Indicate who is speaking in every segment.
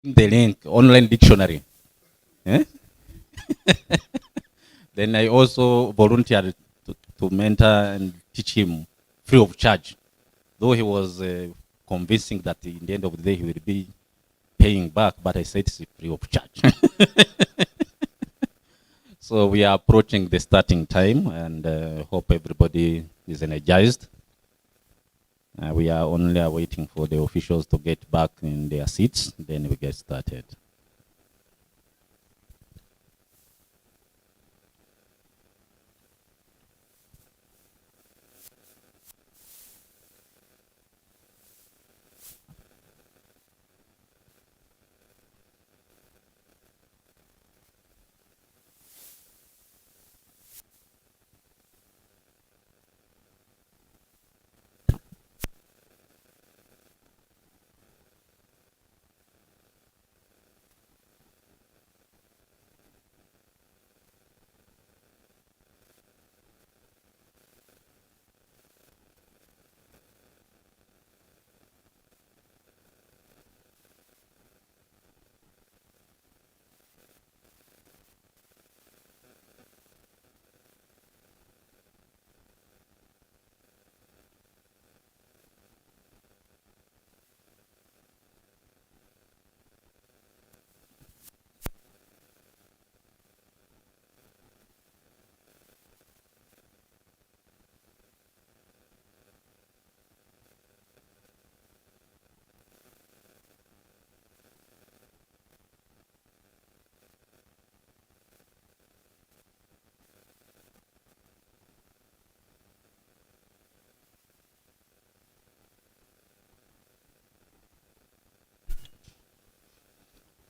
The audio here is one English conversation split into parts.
Speaker 1: the link, online dictionary. Eh? Then I also volunteered to mentor and teach him free of charge, though he was convincing that in the end of the day he will be paying back, but I said it's free of charge. So we are approaching the starting time, and hope everybody is energized. We are only waiting for the officials to get back in their seats, then we get started.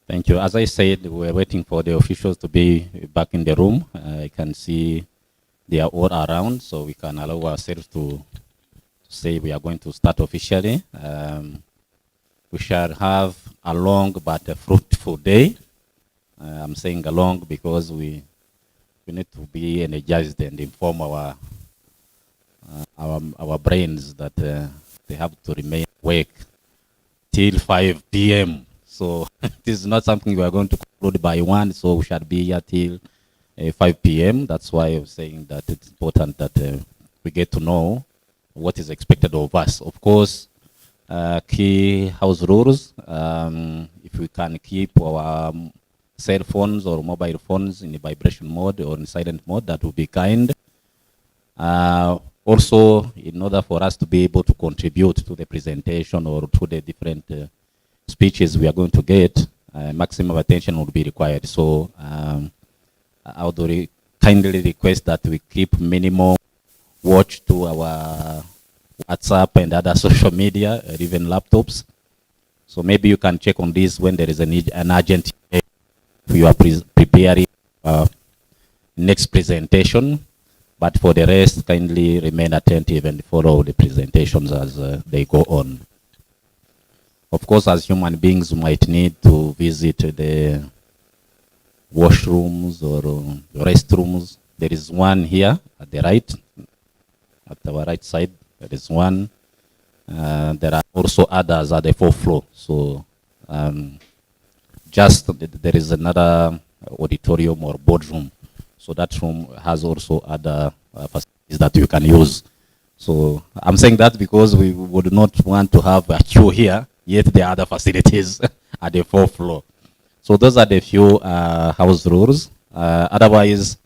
Speaker 1: Thank you. As I said, we're waiting for the officials to be back in the room. I can see they are all around, so we can allow ourselves to say we are going to start officially. We shall have a long but a fruitful day. I'm saying a long because we need to be energized and inform our brains that they have to remain awake till 5 p.m. So this is not something we are going to conclude by 1, so we shall be here till 5 p.m. That's why I'm saying that it's important that we get to know what is expected of us. Of course, key house rules, if we can keep our cell phones or mobile phones in the vibration mode or in silent mode, that would be kind. Also, in order for us to be able to contribute to the presentation or to the different speeches we are going to get, maximum attention would be required. So I would kindly request that we keep minimum watch to our WhatsApp and other social media, or even laptops. So maybe you can check on this when there is an urgent if you are preparing next presentation. But for the rest, kindly remain attentive and follow the presentations as they go on. Of course, as human beings, we might need to visit the washrooms or restrooms. There is one here at the right, at our right side. There is one. There are also others at the 4th floor. So just there is another auditorium or boardroom. So that room has also other facilities that you can use. So I'm saying that because we would not want to have a queue here, yet there are other facilities at the 4th floor. So those are the few house rules. Otherwise,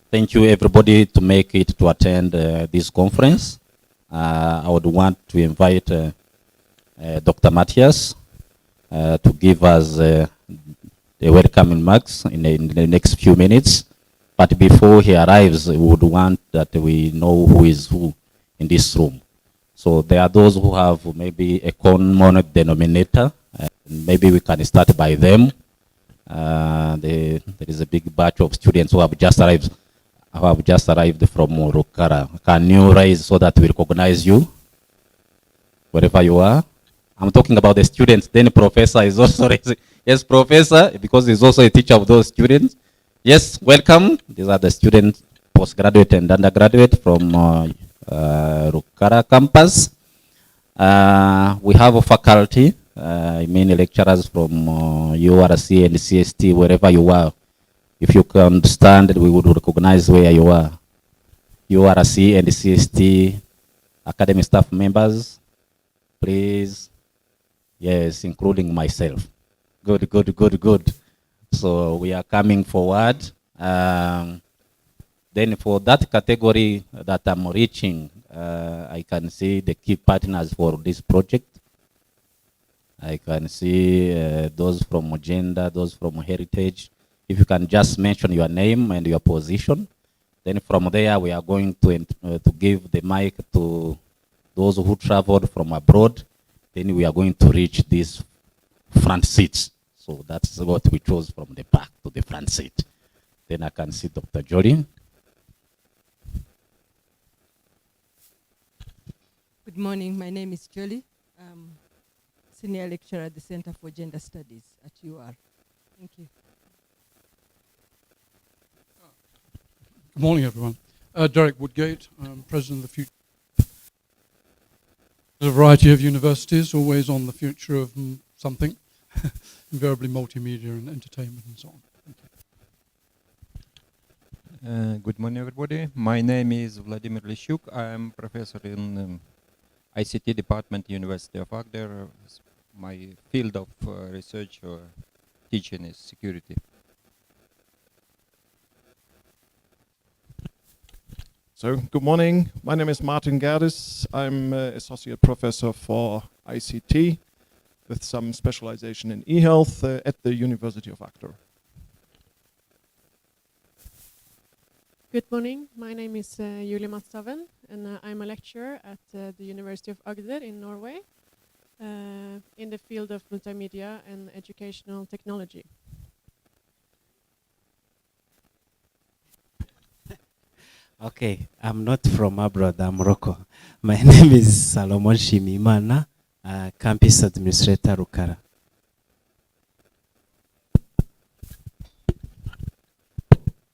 Speaker 1: thank you everybody to make it to attend this conference. I would want to invite Dr. Matthias to give us the welcoming remarks in the next few minutes. But before he arrives, we would want that we know who is who in this room. So there are those who have maybe a common denominator. Maybe we can start by them. There is a big batch of students who have just arrived from Rukara. Can you rise so that we recognize you wherever you are? I'm talking about the students. Then professor is also raising. Yes, professor, because he's also a teacher of those students. Yes, welcome. These are the students, postgraduate and undergraduate from Rukara campus. We have a faculty I mean lecturers from URC and CST, wherever you are. If you can stand, we would recognize where you are. URC and CST academy staff members, please. Yes, including myself. Good, good, good, good. So we are coming forward. Then for that category that I'm reaching, I can see the key partners for this project. I can see those from gender, those from heritage. If you can just mention your name and your position, then from there we are going to give the mic to those who traveled from abroad. Then we are going to reach these front seats. So that's what we chose, from the back to the front seat. Then I can see Dr. Jody.
Speaker 2: Good morning. My name is Jolie. Senior lecturer at the Center for Gender Studies at UR. Thank you.
Speaker 3: Good morning, everyone. Derek Woodgate, President of the Future. There's a variety of universities, always on the future of something, invariably multimedia and entertainment and so on. Thank you.
Speaker 4: Good morning, everybody. My name is Vladimir Lishuk. I am professor in ICT department, University of Agder. My field of research or teaching is security.
Speaker 5: So, good morning. My name is Martin Gerdes. I'm Associate Professor for ICT with some specialization in e-health at the University of Agder.
Speaker 6: Good morning. My name is Julie Matstaven, and I'm a lecturer at the University of Agder in Norway in the field of multimedia and educational technology.
Speaker 7: Okay, I'm not from abroad, I'm Morocco. My name is Salomon Shimimana, campus administrator, Rukara.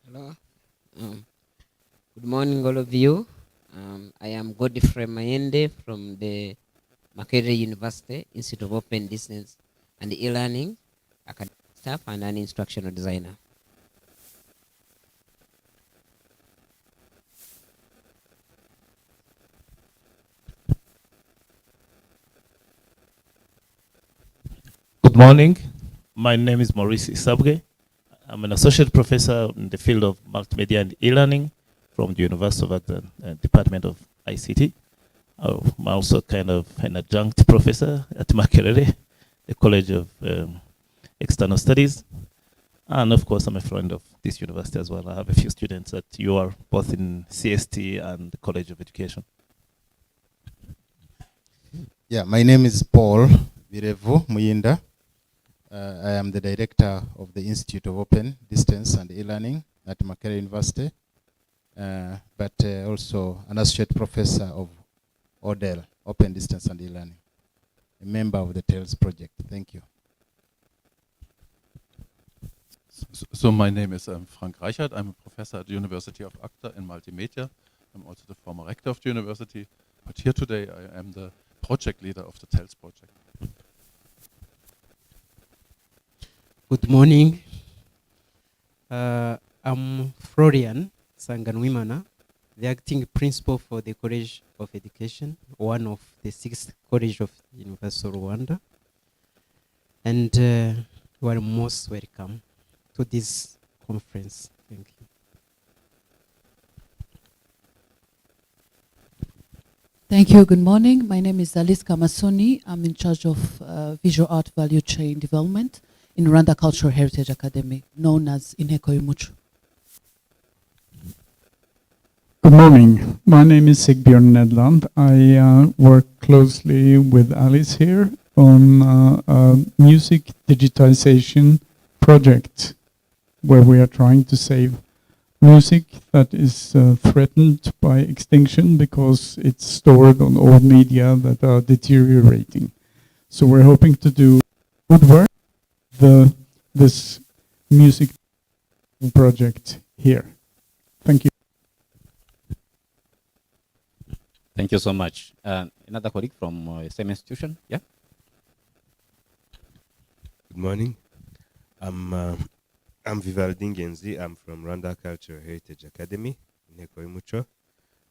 Speaker 8: Hello. Good morning, all of you. I am Godfrey Mayende from the Makerere University Institute of Open Distance and E-Learning, academic staff and an instructional designer.
Speaker 9: Good morning. My name is Maurice Isabwe. I'm an associate professor in the field of multimedia and e-learning from the University of Agder, Department of ICT. I'm also kind of an adjunct professor at Makerere, the College of External Studies. And of course, I'm a friend of this university as well. I have a few students at UR, both in CST and the College of Education.
Speaker 10: Yeah, my name is Paul Virevu Muyinda. I am the director of the Institute of Open Distance and E-Learning at Makerere University, but also an associate professor of ODEL, Open Distance and E-Learning, a member of the TAILS project. Thank you.
Speaker 11: So my name is Frank Reichert. I'm a professor at the University of Agder in multimedia. I'm also the former rector of the university, but here today I am the project leader of the TAILS project.
Speaker 7: Good morning. I'm Florian Sanganwimana, the acting principal for the College of Education, one of the 6 colleges of University of Rwanda. And you are most welcome to this conference. Thank you.
Speaker 12: Thank you. Good morning. My name is Alice Kamasoni. I'm in charge of visual art value chain development in Rwanda Cultural Heritage Academy, known as Inteko y'Umuco.
Speaker 3: Good morning. My name is Sigbjørn Nedland. I work closely with Alice here on a music digitization project where we are trying to save music that is threatened by extinction because it's stored on old media that are deteriorating. So we're hoping to do good work this music project here. Thank you.
Speaker 1: Thank you so much. Another colleague from same institution, yeah?
Speaker 13: Good morning. I'm Vivaldi Ngenzi. I'm from Rwanda Cultural Heritage Academy in Ekoimucho.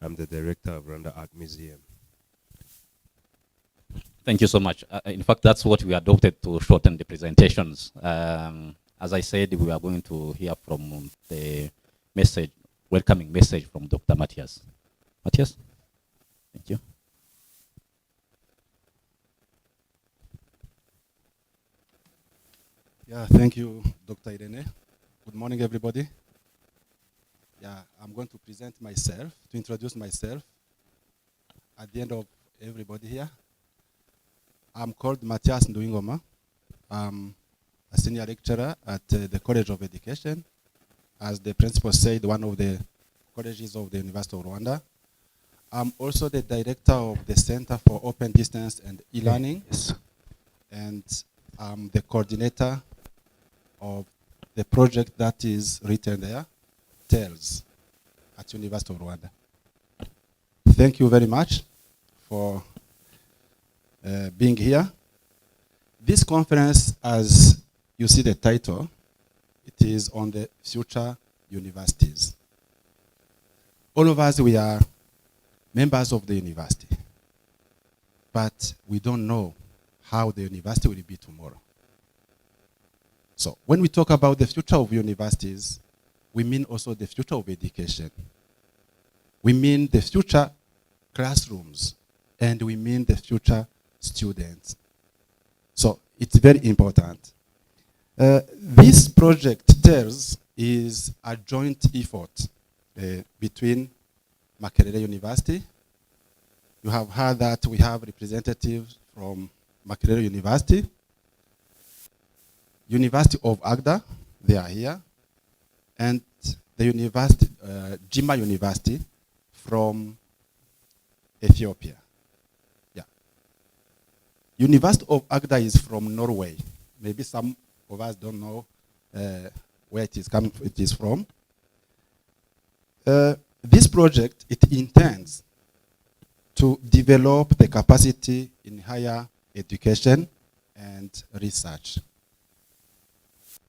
Speaker 13: I'm the director of Rwanda Art Museum.
Speaker 1: Thank you so much. In fact, that's what we adopted to shorten the presentations. As I said, we are going to hear from the message, welcoming message from Dr. Matthias. Matthias, thank you.
Speaker 14: Yeah, thank you, Dr. Irene. Good morning, everybody. Yeah, I'm going to present myself, to introduce myself at the end of everybody here. I'm called Matthias Nduingoma. I'm a senior lecturer at the College of Education. As the principal said, one of the colleges of the University of Rwanda. I'm also the director of the Center for Open Distance and E-Learning. Yes. And I'm the coordinator of the project that is written there, TELS, at University of Rwanda. Thank you very much for being here. This conference, as you see the title, it is on the future universities. All of us, we are members of the university, but we don't know how the university will be tomorrow. So when we talk about the future of universities, we mean also the future of education. We mean the future classrooms, and we mean the future students. So it's very important. This project, TELS, is a joint effort between Makerere University. You have heard that we have representatives from Makerere University, University of Agda, they are here, and the university, Jimma University from Ethiopia. Yeah. University of Agda is from Norway. Maybe some of us don't know where it is coming, it is from. This project, it intends to develop the capacity in higher education and research,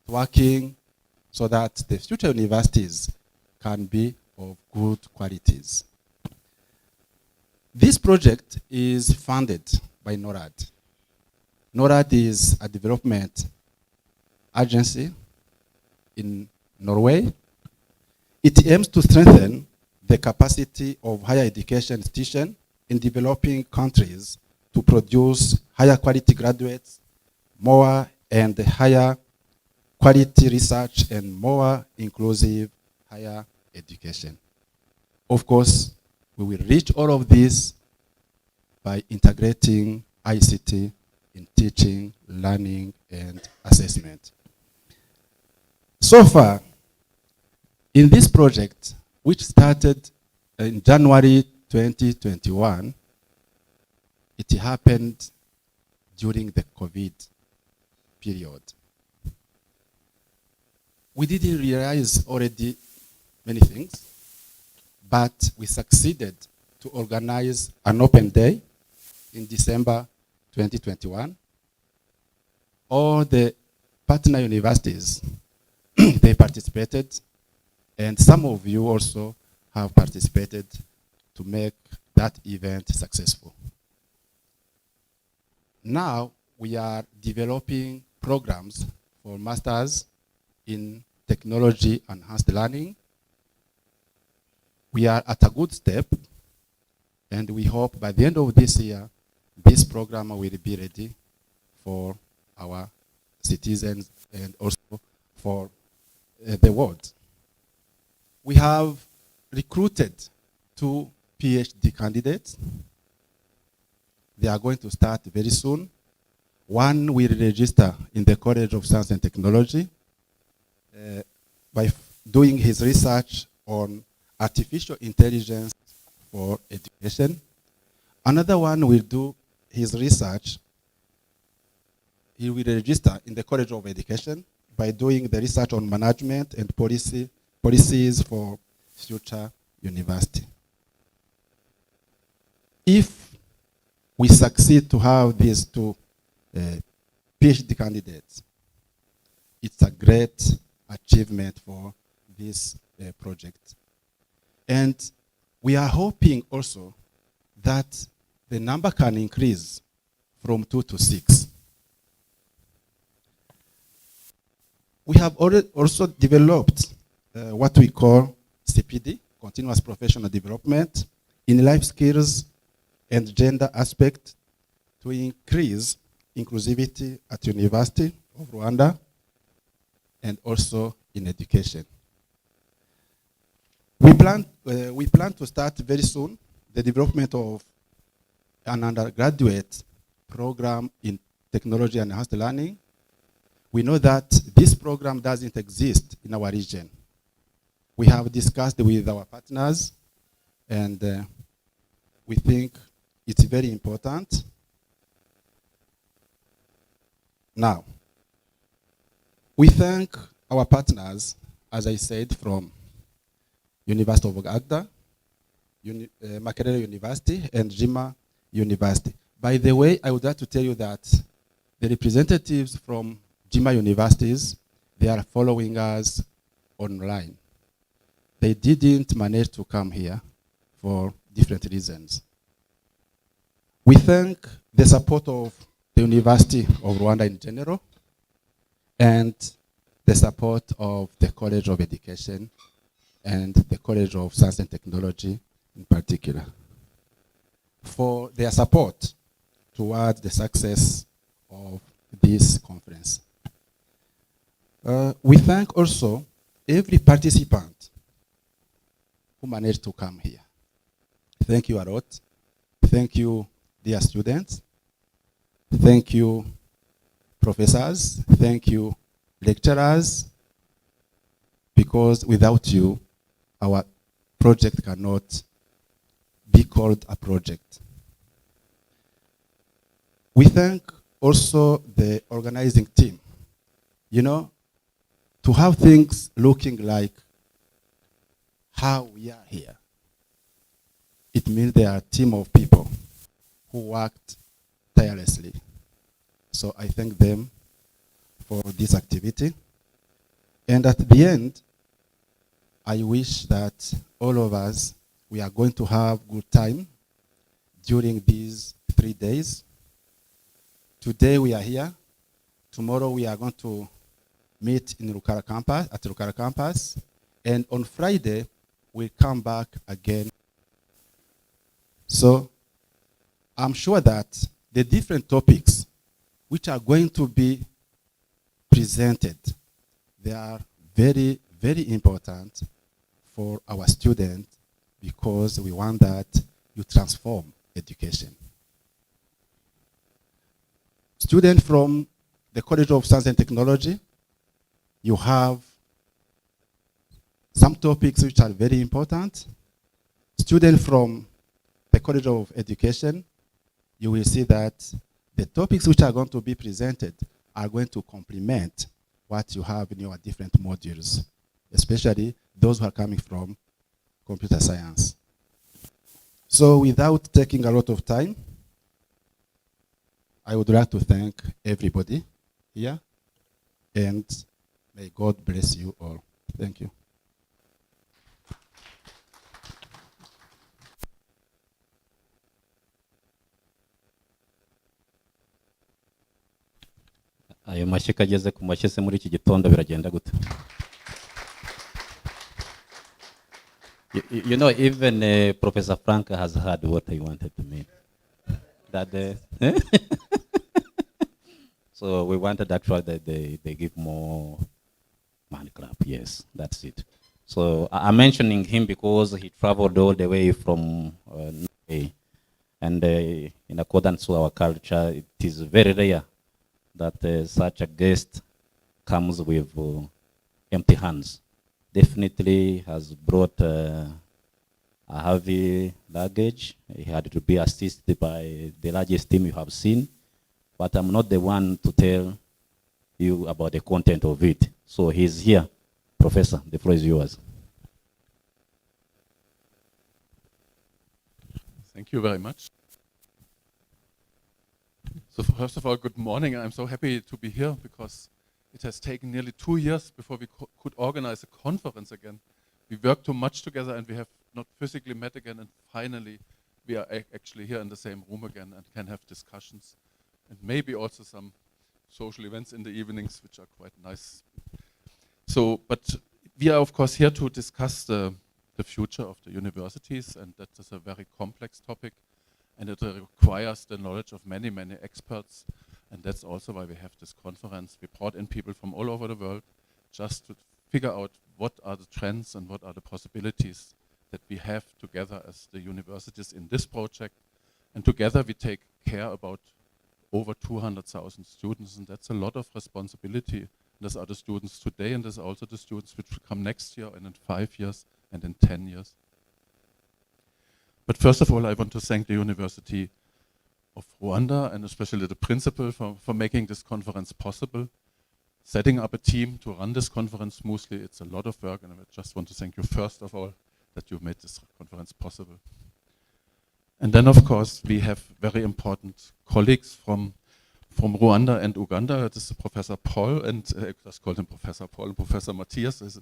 Speaker 14: working so that the future universities can be of good qualities. This project is funded by NORAD. NORAD is a development agency in Norway. It aims to strengthen the capacity of higher education institutions in developing countries to produce higher quality graduates, more and higher quality research, and more inclusive higher education. Of course, we will reach all of this by integrating ICT in teaching, learning, and assessment. So far, in this project, which started in January 2021, it happened during the COVID period. We didn't realize already many things, but we succeeded to organize an open day in December 2021. All the partner universities, they participated, and some of you also have participated to make that event successful. Now we are developing programs for masters in technology enhanced learning. We are at a good step, and we hope by the end of this year, this program will be ready for our citizens and also for the world. We have recruited 2 PhD candidates. They are going to start very soon. One will register in the College of Science and Technology by doing his research on artificial intelligence for education. Another one will do his research. He will register in the College of Education by doing the research on management and policies for future university. If we succeed to have these 2 PhD candidates, it's a great achievement for this project. And we are hoping also that the number can increase from 2 to 6. We have already also developed what we call CPD, Continuous Professional Development, in life skills and gender aspect to increase inclusivity at University of Rwanda and also in education. We plan to start very soon the development of an undergraduate program in technology and enhanced learning. We know that this program doesn't exist in our region. We have discussed with our partners, and we think it's very important. Now, we thank our partners, as I said, from University of Agda, Makerere University, and Jima University. By the way, I would like to tell you that the representatives from Jima universities, they are following us online. They didn't manage to come here for different reasons. We thank the support of the University of Rwanda in general and the support of the College of Education and the College of Science and Technology in particular for their support towards the success of this conference. We thank also every participant who managed to come here. Thank you a lot. Thank you, dear students. Thank you, professors. Thank you, lecturers. Because without you, our project cannot be called a project. We thank also the organizing team. You know, to have things looking like how we are here, it means there are a team of people who worked tirelessly. So I thank them for this activity. And at the end, I wish that all of us, we are going to have good time during these 3 days. Today we are here. Tomorrow we are going to meet in Rukara campus, at Rukara campus. And on Friday, we'll come back again. So I'm sure that the different topics which are going to be presented, they are very, very important for our students because we want that you transform education. Students from the College of Science and Technology, you have some topics which are very important. Students from the College of Education, you will see that the topics which are going to be presented are going to complement what you have in your different modules, especially those who are coming from computer science. So without taking a lot of time, I would like to thank everybody here, and may God bless you all. Thank you.
Speaker 1: Ayo mashyi kageze ku mashyi se muri iki gitondo biragenda gute? You know, even Professor Frank has heard what I wanted to mean. That so we wanted actually that they give more man clap. Yes, that's it. So I'm mentioning him because he traveled all the way from Norway, and in accordance to our culture, it is very rare that such a guest comes with empty hands. Definitely has brought a heavy luggage. He had to be assisted by the largest team you have seen, but I'm not the one to tell you about the content of it. So he's here. Professor, the floor is yours.
Speaker 11: Thank you very much. So first of all, good morning. I'm so happy to be here because It has taken nearly 2 years before we could organize a conference again. We worked too much together and we have not physically met again, and finally we are actually here in the same room again and can have discussions and maybe also some social events in the evenings, which are quite nice. So, but we are of course here to discuss the future of the universities, and that is a very complex topic, and it requires the knowledge of many, many experts, and that's also why we have this conference. We brought in people from all over the world just to figure out what are the trends and what are the possibilities that we have together as the universities in this project, and together we take care about over 200,000 students, and that's a lot of responsibility. Those are the students today, and there's also the students which will come next year and in 5 years and in 10 years. But first of all, I want to thank the University of Rwanda and especially the principal for making this conference possible. Setting up a team to run this conference smoothly, it's a lot of work, and I just want to thank you first of all that you made this conference possible. And then of course we have very important colleagues from Rwanda and Uganda. This is Professor Paul, and let's call him Professor Paul and Professor Matthias.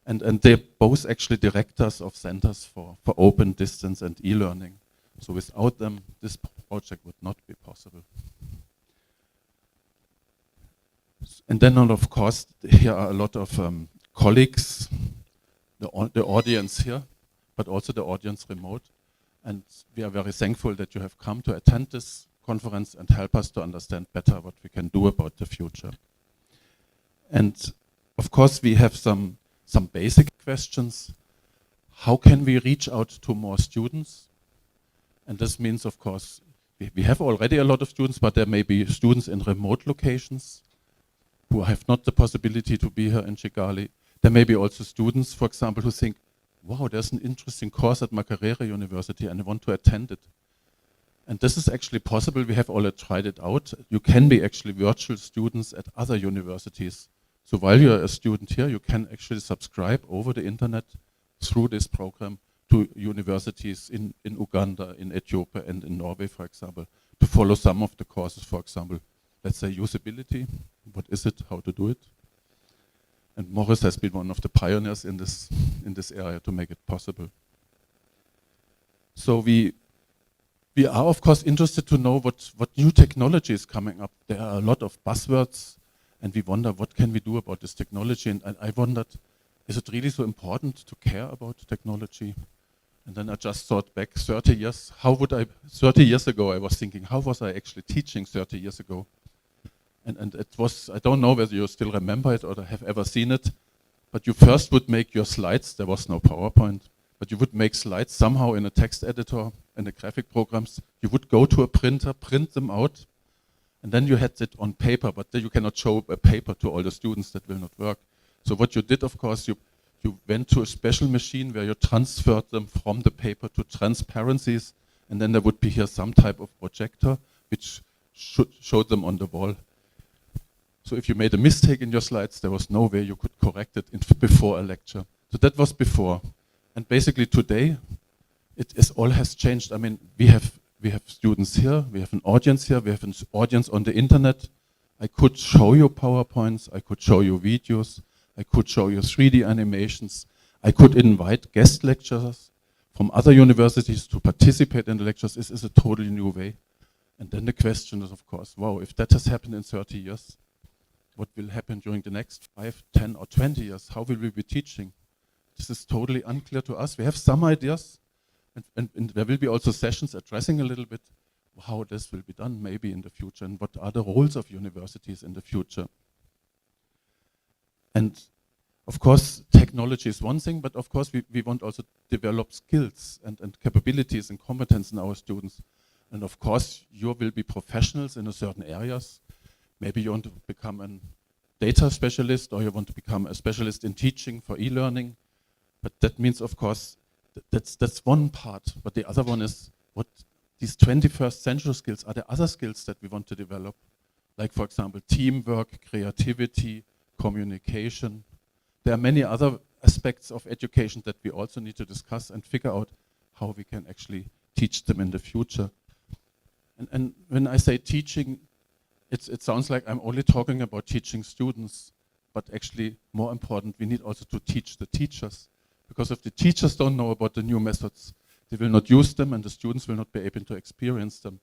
Speaker 11: And they're both actually directors of centers for open distance and e-learning. So without them, this project would not be possible. And then of course, here are a lot of colleagues, the audience here, but also the audience remote. And we are very thankful that you have come to attend this conference and help us to understand better what we can do about the future. And of course, we have some basic questions. How can we reach out to more students? And this means, of course, we have already a lot of students, but there may be students in remote locations who have not the possibility to be here in Kigali. There may be also students, for example, who think, wow, there's an interesting course at Makerere University and I want to attend it. And this is actually possible. We have already tried it out. You can be actually virtual students at other universities. So while you're a student here, you can actually subscribe over the internet through this program to universities in Uganda, in Ethiopia, and in Norway, for example, to follow some of the courses, for example, let's say usability. What is it? How to do it? And Morris has been one of the pioneers in this area to make it possible. So we are, of course, interested to know what new technology is coming up. There are a lot of buzzwords, and we wonder what can we do about this technology. And I wondered, is it really so important to care about technology? And then I just thought back 30 years. 30 years ago, I was thinking, how was I actually teaching 30 years ago? And it was, I don't know whether you still remember it or have ever seen it, but you first would make your slides. There was no PowerPoint, but you would make slides somehow in a text editor, in the graphic programs. You would go to a printer, print them out, and then you had it on paper, but then you cannot show a paper to all the students. That will not work. So what you did, of course, you went to a special machine where you transferred them from the paper to transparencies, and then there would be here some type of projector which should show them on the wall. So if you made a mistake in your slides, there was no way you could correct it before a lecture. So that was before. And basically today, all has changed. I mean, we have students here, we have an audience here, we have an audience on the internet. I could show you PowerPoints, I could show you videos, I could show you 3D animations. I could invite guest lecturers from other universities to participate in the lectures. This is a totally new way. And then the question is, of course, wow, if that has happened in 30 years, what will happen during the next 5, 10, or 20 years? How will we be teaching? This is totally unclear to us. We have some ideas, and there will be also sessions addressing a little bit how this will be done maybe in the future, and what are the roles of universities in the future. And of course, technology is one thing, but of course we want also to develop skills and capabilities and competence in our students. And of course, you will be professionals in a certain areas. Maybe you want to become a data specialist, or you want to become a specialist in teaching for e-learning. But that means, of course, that's one part. But the other one is what these 21st century skills are. The other skills that we want to develop, like, for example, teamwork, creativity, communication. There are many other aspects of education that we also need to discuss and figure out how we can actually teach them in the future. And when I say teaching, it sounds like I'm only talking about teaching students, but actually more important, we need also to teach the teachers. Because if the teachers don't know about the new methods, they will not use them and the students will not be able to experience them.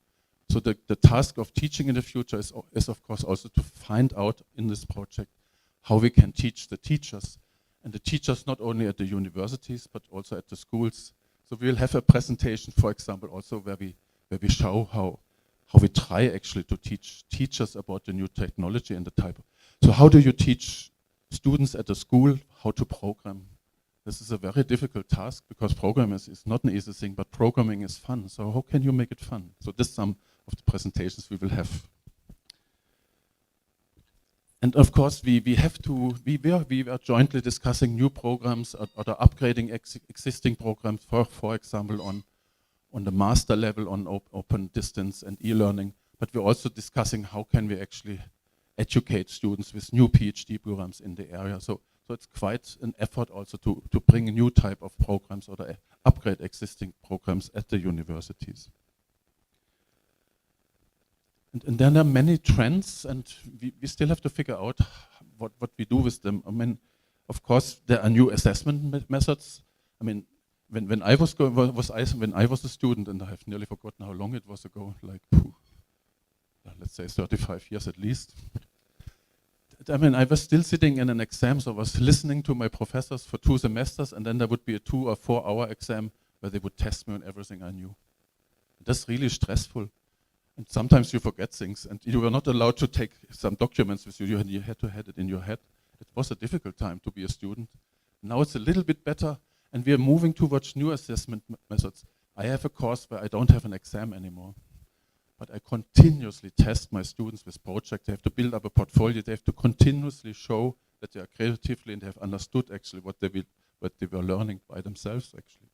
Speaker 11: So the task of teaching in the future is of course also to find out in this project how we can teach the teachers. And the teachers not only at the universities, but also at the schools. So we'll have a presentation, for example, also where we show how we try actually to teach teachers about the new technology and the type of. So how do you teach students at the school how to program? This is a very difficult task because programming is not an easy thing, but programming is fun. So how can you make it fun? So this is some of the presentations we will have. And of course, we were jointly discussing new programs or upgrading existing programs, for example, on the master level on open distance and e-learning. But we're also discussing how can we actually educate students with new PhD programs in the area. So it's quite an effort also to bring a new type of programs or to upgrade existing programs at the universities. And then there are many trends, and we still have to figure out what we do with them. I mean, of course, there are new assessment methods. I mean, when I was a student, and I have nearly forgotten how long it was ago, like let's say 35 years at least. I mean, I was still sitting in an exam, so I was listening to my professors for 2 semesters, and then there would be a 2 or 4 hour exam where they would test me on everything I knew. That's really stressful. And sometimes you forget things, and you were not allowed to take some documents with you. You had to have it in your head. It was a difficult time to be a student. Now it's a little bit better, and we are moving towards new assessment methods. I have a course where I don't have an exam anymore, but I continuously test my students with projects. They have to build up a portfolio. They have to continuously show that they are creatively and have understood actually what they were learning by themselves actually.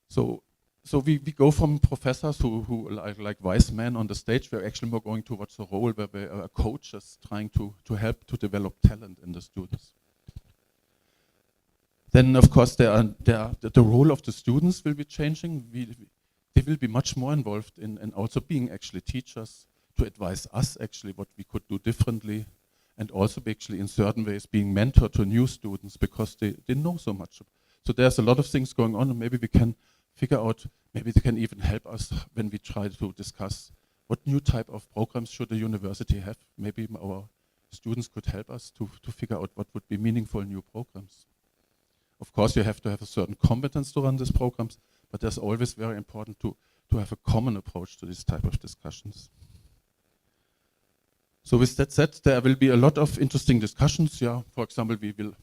Speaker 11: So we go from professors who like wise men on the stage. We're actually more going towards a role where we are coaches trying to help to develop talent in the students. Then of course the role of the students will be changing. They will be much more involved in also being actually teachers to advise us actually what we could do differently, and also be actually in certain ways being mentor to new students because they know so much. So there's a lot of things going on, and maybe we can figure out, maybe they can even help us when we try to discuss what new type of programs should the university have. Maybe our students could help us to figure out what would be meaningful new programs. Of course, you have to have a certain competence to run these programs, but there's always very important to have a common approach to this type of discussions. So with that said, there will be a lot of interesting discussions. Yeah, for example, we will,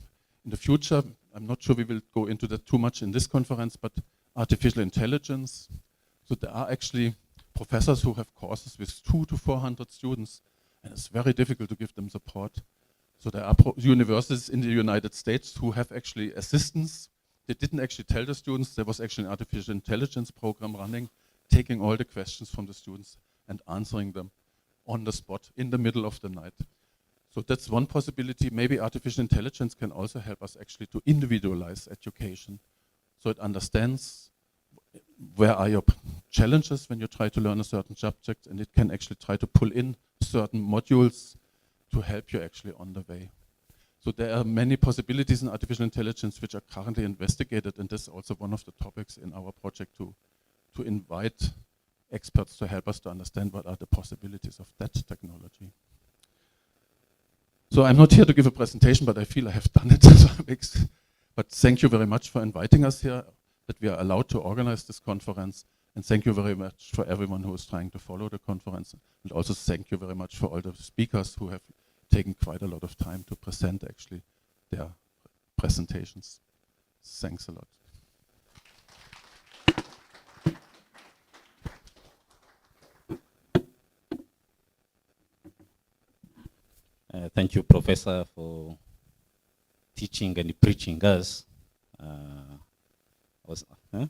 Speaker 11: in the future, I'm not sure we will go into that too much in this conference, but artificial intelligence. So there are actually professors who have courses with 200 to 400 students, and it's very difficult to give them support. So there are universities in the United States who have actually assistants. They didn't actually tell the students. There was actually an artificial intelligence program running, taking all the questions from the students and answering them on the spot in the middle of the night. So that's one possibility. Maybe artificial intelligence can also help us actually to individualize education. So it understands where are your challenges when you try to learn a certain subject, and it can actually try to pull in certain modules to help you actually on the way. So there are many possibilities in artificial intelligence which are currently investigated, and this is also one of the topics in our project to invite experts to help us to understand what are the possibilities of that technology. So I'm not here to give a presentation, but I feel I have done it. But thank you very much for inviting us here, that we are allowed to organize this conference. And thank you very much for everyone who is trying to follow the conference. And also thank you very much for all the speakers who have taken quite a lot of time to present actually their presentations. Thanks a lot.
Speaker 1: Thank you, Professor, for teaching and preaching us.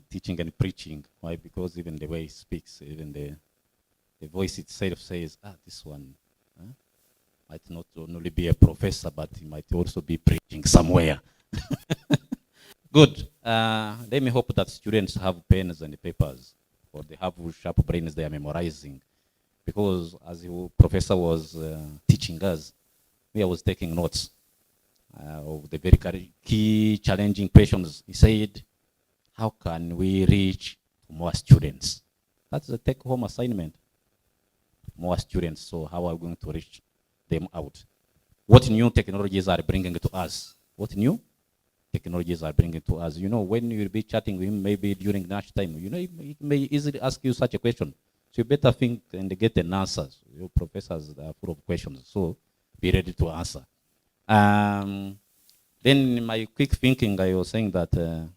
Speaker 1: Teaching and preaching. Why? Because even the way he speaks, even the voice itself says, this one might not only be a professor, but he might also be preaching somewhere. Good. Let me hope that students have pens and papers, or they have sharp brains they are memorizing. because as the professor was teaching us, me, I was taking notes of the very key challenging questions. He said, how can we reach more students? That's the take-home assignment. More students, so how are we going to reach them out? What new technologies are bringing to us? What new technologies are bringing to us? You know, when you'll be chatting with him, maybe during lunch time, you know, he may easily ask you such a question. So you better think and get an answer. Your professors are full of questions, so be ready to answer. Then in my quick thinking, I was saying that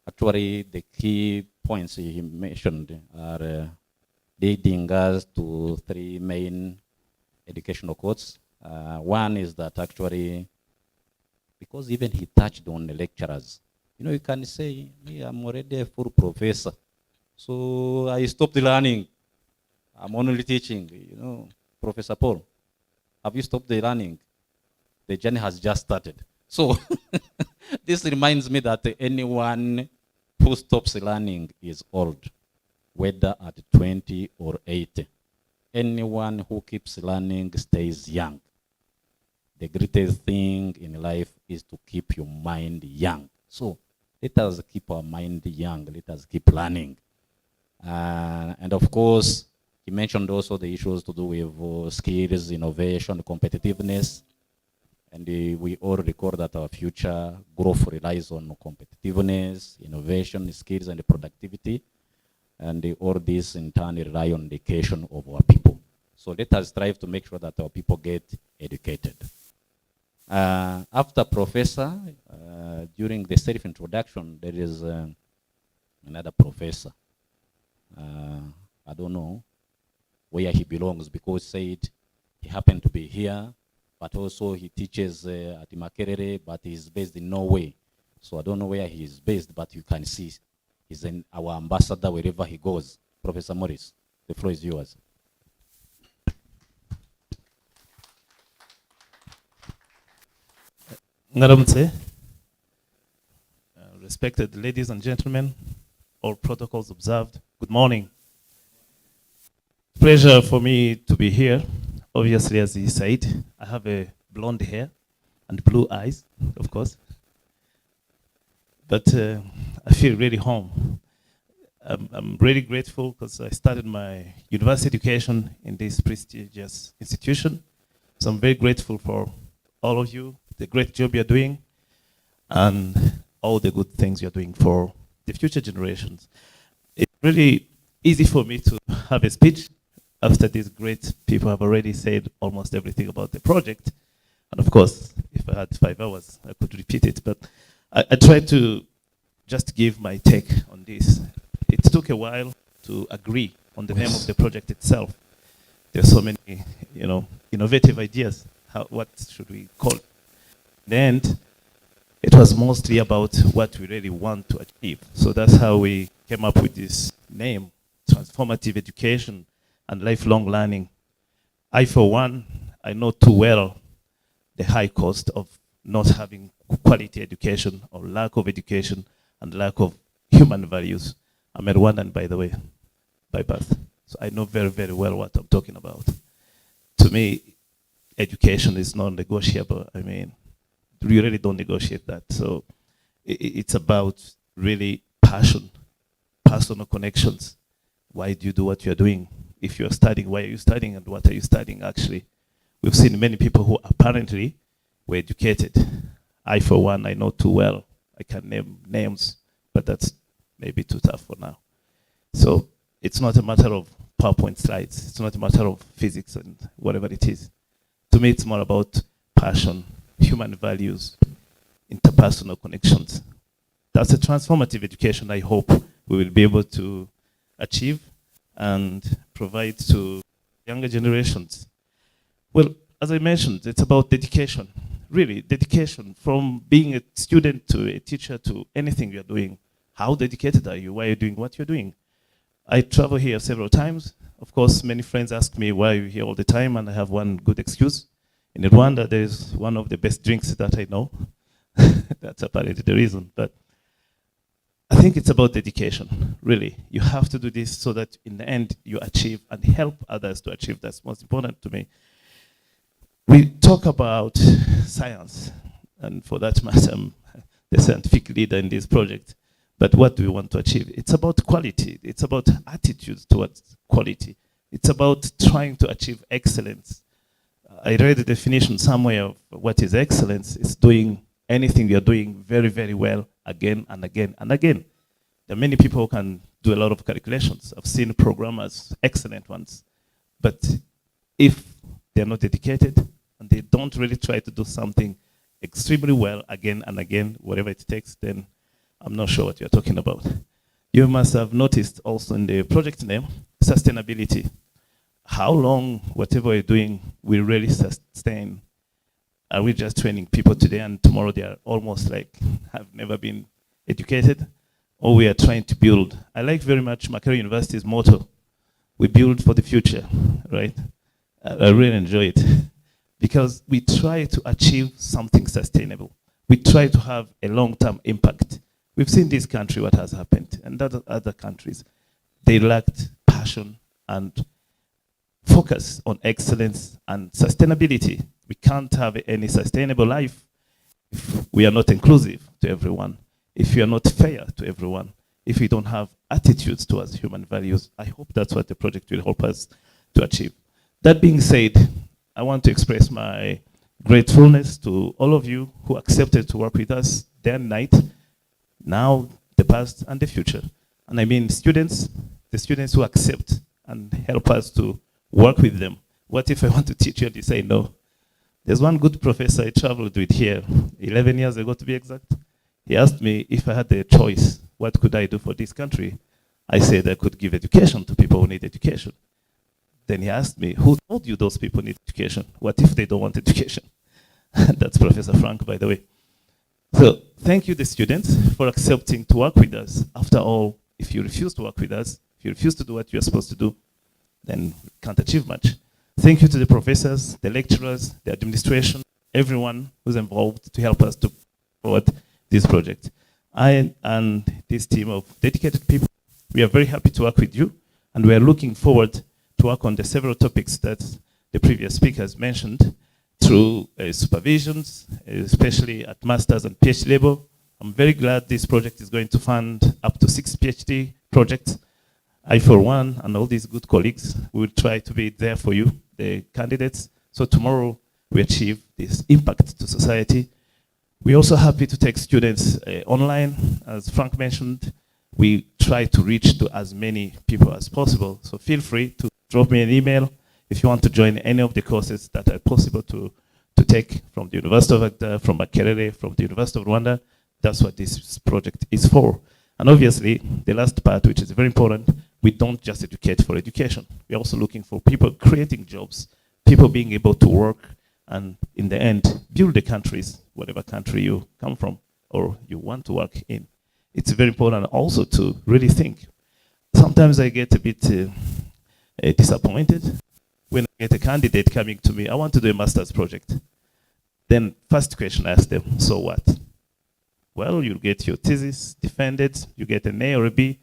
Speaker 1: actually the key points he mentioned are leading us to three main educational quotes. One is that actually, because even he touched on the lecturers, you know, you can say, me, I'm already a full professor, so I stopped learning. I'm only teaching, you know. Professor Paul, have you stopped the learning? The journey has just started. So this reminds me that anyone who stops learning is old, whether at 20 or 80. Anyone who keeps learning stays young. The greatest thing in life is to keep your mind young. So let us keep our mind young. Let us keep learning. And of course, he mentioned also the issues to do with skills, innovation, competitiveness. And we all record that our future growth relies on competitiveness, innovation, skills, and productivity. And all this in turn rely on the education of our people. So let us strive to make sure that our people get educated. After professor, during the self-introduction, there is another professor. I don't know where he belongs, because said he happened to be here, but also he teaches at Makerere, but he's based in Norway. So I don't know where he is based, but you can see he's our ambassador wherever he goes. Professor Morris, the floor is yours.
Speaker 9: Ngaramtse, respected ladies and gentlemen, all protocols observed, good morning. Pleasure for me to be here. Obviously, as he said, I have a blonde hair and blue eyes, of course. But I feel really home. I'm really grateful because I started my university education in this prestigious institution. So I'm very grateful for all of you, the great job you're doing, and all the good things you're doing for the future generations. It's really easy for me to have a speech after these great people have already said almost everything about the project. And of course, if I had 5 hours, I could repeat it. But I tried to just give my take on this. It took a while to agree on the name of the project itself. There's so many, you know, innovative ideas. What should we call it? In the end, it was mostly about what we really want to achieve. So that's how we came up with this name, Transformative Education and Lifelong Learning. I, for one, I know too well the high cost of not having quality education or lack of education and lack of human values. I'm a Rwandan, by the way, by birth. So I know very, very well what I'm talking about. To me, education is non-negotiable. I mean, we really don't negotiate that. So it's about really passion, personal connections. Why do you do what you're doing? If you're studying, why are you studying and what are you studying actually? We've seen many people who apparently were educated. I, for one, I know too well. I can name names, but that's maybe too tough for now. So it's not a matter of PowerPoint slides. It's not a matter of physics and whatever it is. To me, it's more about passion, human values, interpersonal connections. That's a transformative education I hope we will be able to achieve and provide to younger generations. Well, as I mentioned, it's about dedication. Really, dedication from being a student to a teacher to anything you're doing. How dedicated are you? Why are you doing what you're doing? I travel here several times. Of course, many friends ask me why you're here all the time, and I have one good excuse. In Rwanda, there's one of the best drinks that I know. That's apparently the reason. But I think it's about dedication, really. You have to do this so that in the end you achieve and help others to achieve. That's most important to me. We talk about science, and for that matter, I'm the scientific leader in this project. But what do we want to achieve? It's about quality. It's about attitudes towards quality. It's about trying to achieve excellence. I read the definition somewhere of what is excellence. It's doing anything you're doing very, very well again and again and again. There are many people who can do a lot of calculations. I've seen programmers, excellent ones. But if they're not dedicated and they don't really try to do something extremely well again and again, whatever it takes, then I'm not sure what you're talking about. You must have noticed also in the project name, sustainability. How long whatever we're doing will really sustain? Are we just training people today and tomorrow they are almost like have never been educated? Or we are trying to build? I like very much Makerere University's motto. We build for the future, right? I really enjoy it because we try to achieve something sustainable. We try to have a long-term impact. We've seen this country, what has happened, and other countries. They lacked passion and focus on excellence and sustainability. We can't have any sustainable life if we are not inclusive to everyone, if we are not fair to everyone, if we don't have attitudes towards human values. I hope that's what the project will help us to achieve. That being said, I want to express my gratefulness to all of you who accepted to work with us day and night, now, the past, and the future. And I mean students, the students who accept and help us to work with them. What if I want to teach you and you say no? There's one good professor I traveled with here 11 years ago to be exact. He asked me if I had the choice, what could I do for this country? I said I could give education to people who need education. Then he asked me, who told you those people need education? What if they don't want education? That's Professor Frank, by the way. So thank you, the students, for accepting to work with us. After all, if you refuse to work with us, if you refuse to do what you're supposed to do, then you can't achieve much. Thank you to the professors, the lecturers, the administration, everyone who's involved to help us to forward this project. I and this team of dedicated people, we are very happy to work with you, and we are looking forward to work on the several topics that the previous speakers mentioned through supervisions, especially at master's and PhD level. I'm very glad this project is going to fund up to 6 PhD projects. I, for one, and all these good colleagues, will try to be there for you, the candidates, so tomorrow we achieve this impact to society. We're also happy to take students online. As Frank mentioned, we try to reach to as many people as possible. So feel free to drop me an email if you want to join any of the courses that are possible to take from the University of Agda, from Makerere, from the University of Rwanda. That's what this project is for. And obviously, the last part, which is very important, we don't just educate for education. We're also looking for people creating jobs, people being able to work, and in the end, build the countries, whatever country you come from or you want to work in. It's very important also to really think. Sometimes I get a bit disappointed when I get a candidate coming to me, I want to do a master's project. Then first question I ask them, so what? Well, you'll get your thesis defended, you get an A or a B,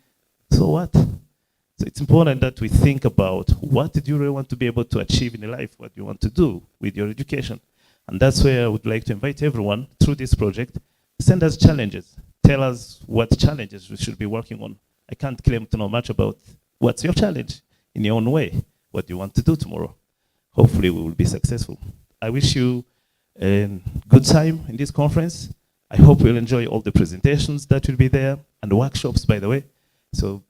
Speaker 9: so what? So it's important that we think about what do you really want to be able to achieve in life, what you want to do with your education. And that's where I would like to invite everyone through this project, send us challenges, tell us what challenges we should be working on. I can't claim to know much about what's your challenge in your own way, what you want to do tomorrow. Hopefully we will be successful. I wish you a good time in this conference. I hope you'll enjoy all the presentations that will be there and the workshops, by the way. So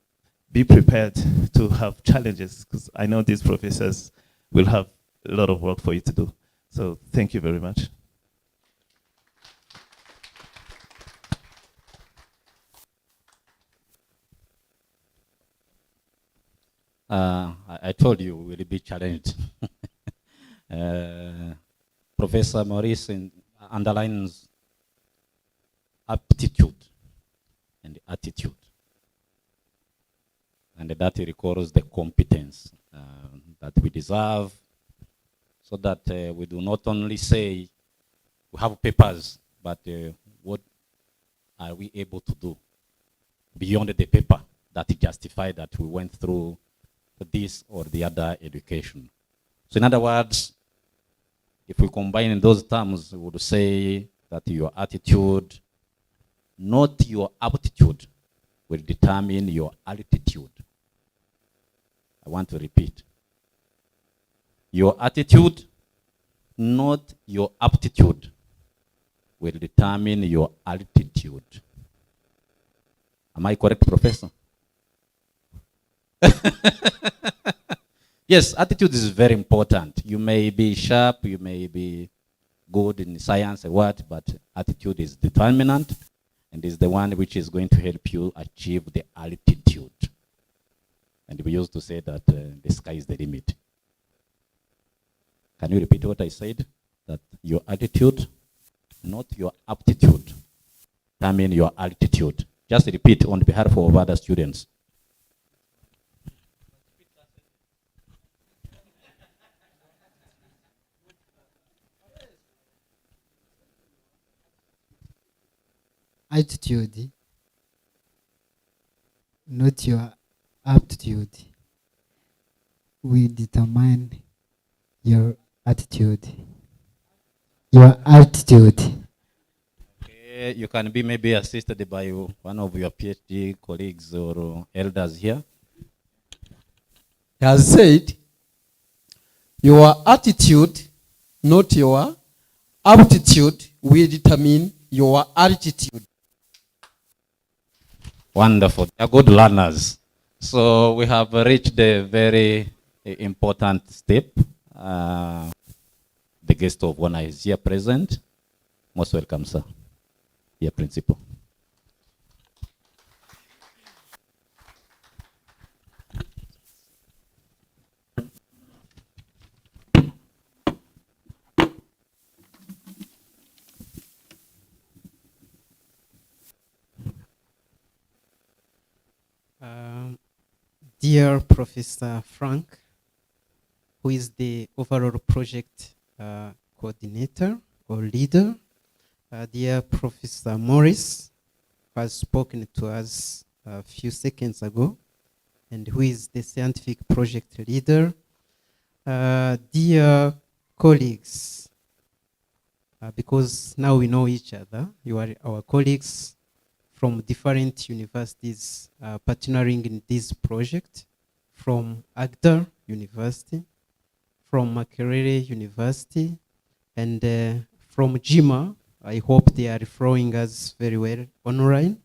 Speaker 9: be prepared to have challenges because I know these professors will have a lot of work for you to do. So thank you very much.
Speaker 1: I told you we will be challenged. Professor Maurice underlines aptitude and attitude. And that requires the competence that we deserve, so that we do not only say we have papers, but what are we able to do? beyond the paper that justify that we went through this or the other education. So in other words, if we combine those terms, we would say that your attitude, not your aptitude, will determine your altitude. I want to repeat. Your attitude, not your aptitude, will determine your altitude. Am I correct, Professor? Yes, attitude is very important. You may be sharp, you may be good in science or what, but attitude is determinant and is the one which is going to help you achieve the altitude. And we used to say that the sky is the limit. Can you repeat what I said? That your attitude, not your aptitude, determine your altitude. Just repeat on behalf of other students.
Speaker 15: Attitude, not your aptitude, will determine your attitude. Your attitude.
Speaker 1: Okay, you can be maybe assisted by one of your PhD colleagues or elders here.
Speaker 16: He has said, your attitude, not your aptitude, will determine your altitude.
Speaker 1: Wonderful. They are good learners. So we have reached a very important step. The guest of honor is here present. Most welcome, sir. Dear Principal.
Speaker 7: Dear Professor Frank, who is the overall project coordinator or leader, dear Professor Morris, who has spoken to us a few seconds ago, and who is the scientific project leader, dear colleagues, because now we know each other, you are our colleagues from different universities partnering in this project, from Agder University, from Makerere University, and from JIMA. I hope they are following us very well online.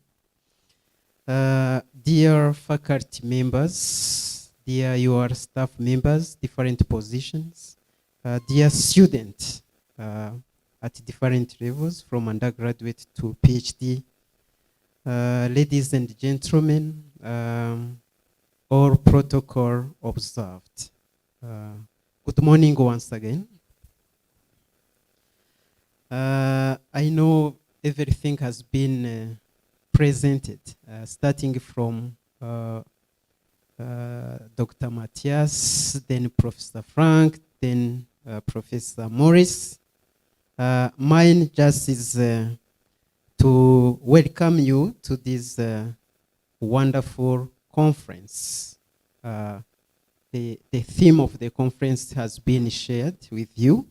Speaker 7: Dear faculty members, dear your staff members, different positions, dear students at different levels from undergraduate to PhD, ladies and gentlemen, all protocol observed. Good morning once again. I know everything has been presented, starting from Dr. Matthias, then Professor Frank, then Professor Morris. Mine just is to welcome you to this wonderful conference. The theme of the conference has been shared with you,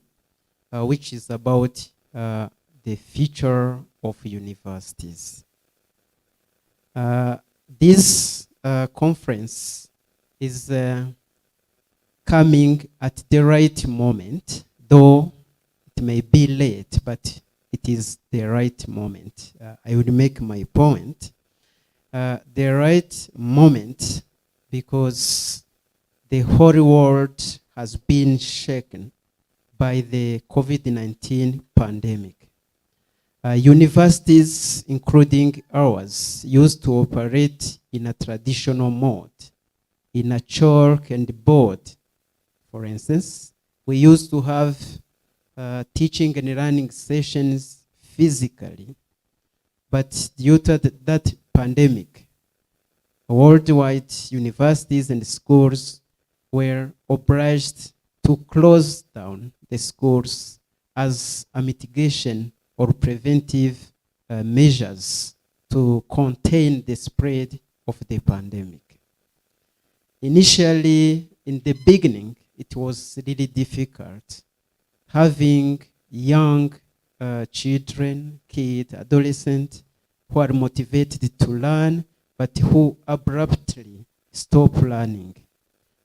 Speaker 7: which is about the future of universities. This conference is coming at the right moment, though it may be late, but it is the right moment. I will make my point. The right moment because the whole world has been shaken by the COVID-19 pandemic. Universities, including ours, used to operate in a traditional mode, in a chalk and board. For instance, we used to have teaching and learning sessions physically, but due to that pandemic, worldwide universities and schools were obliged to close down the schools as a mitigation or preventive measures to contain the spread of the pandemic. Initially, in the beginning, it was really difficult having young children, kids, adolescents who are motivated to learn but who abruptly stop learning.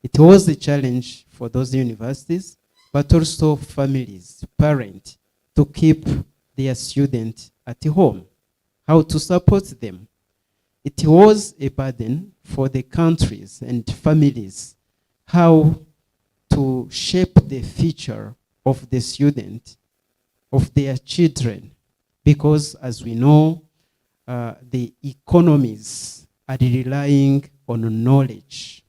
Speaker 7: It was a challenge for those universities, but also families, parents, to keep their students at home, how to support them. It was a burden for the countries and families how to shape the future of the student, of their children, because as we know, the economies are relying on knowledge,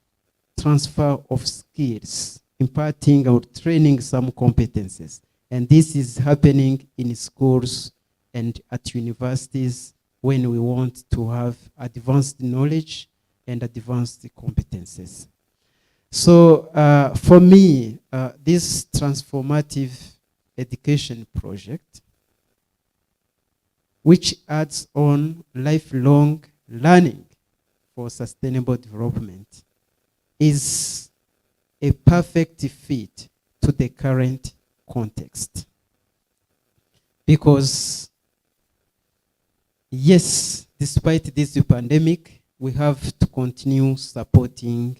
Speaker 7: transfer of skills, imparting or training some competences. And this is happening in schools and at universities when we want to have advanced knowledge and advanced competences. So for me, this transformative education project, which adds on lifelong learning for sustainable development, is a perfect fit to the current context. Because yes, despite this pandemic, we have to continue supporting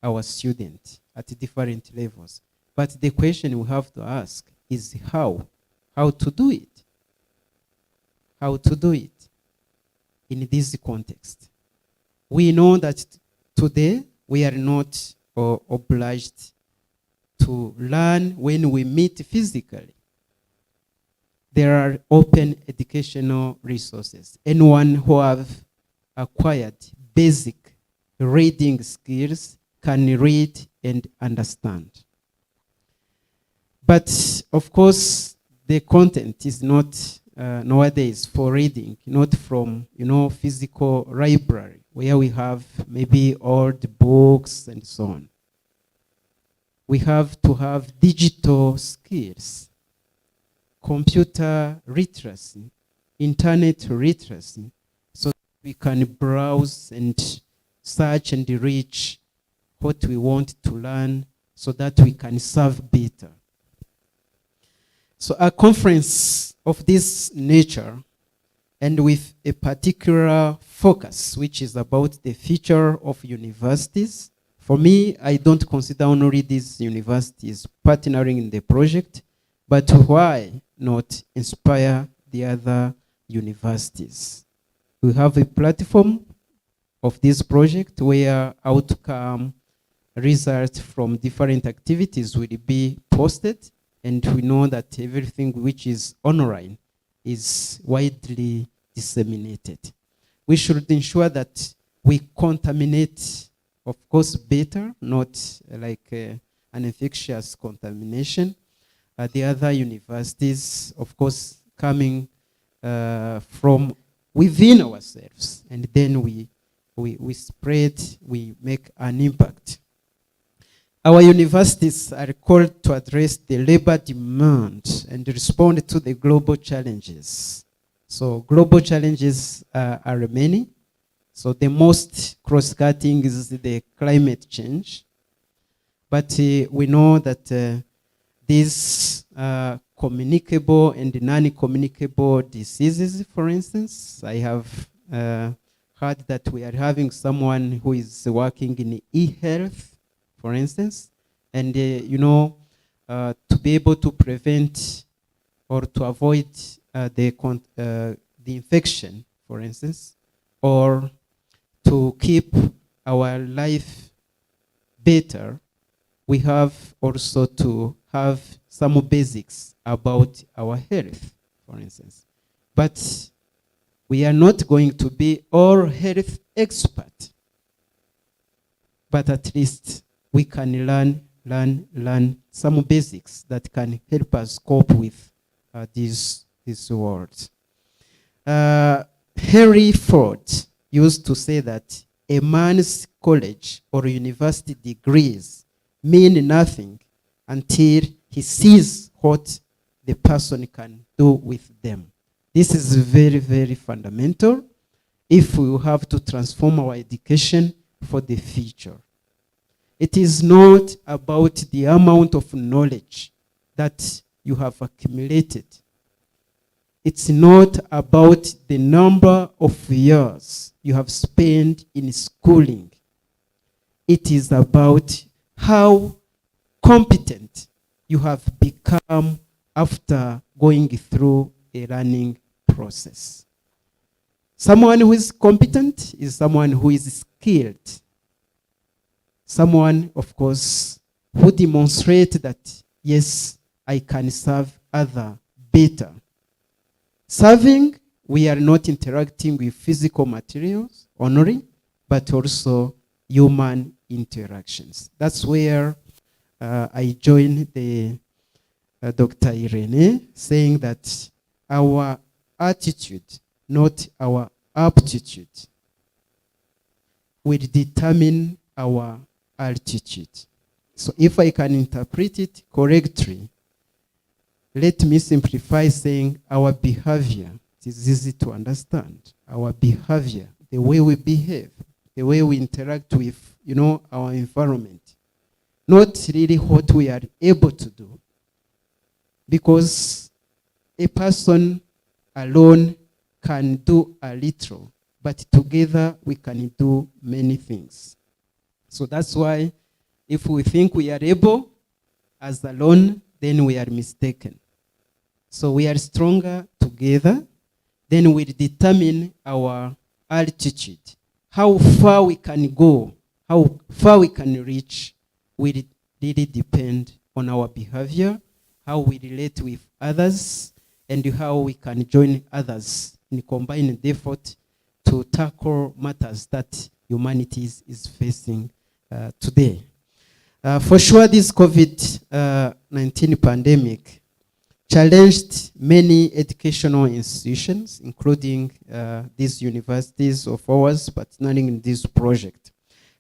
Speaker 7: our students at different levels. But the question we have to ask is how? How to do it? How to do it in this context? We know that today we are not obliged to learn when we meet physically. There are open educational resources. Anyone who have acquired basic reading skills can read and understand. But of course, the content is not nowadays for reading, not from physical library where we have maybe old books and so on. We have to have digital skills, computer literacy, internet literacy, so we can browse and search and reach what we want to learn so that we can serve better. So a conference of this nature and with a particular focus, which is about the future of universities. For me, I don't consider only these universities partnering in the project, but why not inspire the other universities? We have a platform of this project where outcome results from different activities will be posted, and we know that everything which is online is widely disseminated. We should ensure that we contaminate, of course, better, not like an infectious contamination. The other universities, of course, coming from within ourselves, and then we spread, we make an impact. Our universities are called to address the labor demand and respond to the global challenges. So global challenges are many. So the most cross-cutting is the climate change. But we know that these communicable and non-communicable diseases, for instance, I have heard that we are having someone who is working in e-health, for instance, and to be able to prevent or to avoid the infection, for instance, or to keep our life better, we have also to have some basics about our health, for instance. But we are not going to be all health experts, but at least we can learn some basics that can help us cope with these words. Henry Ford used to say that a man's college or university degrees mean nothing until he sees what the person can do with them. This is very, very fundamental. if we have to transform our education for the future. It is not about the amount of knowledge that you have accumulated. It's not about the number of years you have spent in schooling. It is about how competent you have become after going through a learning process. Someone who is competent is someone who is skilled. Someone, of course, who demonstrates that, yes, I can serve others better. Serving, we are not interacting with physical materials only, but also human interactions. That's where I join the Dr. Irene, saying that our attitude, not our aptitude, will determine our altitude. So if I can interpret it correctly, let me simplify saying our behavior. It is easy to understand. Our behavior, the way we behave, the way we interact with, our environment. Not really what we are able to do. Because a person alone can do a little, but together we can do many things. So that's why if we think we are able as alone, then we are mistaken. So we are stronger together, then we determine our altitude. How far we can go, how far we can reach, will really depend on our behavior, how we relate with others, and how we can join others in combining the effort to tackle matters that humanity is facing today. For sure, this COVID-19 pandemic challenged many educational institutions, including these universities of ours, partnering in this project.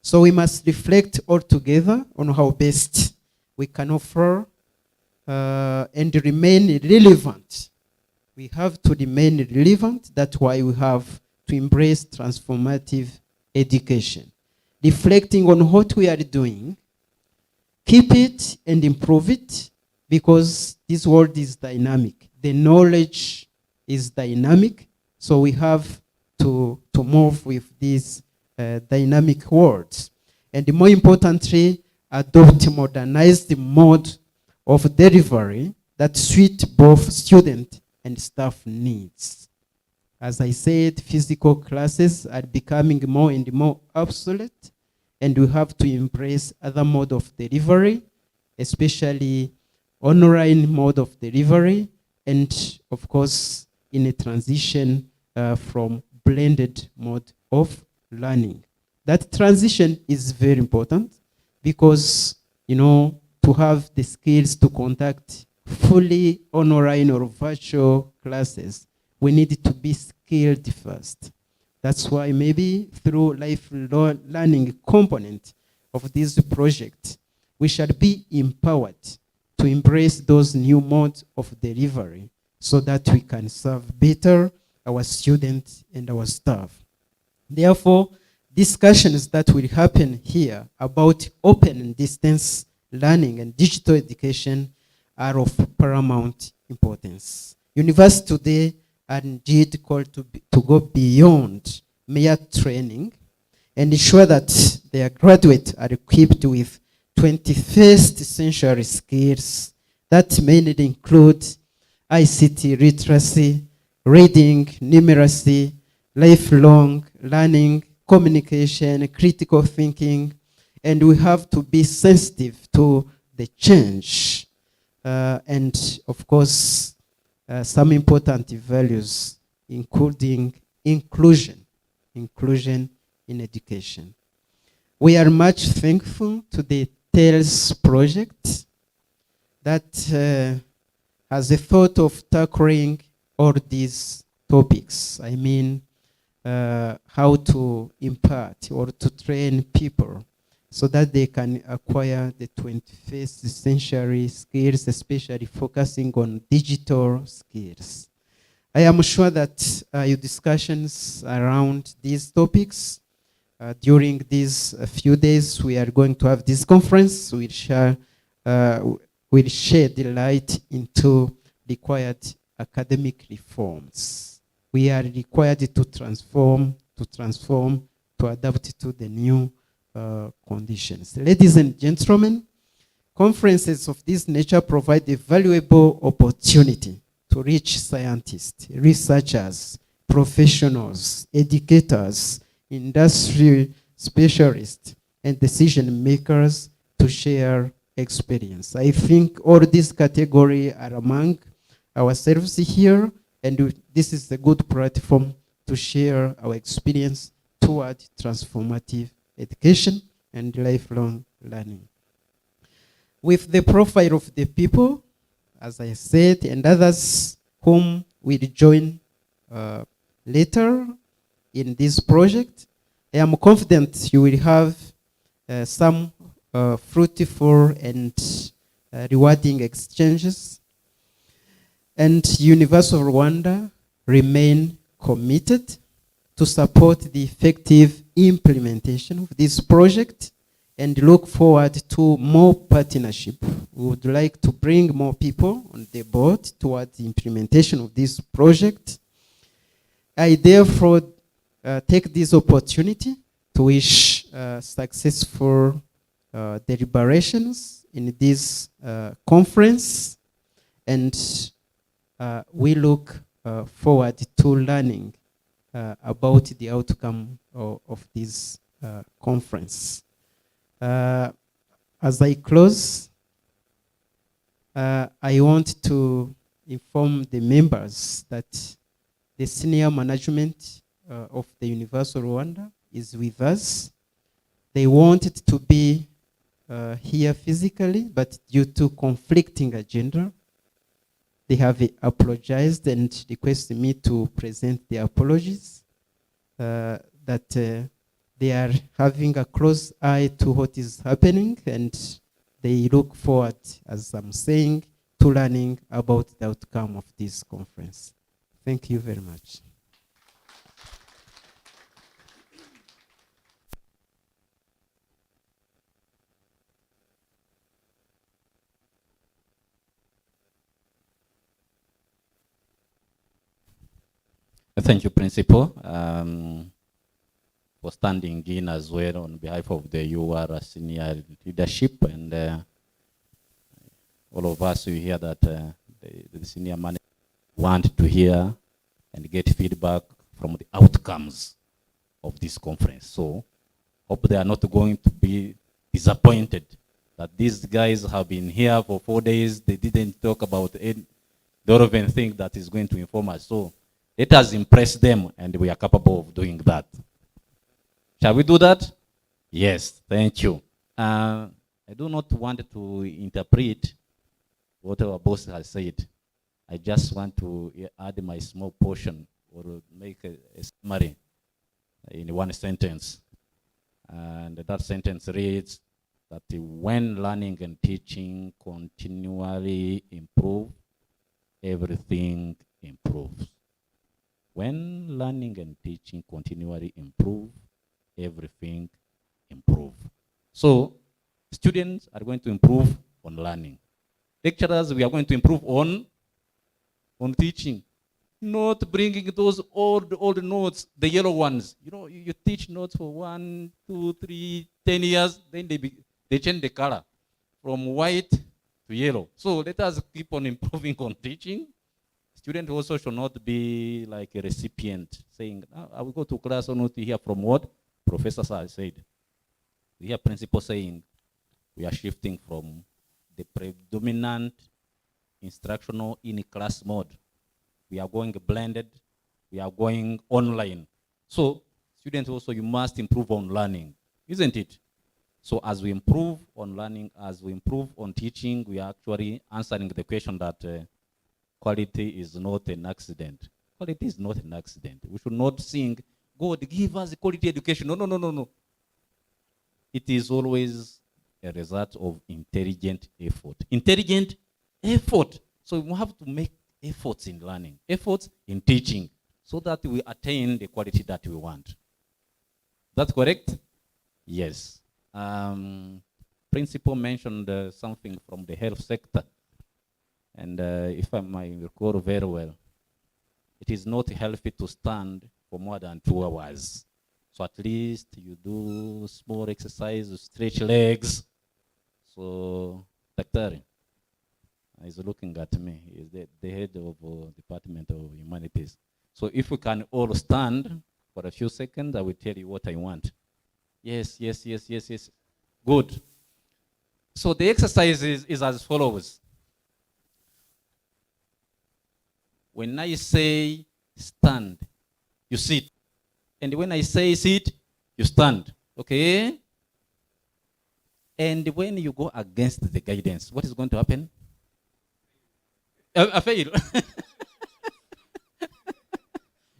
Speaker 7: So we must reflect all together on how best we can offer and remain relevant. We have to remain relevant. That's why we have to embrace transformative education. Reflecting on what we are doing, keep it and improve it, because this world is dynamic. The knowledge is dynamic, so we have to move with these dynamic words. And more importantly, adopt modernized mode of delivery that suit both student and staff needs. As I said, physical classes are becoming more and more obsolete, and we have to embrace other mode of delivery, especially online mode of delivery, and of course, in a transition from blended mode of learning. That transition is very important because, to have the skills to conduct fully online or virtual classes, we need to be skilled first. That's why maybe through lifelong learning component of this project, we shall be empowered to embrace those new modes of delivery so that we can serve better our students and our staff. Therefore, discussions that will happen here about open and distance learning and digital education are of paramount importance. Universities today are indeed called to go beyond mere training and ensure that their graduates are equipped with 21st century skills that mainly include ICT literacy, reading, numeracy, lifelong learning, communication, critical thinking, and we have to be sensitive to the change. And of course, some important values, including inclusion in education. We are much thankful to the TALES project that has a thought of tackling all these topics. I mean, how to impart or to train people so that they can acquire the 21st century skills, especially focusing on digital skills. I am sure that your discussions around these topics during these few days we are going to have this conference will shed light into required academic reforms. We are required to transform, to adapt to the new conditions. Ladies and gentlemen, conferences of this nature provide a valuable opportunity to reach scientists, researchers, professionals, educators, industry specialists, and decision makers to share experience. I think all these categories are among ourselves here, and this is a good platform to share our experience toward transformative education and lifelong learning. With the profile of the people, as I said, and others whom will join later in this project, I am confident you will have some fruitful and rewarding exchanges. And University of Rwanda remain committed to support the effective implementation of this project and look forward to more partnership. We would like to bring more people on the board towards the implementation of this project. I therefore take this opportunity to wish successful deliberations in this conference, and we look forward to learning about the outcome of this conference. As I close, I want to inform the members that the senior management of the University of Rwanda is with us. They wanted to be here physically, but due to conflicting agenda, they have apologized and requested me to present their apologies, that they are having a close eye to what is happening, and they look forward, as I'm saying, to learning about the outcome of this conference. Thank you very much.
Speaker 1: Thank you, Principal, for standing in as well on behalf of the UR senior leadership, and all of us, we hear that the senior management want to hear and get feedback from the outcomes of this conference. So, hope they are not going to be disappointed that these guys have been here for 4 days. They didn't talk about any, they don't even think that is going to inform us. So, let us impress them, and we are capable of doing that. Shall we do that? Yes, thank you. I do not want to interpret what our boss has said. I just want to add my small portion or make a summary in one sentence. And that sentence reads that when learning and teaching continually improve, everything improves. When learning and teaching continually improve, everything improve. So students are going to improve on learning. Lecturers, we are going to improve on teaching. Not bringing those old notes, the yellow ones. You know, you teach notes for 1, 2, 3, 10 years, then they change the color from white to yellow. So let us keep on improving on teaching. Student also should not be like a recipient saying, I will go to class or not to hear from what professors have said. We hear principal saying we are shifting from the predominant instructional in-class mode. We are going blended, we are going online. So students also, you must improve on learning, isn't it? So as we improve on learning, as we improve on teaching, we are actually answering the question that quality is not an accident. Quality is not an accident. We should not sing, God, give us quality education. No, no, no, no, no. It is always a result of intelligent effort. Intelligent effort. So we have to make efforts in learning, efforts in teaching, so that we attain the quality that we want. That's correct? Yes. Principal mentioned something from the health sector. And if I might recall very well, it is not healthy to stand for more than 2 hours. So at least you do small exercise, stretch legs. So, Daktari is looking at me. He's the head of Department of Humanities. So if we can all stand for a few seconds, I will tell you what I want. Yes, yes, yes, yes, yes. Good. So the exercise is as follows. When I say stand, you sit. And when I say sit, you stand. Okay? And when you go against the guidance, what is going to happen? I fail.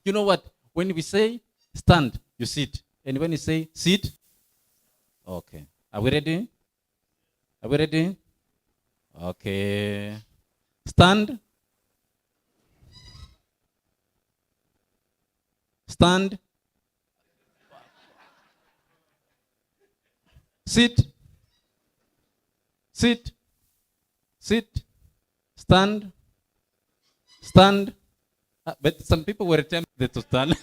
Speaker 1: You know what? When we say stand, you sit. And when you say sit, okay. Are we ready? Are we ready? Okay. Stand. Stand. Sit. Sit. Sit. Stand. Stand. But some people were tempted to stand.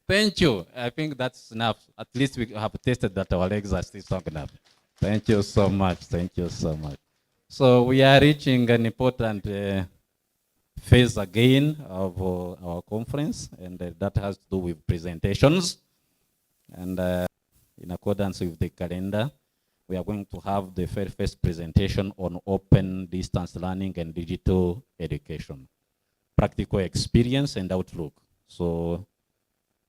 Speaker 1: Thank you. I think that's enough. At least we have tested that our legs are still strong enough. Thank you so much. Thank you so much. So we are reaching an important phase again of our conference, and that has to do with presentations. And in accordance with the calendar, we are going to have the very first presentation on open distance learning and digital education, practical experience and outlook. So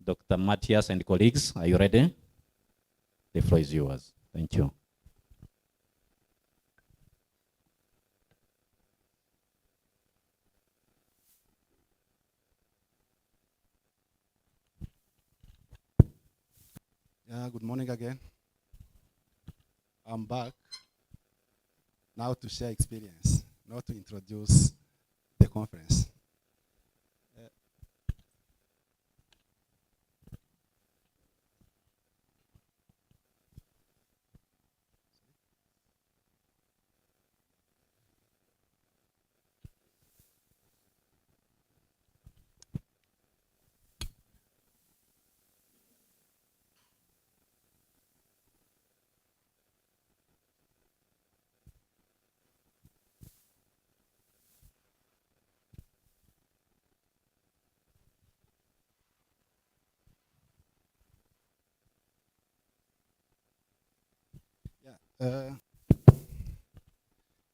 Speaker 1: Dr. Matthias and colleagues, are you ready? The floor is yours. Thank you.
Speaker 14: Yeah, good morning again. I'm back now to share experience, not to introduce the conference.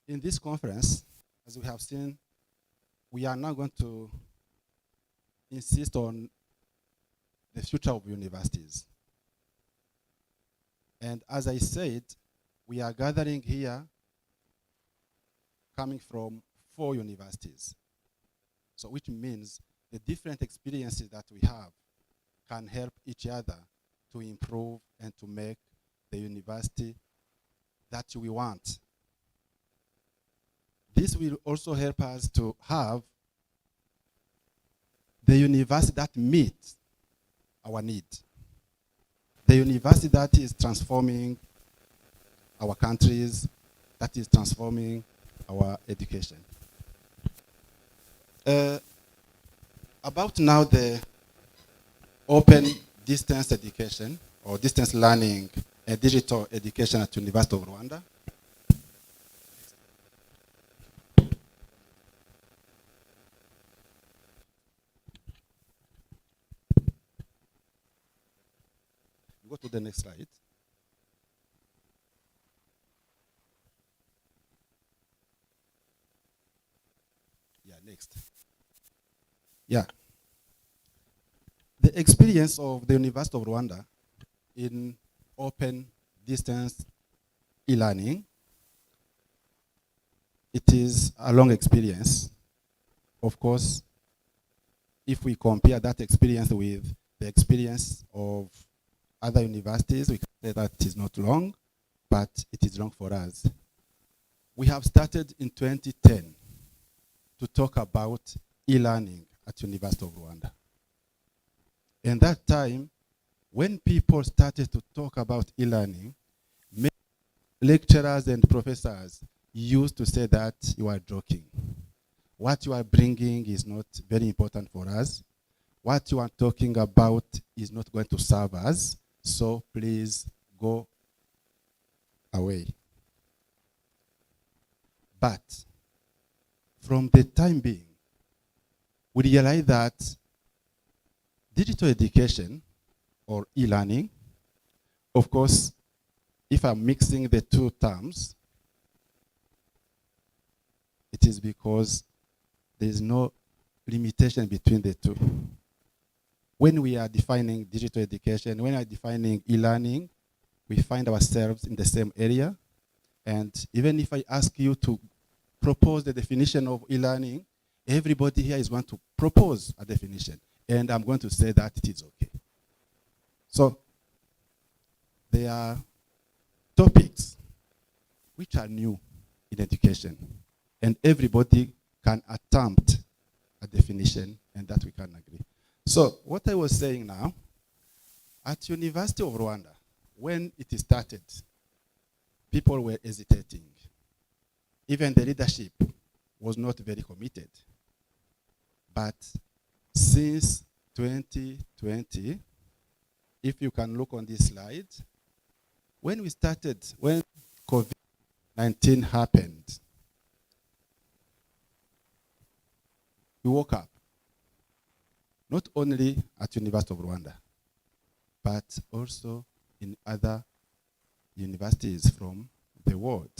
Speaker 14: In this conference, as we have seen, we are now going to insist on the future of universities. And as I said, we are gathering here coming from 4 universities. So which means the different experiences that we have can help each other to improve and to make the university that we want. This will also help us to have the university that meets our need. The university that is transforming our countries, that is transforming our education. About now the open distance education or distance learning and digital education at University of Rwanda. Go to the next slide. Yeah, next. Yeah. The experience of the University of Rwanda in open distance e-learning, it is a long experience. Of course, if we compare that experience with the experience of other universities, we can say that it is not long, but it is long for us. We have started in 2010 to talk about e-learning at University of Rwanda. And that time, when people started to talk about e-learning, many lecturers and professors used to say that you are joking. What you are bringing is not very important for us. What you are talking about is not going to serve us, so please go away. But from the time being, we realize that digital education or e-learning, of course, if I'm mixing the two terms, it is because there is no limitation between the two. When we are defining digital education, when we are defining e-learning, we find ourselves in the same area. And even if I ask you to propose the definition of e-learning, everybody here is going to propose a definition. And I'm going to say that it is okay. So there are topics which are new in education. And everybody can attempt a definition, and that we can agree. So what I was saying now, at University of Rwanda, when it started, people were hesitating. Even the leadership was not very committed. But since 2020, if you can look on this slide, when we started, when COVID-19 happened, we woke up, not only at University of Rwanda, but also in other universities from the world.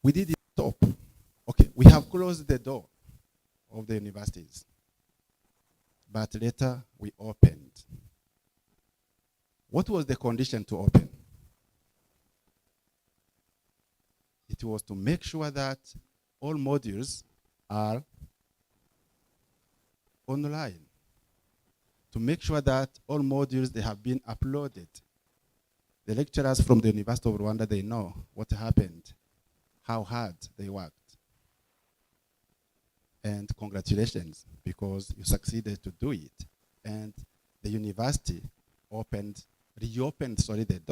Speaker 14: We didn't stop. Okay, we have closed the door of the universities, but later we opened. What was the condition to open? It was to make sure that all modules are online, to make sure that all modules, they have been uploaded. The lecturers from the University of Rwanda, they know what happened, how hard they worked. And congratulations, because you succeeded to do it. And the university reopened the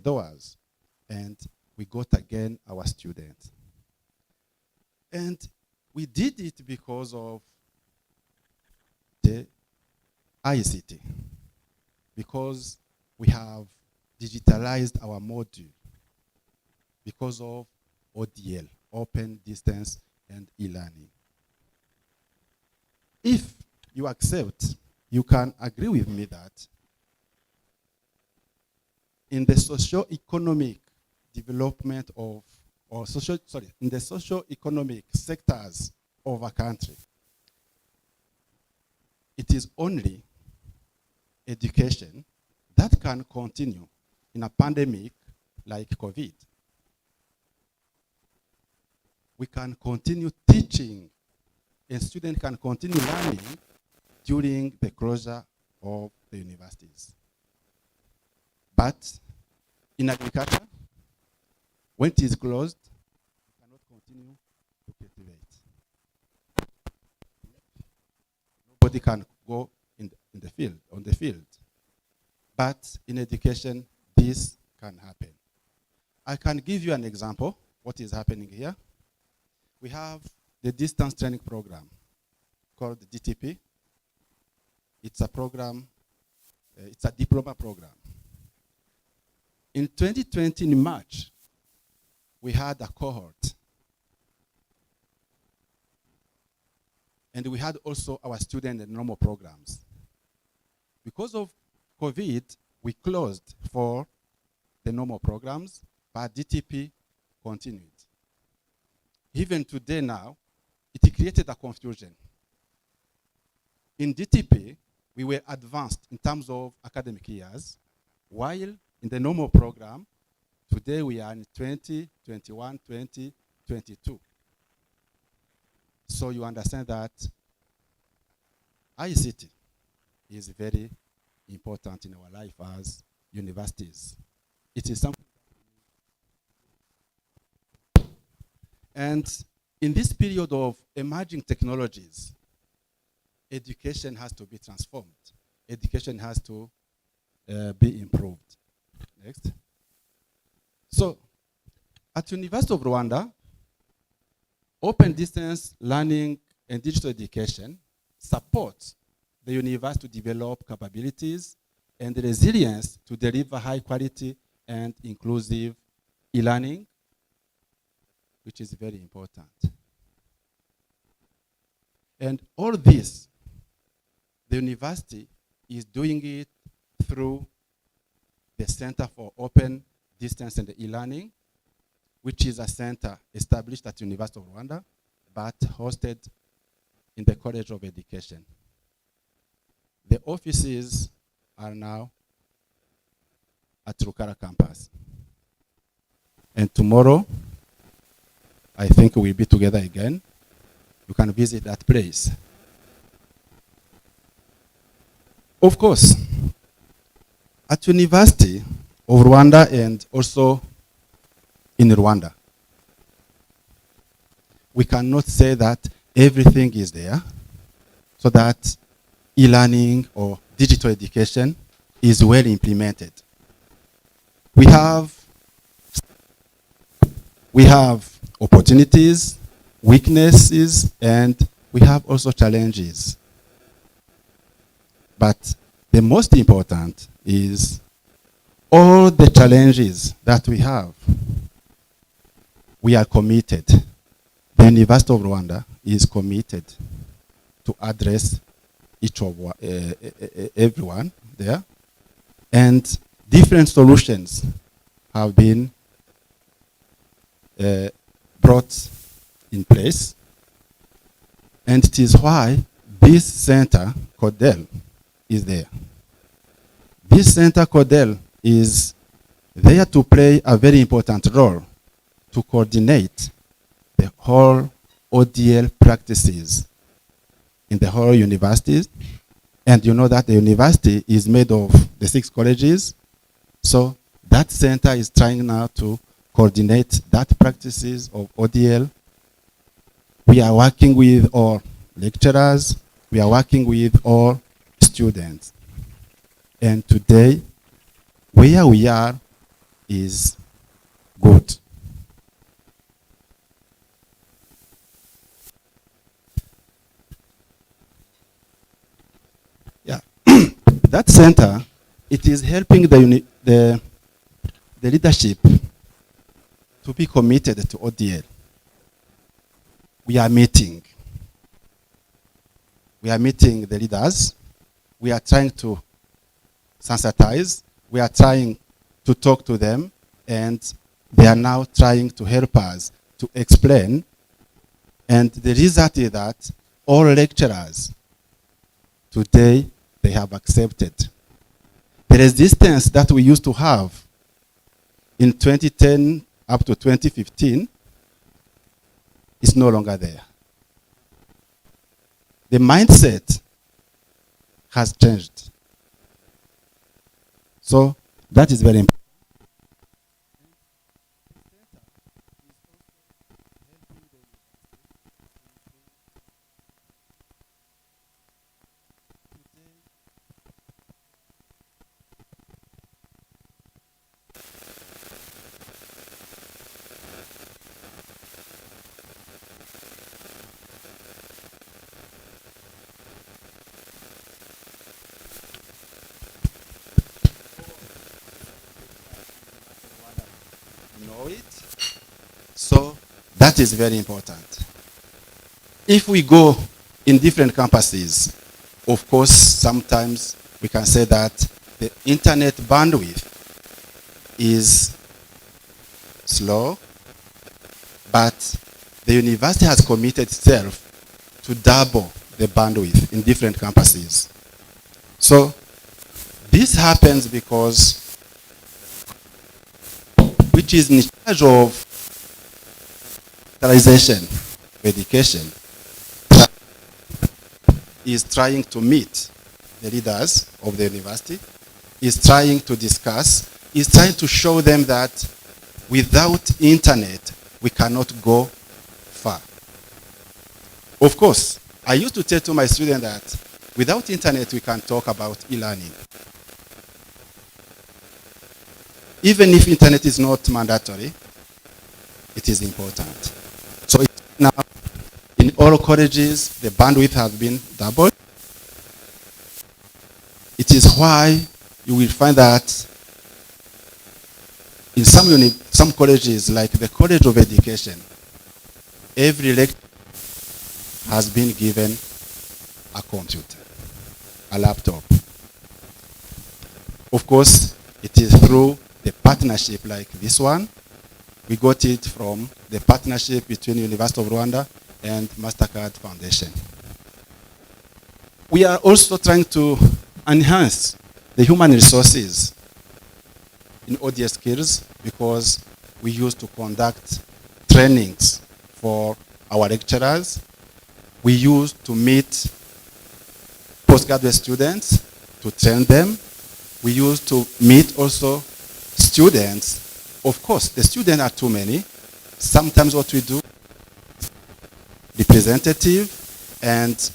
Speaker 14: doors, and we got again our students. And we did it because of the ICT, because we have digitalized our module, because of ODL, Open Distance and E-Learning. If you accept, you can agree with me that in the socio-economic development of, in the socio-economic sectors of a country, it is only education that can continue in a pandemic like COVID. We can continue teaching, and students can continue learning during the closure of the universities. But in agriculture, when it is closed, you cannot continue to cultivate. Nobody can go in the field, on the field. But in education, this can happen. I can give you an example, what is happening here. We have the distance training program called DTP. It's a program, it's a diploma program. In 2020, in March, we had a cohort. And we had also our student and normal programs. Because of COVID, we closed for the normal programs, but DTP continued. Even today now, it created a confusion. In DTP, we were advanced in terms of academic years, while in the normal program, today we are in 2021, 2022. So you understand that ICT is very important in our life as universities. It is something And in this period of emerging technologies, education has to be transformed. Education has to be improved. Next. So, at University of Rwanda, open distance learning and digital education supports the university to develop capabilities and the resilience to deliver high quality and inclusive e-learning, which is very important. And all this, the university is doing it through the Center for Open Distance and E-Learning, which is a center established at University of Rwanda, but hosted in the College of Education. The offices are now at Rukara campus. And tomorrow, I think we'll be together again. You can visit that place. Of course, at University of Rwanda and also in Rwanda, we cannot say that everything is there so that e-learning or digital education is well implemented. We have opportunities, weaknesses, and we have also challenges. But the most important is all the challenges that we have. We are committed. The University of Rwanda is committed to address each of everyone there, and different solutions have been brought in place, and it is why this center, CODEL, is there. This center, CODEL, is there to play a very important role to coordinate the whole ODL practices in the whole universities. And you know that the university is made of the 6 colleges. So that center is trying now to coordinate that practices of ODL. We are working with all lecturers. We are working with all students. And today, where we are is good. Yeah, that center, it is helping the leadership to be committed to ODL. We are meeting the leaders. We are trying to sensitize. We are trying to talk to them, and they are now trying to help us to explain. And the result is that all lecturers today, they have accepted. The resistance that we used to have in 2010 up to 2015 is no longer there. The mindset has changed. So that is very important. Know it. So that is very important. If we go in different campuses, of course, sometimes we can say that the internet bandwidth is slow, but the university has committed itself to double the bandwidth in different campuses. So this happens because which is in charge of digitalization of education is trying to meet the leaders of the university, is trying to discuss, is trying to show them that without internet, we cannot go far. Of course, I used to tell to my students that without internet, we can talk about e-learning. Even if internet is not mandatory, it is important. So now, in all colleges, the bandwidth has been doubled. It is why you will find that in some colleges, like the College of Education, every lecturer has been given a computer, a laptop. Of course, it is through the partnership like this one. We got it from the partnership between University of Rwanda and MasterCard Foundation. We are also trying to enhance the human resources in ODS skills because we used to conduct trainings for our lecturers. We used to meet postgraduate students to train them. We used to meet also students. Of course, the students are too many. Sometimes what we do, representative, and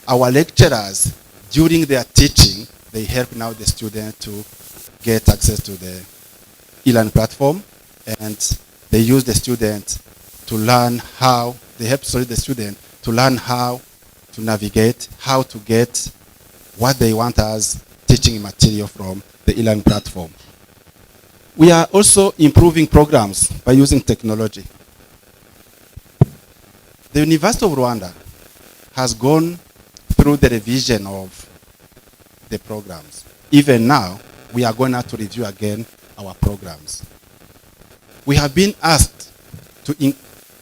Speaker 14: our lecturers, during their teaching, they help now the student to get access to the e-learning platform, and they use the student to learn how, they help the student to learn how to navigate, how to get what they want as teaching material from the e-learning platform. We are also improving programs by using technology. The University of Rwanda has gone through the revision of the programs. Even now, we are going to review again our programs. We have been asked to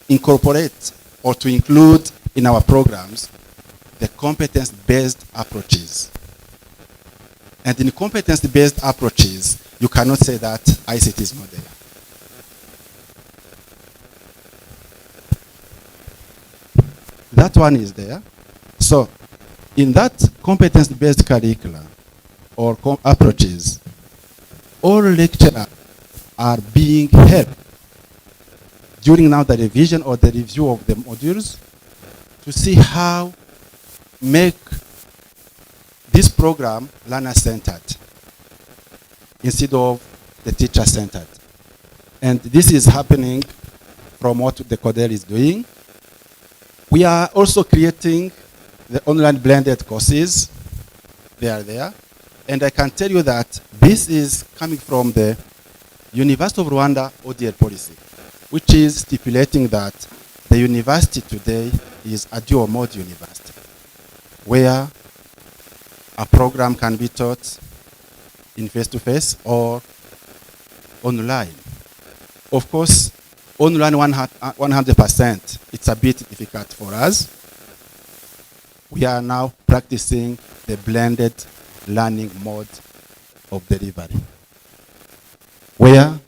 Speaker 14: incorporate or to include in our programs the competence-based approaches. And in competence-based approaches, you cannot say that ICT is not there. That one is there. So, in that competence-based curricula or approaches, all lecturers are being helped during now the revision or the review of the modules to see how make this program learner-centered instead of the teacher-centered. And this is happening from what the CODEL is doing. We are also creating the online blended courses. They are there. And I can tell you that this is coming from the University of Rwanda ODL policy, which is stipulating that the university today is a dual mode university, where a program can be taught in face-to-face or online. Of course, online 100%, it's a bit difficult for us. We are now practicing the blended learning mode of delivery, where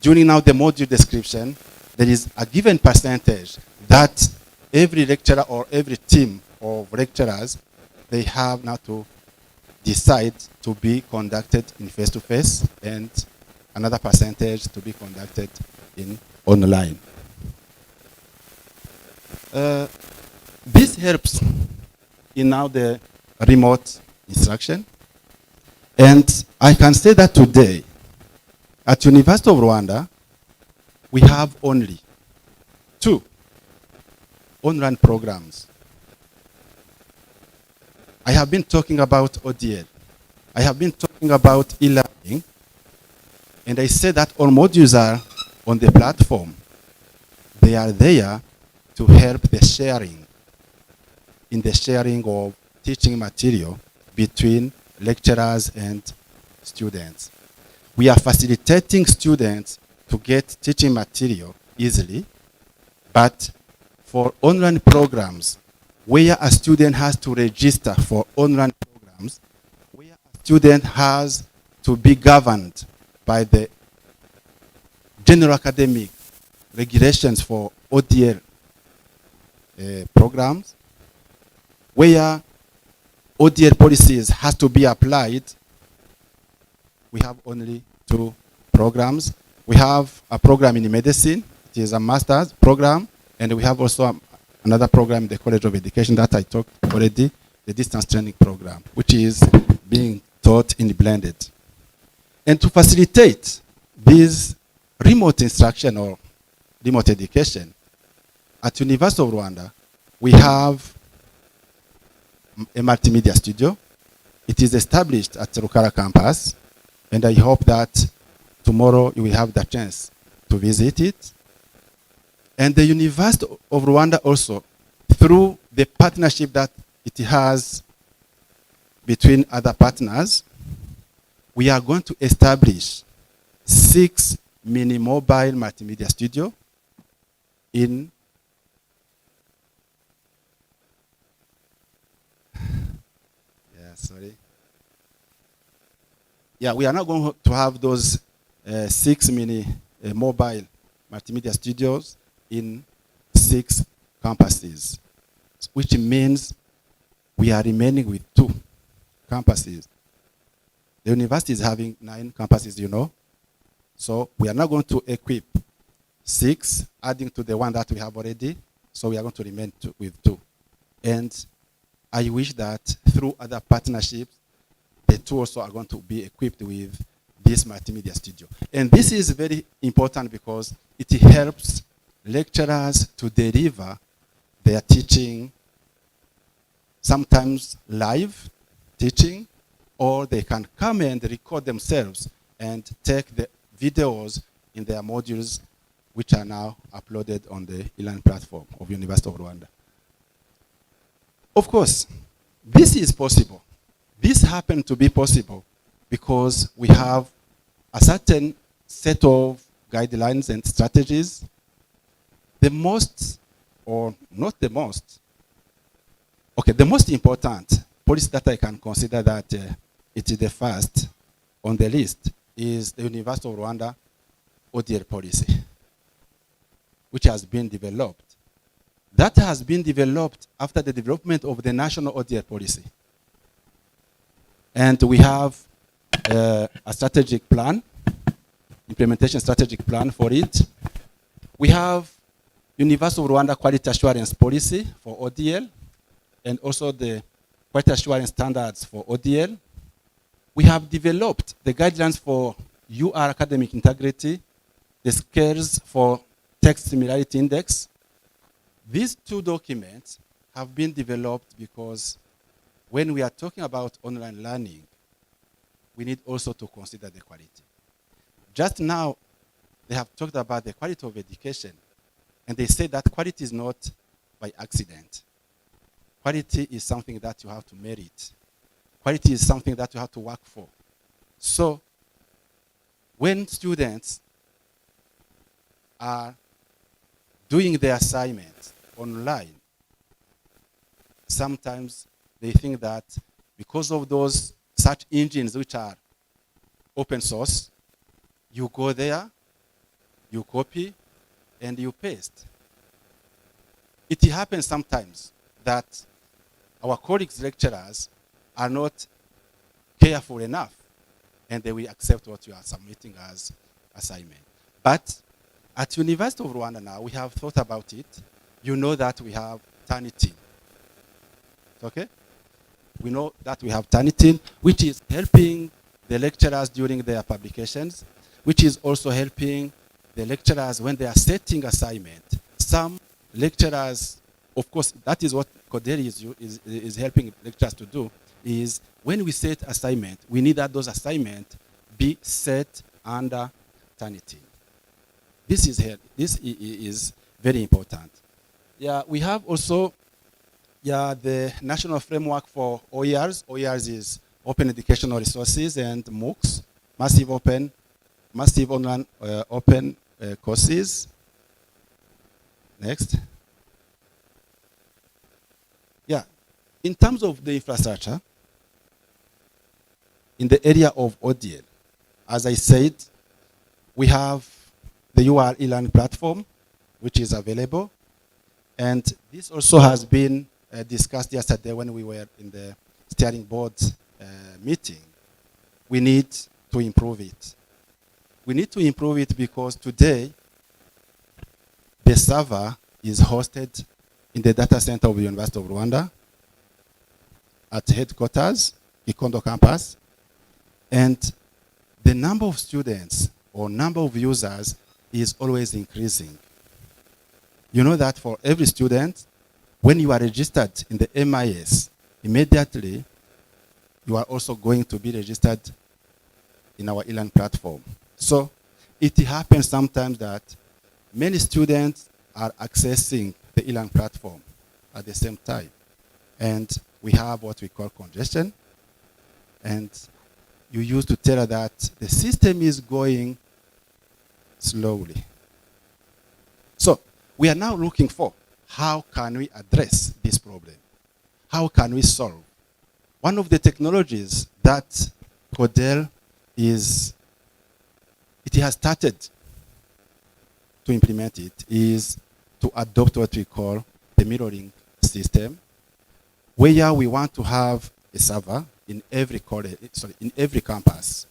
Speaker 14: during now the module description, there is a given percentage that every lecturer or every team of lecturers, they have now to decide to be conducted in face-to-face and another percentage to be conducted in online. This helps in now the remote instruction. And I can say that today, at University of Rwanda, we have only 2 online programs. I have been talking about ODL. I have been talking about e-learning. And I say that all modules are on the platform. They are there to help the sharing, in the sharing of teaching material between lecturers and students. We are facilitating students to get teaching material easily, but for online programs, where a student has to register for online programs, where a student has to be governed by the general academic regulations for ODL programs, where ODL policies has to be applied, we have only 2 programs. We have a program in medicine, it is a master's program, And we have also another program, the College of Education that I talked already, the distance training program, which is being taught in blended. And to facilitate this remote instruction or remote education, at University of Rwanda, we have a multimedia studio. It is established at Rukara campus, and I hope that tomorrow you will have the chance to visit it. And the University of Rwanda also, through the partnership that it has between other partners, we are going to establish 6 mini mobile multimedia studio in we are not going to have those 6 mini mobile multimedia studios in 6 campuses, which means we are remaining with 2 campuses. The university is having 9 campuses, you know. So we are not going to equip 6, adding to the one that we have already. So we are going to remain with 2. And I wish that through other partnerships, the 2 also are going to be equipped with this multimedia studio. And this is very important because it helps lecturers to deliver their teaching, sometimes live teaching, or they can come and record themselves and take the videos in their modules, which are now uploaded on the e-learning platform of University of Rwanda. Of course, this is possible. This happened to be possible because we have a certain set of guidelines and strategies. The most, or not the most, okay, the most important policy that I can consider that it is the first on the list is the University of Rwanda ODL policy, which has been developed. That has been developed after the development of the national ODL policy. And we have a strategic plan, implementation strategic plan for it. We have University of Rwanda Quality Assurance Policy for ODL, and also the Quality Assurance Standards for ODL. We have developed the guidelines for UR academic integrity, the scales for text similarity index. These 2 documents have been developed because when we are talking about online learning, we need also to consider the quality. Just now, they have talked about the quality of education, and they say that quality is not by accident. Quality is something that you have to merit. Quality is something that you have to work for. So, when students are doing their assignments online, sometimes they think that because of those search engines which are open source, you go there, you copy, and you paste. It happens sometimes that our colleagues, lecturers, are not careful enough, and they will accept what you are submitting as assignment. But at University of Rwanda now, we have thought about it. You know that we have Turnitin. Okay? We know that we have Turnitin, which is helping the lecturers during their publications, which is also helping the lecturers when they are setting assignment. Some lecturers, of course, that is what Koderi is helping lecturers to do, is when we set assignment, we need that those assignments be set under Turnitin. This is very important. Yeah, we have also the national framework for OERs. OERs is Open Educational Resources and MOOCs, massive online open courses. Next. Yeah, in terms of the infrastructure, in the area of ODL, as I said, we have the UR e-learning platform, which is available. And this also has been discussed yesterday when we were in the steering board meeting. We need to improve it. We need to improve it because today, the server is hosted in the data center of the University of Rwanda at headquarters, Ikondo campus. And the number of students or number of users is always increasing. You know that for every student, when you are registered in the MIS, immediately you are also going to be registered in our e-learn platform. So it happens sometimes that many students are accessing the e-learn platform at the same time. And we have what we call congestion. And you used to tell her that the system is going slowly. So we are now looking for how can we address this problem? How can we solve? One of the technologies that CODEL has started to implement it is to adopt what we call the mirroring system, where we want to have a server in every college, in every campus.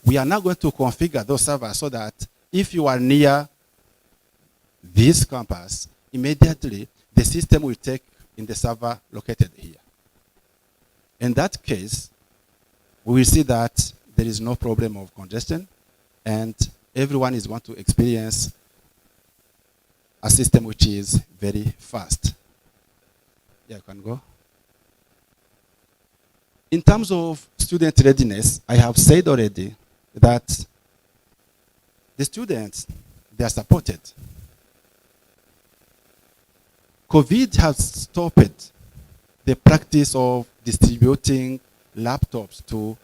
Speaker 14: We are now going to configure those servers so that if you are near this campus, immediately the system will take in the server located here. In that case, we will see that there is no problem of congestion and everyone is going to experience a system which is very fast. Yeah, you can go. In terms of student readiness, I have said already that the students, they are supported. COVID has stopped the practice of distributing laptops to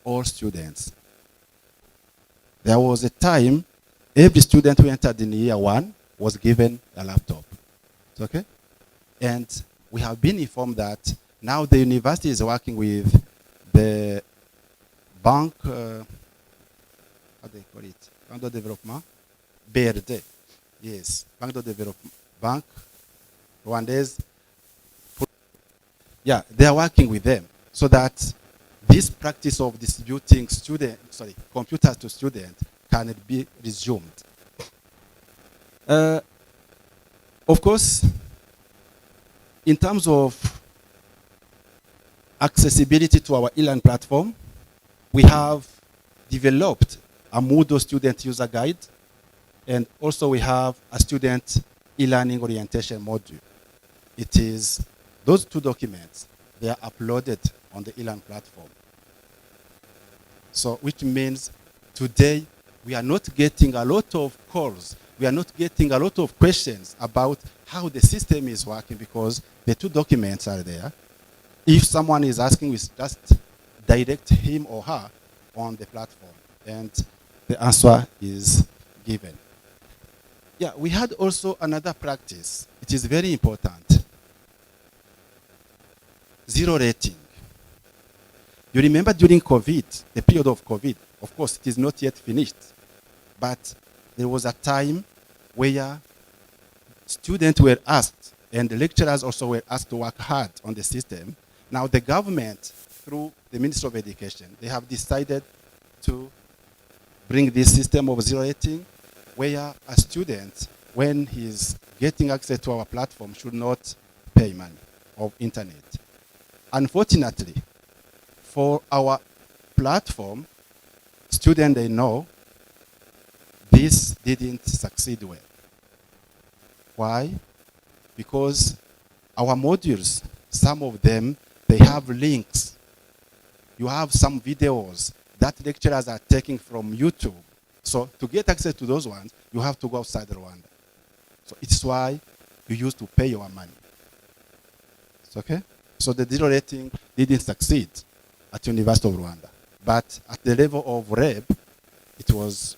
Speaker 14: all students. There was a time every student who entered in year 1 was given a laptop. Okay? And we have been informed that now the university is working with the bank, how do they call it? Bank de Développement? BRD. Yes, Bank de Développement. Bank, Rwandese. Yeah, they are working with them so that this practice of distributing computers to students can be resumed. Of course, in terms of accessibility to our e-learn platform, we have developed a Moodle student user guide, and also we have a student e-learning orientation module. It is those 2 documents, they are uploaded on the e-learn platform. So, which means today we are not getting a lot of calls, we are not getting a lot of questions about how the system is working because the 2 documents are there. If someone is asking, we just direct him or her on the platform and the answer is given. Yeah, we had also another practice. It is very important. Zero rating. You remember during COVID, the period of COVID, of course it is not yet finished, but there was a time where students were asked and the lecturers also were asked to work hard on the system. Now the government, through the Ministry of Education, they have decided to bring this system of zero rating where a student, when he's getting access to our platform, should not pay money of internet. Unfortunately, for our platform, students, they know this didn't succeed well. Why? Because our modules, some of them, they have links. You have some videos that lecturers are taking from YouTube. So to get access to those ones, you have to go outside Rwanda. So it's why you used to pay your money. It's okay? So the zero rating didn't succeed at University of Rwanda. But at the level of REB, it was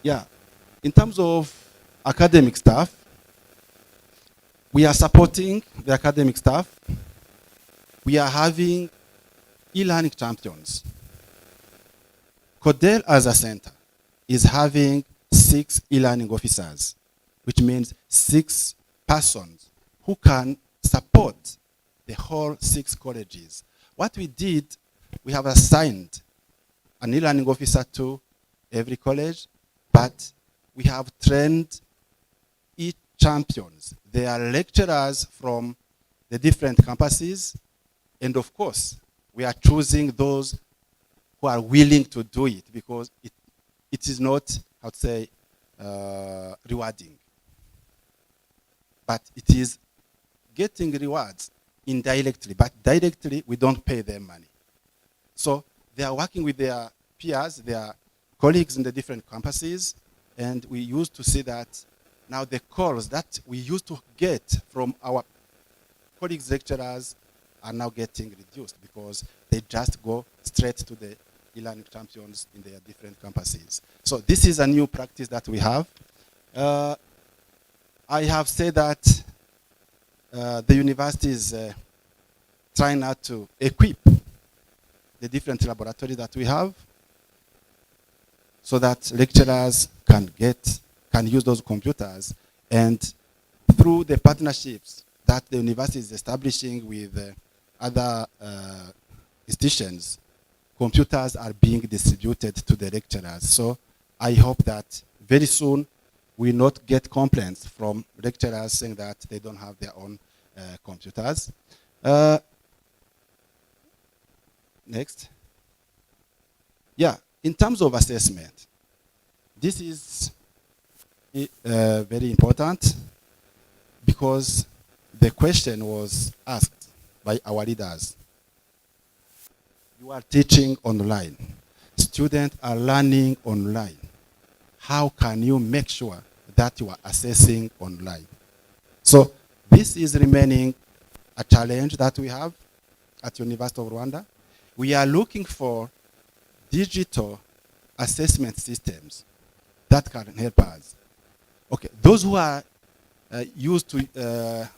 Speaker 14: yeah. In terms of academic staff, we are supporting the academic staff. We are having e-learning champions. CODEL as a center is having 6 e-learning officers, which means 6 persons who can support the whole 6 colleges. What we did we have assigned an e-learning officer to every college, but we have trained champions. They are lecturers from the different campuses, and of course, we are choosing those who are willing to do it because it is not, how to say, rewarding. But it is getting rewards indirectly, but directly we don't pay them money. So they are working with their peers, their colleagues in the different campuses, and we used to see that now the calls that we used to get from our colleagues lecturers are now getting reduced because they just go straight to the e-learning champions in their different campuses. So this is a new practice that we have. I have said that the university is trying now to equip the different laboratories that we have so that lecturers can use those computers, and through the partnerships that the university is establishing with other institutions, computers are being distributed to the lecturers. So I hope that very soon we will not get complaints from lecturers saying that they don't have their own computers. Next. Yeah, in terms of assessment, this is very important because the question was asked by our leaders. You are teaching online. Students are learning online. How can you make sure that you are assessing online? So this is remaining a challenge that we have at University of Rwanda. We are looking for digital assessment systems that can help us. Okay, those who are used to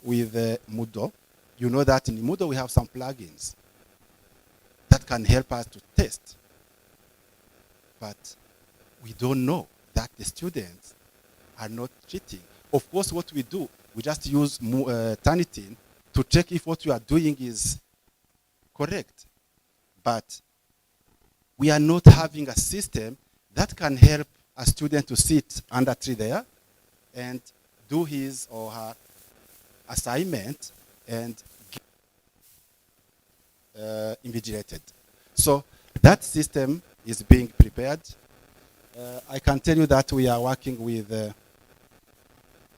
Speaker 14: with Moodle, you know that in Moodle we have some plugins that can help us to test. But we don't know that the students are not cheating. Of course, what we do, we just use Turnitin to check if what you are doing is correct. But we are not having a system that can help a student to sit under tree there and do his or her assignment and get invigilated. So that system is being prepared. I can tell you that we are working with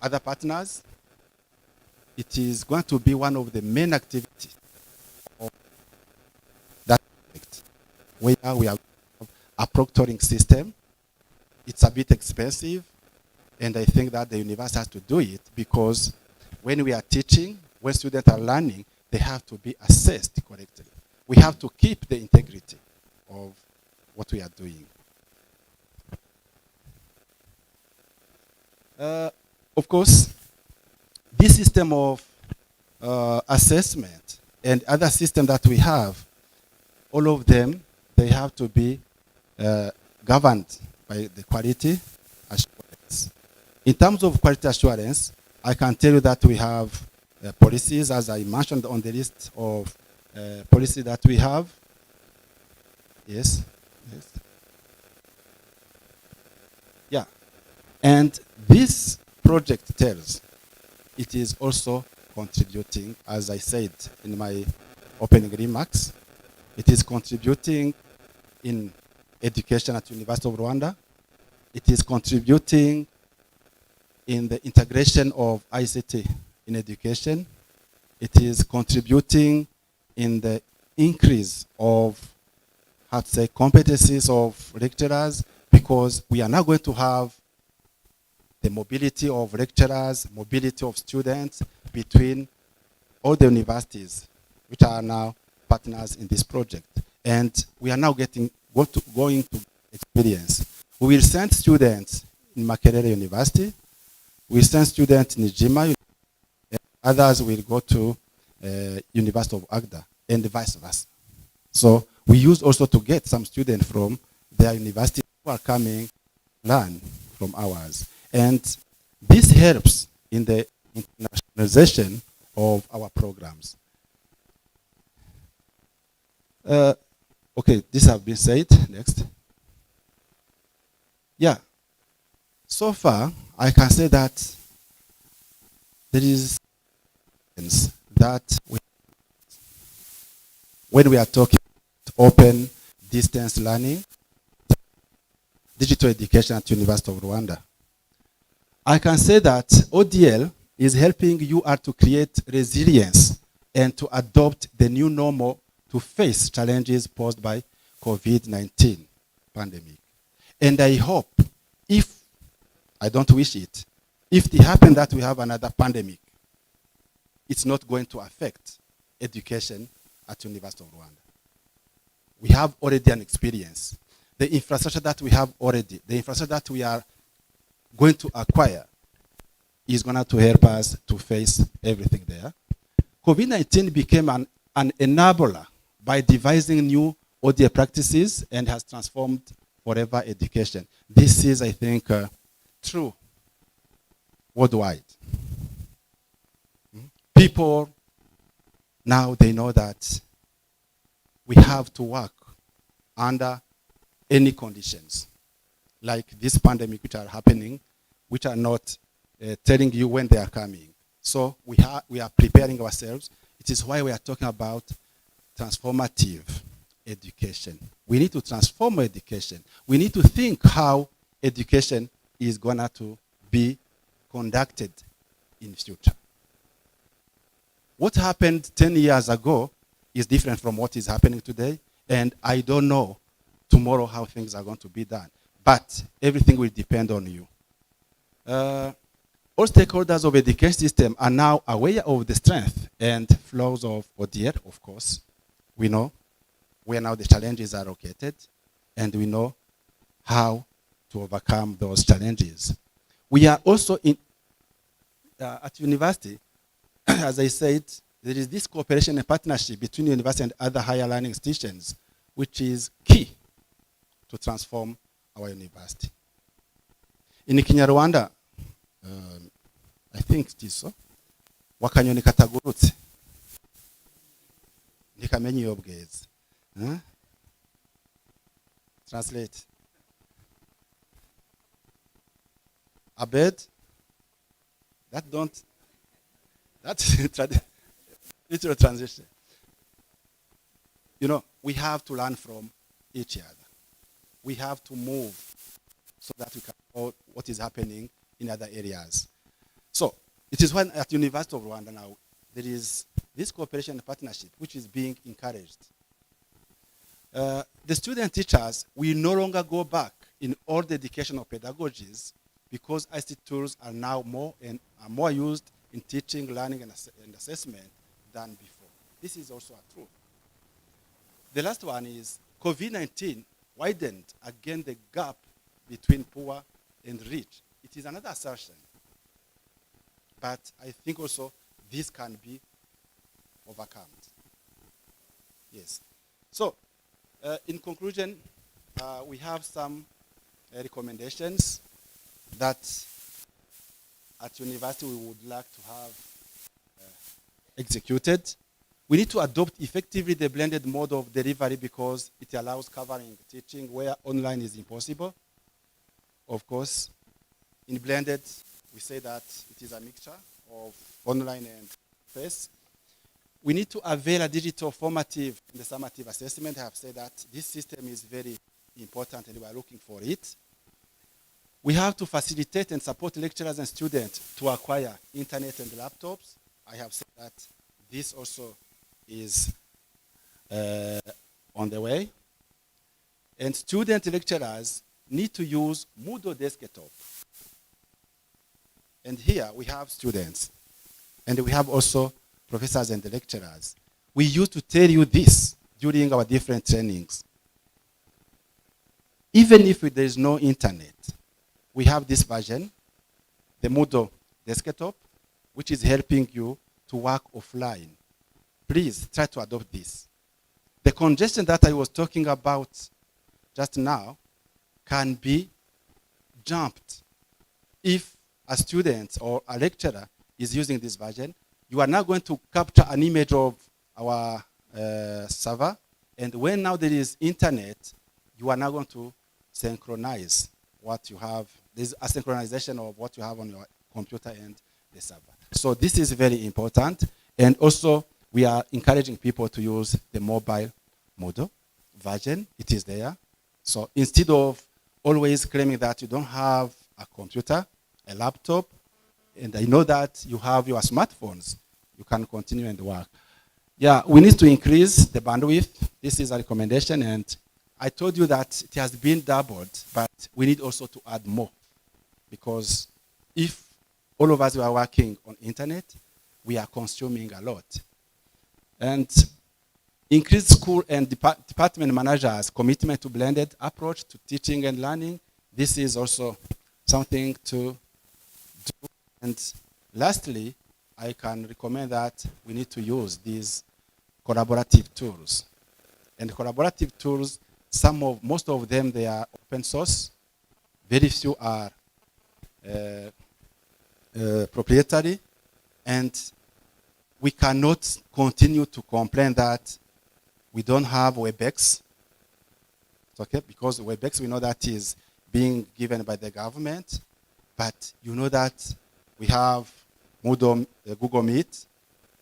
Speaker 14: other partners. It is going to be one of the main activities of that project, where we have a proctoring system. It's a bit expensive, and I think that the university has to do it because when we are teaching, when students are learning, they have to be assessed correctly. We have to keep the integrity of what we are doing. Of course, this system of assessment and other systems that we have, all of them, they have to be governed by the quality assurance. In terms of quality assurance, I can tell you that we have policies, as I mentioned on the list of policies that we have. Yes. Yes. Yeah. And this project tells it is also contributing, as I said in my opening remarks, it is contributing in education at University of Rwanda. It is contributing in the integration of ICT in education. It is contributing in the increase of, how to say, competencies of lecturers, because we are now going to have the mobility of lecturers, mobility of students between all the universities, which are now partners in this project. And we are now going to experience. We will send students in Makerere University, we will send students in Nijima, and others will go to University of Agda, and vice versa. So we use also to get some students from their university who are coming learn from ours. And this helps in the internationalization of our programs. Okay, Okay, this have been said. Next. Yeah. So far, I can say that there is that when we are talking open distance learning, digital education at University of Rwanda, I can say that ODL is helping UR to create resilience and to adopt the new normal to face challenges posed by COVID-19 pandemic. And I hope, if I don't wish it, if it happens that we have another pandemic, it's not going to affect education at University of Rwanda. We have already an experience. The infrastructure that we have already, the infrastructure that we are going to acquire is going to help us to face everything there. COVID-19 became an enabler by devising new ODA practices and has transformed forever education. This is, I think, true worldwide. People now, they know that we have to work under any conditions, like this pandemic which are happening, which are not telling you when they are coming. So we are preparing ourselves. It is why we are talking about transformative education. We need to transform education. We need to think how education is going to be conducted in the future. What happened 10 years ago is different from what is happening today, and I don't know tomorrow how things are going to be done. But everything will depend on you. All stakeholders of the education system are now aware of the strength and flaws of ODR, of course. We know where now the challenges are located, and we know how to overcome those challenges. We are also at university, as I said, there is this cooperation and partnership between university and other higher learning institutions, which is key to transform our university. In Kinyarwanda, I think it is so, wakanyoni katagurutse ntikamenye iyo bweze. Translate. A bird that's literal transition. You know, we have to learn from each other. We have to move so that we can know what is happening in other areas. So it is when at University of Rwanda now there is this cooperation and partnership which is being encouraged. The student teachers will no longer go back in all the educational pedagogies because ICT tools are now more used in teaching, learning, and assessment than before. This is also true. The last one is COVID-19 widened again the gap between poor and rich. It is another assertion. But I think also this can be overcome. Yes. So, in conclusion, we have some recommendations that at university we would like to have executed. We need to adopt effectively the blended mode of delivery because it allows covering teaching where online is impossible. Of course, in blended, we say that it is a mixture of online and face. We need to avail a digital formative and summative assessment. I have said that this system is very important and we are looking for it. We have to facilitate and support lecturers and students to acquire internet and laptops. I have said that this also is on the way. And student lecturers need to use Moodle Desktop. And here we have students. And we have also professors and lecturers. We used to tell you this during our different trainings. Even if there is no internet, we have this version, the Moodle Desktop, which is helping you to work offline. Please try to adopt this. The congestion that I was talking about just now can be jumped if a student or a lecturer is using this version. You are now going to capture an image of our server And when now there is internet, you are now going to synchronize what you have. There's a synchronization of what you have on your computer and the server. So this is very important. And also, we are encouraging people to use the mobile model version. It is there. So instead of always claiming that you don't have a computer, a laptop, and I know that you have your smartphones, you can continue and work. Yeah, we need to increase the bandwidth. This is a recommendation, and I told you that it has been doubled, but we need also to add more. Because if all of us are working on internet, we are consuming a lot. And increase school and department managers' commitment to blended approach to teaching and learning. This is also something to do. And lastly, I can recommend that we need to use these collaborative tools. And collaborative tools, most of them, they are open source. Very few are proprietary. And we cannot continue to complain that we don't have WebEx. Okay, because WebEx, we know that is being given by the government. But you know that we have Moodle, Google Meet.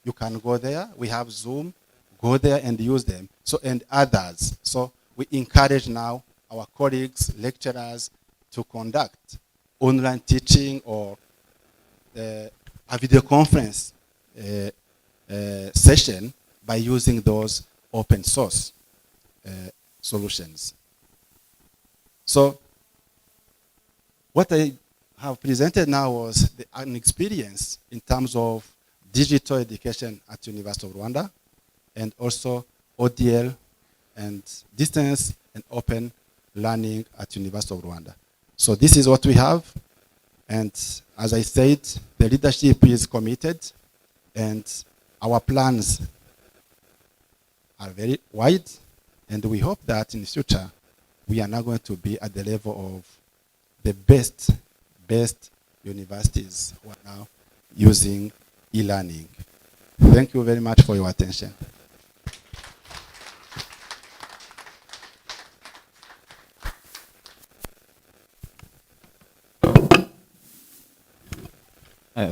Speaker 14: You can go there. We have Zoom. Go there and use them. So, and others. So we encourage now our colleagues, lecturers, to conduct online teaching or a video conference session by using those open source solutions. So what I have presented now was an experience in terms of digital education at University of Rwanda, and also ODL and distance and open learning at University of Rwanda. So this is what we have. And as I said, the leadership is committed, and our plans are very wide. And we hope that in the future, we are now going to be at the level of the best universities who are now using e-learning. Thank you very much for your attention.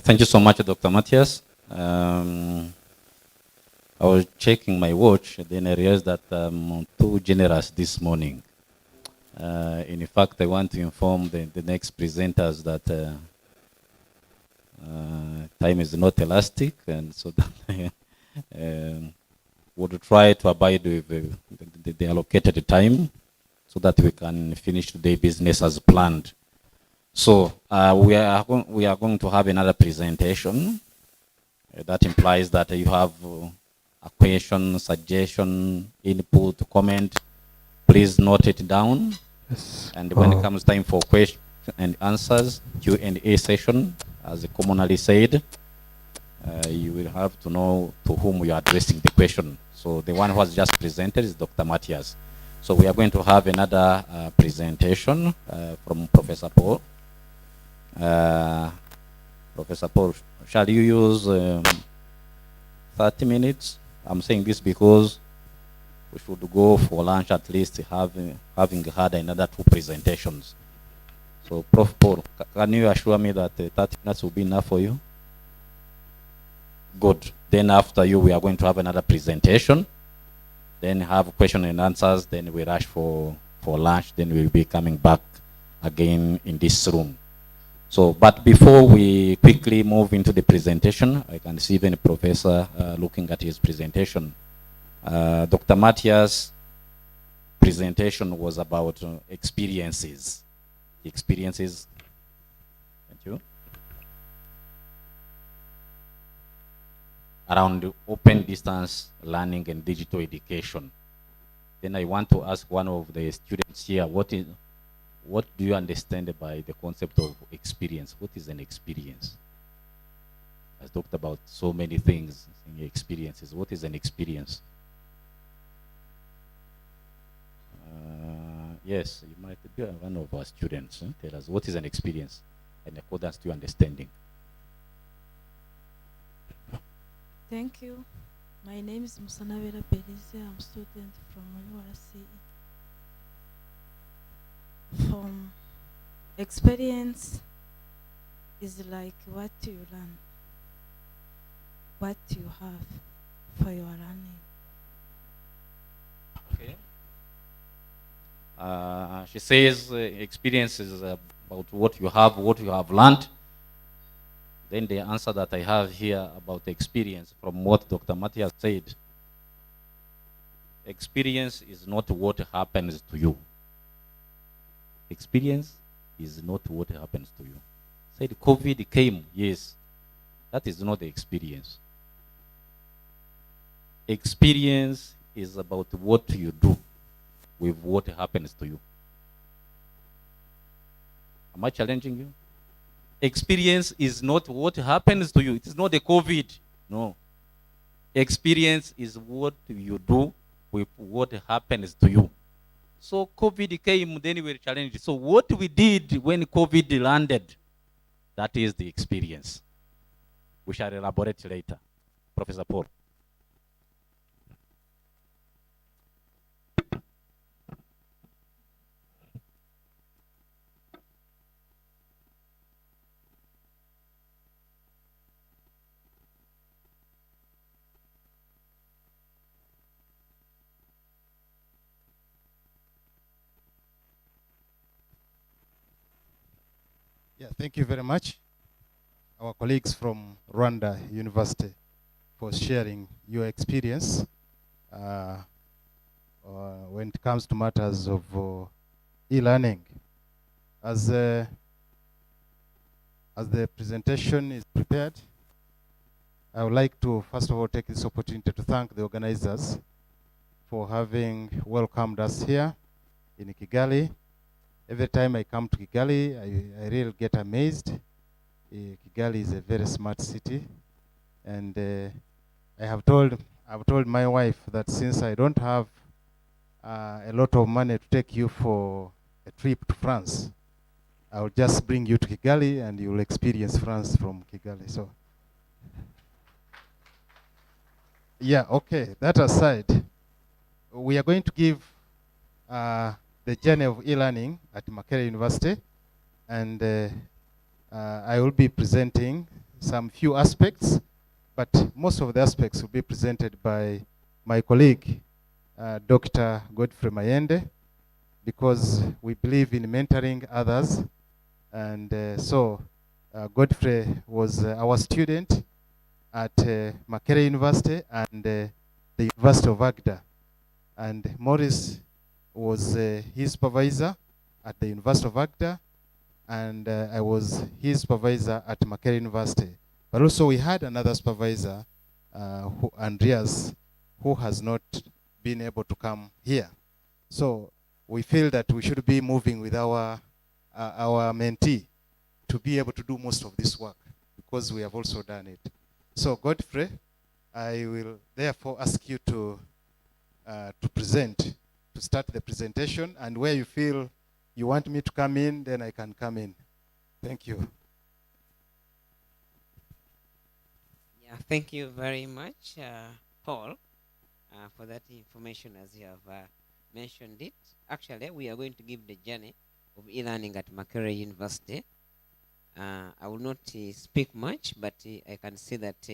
Speaker 1: Thank you so much, Dr. Matthias. I was checking my watch, then I realized that I'm too generous this morning. In fact, I want to inform the next presenters that time is not elastic, and so that we'll try to abide with the allocated time so that we can finish today's business as planned. So we are going to have another presentation. That implies that you have a question, suggestion, input, comment. Please note it down.
Speaker 3: Yes.
Speaker 1: And when it comes time for question and answers, Q&A session, as commonly said, you will have to know to whom you are addressing the question. So the one who has just presented is Dr. Matthias. So we are going to have another presentation from Professor Paul. Professor Paul, shall you use 30 minutes? I'm saying this because we should go for lunch at least having had another 2 presentations. So Prof. Paul, can you assure me that 30 minutes will be enough for you? Good. Then after you, we are going to have another presentation. Then have question and answers. Then we rush for lunch. Then we'll be coming back again in this room. So, but before we quickly move into the presentation, I can see even the professor looking at his presentation. Dr. Matthias' presentation was about experiences. Experiences. Thank you. Around open distance learning and digital education. Then I want to ask one of the students here, what do you understand by the concept of experience? What is an experience? I've talked about so many things in experiences. What is an experience? Yes, you might be one of our students. Tell us, what is an experience in accordance to your understanding?
Speaker 17: Thank you. My name is Musanavera Belize. I'm student from URC. From experience is like what you learn, what you have for your learning.
Speaker 1: Okay. She says experience is about what you have learned. Then the answer that I have here about experience from what Dr. Matthias said, experience is not what happens to you. Experience is not what happens to you. Said COVID came, yes. That is not the experience. Experience is about what you do with what happens to you. Am I challenging you? Experience is not what happens to you. It is not the COVID. No. Experience is what you do with what happens to you. So COVID came, then we were challenged. So what we did when COVID landed, that is the experience. We shall elaborate later. Professor Paul.
Speaker 10: Yeah, thank you very much, our colleagues from Rwanda University, for sharing your experience when it comes to matters of e-learning. As the presentation is prepared, I would like to first of all take this opportunity to thank the organizers for having welcomed us here in Kigali. Every time I come to Kigali, I really get amazed. Kigali is a very smart city, and I've told my wife that since I don't have a lot of money to take you for a trip to France, I will just bring you to Kigali and you will experience France from Kigali. So, yeah, okay. That aside, we are going to give the journey of e-learning at Makerere University, and I will be presenting some few aspects, but most of the aspects will be presented by my colleague, Dr. Godfrey Mayende, because we believe in mentoring others. And so Godfrey was our student at Makerere University and the University of Agda. And Maurice was his supervisor at the University of Agda, and I was his supervisor at Makerere University. But also we had another supervisor, Andreas, who has not been able to come here. So we feel that we should be moving with our mentee to be able to do most of this work, because we have also done it. So Godfrey, I will therefore ask you to present, to start the presentation, and where you feel you want me to come in, then I can come in. Thank you.
Speaker 8: Yeah, thank you very much, Paul, for that information as you have mentioned it. Actually, we are going to give the journey of e-learning at Makerere University. I will not speak much, but I can say that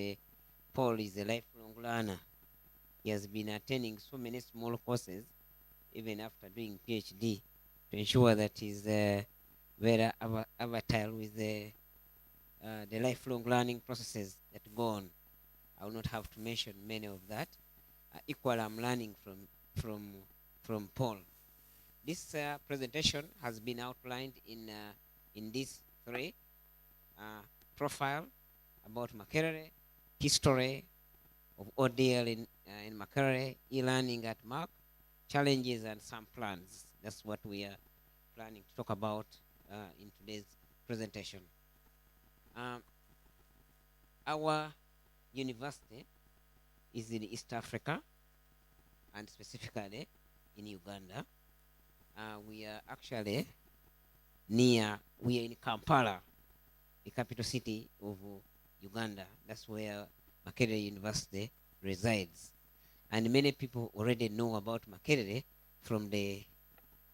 Speaker 8: Paul is a lifelong learner. He has been attending so many small courses, even after doing PhD, to ensure that he's very versatile with the lifelong learning processes that go on. I will not have to mention many of that. Equally, I'm learning from Paul. This presentation has been outlined in these three: profile about Makerere, history of ODL in Makerere, e-learning at Mark, challenges and some plans. That's what we are planning to talk about in today's presentation. Our university is in East Africa, and specifically in Uganda. We are actually we are in Kampala, the capital city of Uganda. That's where Makerere University resides. And many people already know about Makerere from the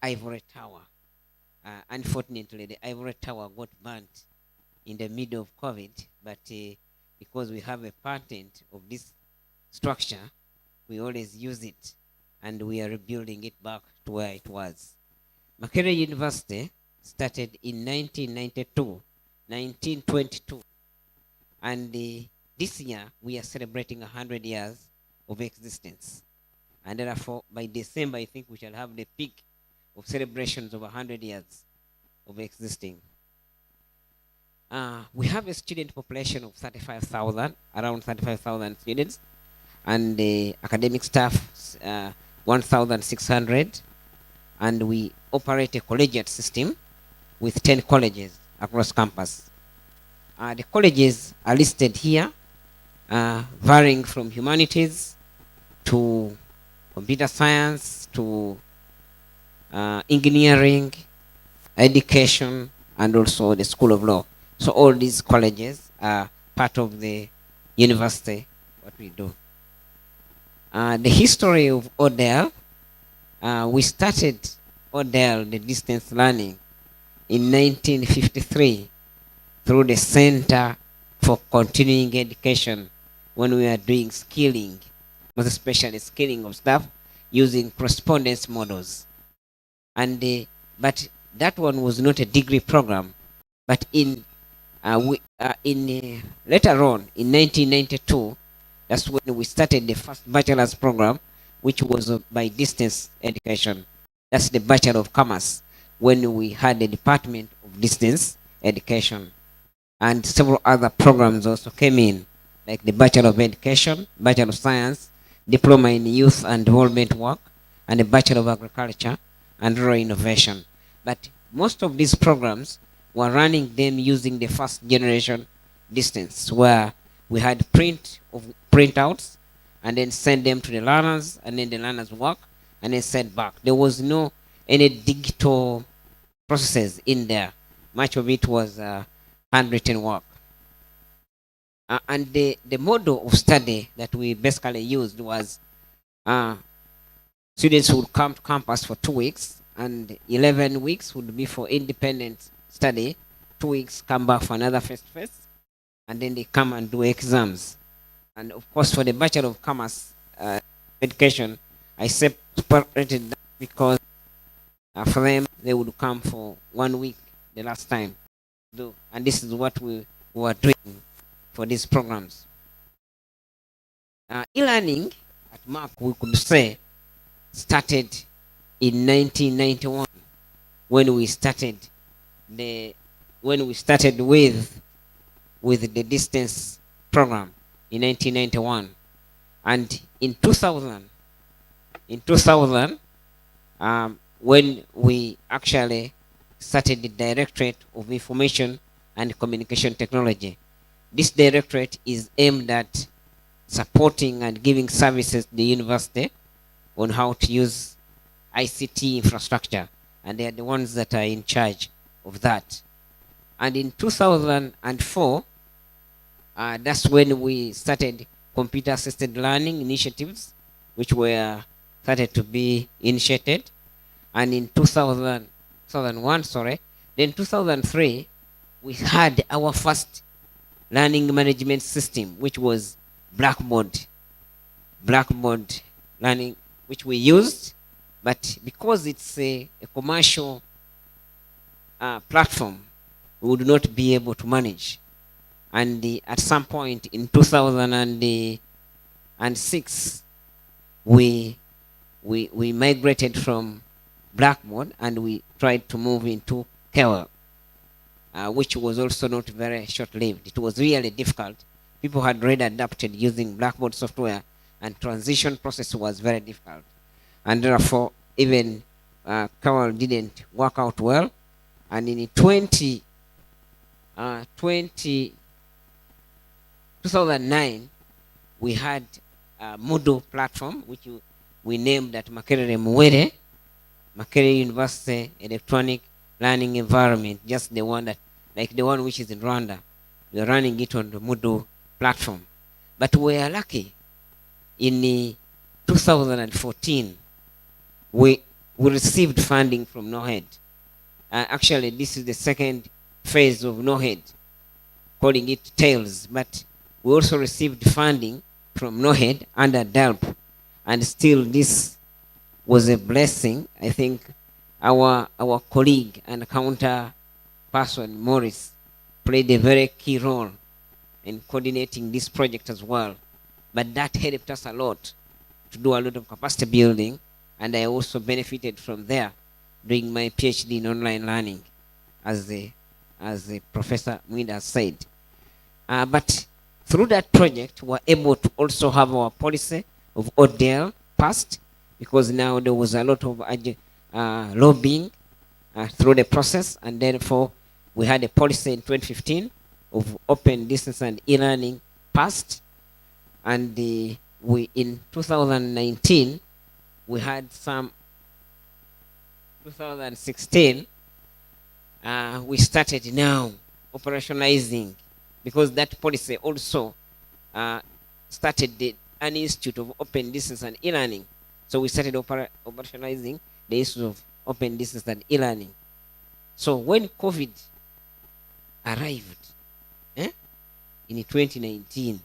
Speaker 8: Ivory Tower. Unfortunately, the Ivory Tower got burnt in the middle of COVID, but because we have a patent of this structure, we always use it, and we are rebuilding it back to where it was. Makerere University started in 1922, and this year we are celebrating 100 years of existence. And therefore, by December, I think we shall have the peak of celebrations of 100 years of existing. We have a student population of 35,000, around 35,000 students, and the academic staff 1,600, and we operate a collegiate system with 10 colleges across campus. The colleges are listed here, varying from humanities to computer science to engineering, education, and also the School of Law. So all these colleges are part of the university, what we do. The history of Odell, we started Odell, the distance learning, in 1953 through the Center for Continuing Education when we were doing skilling, most especially skilling of staff using correspondence models. And but that one was not a degree program, but later on in 1992, that's when we started the first bachelor's program, which was by distance education. That's the Bachelor of Commerce, when we had the Department of Distance Education. And several other programs also came in, like the Bachelor of Education, Bachelor of Science, Diploma in Youth and Development Work, and the Bachelor of Agriculture and Rural Innovation. But most of these programs were running them using the first generation distance, where we had printouts and then send them to the learners, and then the learners work and then send back. There was no any digital processes in there. Much of it was handwritten work. And the model of study that we basically used was students would come to campus for 2 weeks, and 11 weeks would be for independent study. 2 weeks come back for another face-to-face, and then they come and do exams. And of course, for the Bachelor of Commerce education, I separated that because for them, they would come for 1 week the last time. And this is what we were doing for these programs. E-learning at MAC, we could say, started in 1991 when we started with the distance program in 1991, and in 2000 when we actually started the Directorate of Information and Communication Technology. This directorate is aimed at supporting and giving services to the university on how to use ICT infrastructure, and they are the ones that are in charge of that. And in 2004, that's when we started computer-assisted learning initiatives, which were started to be initiated. And in 2001, then 2003, we had our first learning management system, which was Blackboard learning, which we used, but because it's a commercial platform, we would not be able to manage. And at some point in 2006, we migrated from Blackboard and we tried to move into Kewell, which was also not very short-lived. It was really difficult. People had already adapted using Blackboard software, and transition process was very difficult. And therefore, even Kewell didn't work out well. And in 2009, we had a Moodle platform, which we named at Makerere Muwere, Makerere University Electronic Learning Environment, just the one that, like the one which is in Rwanda. We are running it on the Moodle platform. But we are lucky in 2014, we received funding from NOHED. Actually, this is the second phase of NOHED, calling it TAILS, but we also received funding from NOHED under DELP, and still this was a blessing. I think our colleague and counter person, Morris, played a very key role in coordinating this project as well. But that helped us a lot to do a lot of capacity building, and I also benefited from there doing my PhD in online learning, as the Professor Mwinda said. But through that project, we were able to also have our policy of ODL passed, because now there was a lot of lobbying through the process, and therefore we had a policy in 2015 of open distance and e-learning passed, and we in 2019 we had some 2016 we started now operationalizing, because that policy also started an institute of open distance and e-learning. So we started operationalizing the issue of open distance and e-learning. So when COVID arrived in 2019,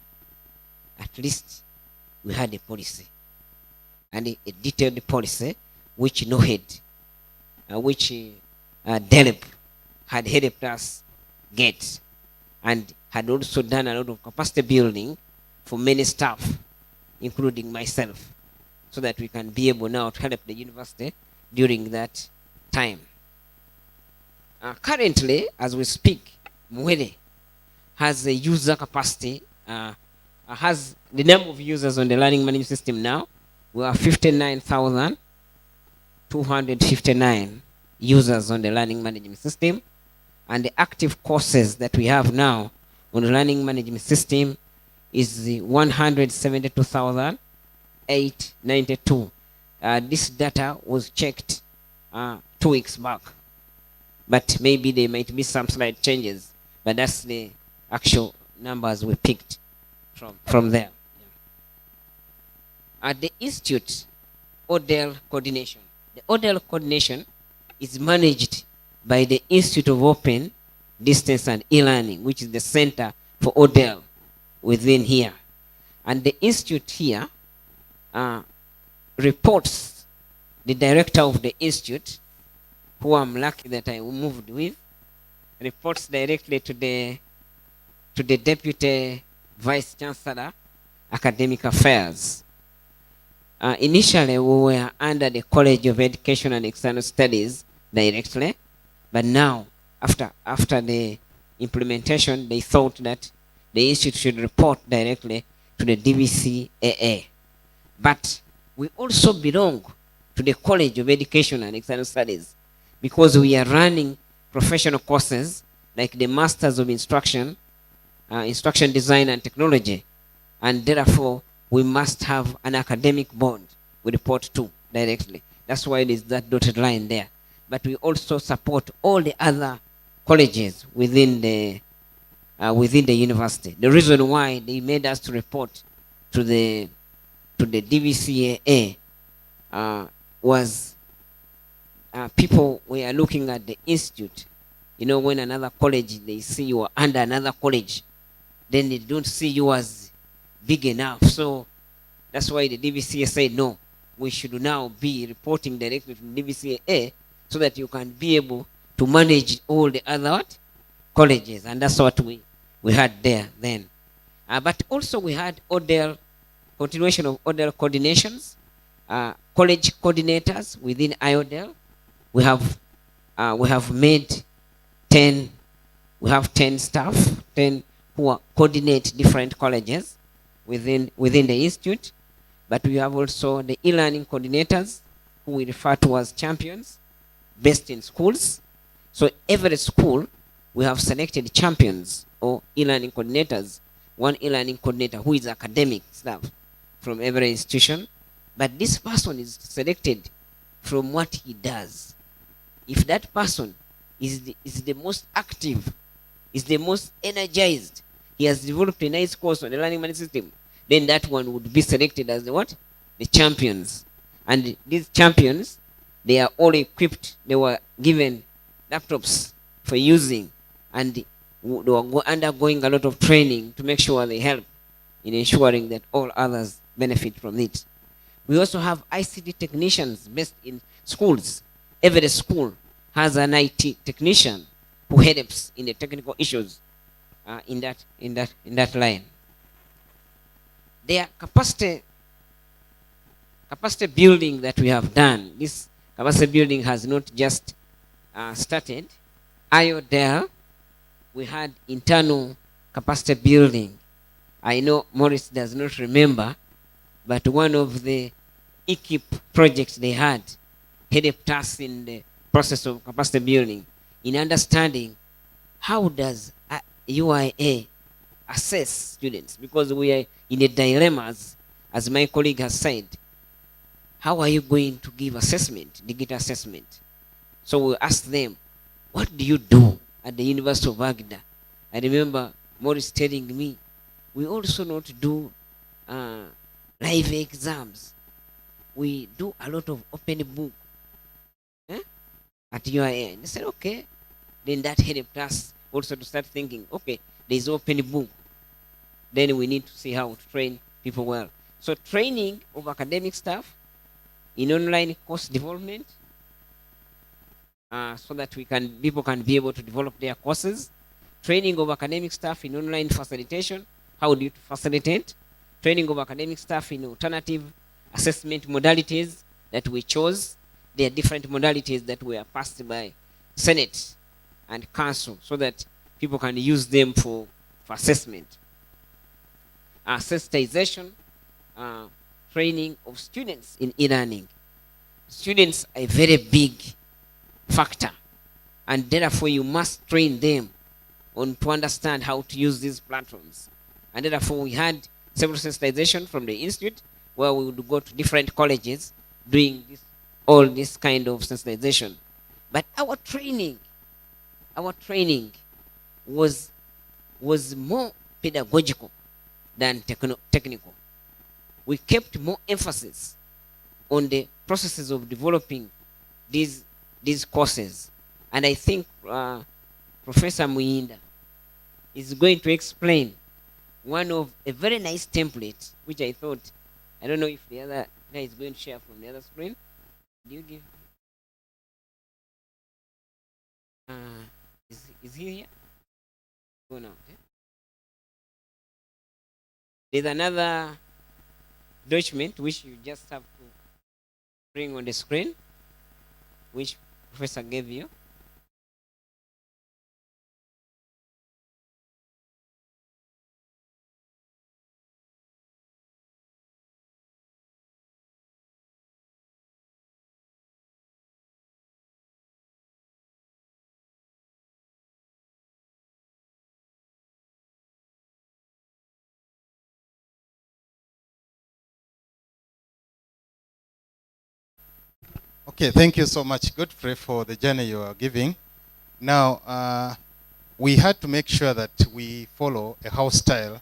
Speaker 8: at least we had a policy, and a detailed policy which NOHED, which DELP had helped us get, and had also done a lot of capacity building for many staff, including myself, so that we can be able now to help the university during that time. Currently, as we speak, Mwere has a user capacity, has the number of users on the learning management system now. We are 59,259 users on the learning management system, and the active courses that we have now on the learning management system is 172,892. This data was checked 2 weeks back, but maybe there might be some slight changes, but that's the actual numbers we picked from there. At the Institute, ODEL coordination. The ODEL coordination is managed by the Institute of Open Distance and E-Learning, which is the center for ODEL within here. And the institute here reports the director of the institute, who I'm lucky that I moved with, reports directly to the Deputy Vice Chancellor, Academic Affairs. Initially, we were under the College of Education and External Studies directly, but now, after the implementation, they thought that the institute should report directly to the DVCAA. But we also belong to the College of Education and External Studies, because we are running professional courses like the Masters of Instruction, Instruction Design and Technology, and therefore we must have an academic board we report to directly. That's why there's that dotted line there. But we also support all the other colleges within the university. The reason why they made us to report to the DVCAA was people were looking at the institute. You know, when another college, they see you are under another college, then they don't see you as big enough. So that's why the DVCA said, no, we should now be reporting directly to the DVCA, so that you can be able to manage all the other colleges. And that's what we had there then. But also we had ODEL, continuation of ODEL coordinations, college coordinators within IODEL. We have made 10, we have 10 staff, 10 who coordinate different colleges within the institute. But we have also the e-learning coordinators, who we refer to as champions, based in schools. So every school, we have selected champions or e-learning coordinators, one e-learning coordinator who is academic staff from every institution. But this person is selected from what he does. If that person is the most active, is the most energized, he has developed a nice course on the learning management system, then that one would be selected as the what? The champions. And these champions, they are all equipped. They were given laptops for using, and they were undergoing a lot of training to make sure they help in ensuring that all others benefit from it. We also have ICT technicians based in schools. Every school has an IT technician who helps in the technical issues in that line. Their capacity building that we have done. This capacity building has not just started. IODEL, we had internal capacity building. I know Morris does not remember, but one of the EKIP projects they had helped us in the process of capacity building, in understanding how does UIA assess students, because we are in a dilemma, as my colleague has said. How are you going to give assessment, digital assessment? So we asked them, what do you do at the University of Agda? I remember Morris telling me, we also not do live exams. We do a lot of open book at UIA. And they said, okay. Then that helped us also to start thinking, okay, there's open book. Then we need to see how to train people well. So training of academic staff in online course development, so that people can be able to develop their courses. Training of academic staff in online facilitation. How do you facilitate? Training of academic staff in alternative assessment modalities that we chose. There are different modalities that were passed by Senate and Council so that people can use them for assessment. Sensitization, training of students in e-learning. Students are a very big factor, and therefore you must train them on to understand how to use these platforms. And therefore we had several sensitization from the institute, where we would go to different colleges doing all this kind of sensitization. But our training was more pedagogical than technical. We kept more emphasis on the processes of developing these courses. And I think Professor Muyinda is going to explain one of a very nice template, which I thought, I don't know if the other guy is going to share from the other screen. Do you give? Is he here? Go now. Okay? There's another document which you just have to bring on the screen, which Professor gave you.
Speaker 10: Okay, thank you so much, Godfrey, for the journey you are giving. Now, we had to make sure that we follow a house style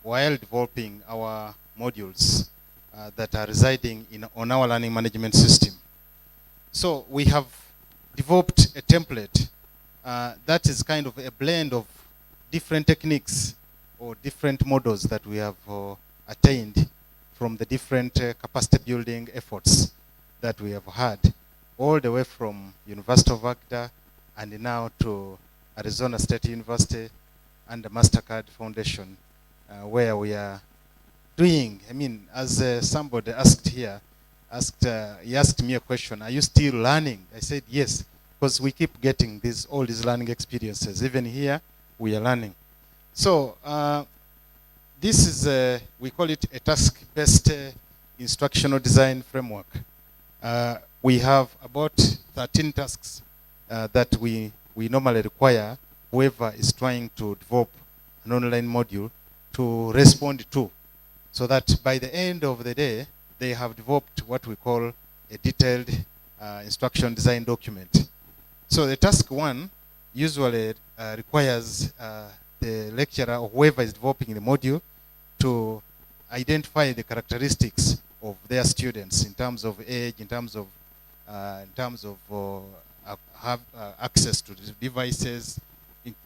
Speaker 10: while developing our modules that are residing on our learning management system. So we have developed a template that is kind of a blend of different techniques or different models that we have attained from the different capacity building efforts that we have had, all the way from University of Agda and now to Arizona State University and the MasterCard Foundation, where we are doing, I mean, as somebody asked here, he asked me a question, are you still learning? I said yes, because we keep getting all these learning experiences. Even here, we are learning. So this is, we call it a task-based instructional design framework. We have about 13 tasks that we normally require whoever is trying to develop an online module to respond to, so that by the end of the day, they have developed what we call a detailed instruction design document. So the task one usually requires the lecturer or whoever is developing the module to identify the characteristics of their students in terms of age, in terms of have access to the devices,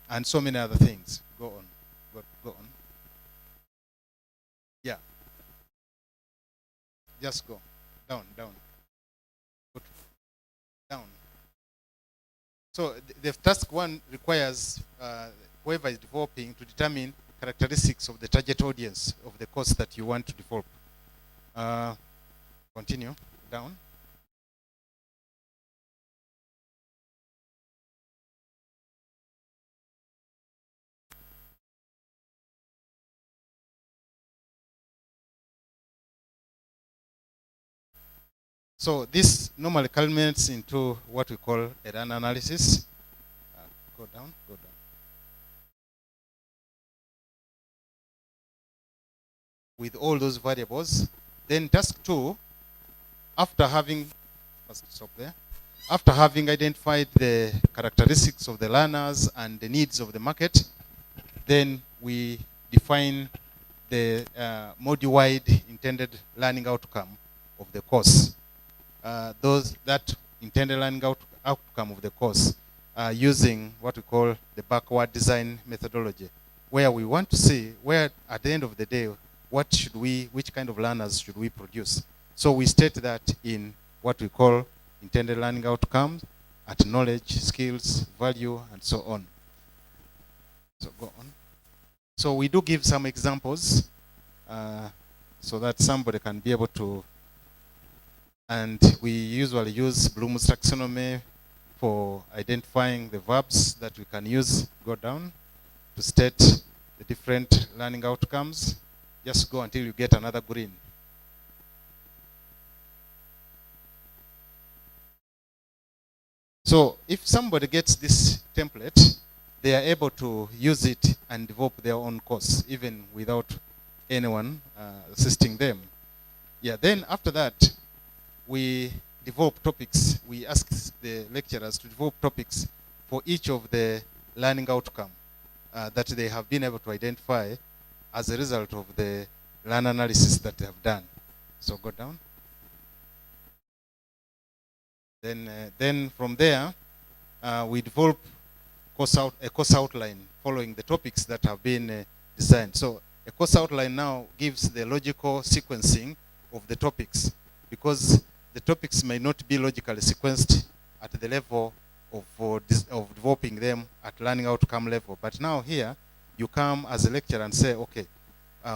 Speaker 10: and so many other things. Go on, go on. Yeah. Just go down. Go down. So the task one requires whoever is developing to determine characteristics of the target audience of the course that you want to develop. Continue down. So this normally culminates into what we call a run analysis. Go down. With all those variables. Then task 2, after having identified the characteristics of the learners and the needs of the market, then we define the module-wide intended learning outcome of the course. That intended learning outcome of the course using what we call the backward design methodology, where we want to see where at the end of the day, which kind of learners should we produce. So we state that in what we call intended learning outcomes at knowledge, skills, value, and so on. So go on. So we do give some examples so that somebody can be able to, and we usually use Bloom's taxonomy for identifying the verbs that we can use. Go down to state the different learning outcomes. Just go until you get another green. So if somebody gets this template, they are able to use it and develop their own course, even without anyone assisting them. Yeah, then after that, we develop topics. We ask the lecturers to develop topics for each of the learning outcome that they have been able to identify as a result of the learn analysis that they have done. So go down. Then from there, we develop a course outline following the topics that have been designed. So a course outline now gives the logical sequencing of the topics, because the topics may not be logically sequenced at the level of developing them at learning outcome level. But now here, you come as a lecturer and say, okay,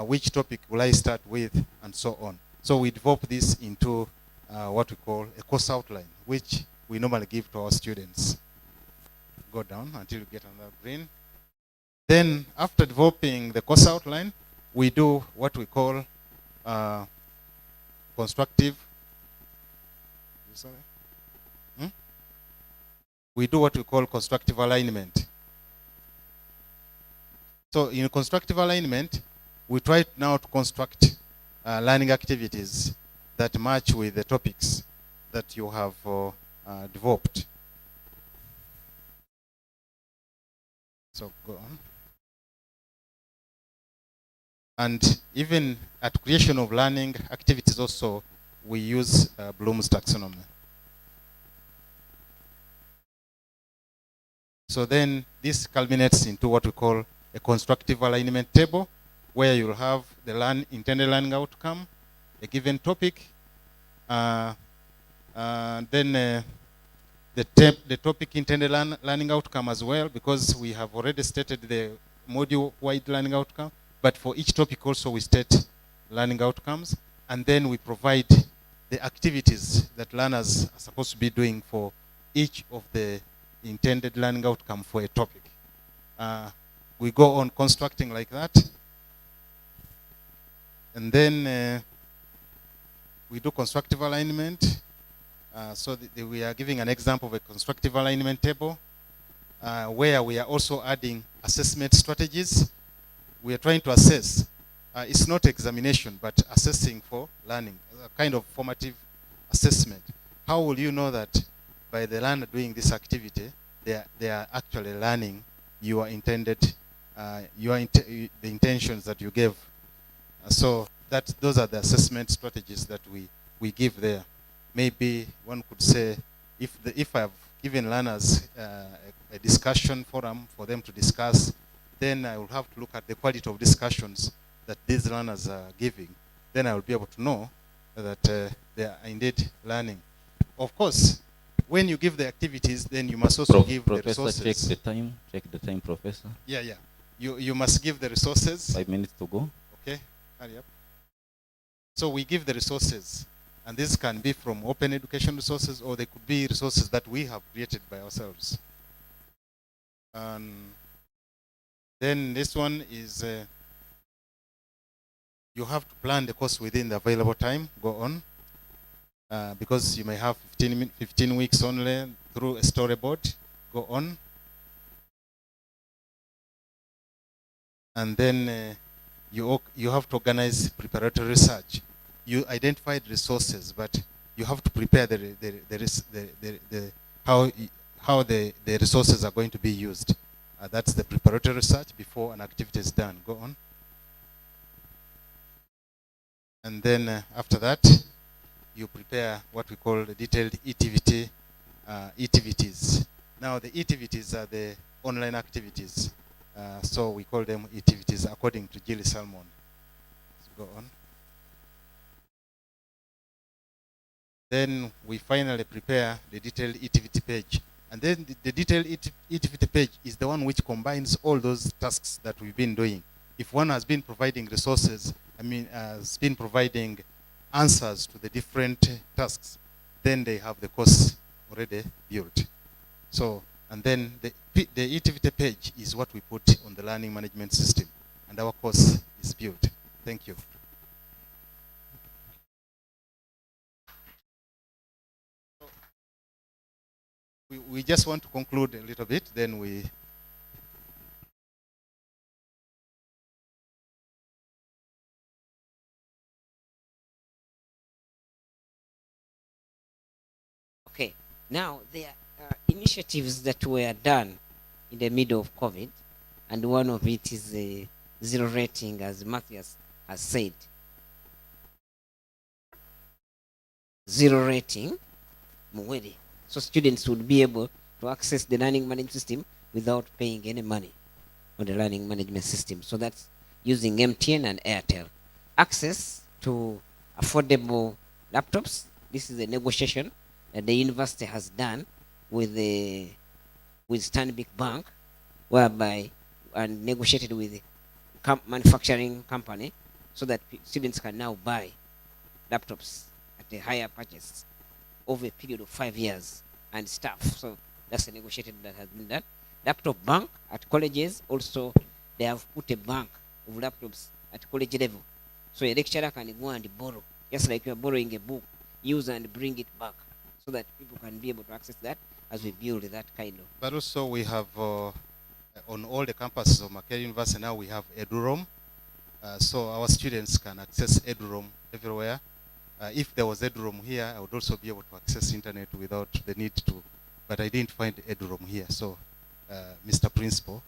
Speaker 10: which topic will I start with, and so on. So we develop this into what we call a course outline, which we normally give to our students. Go down until you get another green. Then after developing the course outline, we do what we call constructive. We do what we call constructive alignment. So in constructive alignment, we try now to construct learning activities that match with the topics that you have developed. So go on. And even at creation of learning activities also, we use Bloom's taxonomy. So then this culminates into what we call a constructive alignment table, where you'll have the intended learning outcome, a given topic, then the topic intended learning outcome as well, because we have already stated the module-wide learning outcome, but for each topic also we state learning outcomes, and then we provide the activities that learners are supposed to be doing for each of the intended learning outcome for a topic. We go on constructing like that, and then we do constructive alignment. So we are giving an example of a constructive alignment table where we are also adding assessment strategies. We are trying to assess. It's not examination, but assessing for learning, a kind of formative assessment. How will you know that by the learner doing this activity, they are actually learning your intended, the intentions that you gave? So those are the assessment strategies that we give there. Maybe one could say, if I've given learners a discussion forum for them to discuss, then I will have to look at the quality of discussions that these learners are giving. Then I will be able to know that they are indeed learning. Of course, when you give the activities, then you must also give the resources.
Speaker 1: Professor, check the time, Professor.
Speaker 10: Yeah. You must give the resources.
Speaker 1: 5 minutes to go.
Speaker 10: Okay, hurry up. So we give the resources, and this can be from open education resources, or they could be resources that we have created by ourselves. Then this one is, you have to plan the course within the available time. Go on. Because you may have 15 weeks only through a storyboard. Go on. And then you have to organize preparatory research. You identified resources, but you have to prepare how the resources are going to be used. That's the preparatory research before an activity is done. Go on. And then after that, you prepare what we call the detailed ETVTs. Now the ETVTs are the online activities. So we call them ETVTs according to Gilly Salmon. Let's go on. Then we finally prepare the detailed ETVT page. And then the detailed ETVT page is the one which combines all those tasks that we've been doing. If one has been providing resources, has been providing answers to the different tasks, then they have the course already built. So, and then the ETVT page is what we put on the learning management system, and our course is built. Thank you. We just want to conclude a little bit, then we...
Speaker 8: Okay, now there are initiatives that were done in the middle of COVID, and one of it is a zero rating, as Matthias has said. Zero rating, Mwede. So students would be able to access the learning management system without paying any money on the learning management system. So that's using MTN and Airtel. Access to affordable laptops. This is a negotiation that the university has done with Stanbic Bank, whereby and negotiated with the manufacturing company, so that students can now buy laptops at a higher purchase over a period of 5 years and stuff. So that's a negotiation that has been done. Laptop bank at colleges also, they have put a bank of laptops at college level. So a lecturer can go and borrow, just like you are borrowing a book, use and bring it back, so that people can be able to access that as we build that kind of.
Speaker 10: But also we have, on all the campuses of Makerere University now, we have EduRoam. So our students can access EduRoam everywhere. If there was EduRoam here, I would also be able to access internet without the need to, but I didn't find EduRoam here. So, Mr. Principal,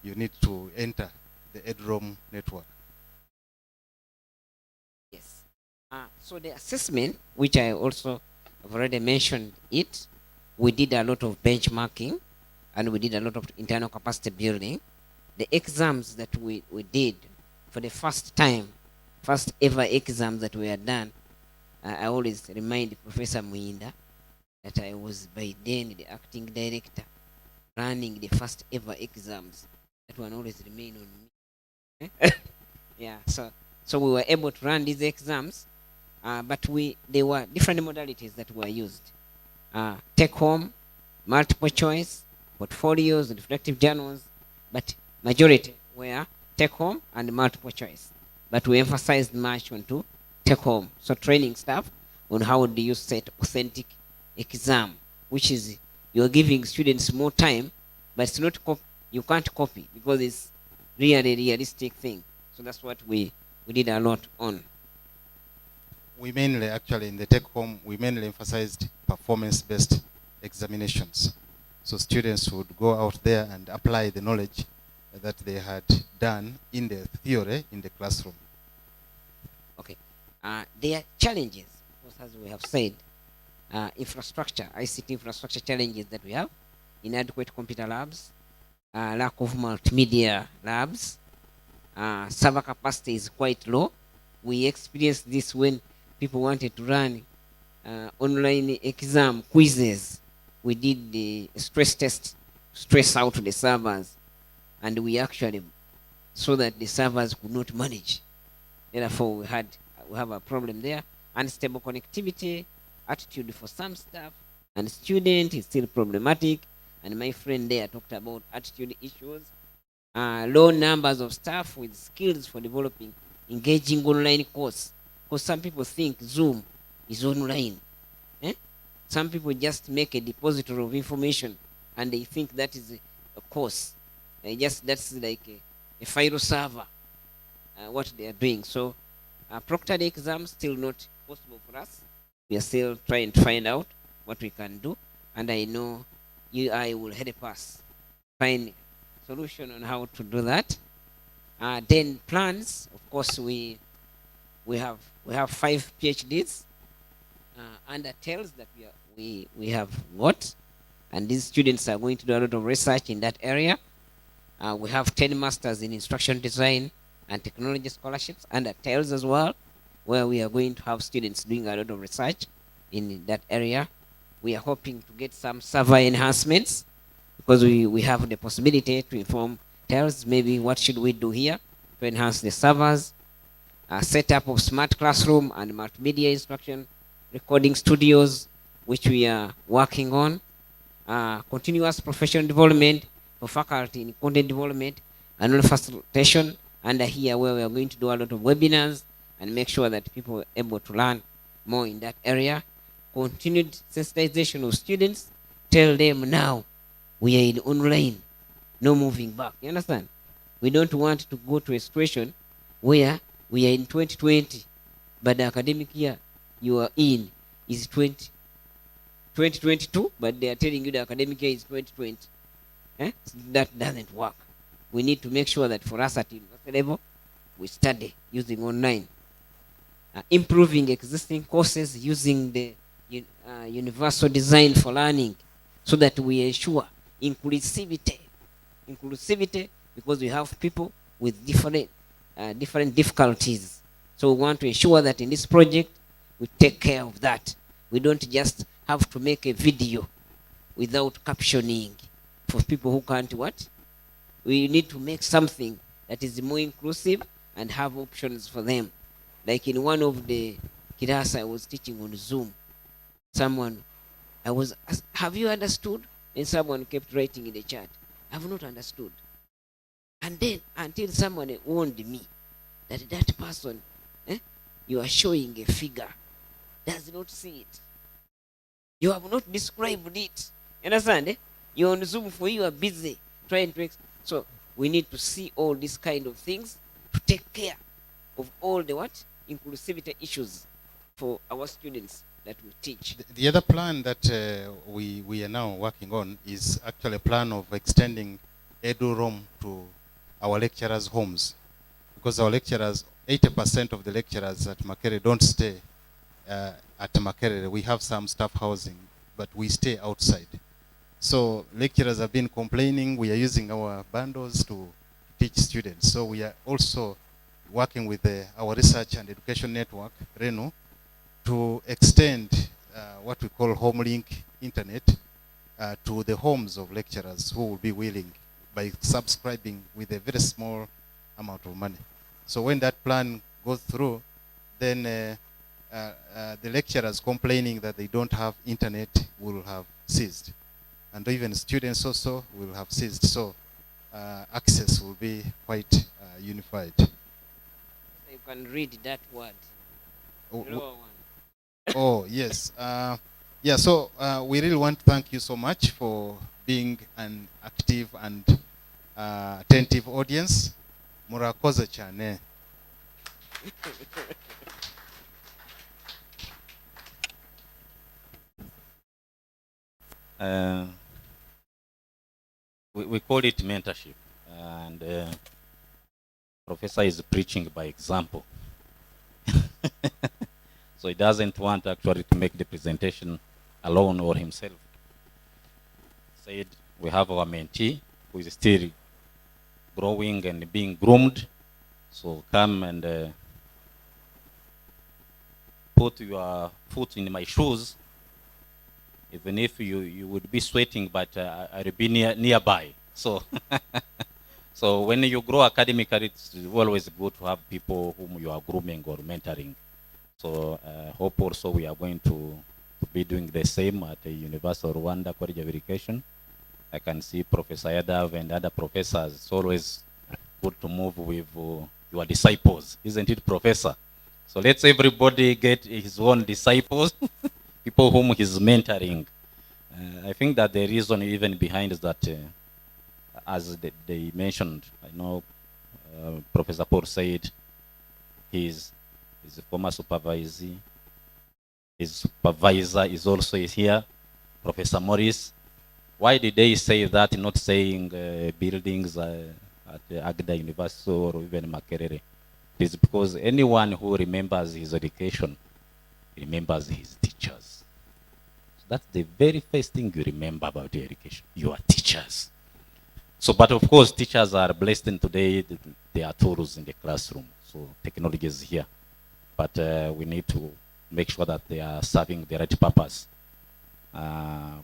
Speaker 10: you need to enter the EduRoam network.
Speaker 8: Yes. So the assessment, which I also have already mentioned it, we did a lot of benchmarking, and we did a lot of internal capacity building. The exams that we did for the first ever exams that were done, I always remind Professor Muinda that I was by then the acting director running the first ever exams. That one always remain on me. Yeah, so we were able to run these exams, but there were different modalities that were used. Take home, multiple choice, portfolios, reflective journals, but majority were take home and multiple choice. But we emphasized much on to take home. So training staff on how do you set authentic exam, which is you're giving students more time, but it's not you can't copy because it's really realistic thing. So that's what we did a lot on.
Speaker 10: We mainly, actually, in the take home, we mainly emphasized performance-based examinations. So students would go out there and apply the knowledge that they had done in the theory in the classroom.
Speaker 8: Okay. There are challenges, of course, as we have said, infrastructure, ICT infrastructure challenges that we have, inadequate computer labs, lack of multimedia labs, server capacity is quite low. We experienced this when people wanted to run online exam quizzes. We did the stress test, stress out the servers, and we actually saw that the servers could not manage. Therefore, we have a problem there. Unstable connectivity, attitude for some staff and student is still problematic. And my friend there talked about attitude issues. Low numbers of staff with skills for developing engaging online course. Because some people think Zoom is online. Some people just make a depository of information and they think that is a course. That's like a file server, what they are doing. So proctored exams still not possible for us. We are still trying to find out what we can do, and I know UI will help us find solution on how to do that. Then plans, of course, we have 5 PhDs under TELS that we have got, and these students are going to do a lot of research in that area. We have 10 masters in instruction design and technology scholarships under TELS as well, where we are going to have students doing a lot of research in that area. We are hoping to get some server enhancements because we have the possibility to inform TELS maybe what should we do here to enhance the servers, setup of smart classroom and multimedia instruction, recording studios, which we are working on, continuous professional development for faculty in content development and on facilitation under here, where we are going to do a lot of webinars and make sure that people are able to learn more in that area. Continued sensitization of students, tell them now we are in online, no moving back. You understand? We don't want to go to a situation where we are in 2020, but the academic year you are in is 2022, but they are telling you the academic year is 2020. That doesn't work. We need to make sure that for us at university level, we study using online. Improving existing courses using the universal design for learning so that we ensure inclusivity. Inclusivity because we have people with different difficulties. So we want to ensure that in this project, we take care of that. We don't just have to make a video without captioning for people who can't what? We need to make something that is more inclusive and have options for them. Like in one of the class I was teaching on Zoom, someone, I was asked, have you understood? And someone kept writing in the chat, I have not understood. And then until someone warned me that person, you are showing a figure, does not see it. You have not described it. You understand? You're on Zoom for you are busy trying to. So we need to see all these kind of things to take care of all the what? Inclusivity issues for our students that we teach.
Speaker 10: The other plan that we are now working on is actually a plan of extending EduRoam to our lecturers' homes. Because our lecturers, 80% of the lecturers at Makerere don't stay at Makerere. We have some staff housing, but we stay outside. So lecturers have been complaining. We are using our bundles to teach students. So we are also working with our research and education network, RENU, to extend what we call home link internet to the homes of lecturers who will be willing by subscribing with a very small amount of money. So when that plan goes through, then the lecturers complaining that they don't have internet will have ceased. And even students also will have ceased. So access will be quite unified.
Speaker 8: You can read that word.
Speaker 10: Oh, yes. Yeah, so we really want to thank you so much for being an active and attentive audience. Murakoze cyane.
Speaker 1: We call it mentorship, and Professor is preaching by example. So he doesn't want actually to make the presentation alone or himself. Said we have our mentee who is still growing and being groomed. So come and put your foot in my shoes, even if you would be sweating, but I'll be nearby. So, so when you grow academically, it's always good to have people whom you are grooming or mentoring. So hope also we are going to be doing the same at the University of Rwanda College of Education. I can see Professor Yadav and other professors. It's always good to move with your disciples, isn't it, Professor? So let's everybody get his own disciples, people whom he's mentoring. I think that the reason even behind is that, as they mentioned, I know Professor Paul said he's a former supervisor. His supervisor is also here, Professor Morris. Why did they say that, not saying buildings at Agda University or even Makerere? It's because anyone who remembers his education remembers his teachers. So that's the very first thing you remember about your education, your teachers. So, but of course, teachers are blessed in today. There are tools in the classroom. So technology is here. But we need to make sure that they are serving the right purpose.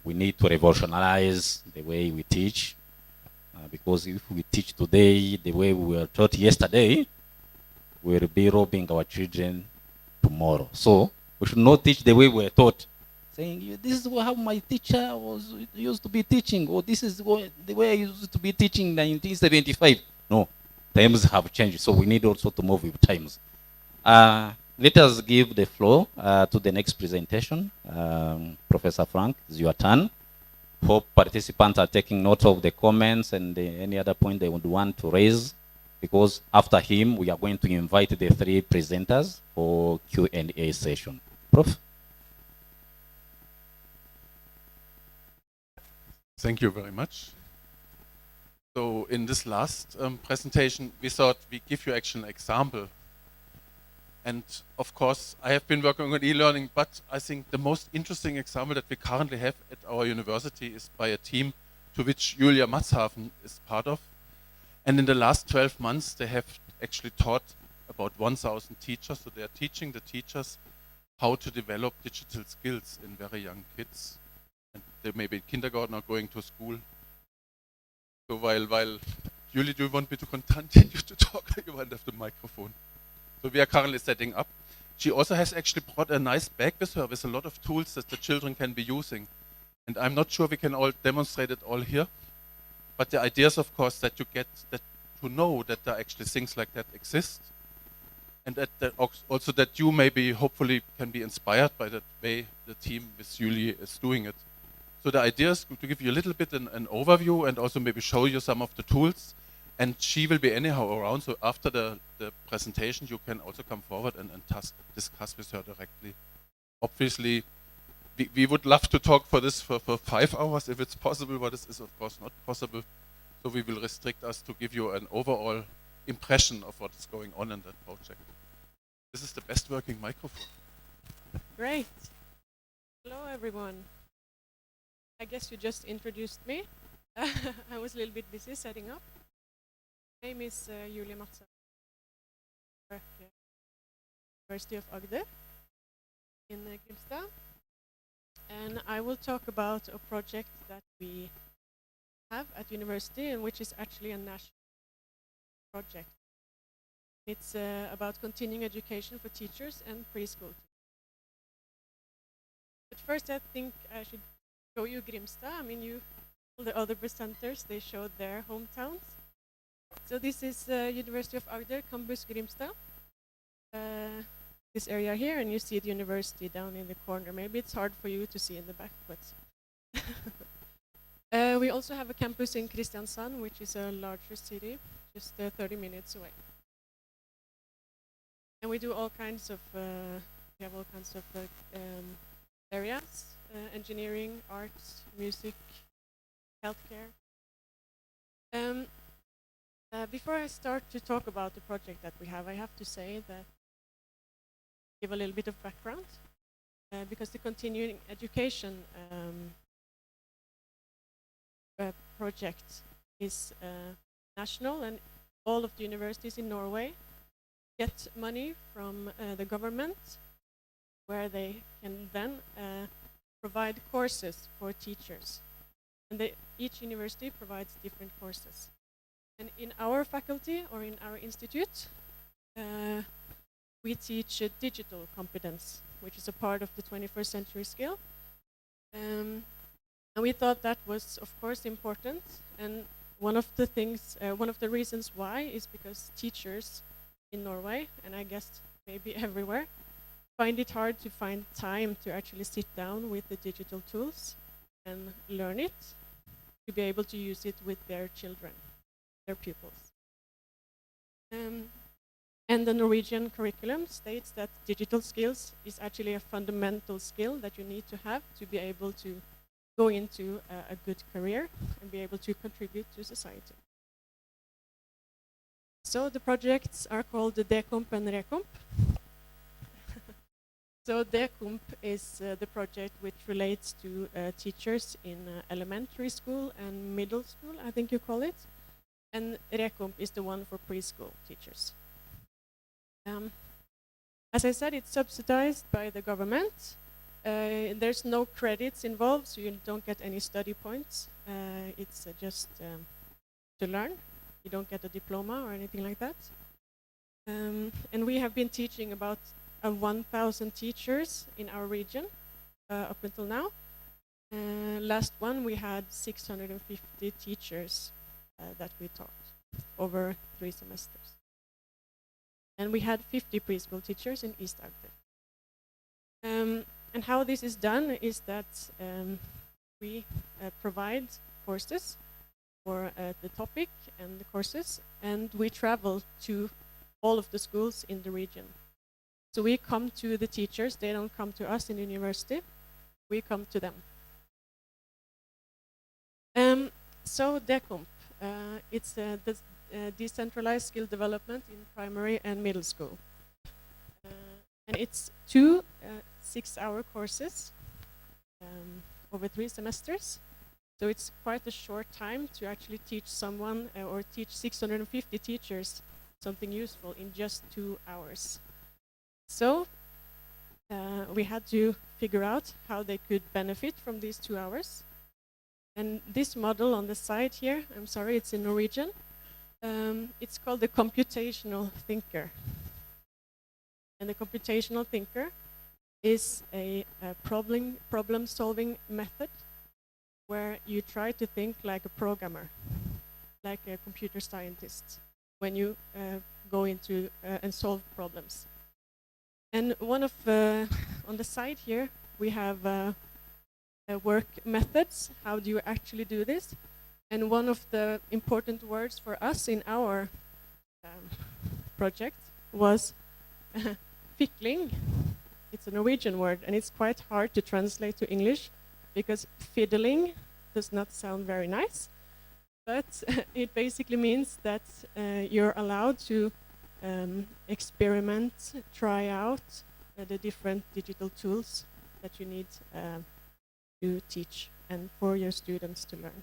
Speaker 1: We need to revolutionize the way we teach. Because if we teach today the way we were taught yesterday, we'll be robbing our children tomorrow. So we should not teach the way we were taught. Saying, this is how my teacher used to be teaching, or this is the way I used to be teaching in 1975. No, times have changed, so we need also to move with times. Let us give the floor to the next presentation. Professor Frank, it's your turn. Hope participants are taking note of the comments and any other point they would want to raise, because after him, we are going to invite the three presenters for Q&A session. Prof?
Speaker 11: Thank you very much. So in this last presentation, we thought we give you actually an example. And of course, I have been working on e-learning, but I think the most interesting example that we currently have at our university is by a team to which Julia Matzhafen is part of. And in the last 12 months, they have actually taught about 1,000 teachers. So they are teaching the teachers how to develop digital skills in very young kids. And they may be in kindergarten or going to school. So while Julie, do you want me to continue to talk? You want to have the microphone. So we are currently setting up. She also has actually brought a nice bag with her with a lot of tools that the children can be using. And I'm not sure we can all demonstrate it all here. But the idea is, of course, that you get that to know that there are actually things like that exist. And that also that you maybe, hopefully, can be inspired by the way the team with Julie is doing it. So the idea is to give you a little bit an overview and also maybe show you some of the tools. And she will be anyhow around, so after the presentation, you can also come forward and discuss with her directly. Obviously, we would love to talk for this for 5 hours if it's possible, but this is of course not possible. So we will restrict us to give you an overall impression of what is going on in that project. This is the best working microphone.
Speaker 6: Great. Hello, everyone. I guess you just introduced me. I was a little bit busy setting up. My name is Julia Matzhafen. I work at the University of Agder in Grimstad. And I will talk about a project that we have at university, and which is actually a national project. It's about continuing education for teachers and preschool. But first, I think I should show you Grimstad. I mean, all the other presenters, they showed their hometowns. So this is University of Agder, Campus Grimstad. This area here, and you see the university down in the corner. Maybe it's hard for you to see in the back, but we also have a campus in Kristiansand, which is a larger city, just 30 minutes away. And we do all kinds of, we have all kinds of areas, engineering, arts, music, healthcare. Before I start to talk about the project that we have, I have to say that give a little bit of background, because the continuing education project is national, and all of the universities in Norway get money from the government, where they can then provide courses for teachers. And each university provides different courses. And in our faculty, or in our institute, we teach digital competence, which is a part of the 21st century skill. And we thought that was, of course, important. And one of the reasons why is because teachers in Norway, and I guess maybe everywhere, find it hard to find time to actually sit down with the digital tools and learn it, to be able to use it with their children, their pupils. And the Norwegian curriculum states that digital skills is actually a fundamental skill that you need to have to be able to go into a good career and be able to contribute to society. So the projects are called the Decomp and Recomp. So Decomp is the project which relates to teachers in elementary school and middle school, I think you call it. And Recomp is the one for preschool teachers. As I said, it's subsidized by the government. There's no credits involved, so you don't get any study points. It's just to learn. You don't get a diploma or anything like that. And we have been teaching about 1,000 teachers in our region up until now. Last one, we had 650 teachers that we taught over 3 semesters. And we had 50 preschool teachers in East Agder. And how this is done is that we provide courses for the topic and the courses, and we travel to all of the schools in the region. So we come to the teachers, they don't come to us in the university, we come to them. So Decomp, it's the decentralized skill development in primary and middle school. And it's 2 6-hour courses over 3 semesters. So it's quite a short time to actually teach someone or teach 650 teachers something useful in just 2 hours. So we had to figure out how they could benefit from these 2 hours. And this model on the side here, I'm sorry, it's in Norwegian. It's called the computational thinker. And the computational thinker is a problem-solving method where you try to think like a programmer, like a computer scientist, when you go into and solve problems. And one of on the side here, we have work methods. How do you actually do this? And one of the important words for us in our project was fikling. It's a Norwegian word, and it's quite hard to translate to English because fiddling does not sound very nice. But it basically means that you're allowed to experiment, try out the different digital tools that you need to teach and for your students to learn.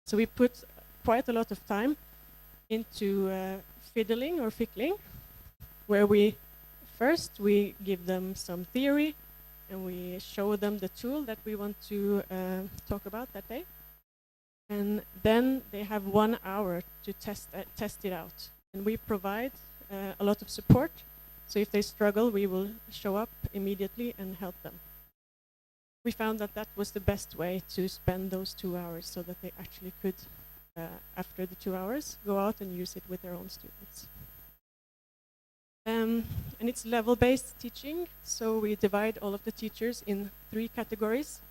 Speaker 6: So we put quite a lot of time into fiddling or fickling, where we give them some theory and we show them the tool that we want to talk about that day. And then they have 1 hour to test it out. And we provide a lot of support. So if they struggle, we will show up immediately and help them. We found that that was the best way to spend those 2 hours, so that they actually could, after the 2 hours, go out and use it with their own students. And it's level-based teaching, so we divide all of the teachers in 3 categories.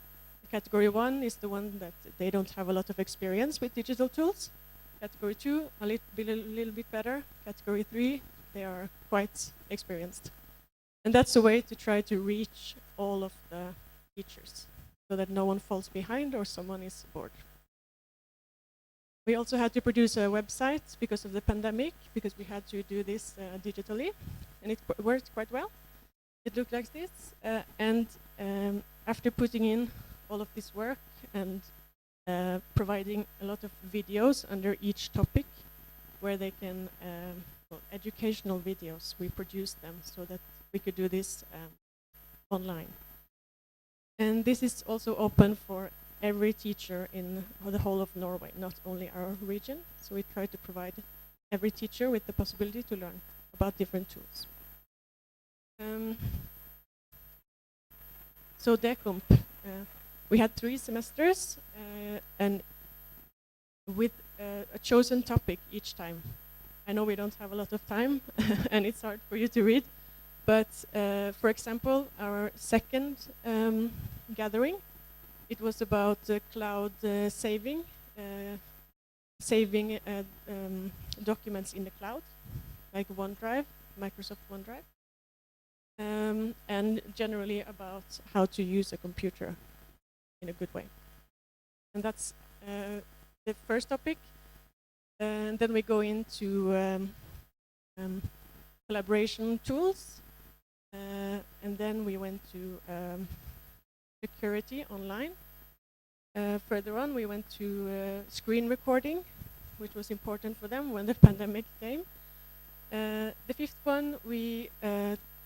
Speaker 6: Category 1 is the one that they don't have a lot of experience with digital tools. Category 2, a little bit better. Category 3, they are quite experienced. And that's a way to try to reach all of the teachers, so that no one falls behind or someone is bored. We also had to produce a website because of the pandemic, because we had to do this digitally, and it worked quite well. it looked like this, and after putting in all of this work and providing a lot of videos under each topic where they can, well, educational videos, we produced them so that we could do this online. And this is also open for every teacher in the whole of Norway, not only our region. So we try to provide every teacher with the possibility to learn about different tools. So Decomp, we had 3 semesters and with a chosen topic each time. I know we don't have a lot of time and it's hard for you to read, but for example, our second gathering, it was about cloud saving documents in the cloud, like OneDrive, Microsoft OneDrive, and generally about how to use a computer in a good way. And that's the first topic. And then we go into collaboration tools. And then we went to security online. Further on, we went to screen recording, which was important for them when the pandemic came. The 5th one, we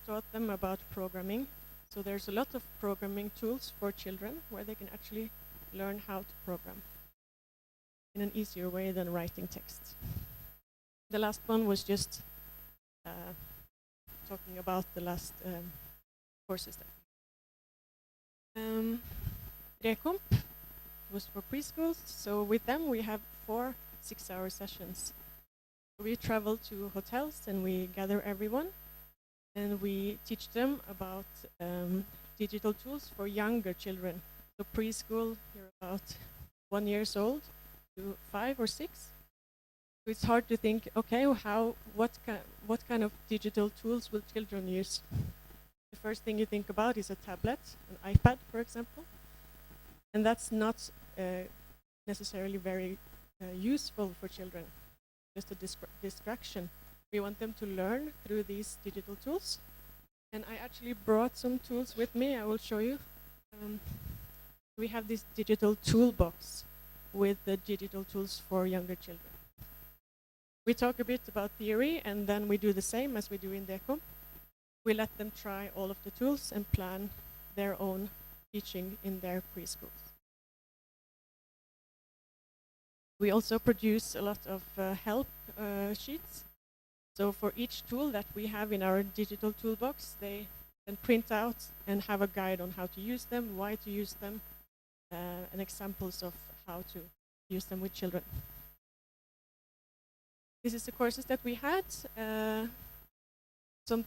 Speaker 6: taught them about programming. So there's a lot of programming tools for children where they can actually learn how to program in an easier way than writing text. The last one was just talking about the last courses. Recomp was for preschools. So with them, we have 4 6-hour sessions. We travel to hotels and we gather everyone. And we teach them about digital tools for younger children. So preschool, you're about 1 year old to 5 or 6. So it's hard to think, okay, what kind of digital tools will children use? The first thing you think about is a tablet, an iPad, for example. And that's not necessarily very useful for children, just a distraction. We want them to learn through these digital tools. And I actually brought some tools with me. I will show you. We have this digital toolbox with the digital tools for younger children. We talk a bit about theory, and then we do the same as we do in Decomp. We let them try all of the tools and plan their own teaching in their preschools. We also produce a lot of help sheets. So for each tool that we have in our digital toolbox, they can print out and have a guide on how to use them, why to use them, and examples of how to use them with children. This is the courses that we had. Some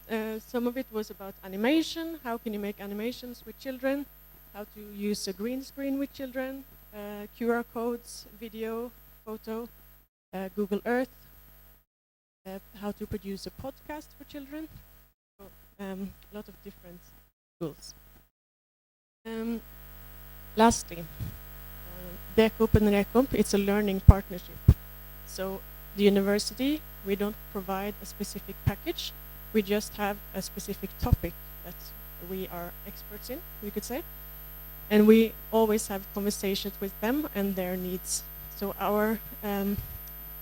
Speaker 6: of it was about animation. How can you make animations with children? How to use a green screen with children, QR codes, video, photo, Google Earth, how to produce a podcast for children. So, a lot of different tools. Lastly, Decomp and Recomp, it's a learning partnership. So the university, we don't provide a specific package. We just have a specific topic that we are experts in, we could say. And we always have conversations with them and their needs. So our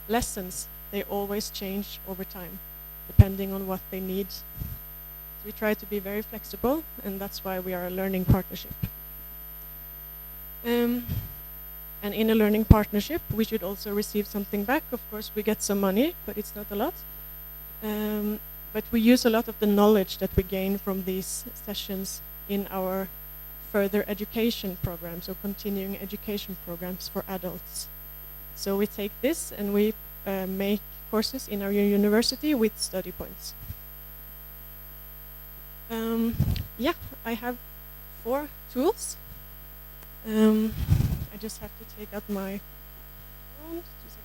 Speaker 6: lessons, they always change over time, depending on what they need. So we try to be very flexible, and that's why we are a learning partnership. And in a learning partnership, we should also receive something back. Of course, we get some money, but it's not a lot. But we use a lot of the knowledge that we gain from these sessions in our further education programs, or continuing education programs for adults. So we take this and we make courses in our university with study points. Yeah, I have 4 tools. I just have to take out my phone, 2 seconds.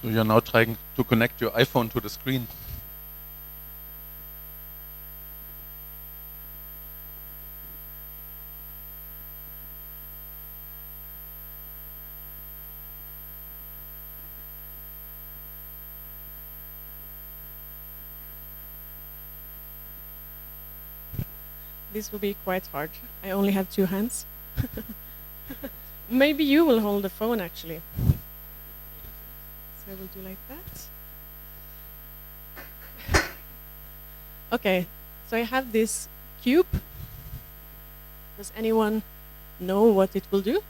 Speaker 11: So you're now trying to connect your iPhone to the screen.
Speaker 6: This will be quite hard. I only have 2 hands. Maybe you will hold the phone actually. So I will do like that. Okay, so I have this cube. Does anyone know what it will do?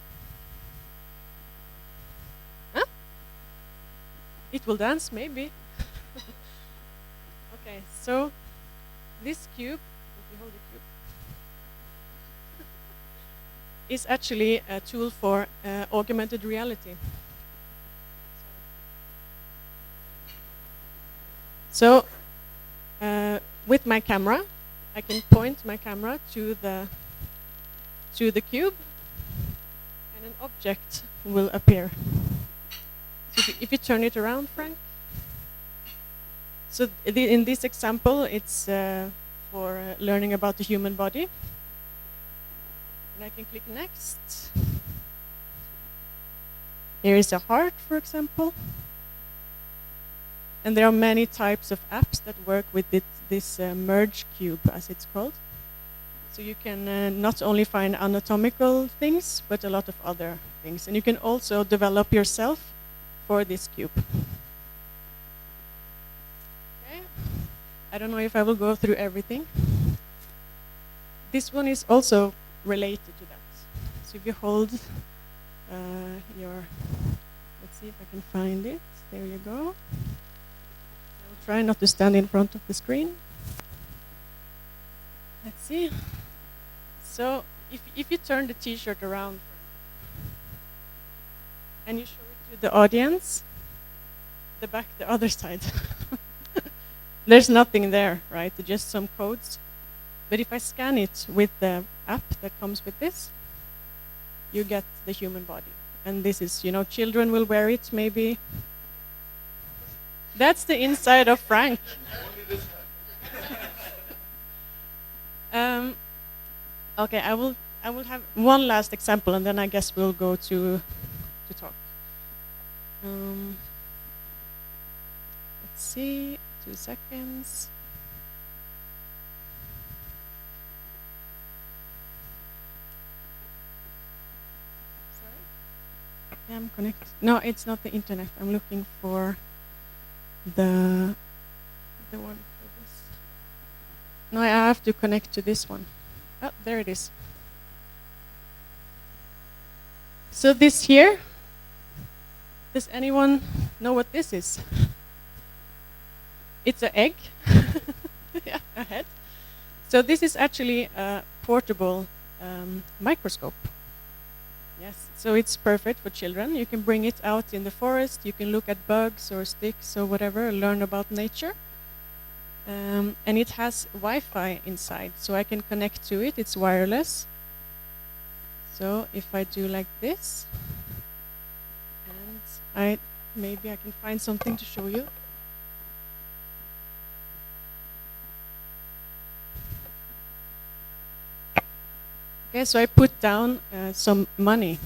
Speaker 6: Huh? It will dance, maybe. Okay, so this cube, if you hold the cube, is actually a tool for augmented reality. So with my camera, I can point my camera to the cube, and an object will appear. So if you turn it around, Frank. So in this example, it's for learning about the human body. And I can click next. Here is a heart, for example. And there are many types of apps that work with this merge cube, as it's called. So you can not only find anatomical things, but a lot of other things. And you can also develop yourself for this cube. Okay. I don't know if I will go through everything. This one is also related to that. So if you hold let's see if I can find it. There you go. I will try not to stand in front of the screen. Let's see. So if you turn the t-shirt around and you show it to the audience, the back, the other side, there's nothing there, right? Just some codes. But if I scan it with the app that comes with this, you get the human body. And this is, children will wear it, maybe. That's the inside of Frank. Okay, I will have one last example, and then I guess we'll go to talk. Let's see, 2 seconds. I'm connected. No, it's not the internet. I'm looking for the one for this. No, I have to connect to this one. Oh, there it is. So this here, does anyone know what this is? It's an egg. Yeah, a head. So this is actually a portable microscope. Yes, so it's perfect for children. You can bring it out in the forest. You can look at bugs or sticks or whatever, learn about nature. And it has Wi-Fi inside, so I can connect to it. It's wireless. So if I do like this, and maybe I can find something to show you. Okay, so I put down some money.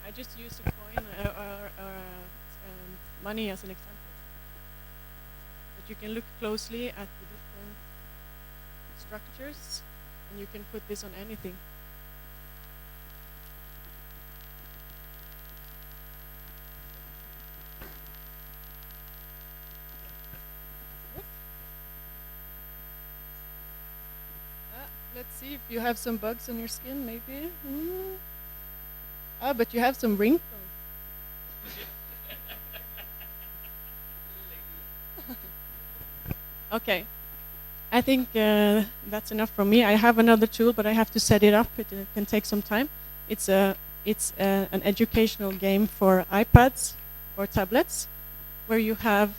Speaker 6: I just used a coin or money as an example. But you can look closely at the different structures, and you can put this on anything. Let's see if you have some bugs on your skin, maybe. Ah, but you have some wrinkles. Okay. I think that's enough from me. I have another tool, but I have to set it up. It can take some time. It's an educational game for iPads or tablets, where you have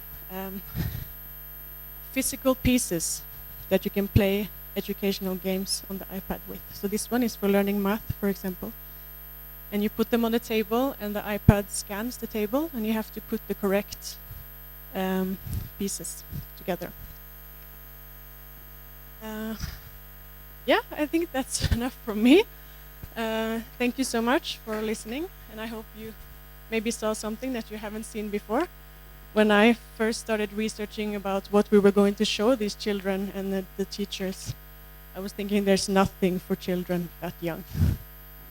Speaker 6: physical pieces that you can play educational games on the iPad with. So this one is for learning math, for example. And you put them on the table, and the iPad scans the table, and you have to put the correct pieces together. Yeah, I think that's enough from me. Thank you so much for listening, and I hope you maybe saw something that you haven't seen before. When I first started researching about what we were going to show these children and the teachers, I was thinking there's nothing for children that young.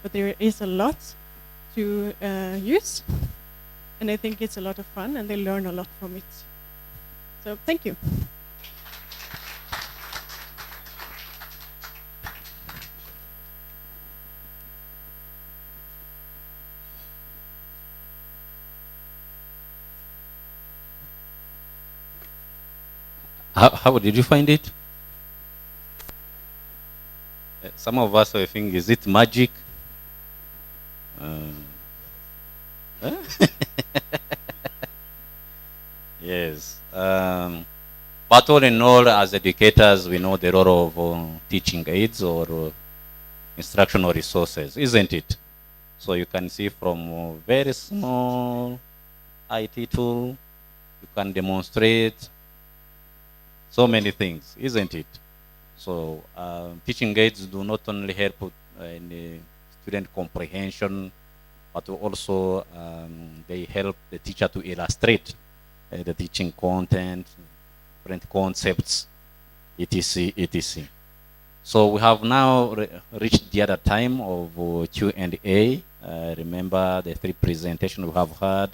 Speaker 6: But there is a lot to use, and I think it's a lot of fun, and they learn a lot from it. So thank you.
Speaker 1: How did you find it? Some of us I think, is it magic? Huh? Yes. But all in all, as educators, we know the role of teaching aids or instructional resources, isn't it? So you can see from very small IT tool, you can demonstrate so many things, isn't it? So teaching aids do not only help in student comprehension, but also they help the teacher to illustrate the teaching content, different concepts, etc., etc. So we have now reached the other time of Q&A. Remember the 3 presentations we have had.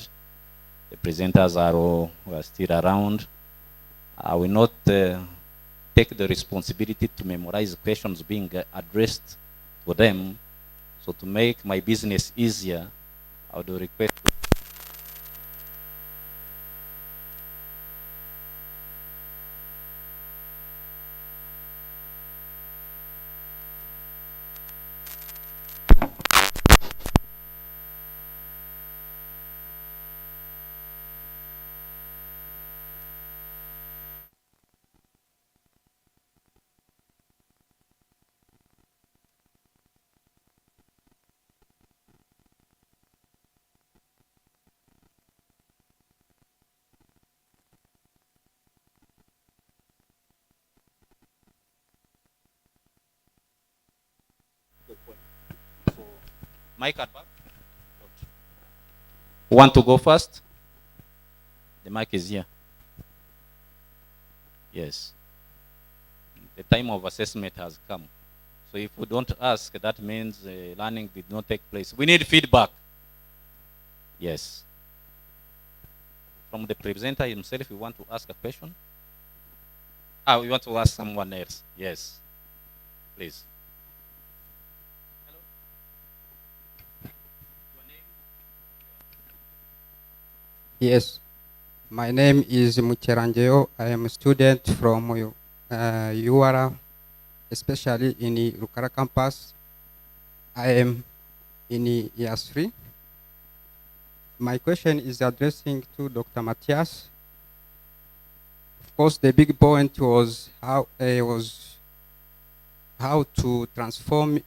Speaker 1: The presenters are still around. I will not take the responsibility to memorize questions being addressed to them. So to make my business easier, I would request mic at back. Want to go first? The mic is here. Yes. The time of assessment has come. So if we don't ask, that means learning did not take place. We need feedback. Yes. From the presenter himself, you want to ask a question? We want to ask someone else. Yes. Please.
Speaker 18: Yes, my name is Mucheranjeo. I am a student from UARA, especially in the Rukara campus. I am in year 3. My question is addressing to Dr. Matthias. Of course, the big point was how transforming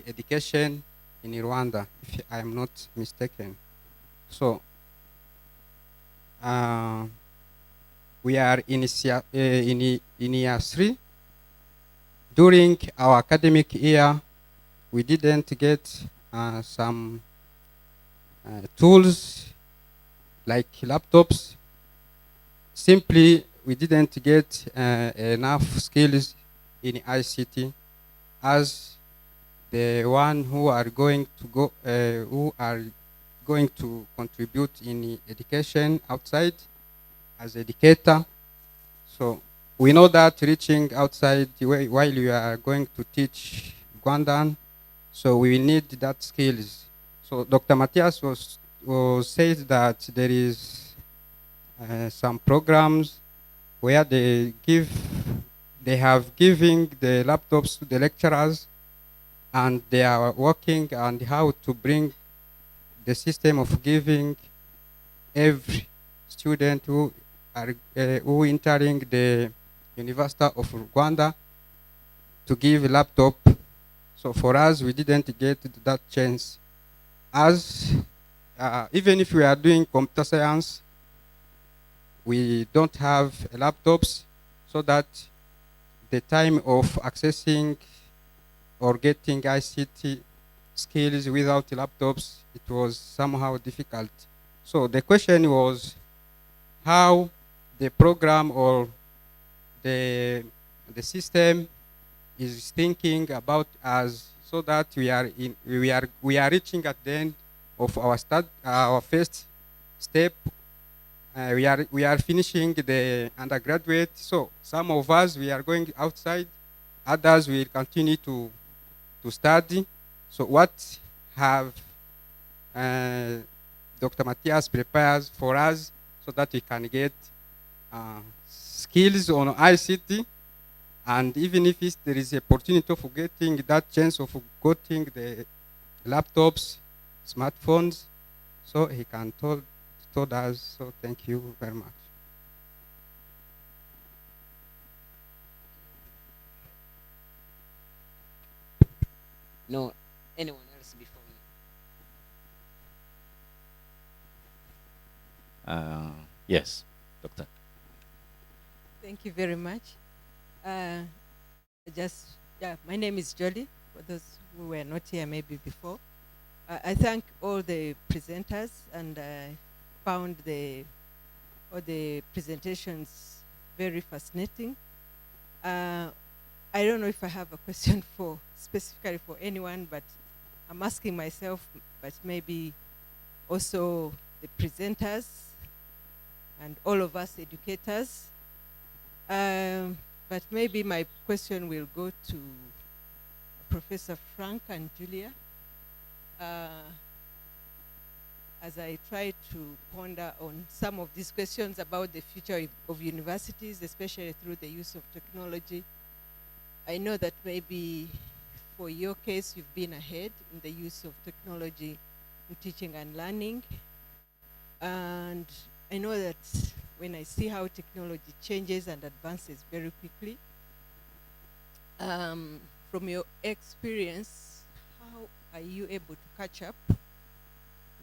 Speaker 18: education in Rwanda, if I am not mistaken. So we are in year 3. During our academic year, we didn't get some tools like laptops. Simply, we didn't get enough skills in ICT as the one who are going to contribute in education outside as educator. So we know that reaching outside while you are going to teach Rwandan, so we need that skills. So Dr. Matthias said that there is some programs where they give they have given the laptops to the lecturers, and they are working on how to bring the system of giving every student who entering the University of Rwanda to give a laptop. So for us, we didn't get that chance. As even if we are doing computer science, we don't have laptops, so that the time of accessing or getting ICT skills without laptops, it was somehow difficult. So the question was how the program or the system is thinking about us, so that we are reaching at the end of our first step. We are finishing the undergraduate. So some of us, we are going outside, others will continue to study. So what have Dr. Matthias prepares for us, so that we can get skills on ICT, and even if there is a opportunity for getting that chance of getting the laptops, smartphones, so he can told us. So thank you very much.
Speaker 8: No, anyone else before me?
Speaker 1: Yes, Doctor.
Speaker 2: Thank you very much. My name is Jolly, for those who were not here maybe before. I thank all the presenters, and I found all the presentations very fascinating. I don't know if I have a question specifically for anyone, but I'm asking myself, but maybe also the presenters and all of us educators. But maybe my question will go to Professor Frank and Julia. As I try to ponder on some of these questions about the future of universities, especially through the use of technology, I know that maybe for your case, you've been ahead in the use of technology in teaching and learning. And I know that when I see how technology changes and advances very quickly, from your experience, how are you able to catch up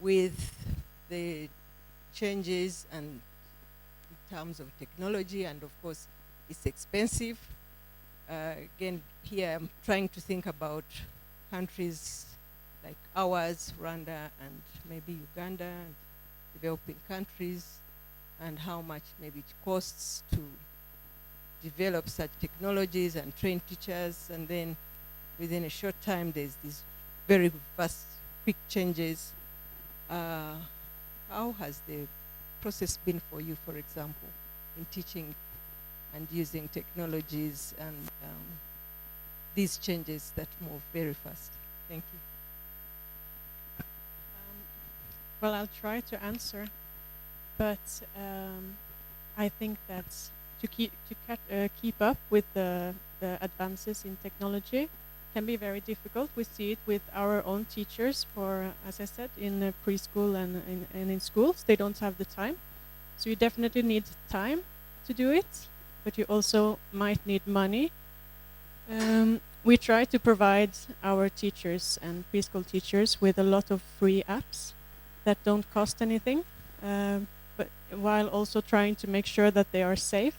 Speaker 2: with the changes and in terms of technology? And of course, it's expensive. Again, here I'm trying to think about countries like ours, Rwanda, and maybe Uganda, and developing countries, and how much maybe it costs to develop such technologies and train teachers, and then within a short time there's these very fast, quick changes. How has the process been for you, for example, in teaching and using technologies and these changes that move very fast? Thank you.
Speaker 6: Well, I'll try to answer, but I think that to keep up with the advances in technology can be very difficult. We see it with our own teachers, for, as I said, in preschool and in schools. They don't have the time. So you definitely need time to do it, but you also might need money. We try to provide our teachers and preschool teachers with a lot of free apps that don't cost anything, but while also trying to make sure that they are safe,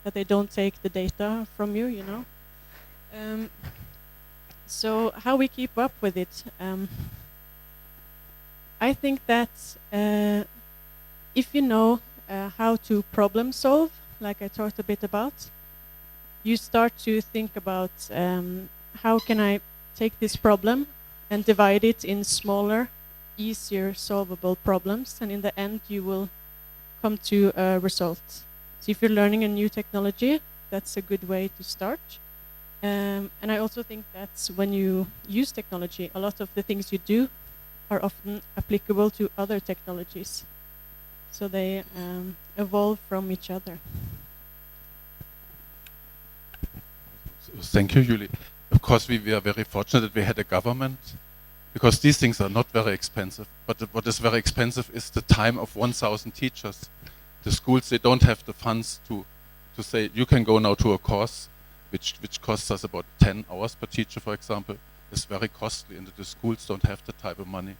Speaker 6: that they don't take the data from you, you know. So how we keep up with it? I think that if you know how to problem solve, like I talked a bit about, you start to think about how can I take this problem and divide it in smaller, easier solvable problems, and in the end you will come to a result. So if you're learning a new technology, that's a good way to start. And I also think that when you use technology, a lot of the things you do are often applicable to other technologies. So they evolve from each other.
Speaker 11: Thank you, Julie. Of course, we are very fortunate that we had a government, because these things are not very expensive. But what is very expensive is the time of 1,000 teachers. The schools, they don't have the funds to say, you can go now to a course, which costs us about 10 hours per teacher, for example. It's very costly, and the schools don't have the type of money.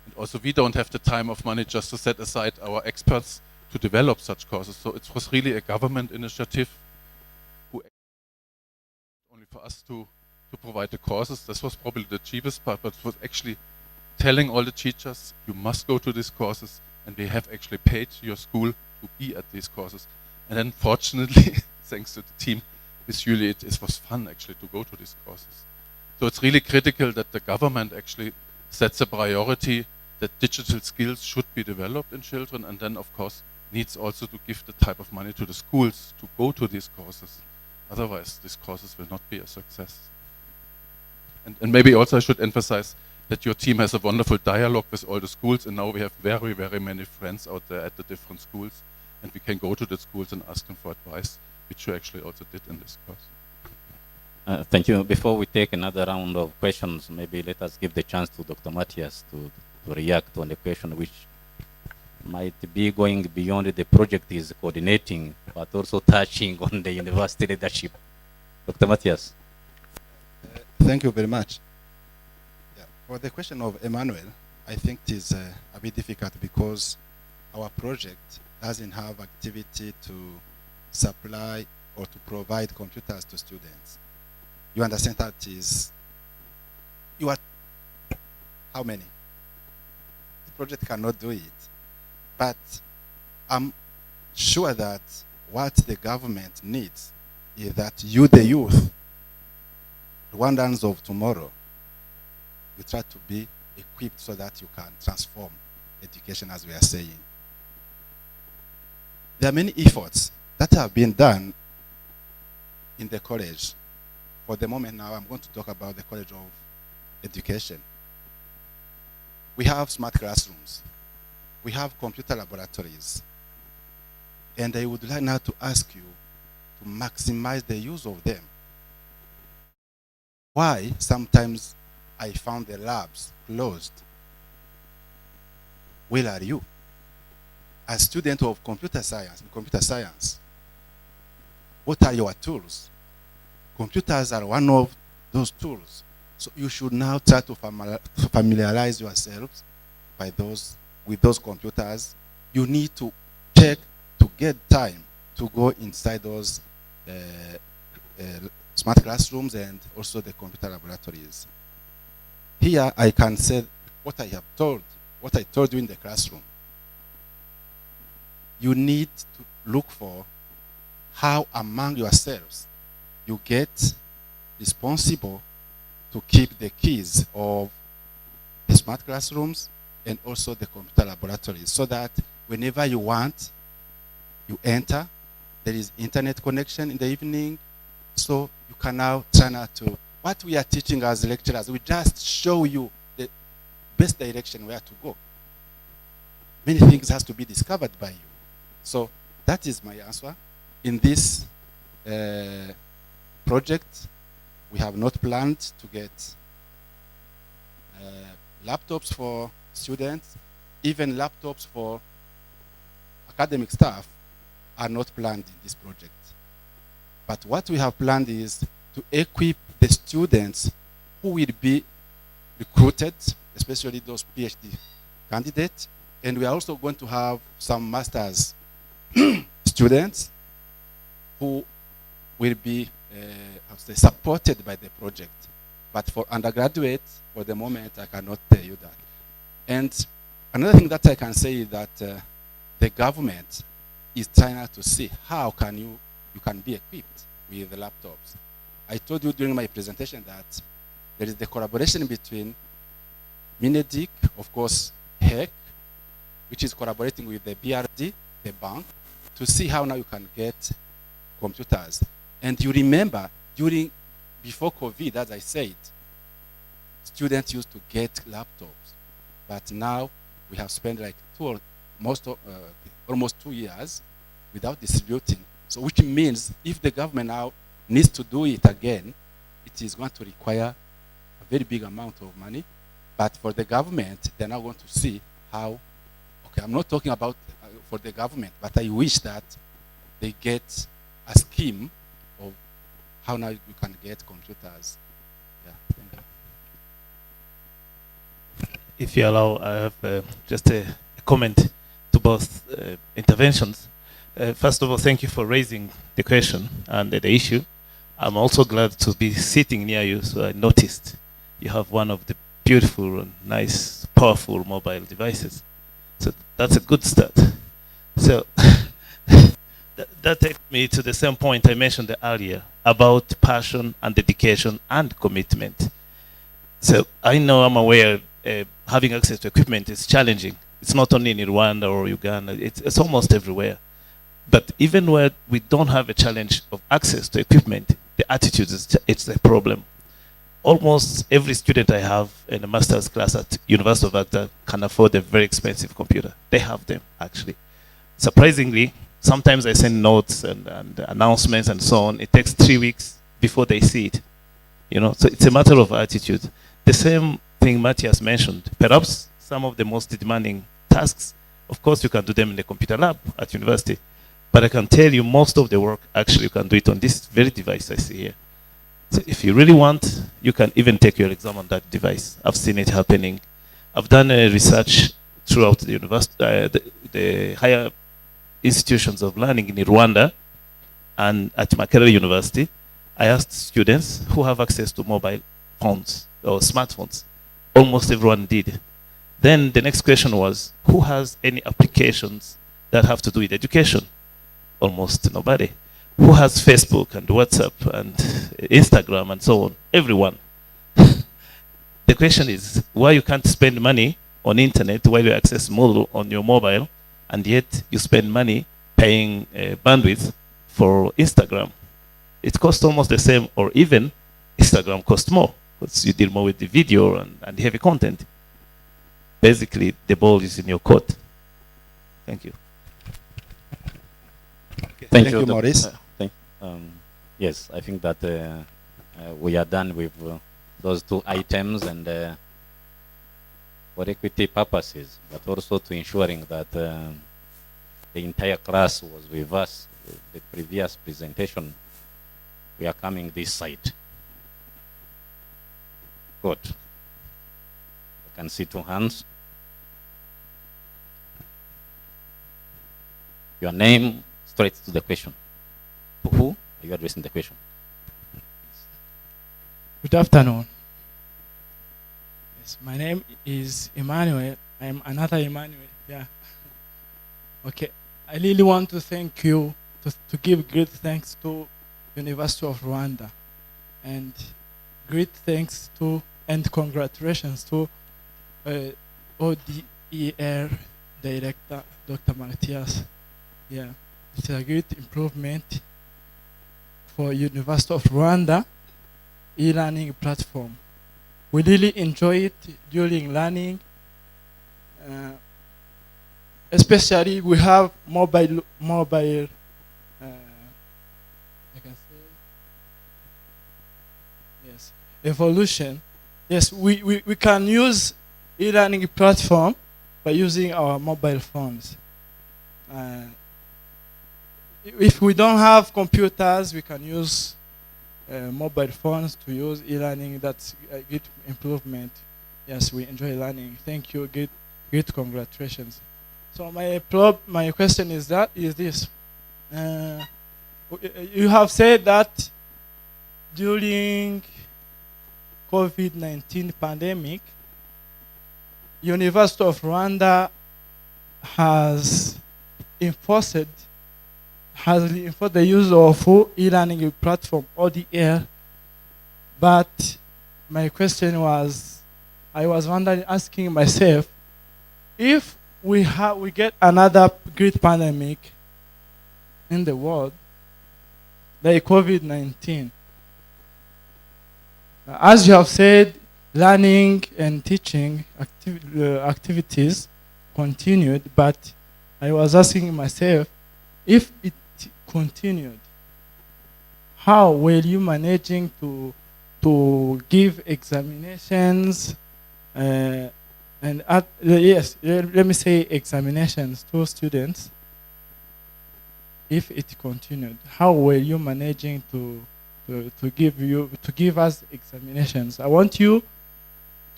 Speaker 11: And also, we don't have the time of money just to set aside our experts to develop such courses. So it was really a government initiative who only for us to provide the courses. This was probably the cheapest part, but it was actually telling all the teachers, you must go to these courses, and we have actually paid your school to be at these courses. And then fortunately, thanks to the team, with Julie, it was fun actually to go to these courses. So it's really critical that the government actually sets a priority that digital skills should be developed in children, and then of course needs also to give the type of money to the schools to go to these courses. Otherwise, these courses will not be a success. And maybe also I should emphasize that your team has a wonderful dialogue with all the schools, and now we have very, very many friends out there at the different schools, and we can go to the schools and ask them for advice, which you actually also did in this course.
Speaker 1: Thank you. Before we take another round of questions, maybe let us give the chance to Dr. Matthias to react on the question, which might be going beyond the project is coordinating, but also touching on the university leadership. Dr. Matthias.
Speaker 14: Thank you very much. Yeah. For the question of Emmanuel, I think it is a bit difficult because our project doesn't have activity to supply or to provide computers to students. You understand that is, you are, how many? The project cannot do it. But I'm sure that what the government needs is that you, the youth, Rwandans of tomorrow, you try to be equipped so that you can transform education, as we are saying. There are many efforts that have been done in the college. For the moment now, I'm going to talk about the College of Education. We have smart classrooms. We have computer laboratories. And I would like now to ask you to maximize the use of them. Why sometimes I found the labs closed? Where are you? As student of computer science, what are your tools? Computers are one of those tools. So you should now try to familiarize yourselves with those computers. You need to check to get time to go inside those smart classrooms and also the computer laboratories. Here I can say what I told you in the classroom. You need to look for how among yourselves you get responsible to keep the keys of the smart classrooms and also the computer laboratories, so that whenever you want, you enter. There is internet connection in the evening, so you can now turn out to what we are teaching as lecturers. We just show you the best direction where to go. Many things has to be discovered by you. So that is my answer. In this project, we have not planned to get laptops for students. Even laptops for academic staff are not planned in this project. But what we have planned is to equip the students who will be recruited, especially those PhD candidates. And we are also going to have some master's students who will be supported by the project. But for undergraduates, for the moment, I cannot tell you that. And another thing that I can say is that the government is trying to see how can you can be equipped with the laptops. I told you during my presentation that there is the collaboration between Mineduc, of course, HEC, which is collaborating with the BRD, the bank, to see how now you can get computers. And you remember, before COVID, as I said, students used to get laptops. But now we have spent like almost 2 years without distributing. So which means if the government now needs to do it again, it is going to require a very big amount of money. But for the government, they're now going to see how, okay, I'm not talking about for the government, but I wish that they get a scheme of how now you can get computers. Yeah, thank you.
Speaker 9: If you allow, I have just a comment to both interventions. First of all, thank you for raising the question and the issue. I'm also glad to be sitting near you, so I noticed you have one of the beautiful and nice, powerful mobile devices. So that's a good start. So that takes me to the same point I mentioned earlier about passion and dedication and commitment. So I know, I'm aware, having access to equipment is challenging. It's not only in Rwanda or Uganda, it's almost everywhere. But even where we don't have a challenge of access to equipment, the attitude it's a problem. Almost every student I have in a master's class at University of Agder can afford a very expensive computer. They have them, actually. Surprisingly, sometimes I send notes and announcements and so on. It takes 3 weeks before they see it. You know, so it's a matter of attitude. The same thing Matthias mentioned. Perhaps some of the most demanding tasks, of course, you can do them in the computer lab at university. But I can tell you most of the work, actually, you can do it on this very device I see here. So if you really want, you can even take your exam on that device. I've seen it happening. I've done research throughout the university, the higher institutions of learning in Rwanda and at Makerere University. I asked students who have access to mobile phones or smartphones. Almost everyone did. Then the next question was, who has any applications that have to do with education? Almost nobody. Who has Facebook and WhatsApp and Instagram and so on? Everyone. The question is, why you can't spend money on internet while you access Moodle on your mobile, and yet you spend money paying bandwidth for Instagram? It costs almost the same, or even Instagram costs more, because you deal more with the video and the heavy content. Basically, the ball is in your court. Thank you.
Speaker 14: Thank you, Maurice.
Speaker 1: Yes, I think that we are done with those two items, and for equity purposes, but also to ensuring that the entire class was with us. The previous presentation, we are coming this side. Good. I can see 2 hands. Your name, straight to the question. To who are you addressing the question?
Speaker 19: Good afternoon. Yes, my name is Emmanuel. I'm another Emmanuel. Yeah. Okay. I really want to thank you, to give great thanks to University of Rwanda, and great thanks to and congratulations to ODER Director Dr. Matthias. Yeah, it's a great improvement for University of Rwanda e-learning platform. We really enjoy it during learning. Especially we have mobile I can say, yes, evolution. Yes, we can use e-learning platform by using our mobile phones. If we don't have computers, we can use mobile phones to use e-learning. That's a good improvement. Yes, we enjoy learning. Thank you. Great congratulations. So my question is this. You have said that during COVID-19 pandemic, University of Rwanda has enforced the use of e-learning platform ODR. But my question was, I was asking myself, if we get another great pandemic in the world, like COVID-19, as you have said, learning and teaching activities continued, but I was asking myself, if it continued, how will you managing to give examinations and yes, let me say examinations to students if it continued? How were you managing to give us examinations? I want you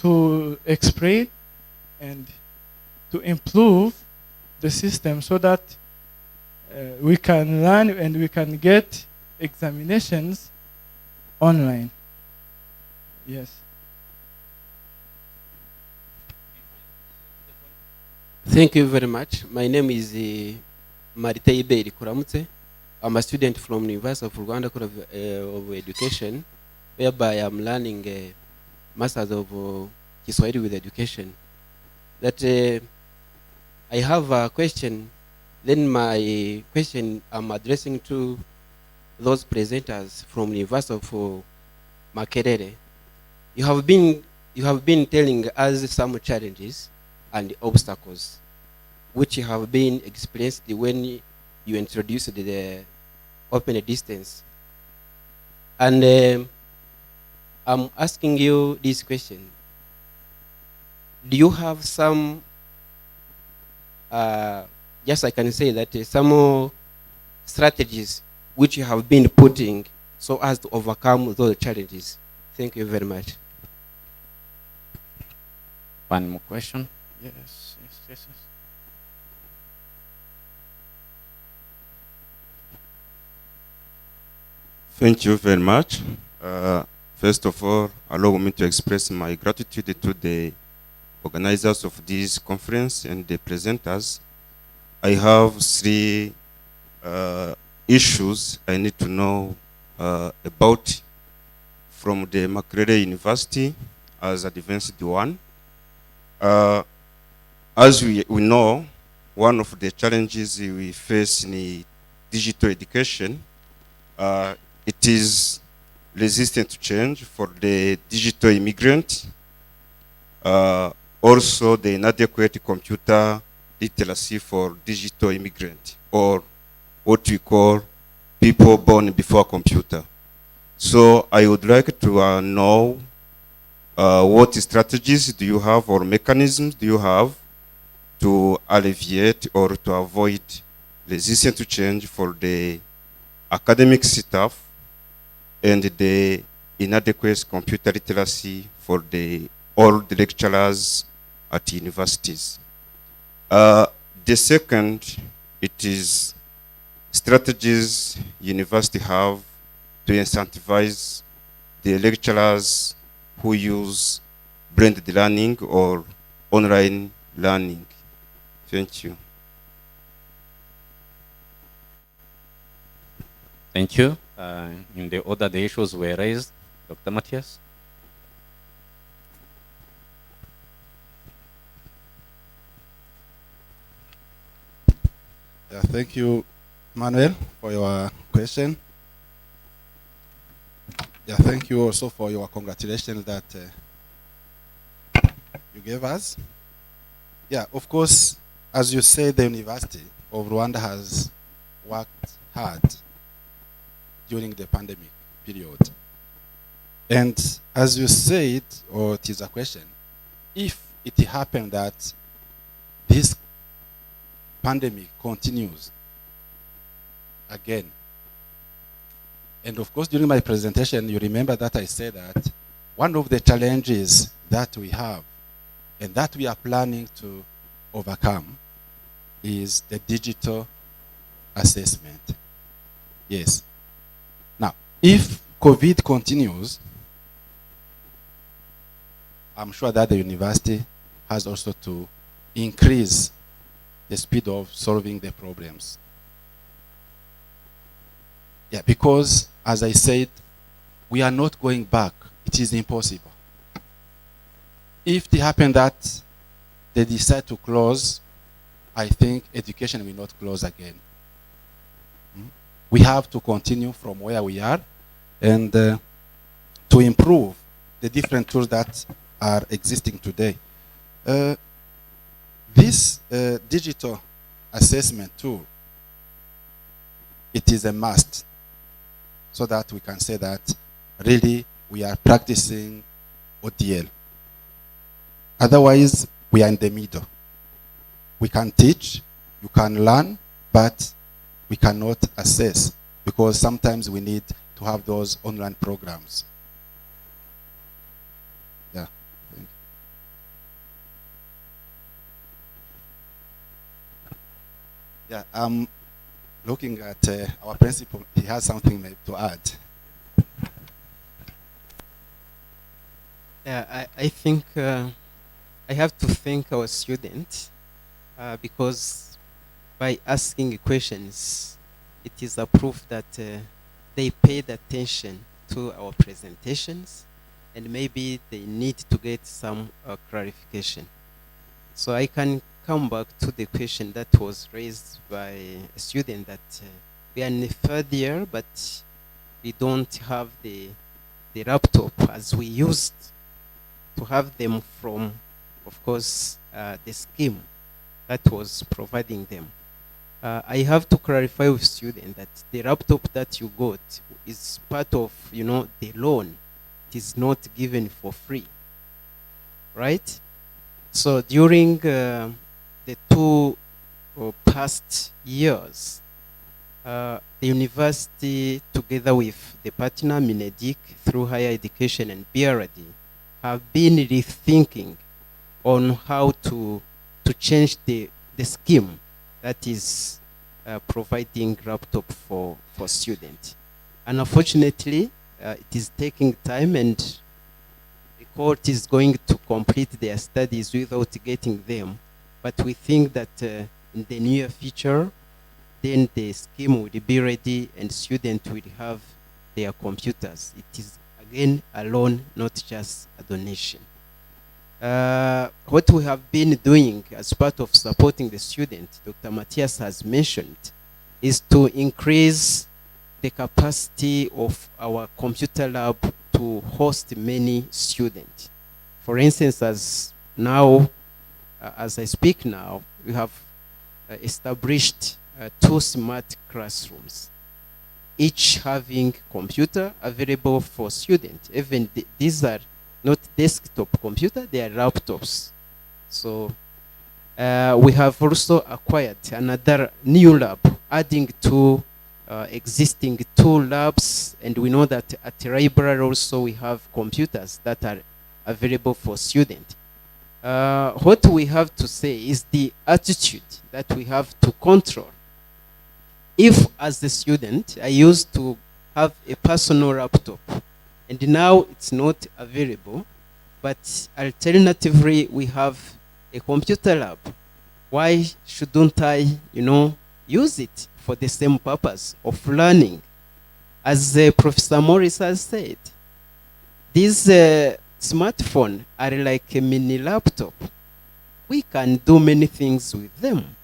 Speaker 19: to explain and to improve the system so that we can learn and we can get examinations online. Yes.
Speaker 20: Thank you very much. My name is Marite Iberi Kuramutse. I'm a student from the University of Rwanda College of Education, whereby I'm learning a Masters of Kiswahili with Education. That I have a question. Then my question I'm addressing to those presenters from the University of Makerere. You have been telling us some challenges and obstacles which have been experienced when you introduced the open distance. And I'm asking you this question. Do you have some, yes, I can say that some strategies which you have been putting so as to overcome those challenges? Thank you very much.
Speaker 1: One more question.
Speaker 19: Yes, yes, yes, yes.
Speaker 21: Thank you very much. First of all, allow me to express my gratitude to the organizers of this conference and the presenters. I have three issues I need to know about from the Makerere University as advanced one. As we know, one of the challenges we face in digital education, it is resistant to change for the digital immigrant, also the inadequate computer literacy for digital immigrant, or what we call people born before computer. So I would like to know what strategies do you have or mechanisms do you have to alleviate or to avoid resistance to change for the academic staff and the inadequate computer literacy for all the lecturers at universities. The second, it is strategies university have to incentivize the lecturers who use blended learning or online learning. Thank you.
Speaker 1: Thank you. In the order the issues were raised, Dr. Matthias.
Speaker 14: Yeah, thank you, Manuel, for your question. Yeah, thank you also for your congratulations that you gave us. Yeah, of course, as you say, the University of Rwanda has worked hard during the pandemic period. And as you said, or it is a question, if it happened that this pandemic continues again, and of course during my presentation you remember that I said that one of the challenges that we have and that we are planning to overcome is the digital assessment. Yes. Now, if COVID continues, I'm sure that the university has also to increase the speed of solving the problems. Yeah, because as I said, we are not going back. It is impossible. If it happens that they decide to close, I think education will not close again. We have to continue from where we are and to improve the different tools that are existing today. This digital assessment tool, it is a must. so that we can say that really we are practicing ODL. Otherwise, we are in the middle. We can teach, you can learn, but we cannot assess because sometimes we need to have those online programs. Yeah. Thank you. Yeah, I'm looking at our principal. He has something maybe to add.
Speaker 7: Yeah, I think I have to thank our students because by asking questions, it is a proof that they paid attention to our presentations and maybe they need to get some clarification. So I can come back to the question that was raised by a student that we are in the third year, but we don't have the laptop as we used to have them from, of course, the scheme that was providing them. I have to clarify with students that the laptop that you got is part of, the loan. It is not given for free, right? So during the 2 past years, the university, together with the partner Minedik through higher education and BRD, have been rethinking on how to change the scheme that is providing laptop for students. And unfortunately, it is taking time and the court is going to complete their studies without getting them. But we think that in the near future, then the scheme will be ready and students will have their computers. It is, again, a loan, not just a donation. What we have been doing as part of supporting the student, Dr. Matthias has mentioned, is to increase the capacity of our computer lab to host many students. For instance, as I speak now, we have established 2 smart classrooms, each having computer available for students. Even these are not desktop computer, they are laptops. So we have also acquired another new lab, adding to existing 2 labs, and we know that at the library also we have computers that are available for students. What we have to say is the attitude that we have to control. If, as a student, I used to have a personal laptop, and now it's not available, but alternatively we have a computer lab, why shouldn't I, use it for the same purpose of learning? As Professor Morris has said, these smartphones are like a mini laptop. We can do many things with them.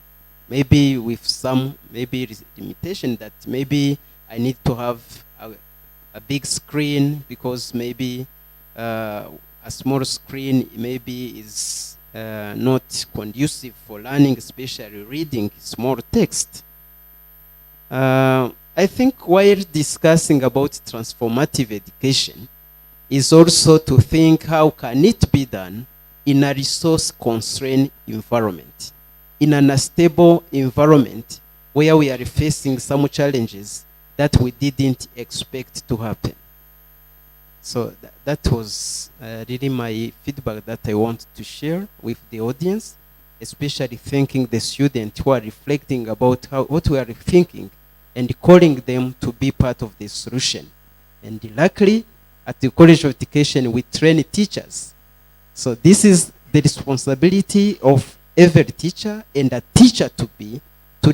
Speaker 7: Maybe with some limitation that maybe I need to have a big screen because maybe a small screen maybe is not conducive for learning, especially reading small text. I think while discussing about transformative education is also to think how can it be done in a resource-constrained environment, in an unstable environment where we are facing some challenges that we didn't expect to happen. So that was really my feedback that I want to share with the audience, especially thanking the students who are reflecting about what we are thinking and calling them to be part of the solution. And luckily, at the College of Education, we train teachers. So this is the responsibility of every teacher and a teacher to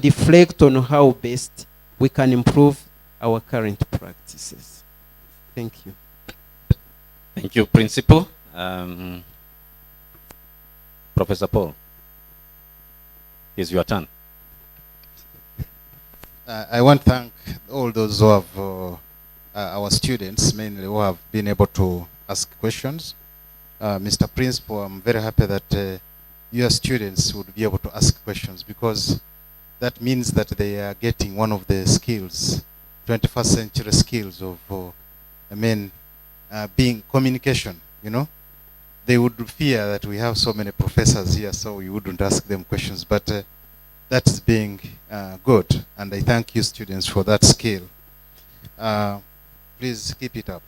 Speaker 7: reflect on how best we can improve our current practices. Thank you.
Speaker 1: Thank you, Principal. Professor Paul, it's your turn.
Speaker 10: I want to thank all those who have, our students mainly, who have been able to ask questions. Mr. Principal, I'm very happy that your students would be able to ask questions because that means that they are getting one of the skills 21st century skills of, being communication, They would fear that we have so many professors here, so we wouldn't ask them questions, but that's being good, and I thank you students for that skill. Please keep it up.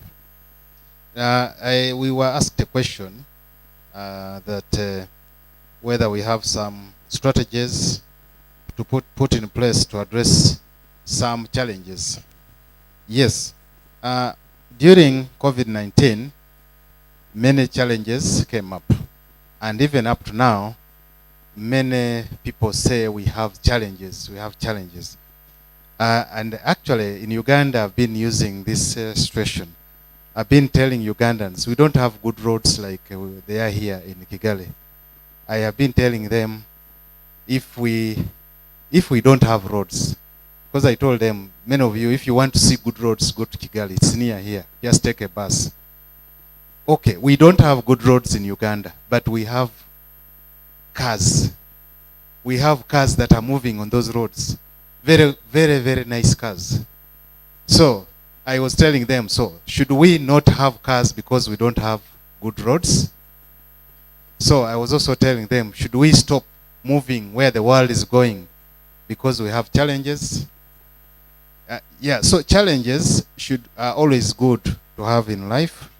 Speaker 10: We were asked a question that whether we have some strategies to put in place to address some challenges. Yes. During COVID-19, many challenges came up. And even up to now, many people say we have challenges. And actually, in Uganda, I've been using this situation. I've been telling Ugandans, we don't have good roads like they are here in Kigali. I have been telling them, if we don't have roads, because I told them, many of you, if you want to see good roads, go to Kigali. It's near here. Just take a bus. Okay, we don't have good roads in Uganda, but we have cars. We have cars that are moving on those roads. Very, very, very nice cars. So I was telling them, so should we not have cars because we don't have good roads? So I was also telling them, should we stop moving where the world is going because we have challenges? So challenges are always good to have in life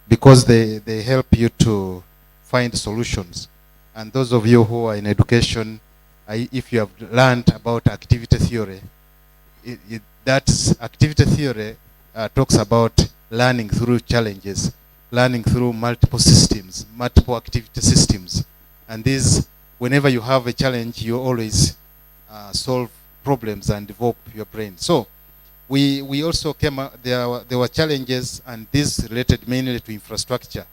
Speaker 10: because they help you to find solutions. And those of you who are in education, if you have learned about activity theory, that activity theory talks about learning through challenges, learning through multiple systems, multiple activity systems. And these, whenever you have a challenge, you always solve problems and develop your brain. So we also came up, there were challenges, and these related mainly to infrastructure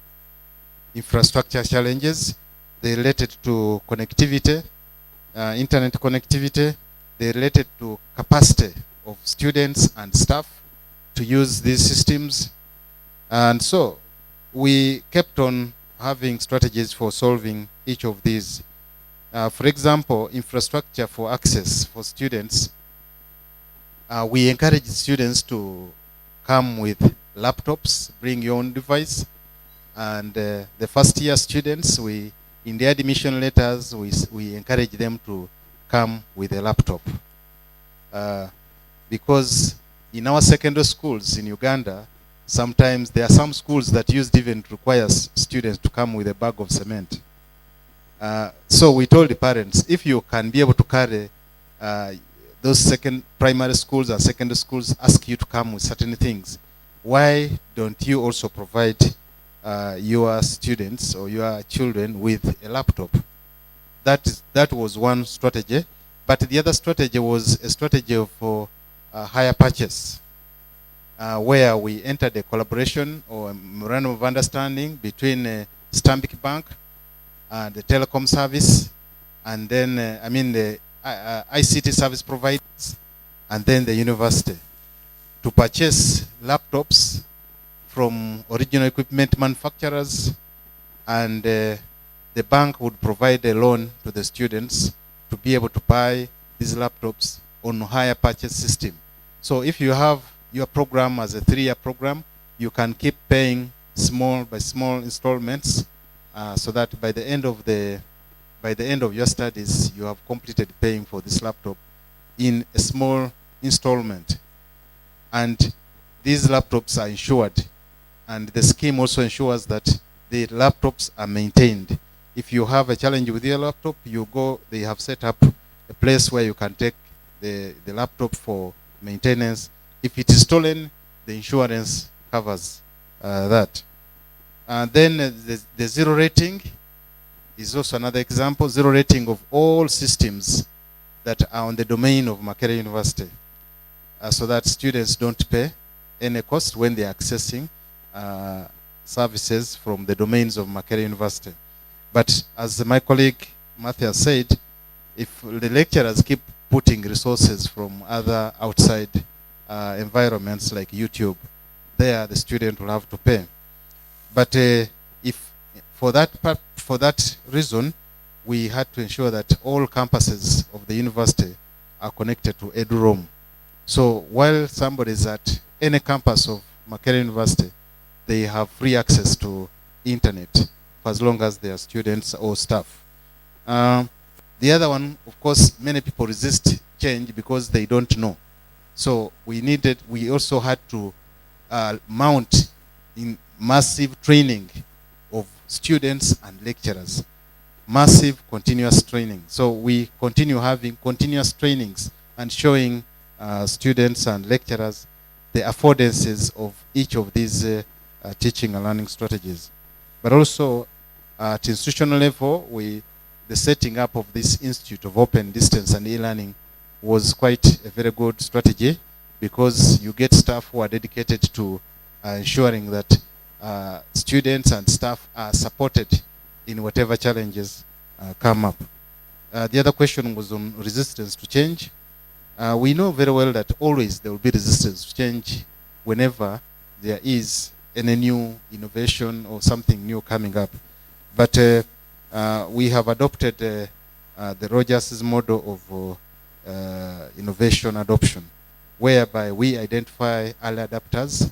Speaker 10: challenges. They related to connectivity, internet connectivity. They related to capacity of students and staff to use these systems. And so we kept on having strategies for solving each of these. For example, infrastructure for access for students. We encourage students to come with laptops, bring your own device. And the first year students, in the admission letters, we encourage them to come with a laptop. Because in our secondary schools in Uganda, sometimes there are some schools that even requires students to come with a bag of cement. So we told the parents, if you can be able to carry those primary schools and secondary schools ask you to come with certain things, why don't you also provide your students or your children with a laptop? That was one strategy. But the other strategy was a strategy for higher purchase, where we entered a collaboration or a memorandum of understanding between Stanbic Bank, the telecom service, and then, the ICT service providers, and then the university, to purchase laptops from original equipment manufacturers, and the bank would provide a loan to the students to be able to buy these laptops on higher purchase system. So if you have your program as a 3-year program, you can keep paying small by small installments, so that by the end of your studies, you have completed paying for this laptop in a small installment. And these laptops are insured, and the scheme also ensures that the laptops are maintained. If you have a challenge with your laptop, they have set up a place where you can take the laptop for maintenance. If it is stolen, the insurance covers that. And then the zero rating is also another example. Zero rating of all systems that are on the domain of Makerere University, so that students don't pay any cost when they are accessing services from the domains of Makerere University. But as my colleague Matthew said, if the lecturers keep putting resources from other outside environments like YouTube, there the student will have to pay. But if for that reason, we had to ensure that all campuses of the university are connected to EduRoam. So while somebody is at any campus of Makerere University, they have free access to internet for as long as they are students or staff. The other one, of course, many people resist change because they don't know. So we also had to mount in massive training of students and lecturers. Massive continuous training. So we continue having continuous trainings and showing students and lecturers the affordances of each of these teaching and learning strategies. But also at institutional level, the setting up of this Institute of Open Distance and E-Learning was quite a very good strategy, because you get staff who are dedicated to ensuring that students and staff are supported in whatever challenges come up. The other question was on resistance to change. We know very well that always there will be resistance to change whenever there is any new innovation or something new coming up. But we have adopted the Rogers' model of innovation adoption, whereby we identify early adapters,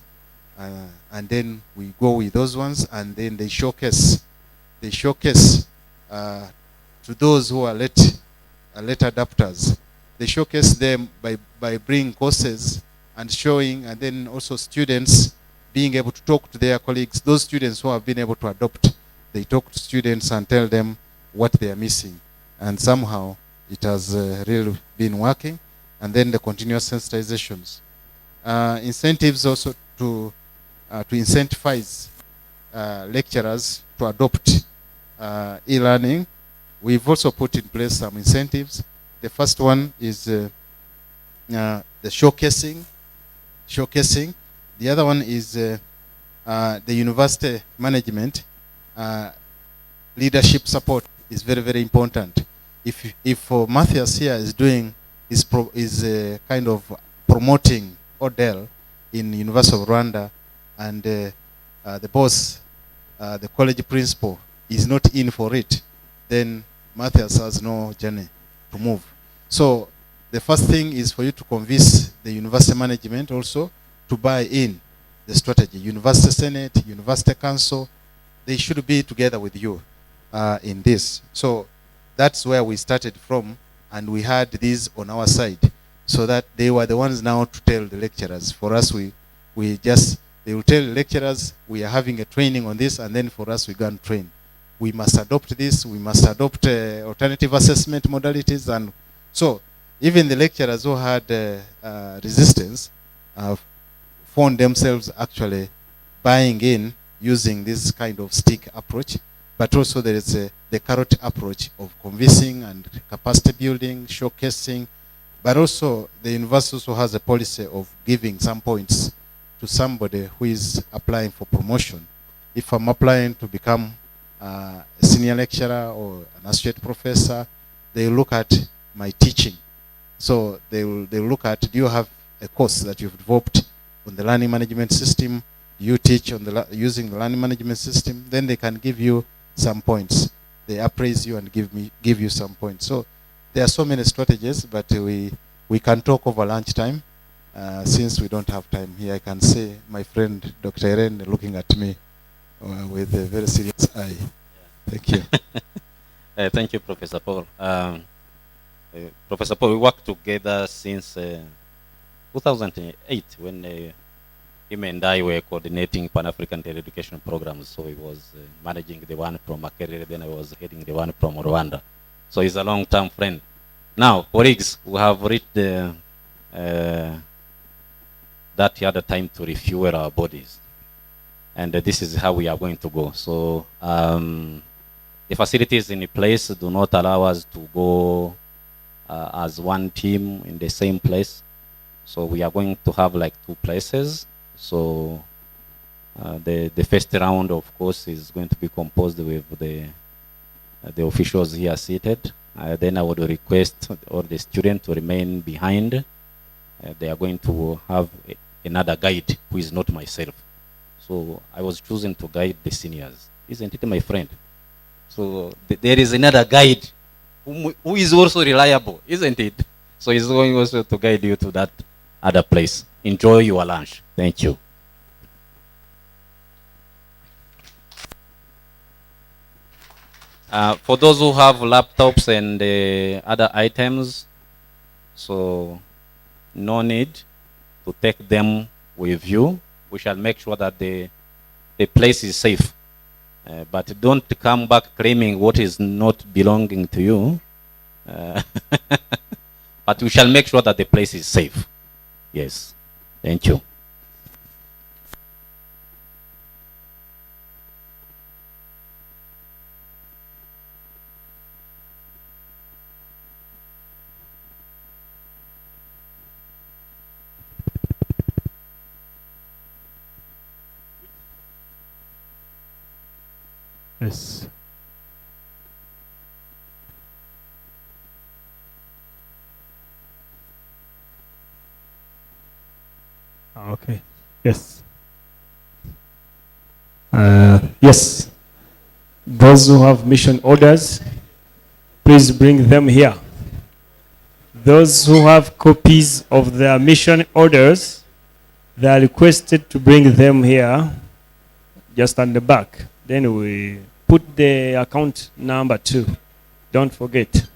Speaker 10: and then we go with those ones, and then they showcase to those who are late adapters. They showcase them by bringing courses and showing, and then also students being able to talk to their colleagues. Those students who have been able to adopt, they talk to students and tell them what they are missing. And somehow it has really been working. And then the continuous sensitizations. Incentives also to incentivize lecturers to adopt e-learning. We've also put in place some incentives. The first one is the showcasing. The other one is the university management. Leadership support is very, very important. If Matthias here is doing is kind of promoting Odell in University of Rwanda, and the boss, the college principal, is not in for it, then Matthias has no journey to move. So the first thing is for you to convince the university management also to buy in the strategy. University Senate, University Council, they should be together with you in this. So that's where we started from, and we had these on our side, so that they were the ones now to tell the lecturers. For us, they will tell the lecturers, we are having a training on this, and then for us, we go and train. We must adopt this, we must adopt alternative assessment modalities. And so even the lecturers who had resistance found themselves actually buying in, using this kind of stick approach. But also there is the carrot approach of convincing and capacity building, showcasing. But also the university also has a policy of giving some points to somebody who is applying for promotion. If I'm applying to become a senior lecturer or an associate professor, they look at my teaching. So they will look at, do you have a course that you've developed on the learning management system? Do you teach on using the learning management system? Then they can give you some points. They appraise you and give you some points. So there are so many strategies, but we can talk over lunchtime. Since we don't have time here, I can say my friend Dr. Irene looking at me with a very serious eye. Thank you.
Speaker 1: Thank you, Professor Paul. Professor Paul, we worked together since 2008 when him and I were coordinating Pan-African Education programs. So he was managing the one from Makerere, then I was heading the one from Rwanda. So he's a long-term friend. Now, colleagues, we have reached that other time to refuel our bodies. And this is how we are going to go. So the facilities in place do not allow us to go as one team in the same place. So we are going to have like two places. So the first round, of course, is going to be composed with the officials here seated. Then I would request all the students to remain behind. They are going to have another guide who is not myself. So I was chosen to guide the seniors. Isn't it, my friend? So there is another guide who is also reliable, isn't it? So he's going also to guide you to that other place. Enjoy your lunch. Thank you. For those who have laptops and other items, so no need to take them with you. We shall make sure that the place is safe. But don't come back claiming what is not belonging to you. But we shall make sure that the place is safe. Yes. Thank you.
Speaker 4: Yes. Okay. Yes. Yes. Those who have mission orders, please bring them here. Those who have copies of their mission orders, they are requested to bring them here, just on the back. Then we put the account number too. Don't forget.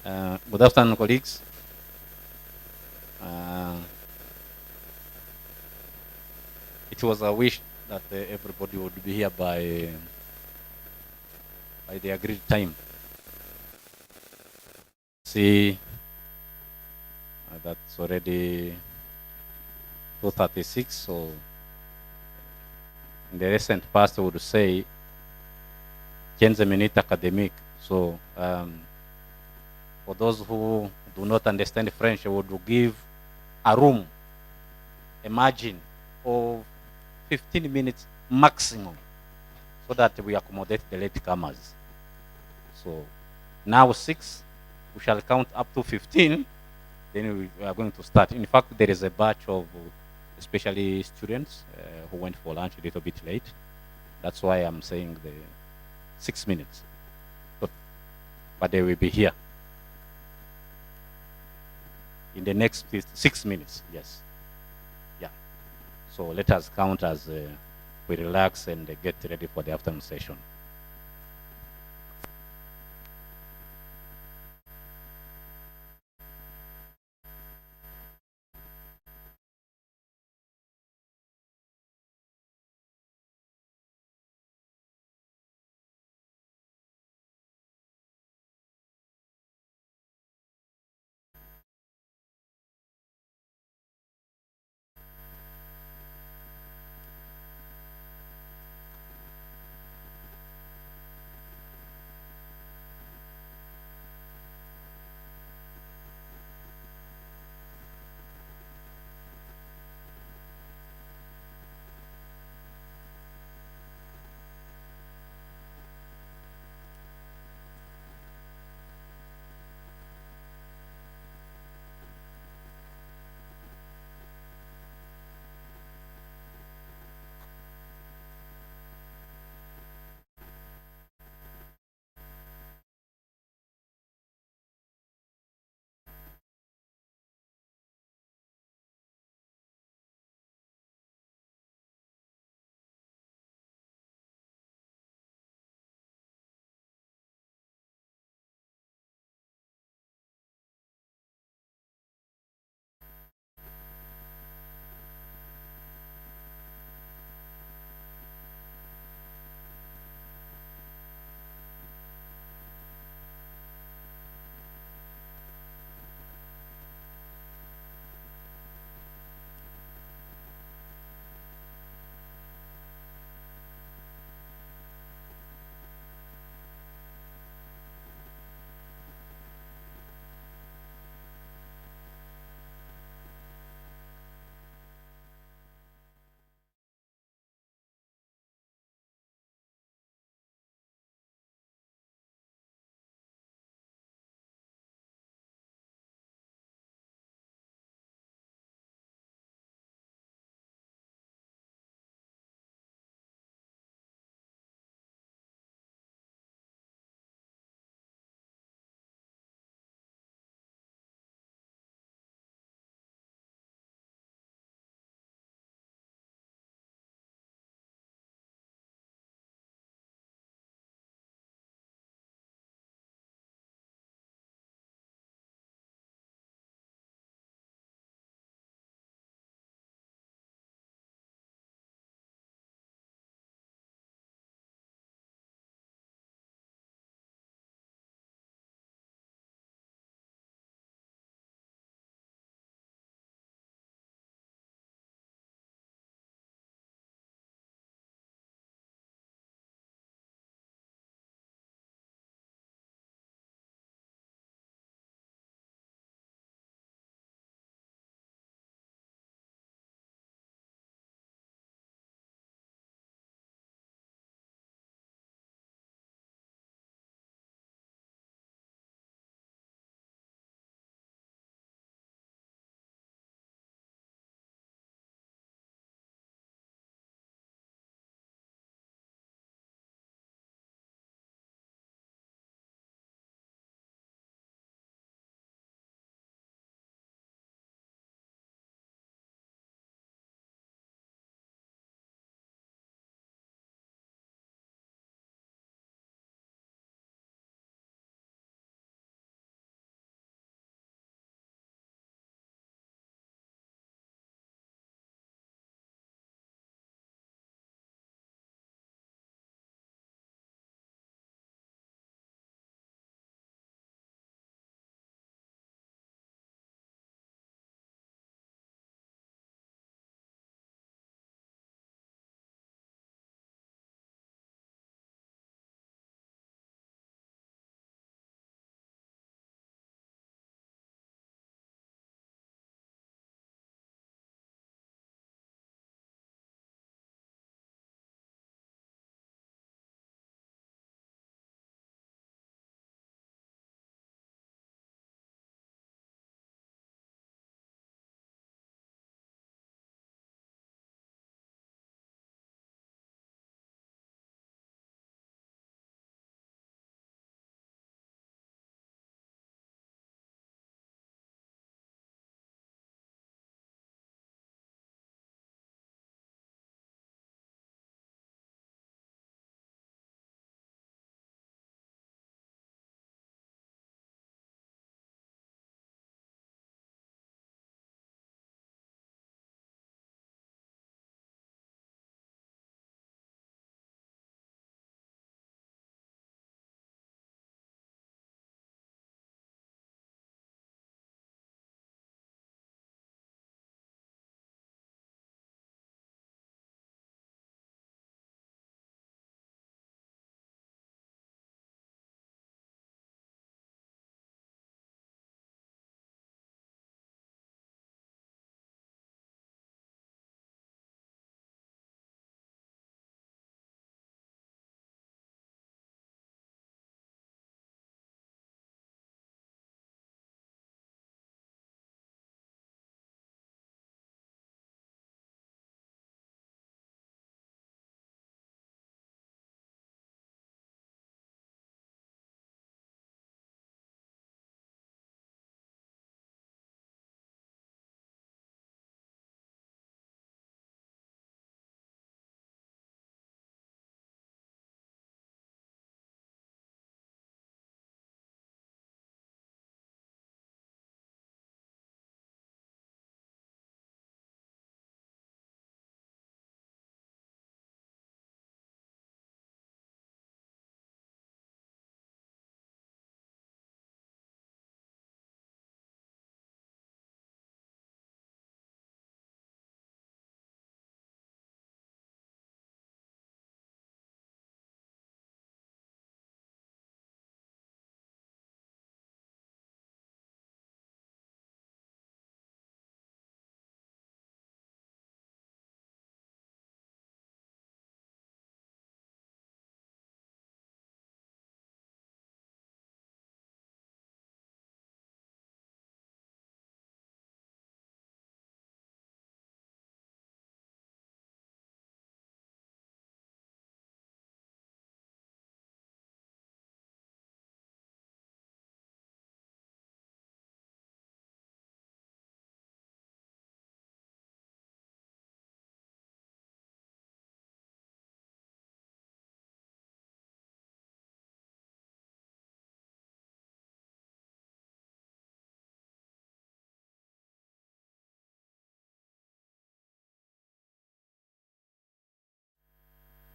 Speaker 1: Good afternoon, colleagues. It was a wish that everybody would be here by the agreed time. See, that's already 2:36. So, in the recent past, I would say, 15 minutes academic. So, for those who do not understand French, I would give a room, a margin of 15 minutes maximum, so that we accommodate the latecomers. So now 6, we shall count up to 15, then we are going to start. In fact, there is a batch of especially students who went for lunch a little bit late. That's why I'm saying the 6 minutes. But they will be here in the next 6 minutes, yes. Yeah. So let us count as we relax and get ready for the afternoon session.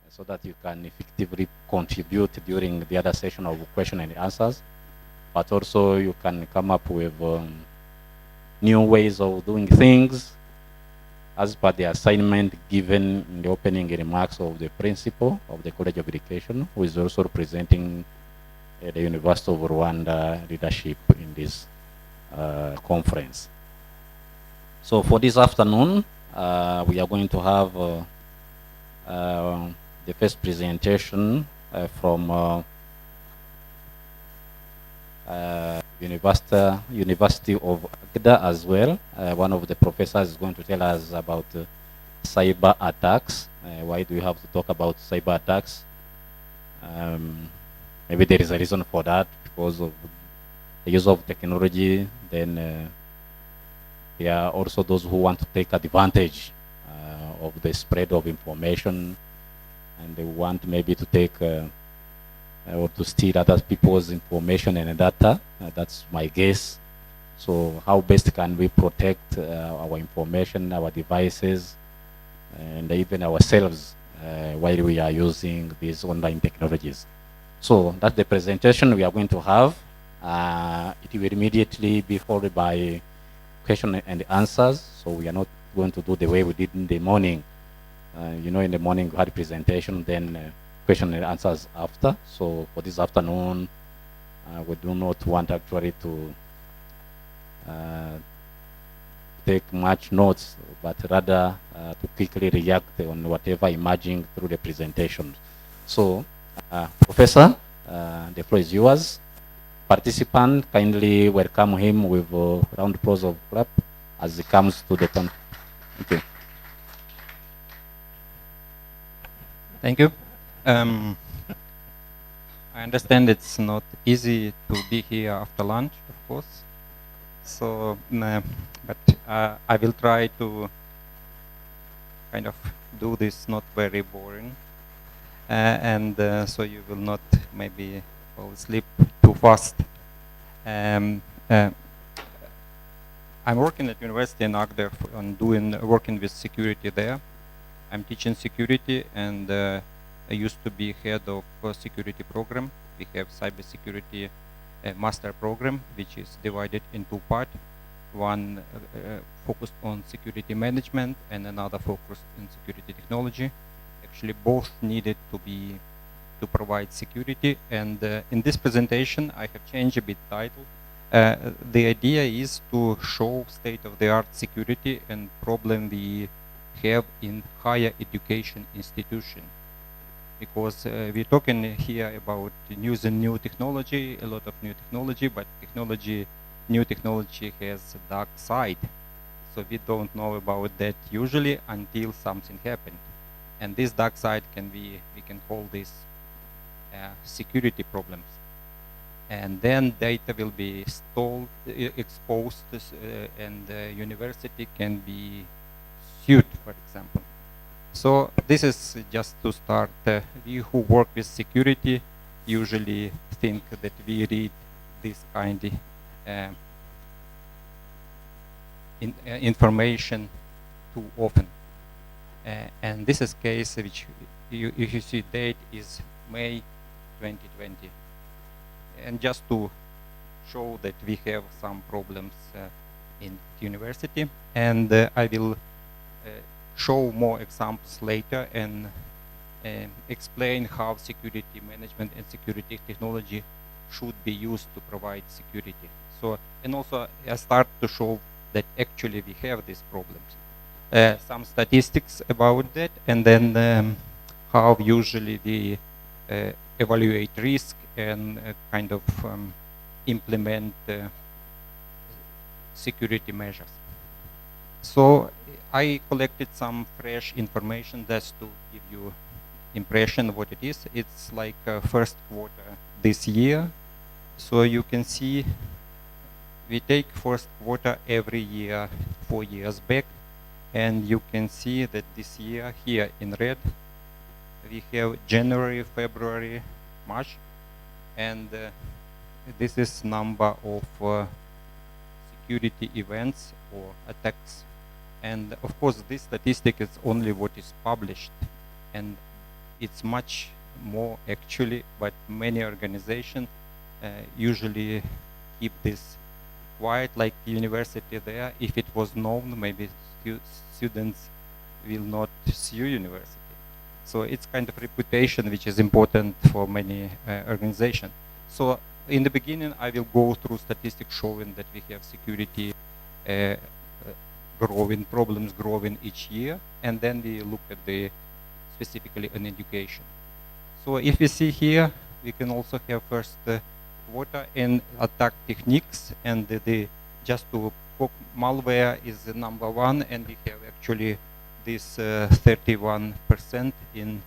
Speaker 1: so that you can effectively contribute during the other session of question and answers. But also you can come up with new ways of doing things as per the assignment given in the opening remarks of the principal of the College of Education, who is also representing the University of Rwanda leadership in this conference. So for this afternoon, we are going to have the first presentation from University of Agda as well. One of the professors is going to tell us about cyber attacks. Why do we have to talk about cyber attacks? Maybe there is a reason for that, because of the use of technology. Then there are also those who want to take advantage of the spread of information, and they want maybe to take or to steal other people's information and data. That's my guess. So how best can we protect our information, our devices, and even ourselves while we are using these online technologies? So that's the presentation we are going to have. It will immediately be followed by question and answers. So we are not going to do the way we did in the morning. You know, in the morning we had a presentation, then question and answers after. So for this afternoon, we do not want actually to take much notes, but rather to quickly react on whatever emerging through the presentation. So, Professor, the floor is yours. Participant, kindly welcome him with a round applause of clap as he comes to the turn. Thank you.
Speaker 5: Thank you. I understand it's not easy to be here after lunch, of course. So, but I will try to kind of do this not very boring, and so you will not maybe fall asleep too fast. I'm working at University in Agder on working with security there. I'm teaching security, and I used to be head of security program. We have cybersecurity master program, which is divided in two parts. One focused on security management, and another focused on security technology. Actually, both needed to provide security. And in this presentation, I have changed a bit title. The idea is to show state-of-the-art security and problem we have in higher education institution, because we're talking here about using new technology, a lot of new technology, but new technology has a dark side, so we don't know about that usually until something happened, and this dark side we can call this security problems, and then data will be stored, exposed, and the university can be sued, for example. So this is just to start. We who work with security usually think that we read this kind of information too often. And this is case which you see date is May 2020. And just to show that we have some problems in the university, and I will show more examples later and explain how security management and security technology should be used to provide security. So, and also I start to show that actually we have these problems. Some statistics about that, and then how usually we evaluate risk and kind of implement security measures. So I collected some fresh information just to give you impression of what it is. It's like first quarter this year. So you can see we take first quarter every year 4 years back, and you can see that this year here in red we have January, February, March, and this is number of security events or attacks. And of course this statistic is only what is published, and it's much more actually, but many organizations usually keep this quiet, like the university there. If it was known, maybe students will not sue university. So it's kind of reputation which is important for many organizations. So in the beginning, I will go through statistics showing that we have security growing, problems growing each year, and then we look at the specifically on education. So if you see here, we can also have first quarter and attack techniques, and just to malware is the number one, and we have actually this 31% in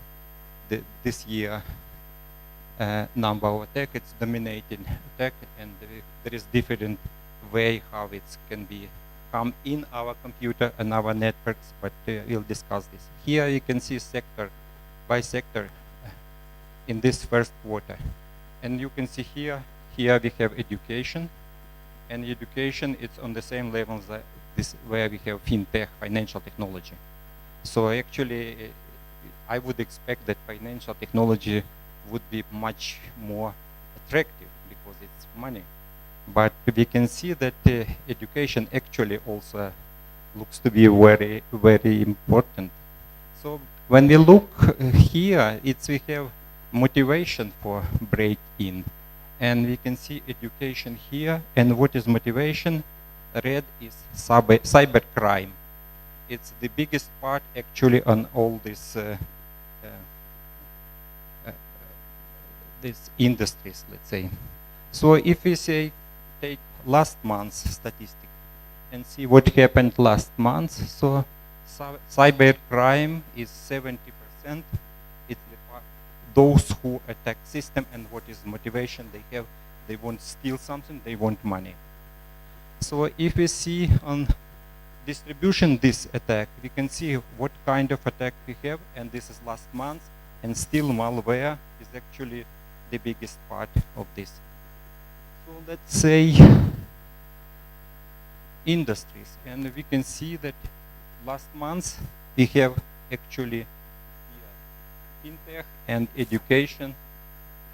Speaker 5: this year number of attack. It's dominating attack, and there is different way how it can be come in our computer and our networks, but we'll discuss this. Here you can see sector by sector in this first quarter, and you can see here we have education, and education it's on the same level as this where we have fintech, financial technology. So actually I would expect that financial technology would be much more attractive because it's money, but we can see that education actually also looks to be very, very important. So when we look here, we have motivation for break-in, and we can see education here. And what is motivation? Red is cyber crime. It's the biggest part actually on all this these industries, let's say. So if we say take last month's statistic and see what happened last month, so cyber crime is 70%. It's those who attack system, and what is motivation they have? They want to steal something, they want money. So if we see on distribution this attack, we can see what kind of attack we have, and this is last month, and still malware is actually the biggest part of this. So let's say industries, and we can see that last month we have actually fintech and education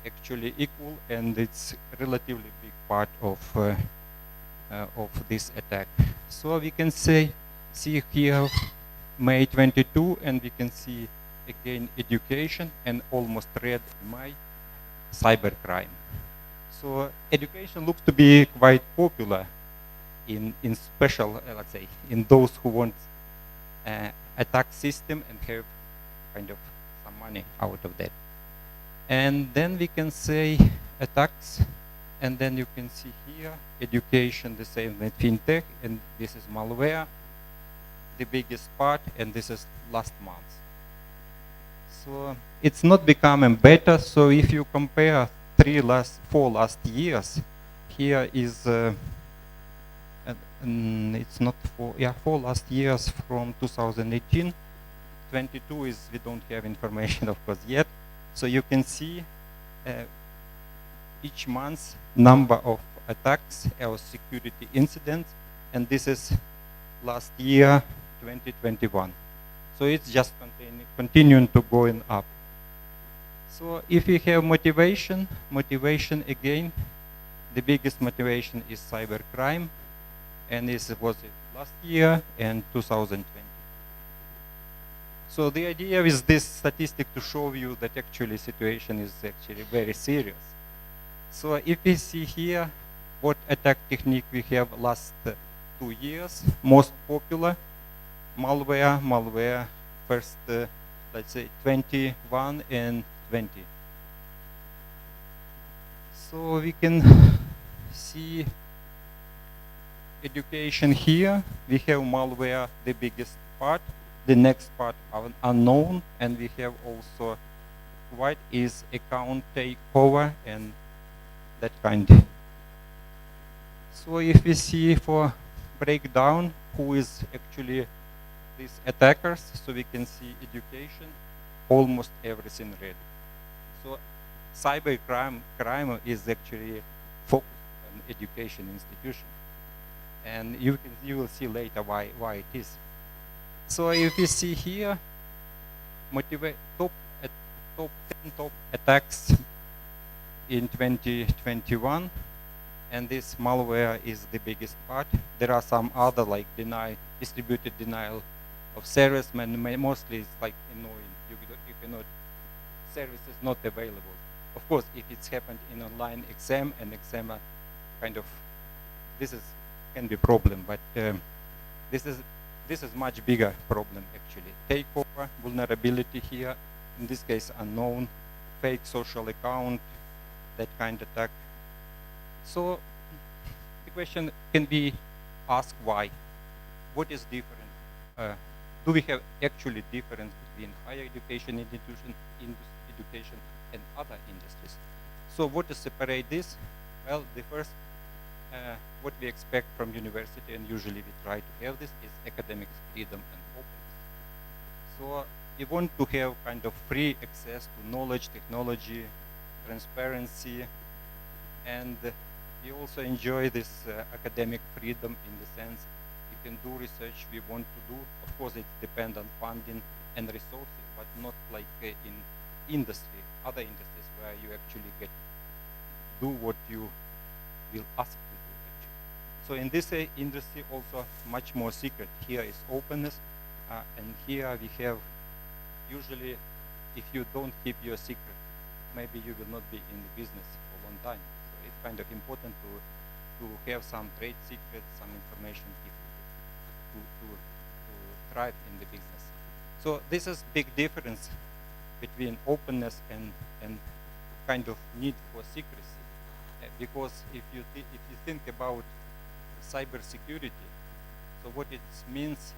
Speaker 5: actually equal, and it's relatively big part of this attack. So we can see here May 22, and we can see again education, and almost red May cybercrime. So education looks to be quite popular in special, let's say, in those who want attack system and have kind of some money out of that. And then we can say attacks, and then you can see here education the same with fintech, and this is malware, the biggest part, and this is last month. So it's not becoming better. So if you compare 4 last years, here is it's not 4 last years from 2018. 22 is we don't have information of course yet. So you can see each month number of attacks or security incidents, and this is last year 2021. So it's just continuing to going up. So if we have motivation again, the biggest motivation is cybercrime, and this was it last year and 2020. So the idea is this statistic to show you that actually situation is actually very serious. So if we see here what attack technique we have last 2 years, most popular, malware first, let's say 21 and 20. So we can see education here. We have malware, the biggest part. The next part are unknown, and we have also what is account takeover and that kind. So if we see for breakdown who is actually these attackers, so we can see education, almost everything red. So cybercrime is actually focused on education institution, and you will see later why it is. So if you see here, top top attacks in 2021, and this malware is the biggest part. There are some other like distributed denial of service, mostly it's like annoying. You cannot, service is not available. Of course, if it's happened in online exam and exam are kind of, can be a problem, but this is much bigger problem actually. Takeover, vulnerability here, in this case unknown, fake social account, that kind of attack. So the question can be asked why? What is different? Do we have actually difference between higher education institution, education and other industries? So what to separate this? Well, the first, what we expect from university, and usually we try to have this, is academic freedom and openness. So we want to have kind of free access to knowledge, technology, transparency, and we also enjoy this academic freedom in the sense we can do research we want to do. Of course, it depends on funding and resources, but not like in industry, other industries where you actually get do what you will ask to do actually. So in this industry also much more secret. Here is openness, and here we have usually if you don't keep your secret, maybe you will not be in the business for a long time. So it's kind of important to have some trade secrets, some information to thrive in the business. So this is big difference between openness and kind of need for secrecy. Because if you think about cybersecurity, so what it means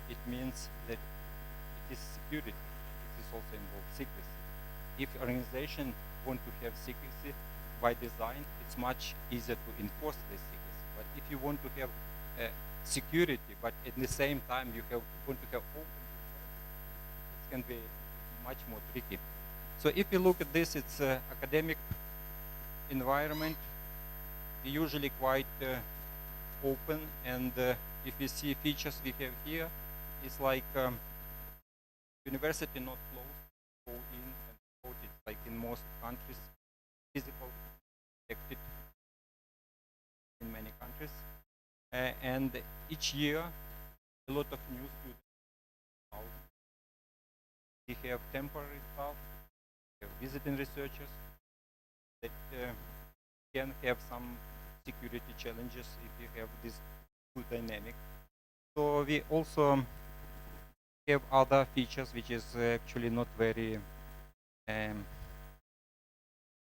Speaker 5: that it is security. It is also involves secrecy. If organization want to have secrecy by design, it's much easier to enforce this secrecy. But if you want to have security, but at the same time you want to have open, it can be much more tricky. So if you look at this, it's academic environment. We usually quite open, and if you see features we have here, it's like university not closed, go in and out. It's like in most countries, physical, protected in many countries, and each year a lot of new students. We have temporary staff, we have visiting researchers that can have some security challenges if you have this too dynamic. So we also have other features which is actually not very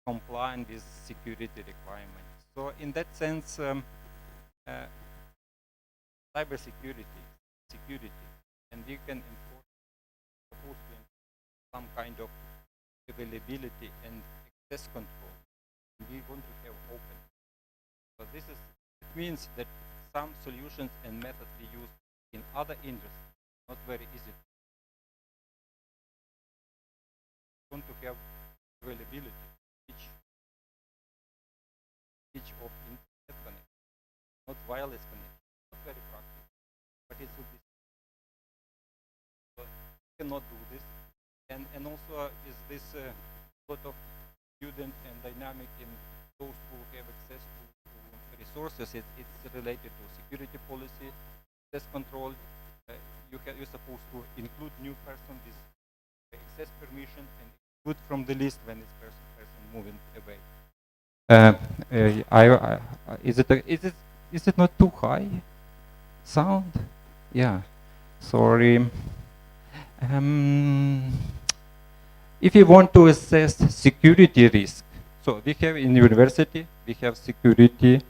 Speaker 5: compliant with security requirements. So in that sense, cybersecurity, security, and we can enforce some kind of availability and access control. We want to have open. So this is, it means that some solutions and methods we use in other industries not very easy. We want to have availability each of internet connection, not wireless connection. Not very practical, but it would be. So you cannot do this, and also is this lot of student and dynamic in those who have access to resources. It's related to security policy, access control. You're supposed to include new person with access permission and exclude from the list when this person moving away. Is it not too high sound? Yeah, sorry. If you want to assess security risk, so we have in university, we have security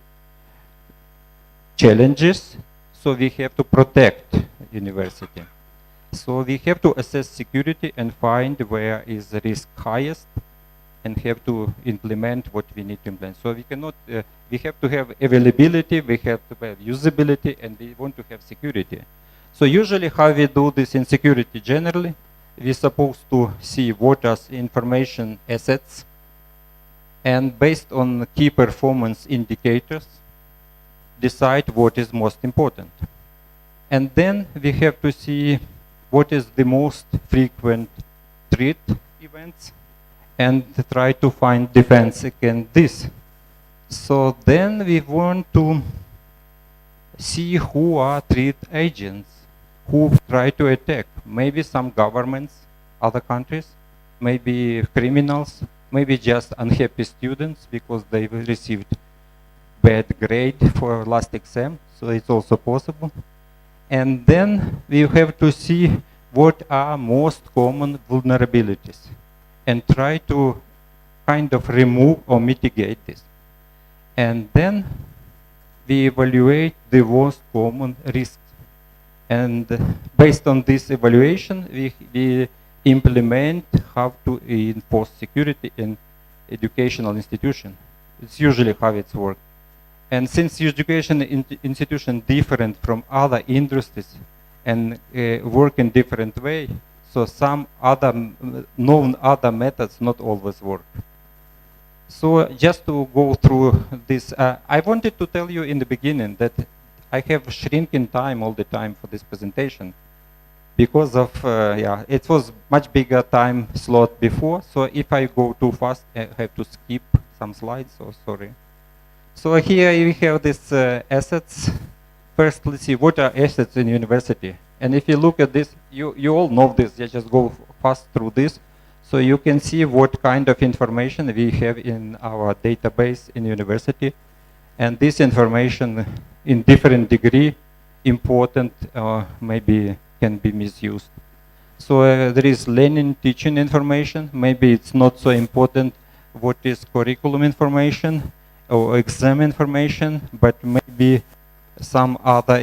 Speaker 5: challenges, so we have to protect university. So we have to assess security and find where is the risk highest and have to implement what we need to implement. So we cannot, we have to have availability, we have to have usability, and we want to have security. So usually how we do this in security generally, we're supposed to see what are information assets, and based on key performance indicators, decide what is most important. And then we have to see what is the most frequent threat events and try to find defense against this. So then we want to see who are threat agents, who try to attack. Maybe some governments, other countries, maybe criminals, maybe just unhappy students because they received bad grade for last exam, so it's also possible. And then we have to see what are most common vulnerabilities and try to kind of remove or mitigate this. And then we evaluate the most common risks. And based on this evaluation, we implement how to enforce security in educational institution. It's usually how it's works. And since education institution different from other industries and work in different way, so some other known other methods not always work. So just to go through this, I wanted to tell you in the beginning that I have shrinking time all the time for this presentation because of, yeah, it was much bigger time slot before. So if I go too fast, I have to skip some slides, so sorry. So here we have these assets. First, let's see, what are assets in university? And if you look at this, you all know this, you just go fast through this. So you can see what kind of information we have in our database in university. And this information in different degree, important or maybe can be misused. So there is learning, teaching information. Maybe it's not so important what is curriculum information or exam information, but maybe some other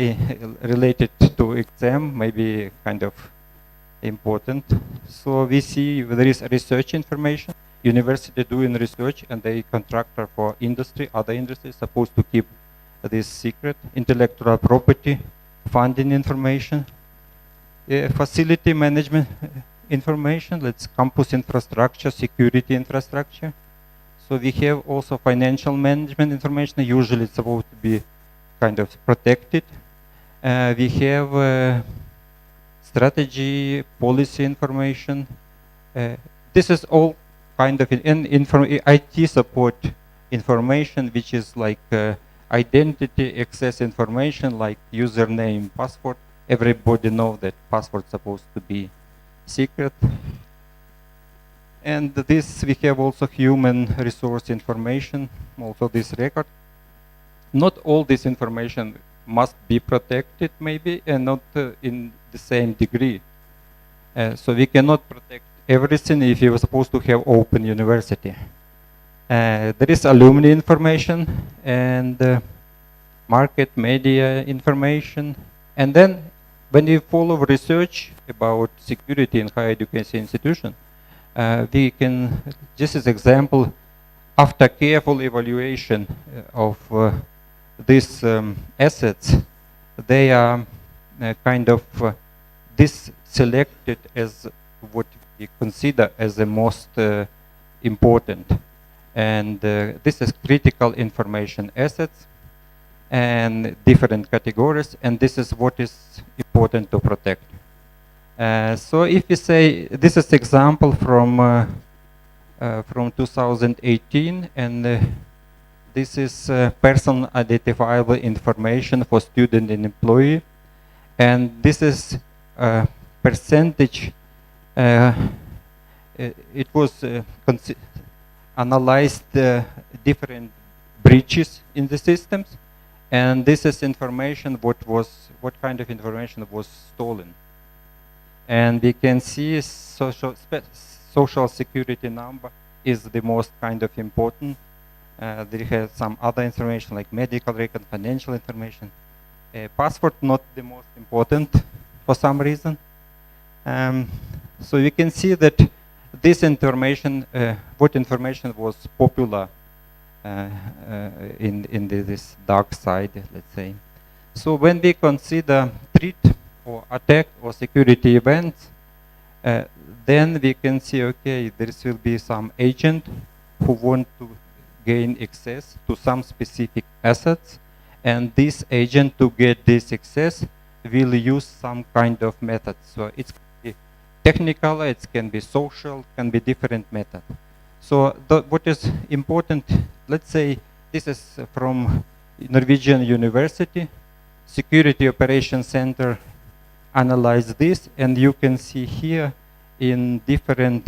Speaker 5: related to exam, maybe kind of important. So we see there is research information, university doing research and they contractor for industry, other industries supposed to keep this secret, intellectual property, funding information, facility management information, let's campus infrastructure, security infrastructure. So we have also financial management information, usually it's supposed to be kind of protected. We have strategy, policy information. This is all kind of IT support information, which is like identity access information, like username, password. Everybody knows that password is supposed to be secret. And this we have also human resource information, also this record. Not all this information must be protected maybe and not in the same degree. So we cannot protect everything if you were supposed to have open university. There is alumni information and market media information. And then when you follow research about security in higher education institution, we can, just as example, after careful evaluation of these assets, they are kind of this selected as what we consider as the most important. And this is critical information assets and different categories, and this is what is important to protect. So if you say, this is example from 2018, and this is person identifiable information for student and employee, and this is percentage. It was analyzed different breaches in the systems, and this is information what kind of information was stolen. And we can see social security number is the most kind of important. They have some other information like medical record, financial information. Password not the most important for some reason. So you can see that this information, what information was popular in this dark side, let's say. So when we consider threat or attack or security events, then we can see, okay, there will be some agent who want to gain access to some specific assets, and this agent to get this access will use some kind of method. So it can be technical, it can be social, can be different method. So what is important, let's say this is from Norwegian University, Security Operations Center analyze this, and you can see here in different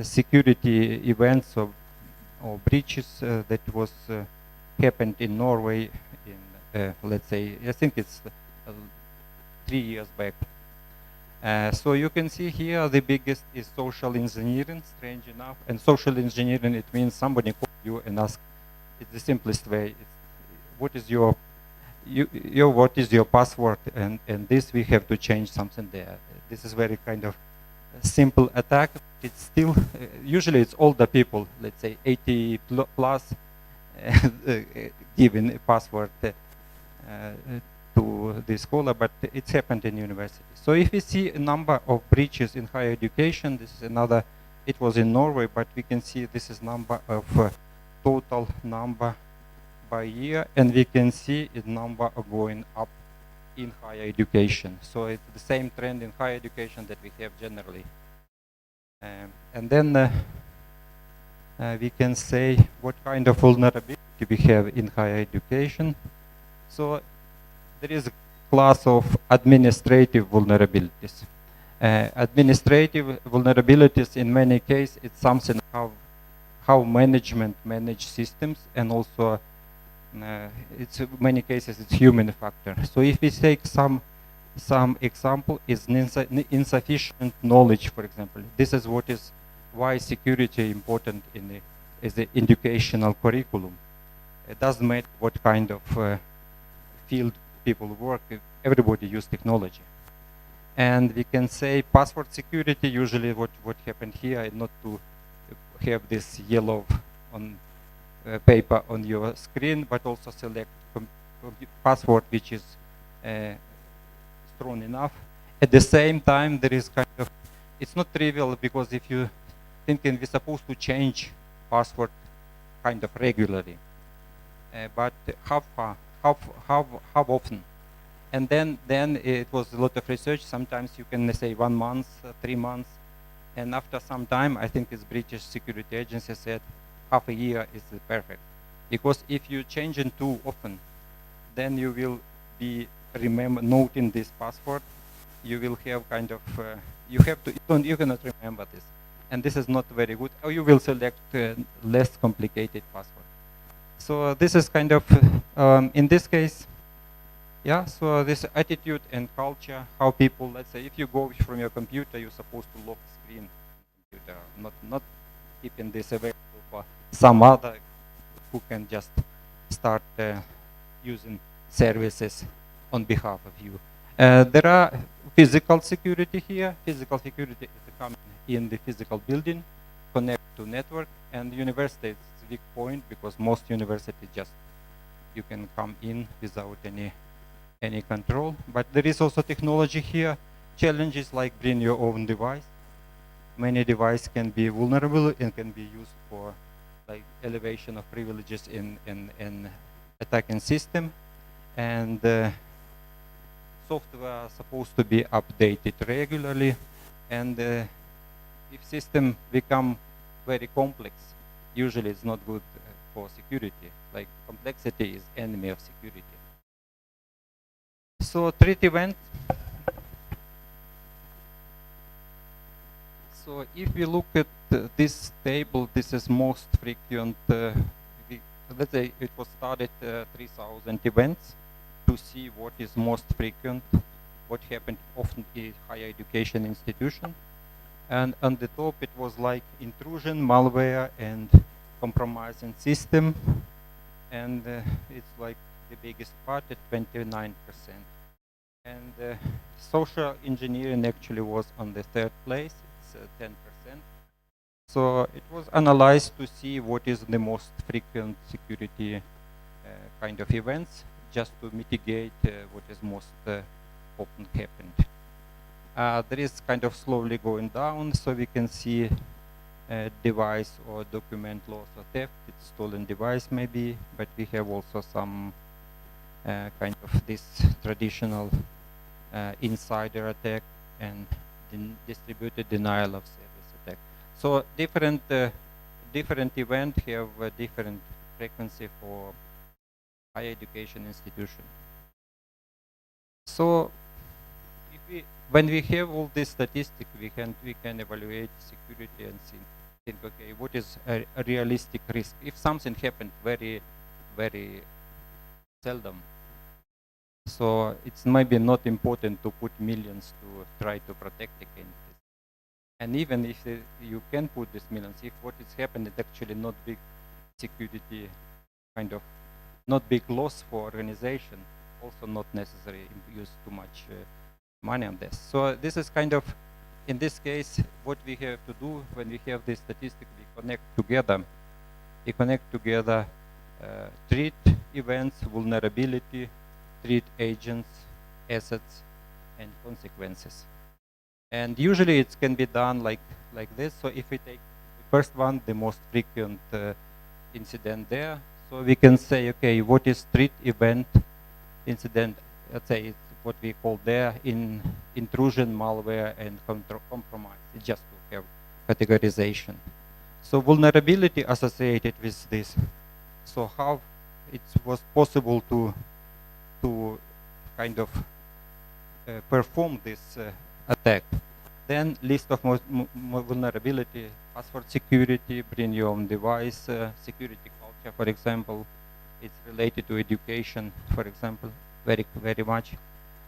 Speaker 5: security events or breaches that was happened in Norway in let's say I think it's 3 years back. So you can see here the biggest is social engineering, strange enough. And social engineering, it means somebody call you and ask, it's the simplest way. It's, what is your what is your password? And this we have to change something there. This is very kind of simple attack. It's still usually it's older people, let's say 80 plus, giving a password to the scholar, but it's happened in university. So if we see a number of breaches in higher education, this is another, it was in Norway, but we can see this is number of total number by year, and we can see a number of going up in higher education. So it's the same trend in higher education that we have generally. And then we can say what kind of vulnerability we have in higher education. So there is a class of administrative vulnerabilities. Administrative vulnerabilities, in many cases, it's something how management manage systems, and also it's in many cases it's human factor. So if we take some example is insufficient knowledge, for example. This is what is why security important in the educational curriculum. It doesn't matter what kind of field people work, everybody use technology. And we can say password security, usually what happened here, not to have this yellow on paper on your screen, but also select password which is strong enough. At the same time, there is kind of, it's not trivial, because if you thinking we're supposed to change password kind of regularly, but how far, how often? And then it was a lot of research. Sometimes you can say 1 month, 3 months, and after some time, I think it's British Security Agency said half a year is perfect, because if you change it too often, then you will be noting this password. You will have kind of you have to you cannot remember this, and this is not very good. Or you will select less complicated password. So this is kind of in this case. Yeah, so this attitude and culture, how people, let's say, if you go from your computer, you're supposed to lock screen computer, not keeping this available for some other who can just start using services on behalf of you. There are physical security here. Physical security is coming in the physical building, connect to network, and university is a big point, because most universities just, you can come in without any control. But there is also technology here. Challenges like bring your own device. Many devices can be vulnerable and can be used for like elevation of privileges in attacking system. And software are supposed to be updated regularly. And if system become very complex, usually it's not good for security. Like complexity is enemy of security. So threat event. So if we look at this table, this is most frequent. Let's say it was started 3,000 events to see what is most frequent, what happened often in higher education institution. And on the top it was like intrusion, malware, and compromising system. And it's like the biggest part at 29%. And social engineering actually was on the 3rd place, it's 10%. So it was analyzed to see what is the most frequent security kind of events, just to mitigate what is most often happened. There is kind of slowly going down, so we can see device or document loss or theft. It's stolen device maybe, but we have also some kind of this traditional insider attack and distributed denial of service attack. So different event have a different frequency for higher education institution. So when we have all this statistic, we can evaluate security and think okay, what is a realistic risk if something happened very seldom. So it's maybe not important to put millions to try to protect against this. And even if you can put these millions, if what is happened is actually not big security, kind of not big loss for organization, also not necessary use too much money on this. So this is kind of, in this case, what we have to do when we have this statistic, we connect together. We connect together threat events, vulnerability, threat agents, assets, and consequences. And usually it can be done like this. So if we take the first one, the most frequent incident there, so we can say, okay, what is threat event incident? Let's say it's what we call there in intrusion, malware, and compromise. It's just to have categorization. So vulnerability associated with this. So how it was possible to kind of perform this attack. Then list of vulnerability, password security, bring your own device, security culture, for example. It's related to education, for example, very much.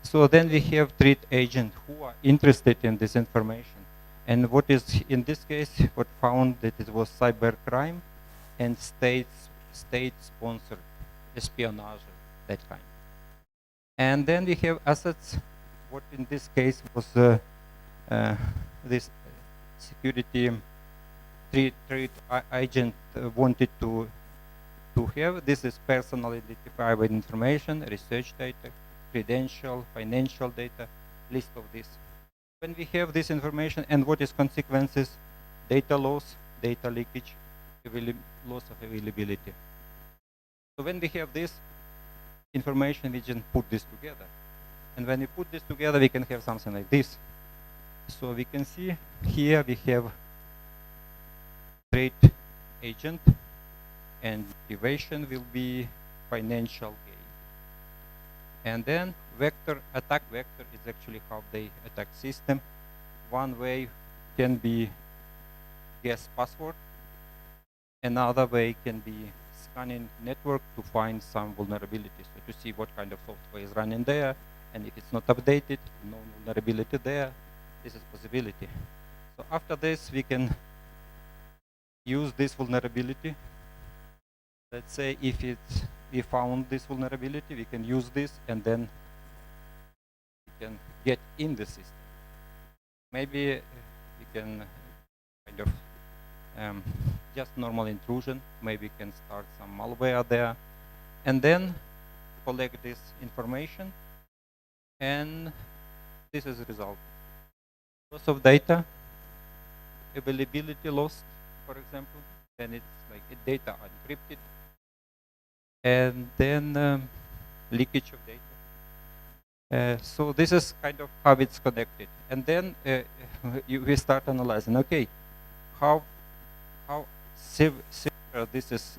Speaker 5: So then we have threat agents who are interested in this information. And what is, in this case, what found that it was cybercrime and state-sponsored espionage, that kind. And then we have assets, what in this case was this security threat agent wanted to have. This is personal identifiable information, research data, credential, financial data, list of this. When we have this information and what is consequences, data loss, data leakage, loss of availability. So when we have this information, we can put this together. And when we put this together, we can have something like this. So we can see here we have threat agent, and motivation will be financial gain. And then attack vector is actually how they attack system. One way can be guess password. Another way can be scanning network to find some vulnerabilities, so to see what kind of software is running there, and if it's not updated, no vulnerability there, this is possibility. So after this, we can use this vulnerability. Let's say if we found this vulnerability, we can use this, and then we can get in the system. Maybe we can kind of just normal intrusion. Maybe we can start some malware there, and then collect this information, and this is the result. Loss of data, availability lost, for example, then it's like data encrypted, and then leakage of data. So this is kind of how it's connected, and then we start analyzing. Okay, how severe this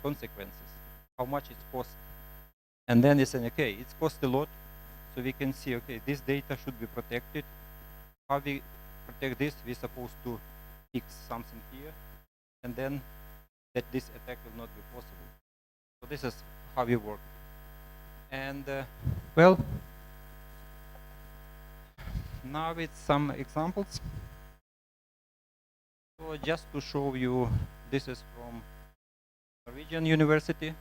Speaker 5: consequences? How much it costs? And then you say, okay, it's cost a lot, so we can see, okay, this data should be protected. How we protect this? We're supposed to fix something here, and then that this attack will not be possible. So this is how we work. And well, now it's some examples. So just to show you, this is from Norwegian University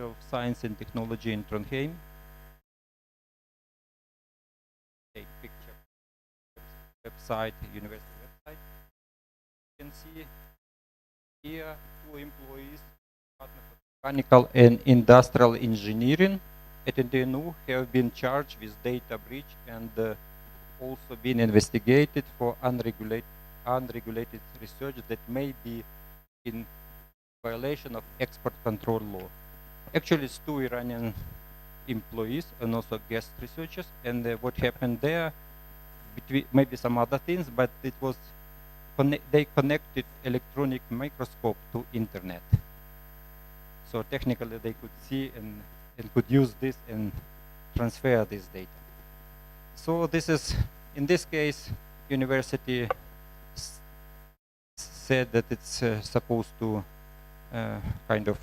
Speaker 5: of Science and Technology in Trondheim. Take picture. Website, university website. You can see here 2 employees, Department of Mechanical and Industrial Engineering at NTNU have been charged with data breach and also been investigated for unregulated research that may be in violation of export control law. Actually, it's 2 Iranian employees and also guest researchers, and what happened there, between maybe some other things, but it was they connected electronic microscope to internet. So technically they could see and could use this and transfer this data. So this is, in this case, university said that it's supposed to kind of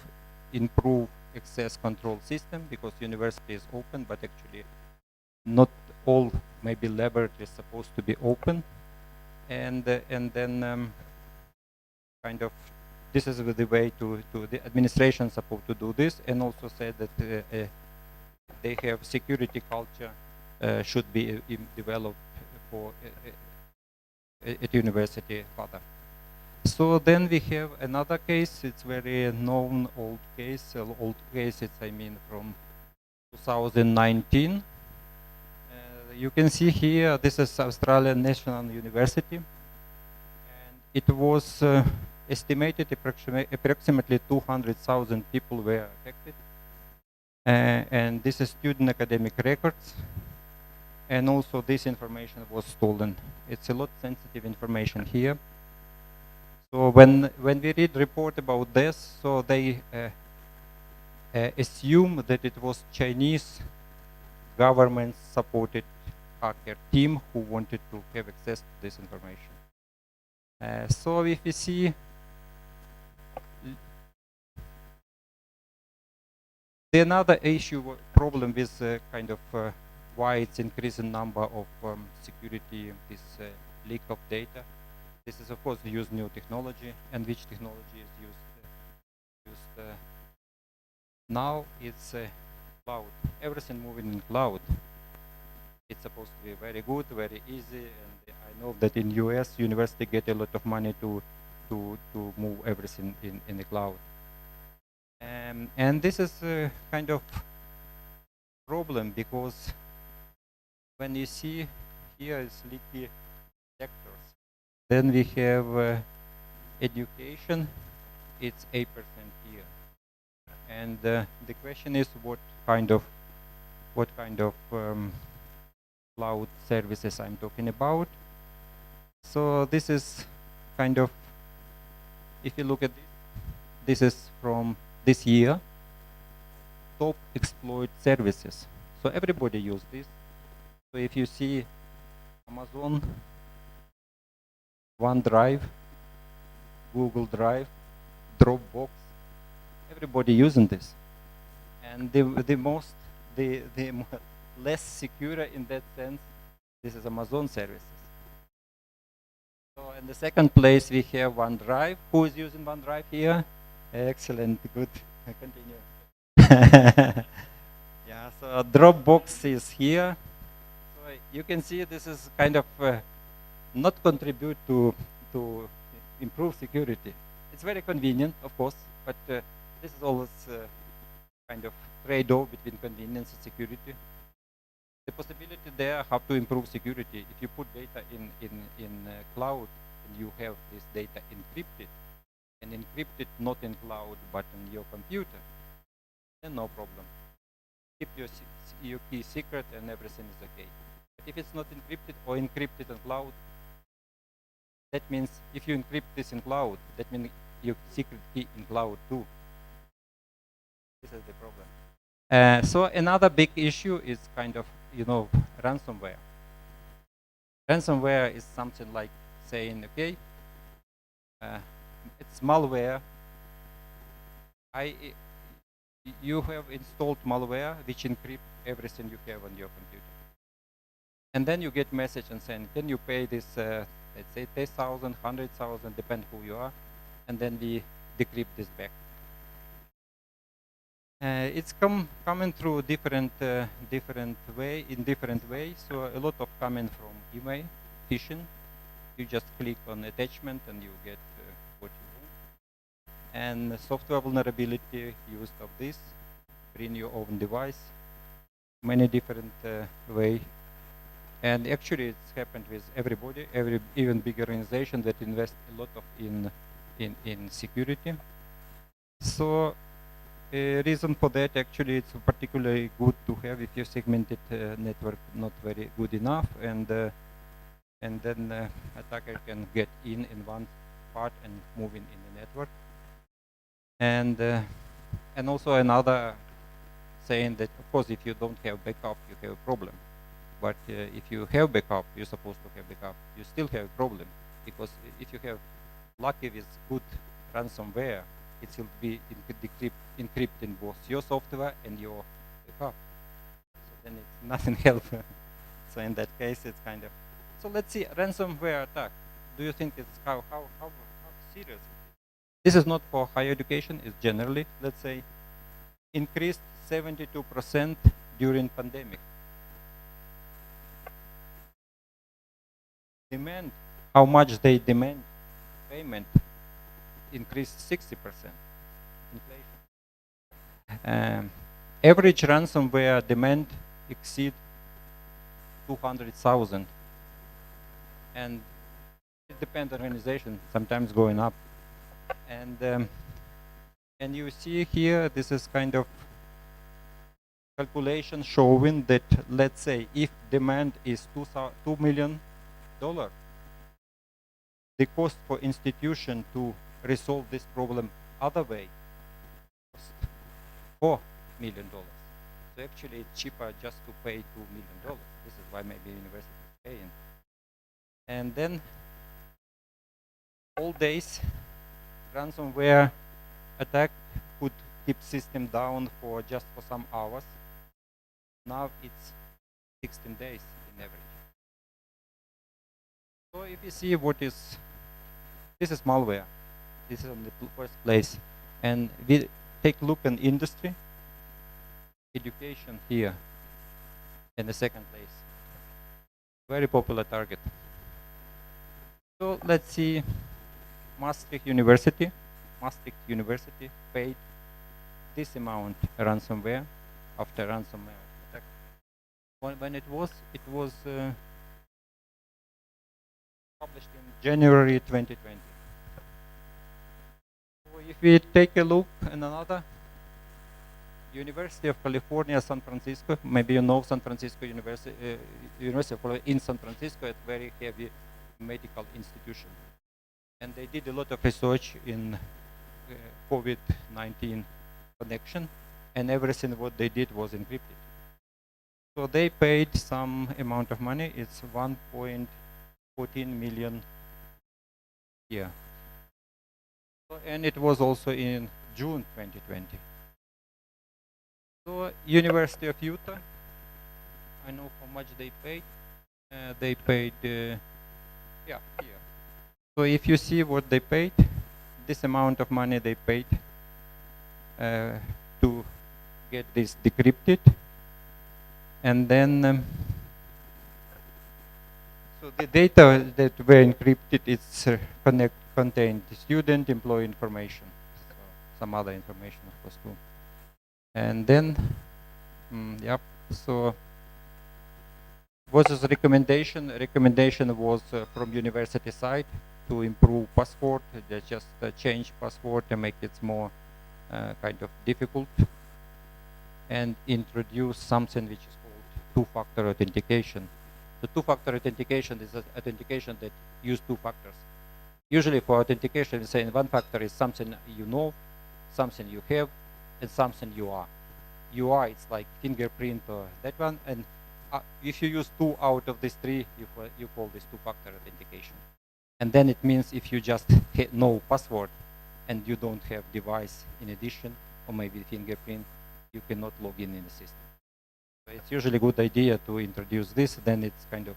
Speaker 5: improve access control system, because university is open, but actually not all maybe laboratories supposed to be open, and then kind of this is the way to the administration supposed to do this, and also said that they have security culture should be developed for at university further. So then we have another case. It's very known old case. It's, I mean, from 2019. You can see here, this is Australian National University, and it was estimated approximately 200,000 people were affected. And this is student academic records, and also this information was stolen. It's a lot sensitive information here. So when we read report about this, so they assume that it was Chinese government supported hacker team who wanted to have access to this information. So if you see the another issue problem with kind of why it's increasing number of security, this leak of data. This is of course use new technology, and which technology is used now. It's cloud. Everything moving in cloud. It's supposed to be very good, very easy, and I know that in US university get a lot of money to move everything in the cloud. And this is a kind of problem, because when you see here is leaky sectors, then we have education, it's 8% here, and the question is what kind of cloud services I'm talking about. So this is kind of, if you look at this is from this year, top exploit services. So everybody use this. So if you see Amazon, OneDrive, Google Drive, Dropbox, everybody using this. And the less secure in that sense, this is Amazon services. So in the second place we have OneDrive. Who is using OneDrive here? Excellent, good. Continue. Yeah, so Dropbox is here. So you can see this is kind of not contribute to improve security. It's very convenient, of course, but this is always kind of trade-off between convenience and security. The possibility there how to improve security. If you put data in cloud and you have this data encrypted, and encrypted not in cloud but in your computer, then no problem. Keep your key secret and everything is okay. But if it's not encrypted or encrypted in cloud, that means if you encrypt this in cloud, that means your secret key in cloud too. This is the problem. So another big issue is kind of, ransomware. Ransomware is something like saying, okay, it's malware. You have installed malware which encrypts everything you have on your computer. And then you get message and saying, can you pay this, let's say 10,000, 100,000, depend who you are, and then we decrypt this back. It's coming through different ways. So a lot of coming from email, phishing. You just click on attachment and you get what you want. And software vulnerability used of this, bring your own device, many different way. And actually, it's happened with everybody, even big organization that invest a lot of in security. So reason for that, actually, it's particularly good to have if your segmented network not very good enough, and and then attacker can get in one part and move in the network. And also another saying that, of course, if you don't have backup, you have a problem. But if you have backup, you're supposed to have backup, you still have a problem. Because if you have lucky with good ransomware, it will be encrypting both your software and your backup. So then it's nothing help. So in that case, it's kind of. So let's see, ransomware attack. Do you think it's how serious it is? This is not for higher education. It's generally, let's say, increased 72% during pandemic. Demand, how much they demand payment, increased 60%. Inflation. Average ransomware demand exceed 200,000, and it depends on organization. Sometimes going up, and you see here this is kind of calculation showing that, let's say, if demand is $2 million, the cost for institution to resolve this problem other way cost $4 million. So actually it's cheaper just to pay $2 million. This is why maybe university is paying. And then old days ransomware attack could keep system down for just for some hours. Now it's 16 days in average. So if you see what is, this is malware. This is on the first place. And we take a look at industry, education here in the second place. Very popular target. So let's see, Maastricht University. Maastricht University paid this amount ransomware after ransomware attack. When it was published in January 2020. So if we take a look at another, University of California, San Francisco. Maybe you know San Francisco University. University of California in San Francisco, it's very heavy medical institution, and they did a lot of research in COVID-19 connection, and everything what they did was encrypted. So they paid some amount of money. It's 1.14 million here. So, and it was also in June 2020. So University of Utah, I know how much they paid. They paid, yeah, here. So if you see what they paid, this amount of money they paid to get this decrypted, and then so the data that were encrypted is contained student employee information, so some other information of course too. And then, yep. So, what is the recommendation? Recommendation was from university side to improve password. They just change password and make it more kind of difficult, and introduce something which is called two-factor authentication. The two-factor authentication is an authentication that use two factors. Usually for authentication, we say one factor is something you know, something you have, and something you are. You are, it's like fingerprint or that one, and if you use 2 out of these 3, you call this two-factor authentication. And then it means if you just know password and you don't have device in addition, or maybe fingerprint, you cannot log in the system. So it's usually a good idea to introduce this, then it's kind of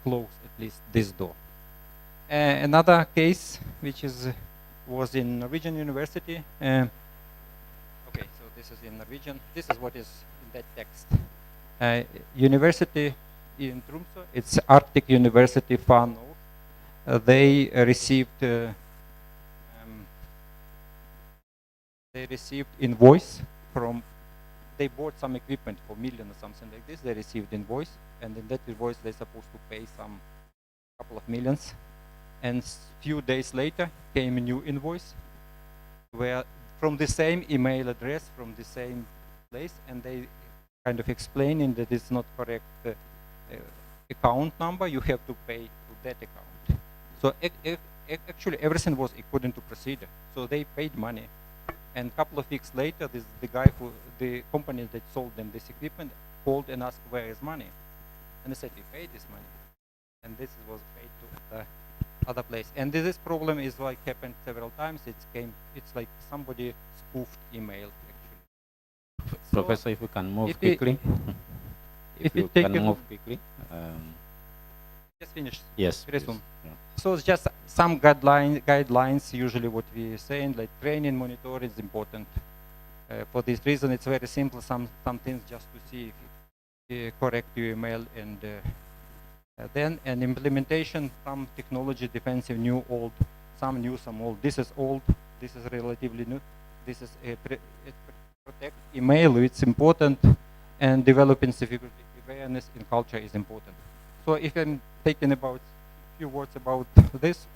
Speaker 5: close at least this door. Another case, which was in Norwegian University. Okay, so this is in Norwegian. This is what is in that text. University in Tromsø, it's Arctic University far north. They received invoice from, they bought some equipment for $1 million or something like this. They received invoice, and in that invoice they're supposed to pay some couple of millions. And few days later came a new invoice where from the same email address, from the same place, and they kind of explaining that it's not correct account number, you have to pay to that account. So actually everything was according to procedure. So they paid money, and a couple of weeks later, the guy the company that sold them this equipment called and asked where is money, and they said we paid this money, and this was paid to the other place. And this problem is like happened several times. It's like somebody spoofed email actually.
Speaker 1: Professor, if we can move quickly. If you can move quickly.
Speaker 5: Just finished.
Speaker 1: Yes.
Speaker 5: Very soon.
Speaker 1: Yeah.
Speaker 5: So it's just some guidelines. Usually, what we saying, like training, monitoring is important. For this reason, it's very simple. Some things just to see if you correct your email, and then an implementation. Some technology defensive, new, old. Some new, some old. This is old. This is relatively new. This is protect email. It's important, and developing security awareness in culture is important. So if I'm taking about a few words about this,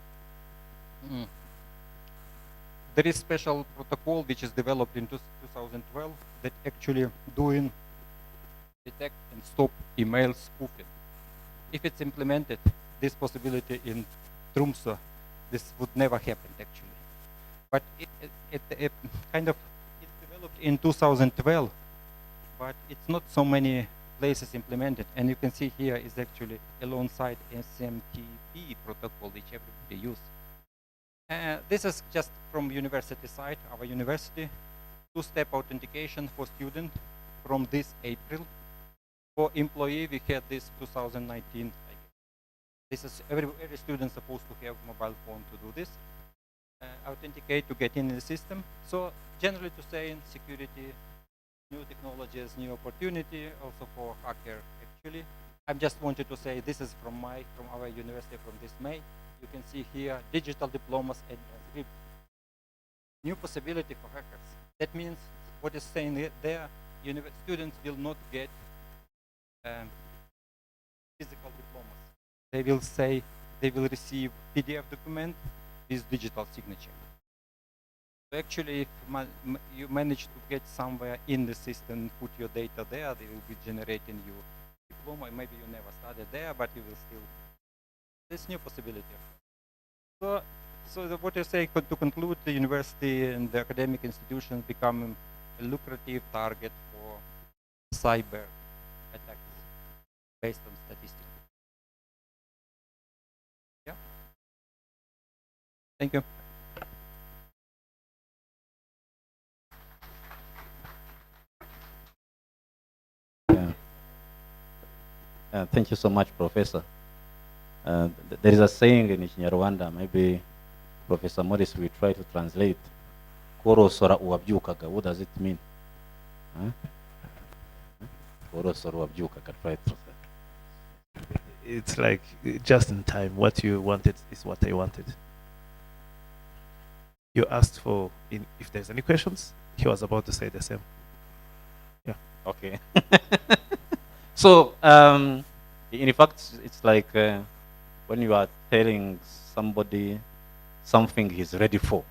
Speaker 5: there is special protocol which is developed in 2012 that actually doing detect and stop email spoofing. If it's implemented, this possibility in Tromsø, this would never happen actually. But it kind of it's developed in 2012, but it's not so many places implemented, and you can see here is actually alongside SMTP protocol which everybody use. This is just from university side, our university, two-step authentication for student from this April. For employee, we had this 2019. This is every student supposed to have mobile phone to do this. Authenticate to get in the system. So generally to say in security, new technologies, new opportunity, also for hacker actually. I just wanted to say this is from our university from this May. You can see here digital diplomas and transcript. New possibility for hackers. That means what is saying there, students will not get physical diplomas. They will say they will receive PDF document with digital signature. So actually, if you manage to get somewhere in the system, put your data there, they will be generating your diploma. Maybe you never studied there, but you will still. This new possibility. So what you say to conclude, the university and the academic institutions become a lucrative target for cyber attacks based on statistics. Yeah. Thank you.
Speaker 1: Thank you so much, Professor. There is a saying in Rwanda, maybe Professor Morris will try to translate. Korosora uwabyukaga. What does it mean? Korosora uwabyukaga. Try to translate.
Speaker 9: It's like just in time. What you wanted is what I wanted. You asked for if there's any questions. He was about to say the same. Yeah.
Speaker 1: Okay. So, in fact, it's like when you are telling somebody something he's ready for.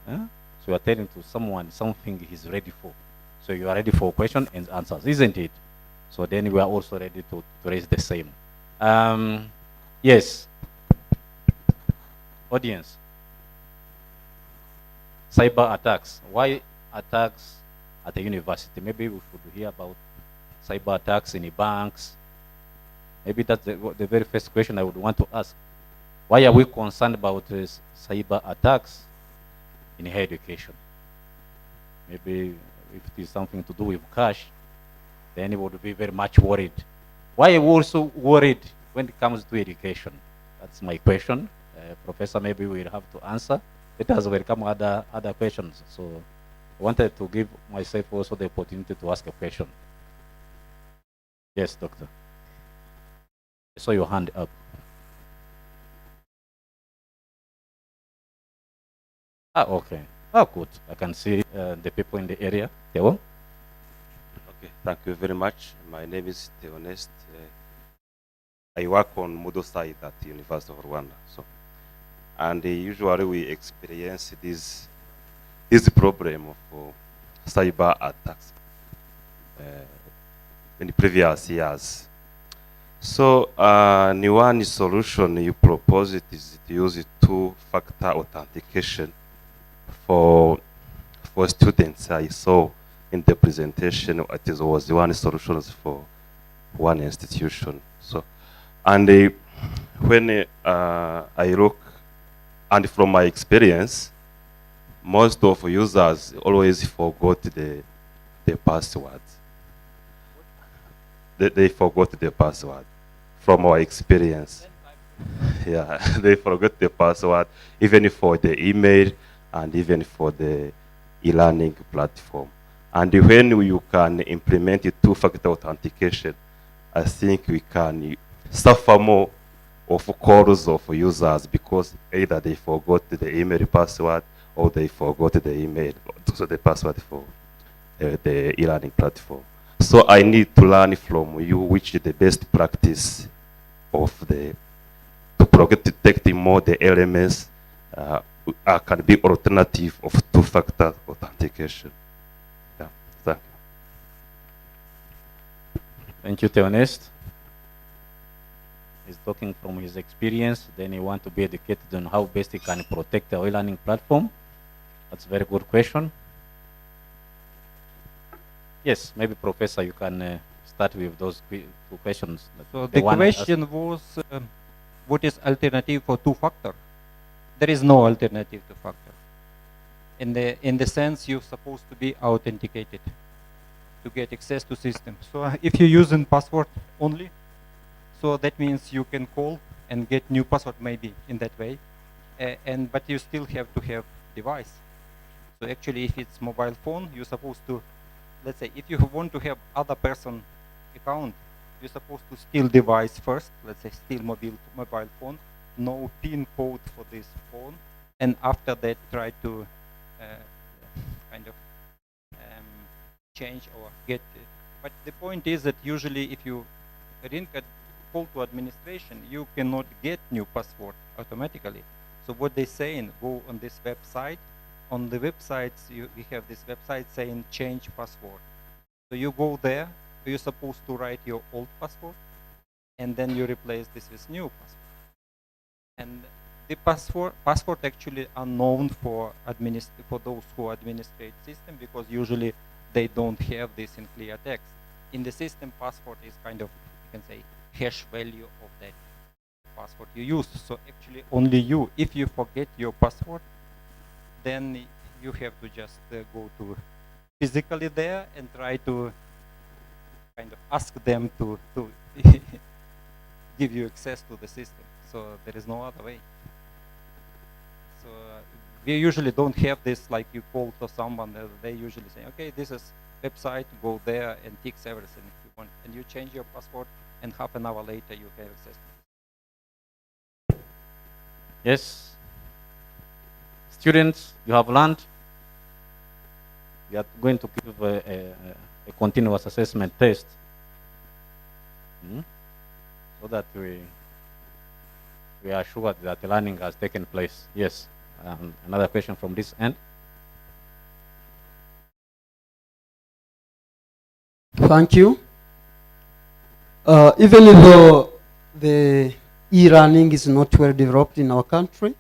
Speaker 1: So you are telling to someone something he's ready for. So you are ready for question and answers, isn't it? So then we are also ready to raise the same. Yes. Audience. Cyber attacks. Why attacks at the university? Maybe we should hear about cyber attacks in the banks. Maybe that's the very first question I would want to ask. Why are we concerned about cyber attacks in higher education? Maybe if it is something to do with cash, then we would be very much worried. Why are we also worried when it comes to education? That's my question. Professor, maybe we'll have to answer. Let us welcome other questions. So I wanted to give myself also the opportunity to ask a question. Yes, doctor. I saw your hand up. Okay. Good. I can see the people in the area. Theo?
Speaker 12: Okay, thank you very much. My name is Theonest. I work on Moodle side at the University of Rwanda. And usually we experience this problem of cyber attacks in the previous years. So, one solution you propose it is to use two-factor authentication for students. I saw in the presentation it was one solution for one institution. So, and when I look, and from my experience, most of users always forgot the password. They forgot the password from our experience. Yeah, they forgot the password even for the email and even for the e-learning platform. And when you can implement two-factor authentication, I think we can suffer more of calls of users because either they forgot the email password or they forgot the email, so the password for the e-learning platform. So I need to learn from you which is the best practice of the to detecting more the elements can be alternative of two-factor authentication. Yeah, thank you.
Speaker 1: Thank you, Theonest. He's talking from his experience. Then he want to be educated on how best he can protect the e-learning platform. That's a very good question. Yes, maybe Professor, you can start with those two questions.
Speaker 5: So the question was, what is alternative for two-factor? There is no alternative to factor. In the sense you're supposed to be authenticated to get access to system. So if you're using password only, so that means you can call and get new password maybe in that way, but you still have to have device. So actually, if it's mobile phone, you're supposed to, let's say, if you want to have other person account, you're supposed to steal device first. Let's say steal mobile phone, no PIN code for this phone, and after that try to kind of change or get it. But the point is that usually if you call to administration, you cannot get new password automatically. So what they saying, go on this website. On the websites, we have this website saying change password. So you go there, you're supposed to write your old password, and then you replace this with new password. And the password actually are known for those who administrate system, because usually they don't have this in clear text. In the system, password is kind of, you can say, hash value of that password you use. So actually only you, if you forget your password, then you have to just go to physically there and try to kind of ask them to give you access to the system. So there is no other way. So we usually don't have this like you call to someone, they usually say, okay, this is website, go there and fix everything if you want. And you change your password and half an hour later you have access to it.
Speaker 1: Yes. Students, you have learned. We are going to give a continuous assessment test so that we are sure that the learning has taken place. Yes. Another question from this end.
Speaker 16: Thank you. Even though the e-learning is not well developed in our country,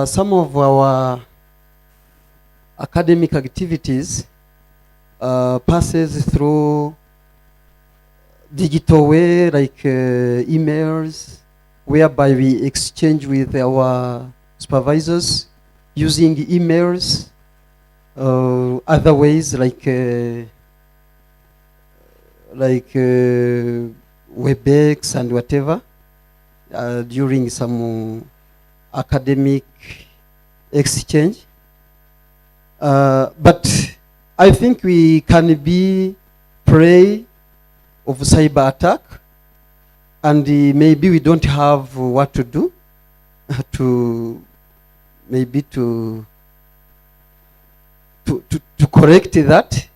Speaker 16: some of our academic activities passes through digital way, like emails, whereby we exchange with our supervisors using emails, other ways like WebEx and whatever, during some academic exchange. But I think we can be prey of cyber attack, and maybe we don't have what to do to correct that,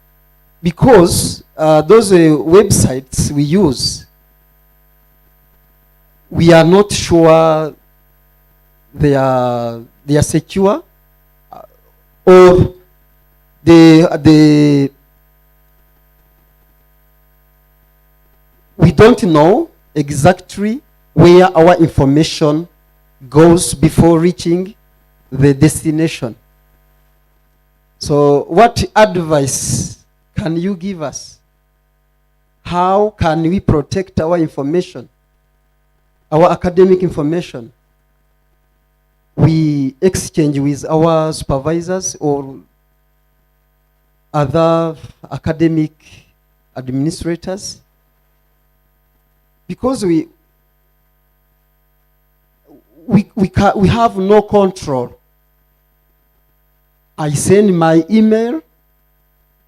Speaker 16: because those websites we use, we are not sure they are secure, or we don't know exactly where our information goes before reaching the destination. So what advice can you give us? How can we protect our information, our academic information? We exchange with our supervisors or other academic administrators, because we have no control. I send my email,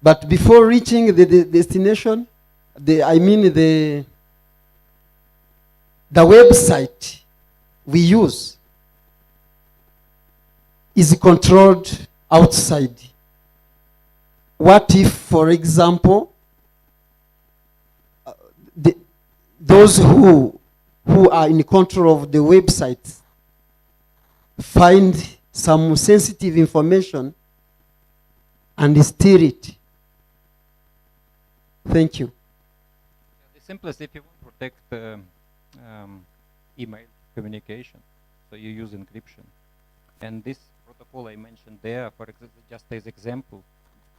Speaker 16: but before reaching the destination, the website we use is controlled outside. What if, for example, those who are in control of the website find some sensitive information and steal it? Thank you.
Speaker 5: The simplest, if you want to protect email communication, so you use encryption. And this protocol I mentioned there, for example, just as example,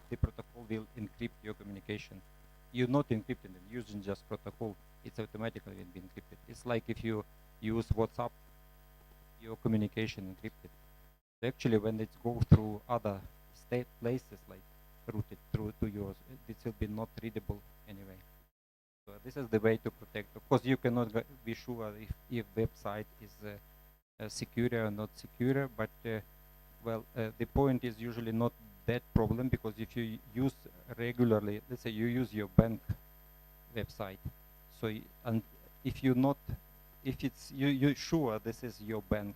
Speaker 5: the protocol will encrypt your communication. You're not encrypting it, using just protocol, it's automatically will be encrypted. It's like if you use WhatsApp, your communication encrypted. So actually, when it goes through other state places, like routed through to yours, it will be not readable anyway. So this is the way to protect. Of course, you cannot be sure if website is secure or not secure, but the point is usually not that problem, because if you use regularly, let's say you use your bank website, so and if it's you're sure this is your bank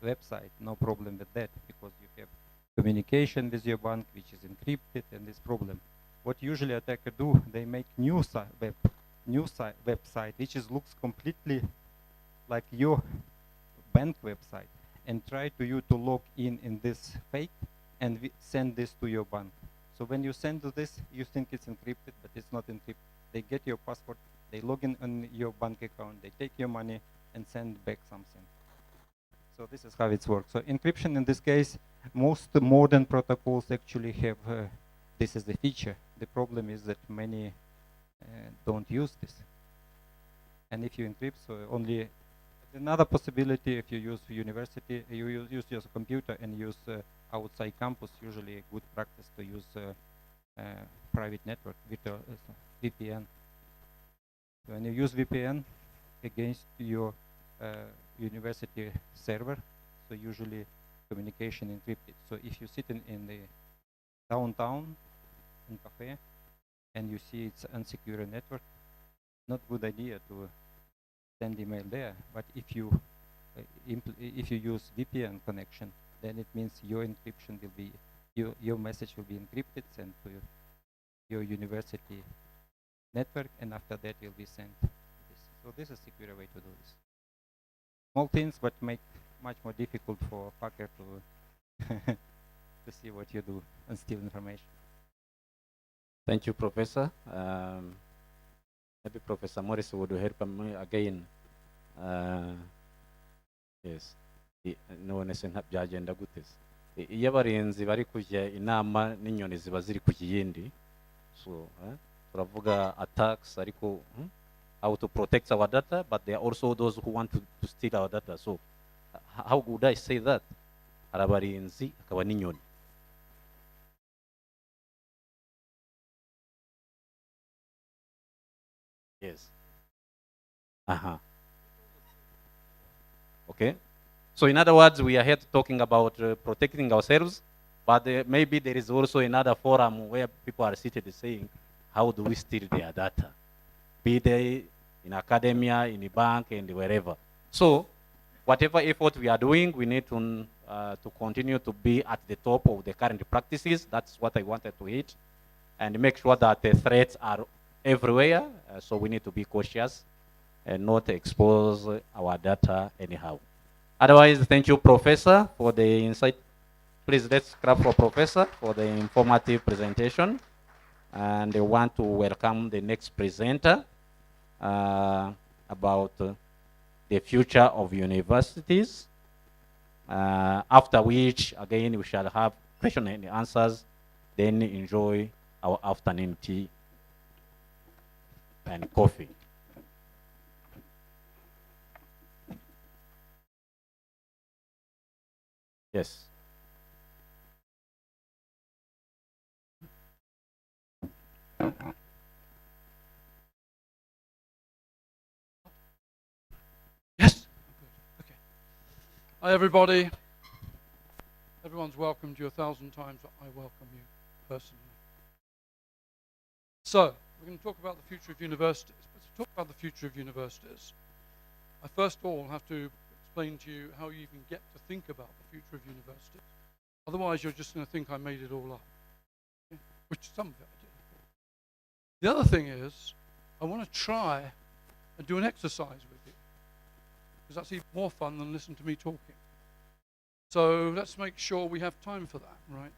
Speaker 5: website, no problem with that, because you have communication with your bank which is encrypted, and this problem. What usually attacker do, they make new website which looks completely like your bank website, and try to you to log in this fake and send this to your bank. So when you send to this, you think it's encrypted, but it's not encrypted. They get your password, they log in on your bank account, they take your money and send back something. So this is how it works. So encryption in this case, most modern protocols actually have this as a feature. The problem is that many don't use this. And if you encrypt, so only another possibility, if you use university, you use your computer and use outside campus, usually a good practice to use private network, VPN. When you use VPN against your university server, so usually communication encrypted. So if you sit in the downtown in cafe and you see it's unsecure network, not good idea to send email there. But if you use VPN connection, then it means your encryption will be your message will be encrypted, sent to your university network, and after that will be sent to this. So this is a secure way to do this. Small things, but make much more difficult for hacker to to see what you do and steal information.
Speaker 1: Thank you, Professor. Maybe Professor Morris would help me again. Yes. None sinabya agenda gute se iyo abarinzi bari kujya inama n'inyoni ziba ziri ku kiyindi, so turavuga attacks ariko how to protect our data, but there are also those who want to steal our data. So how would I say that? Arabarinzi akaba n'inyoni. Yes. Okay. So in other words, we are here talking about protecting ourselves, but maybe there is also another forum where people are seated saying, how do we steal their data? Be they in academia, in a bank, and wherever. So whatever effort we are doing, we need to continue to be at the top of the current practices. That's what I wanted to hit, and make sure that the threats are everywhere. So we need to be cautious and not expose our data anyhow. Otherwise, thank you, Professor, for the insight. Please, let's clap for Professor for the informative presentation. And I want to welcome the next presenter. about the future of universities, after which, again, we shall have question and answers, then enjoy our afternoon tea and coffee. Yes.
Speaker 13: Yes. Okay. Hi, everybody. Everyone's welcomed you 1,000 times. I welcome you personally. So, we're going to talk about the future of universities. But to talk about the future of universities, I first of all have to explain to you how you even get to think about the future of universities. Otherwise, you're just going to think I made it all up, okay? Which some of it I did, of course. The other thing is, I want to try and do an exercise with you, because that's even more fun than listen to me talking. So let's make sure we have time for that, right?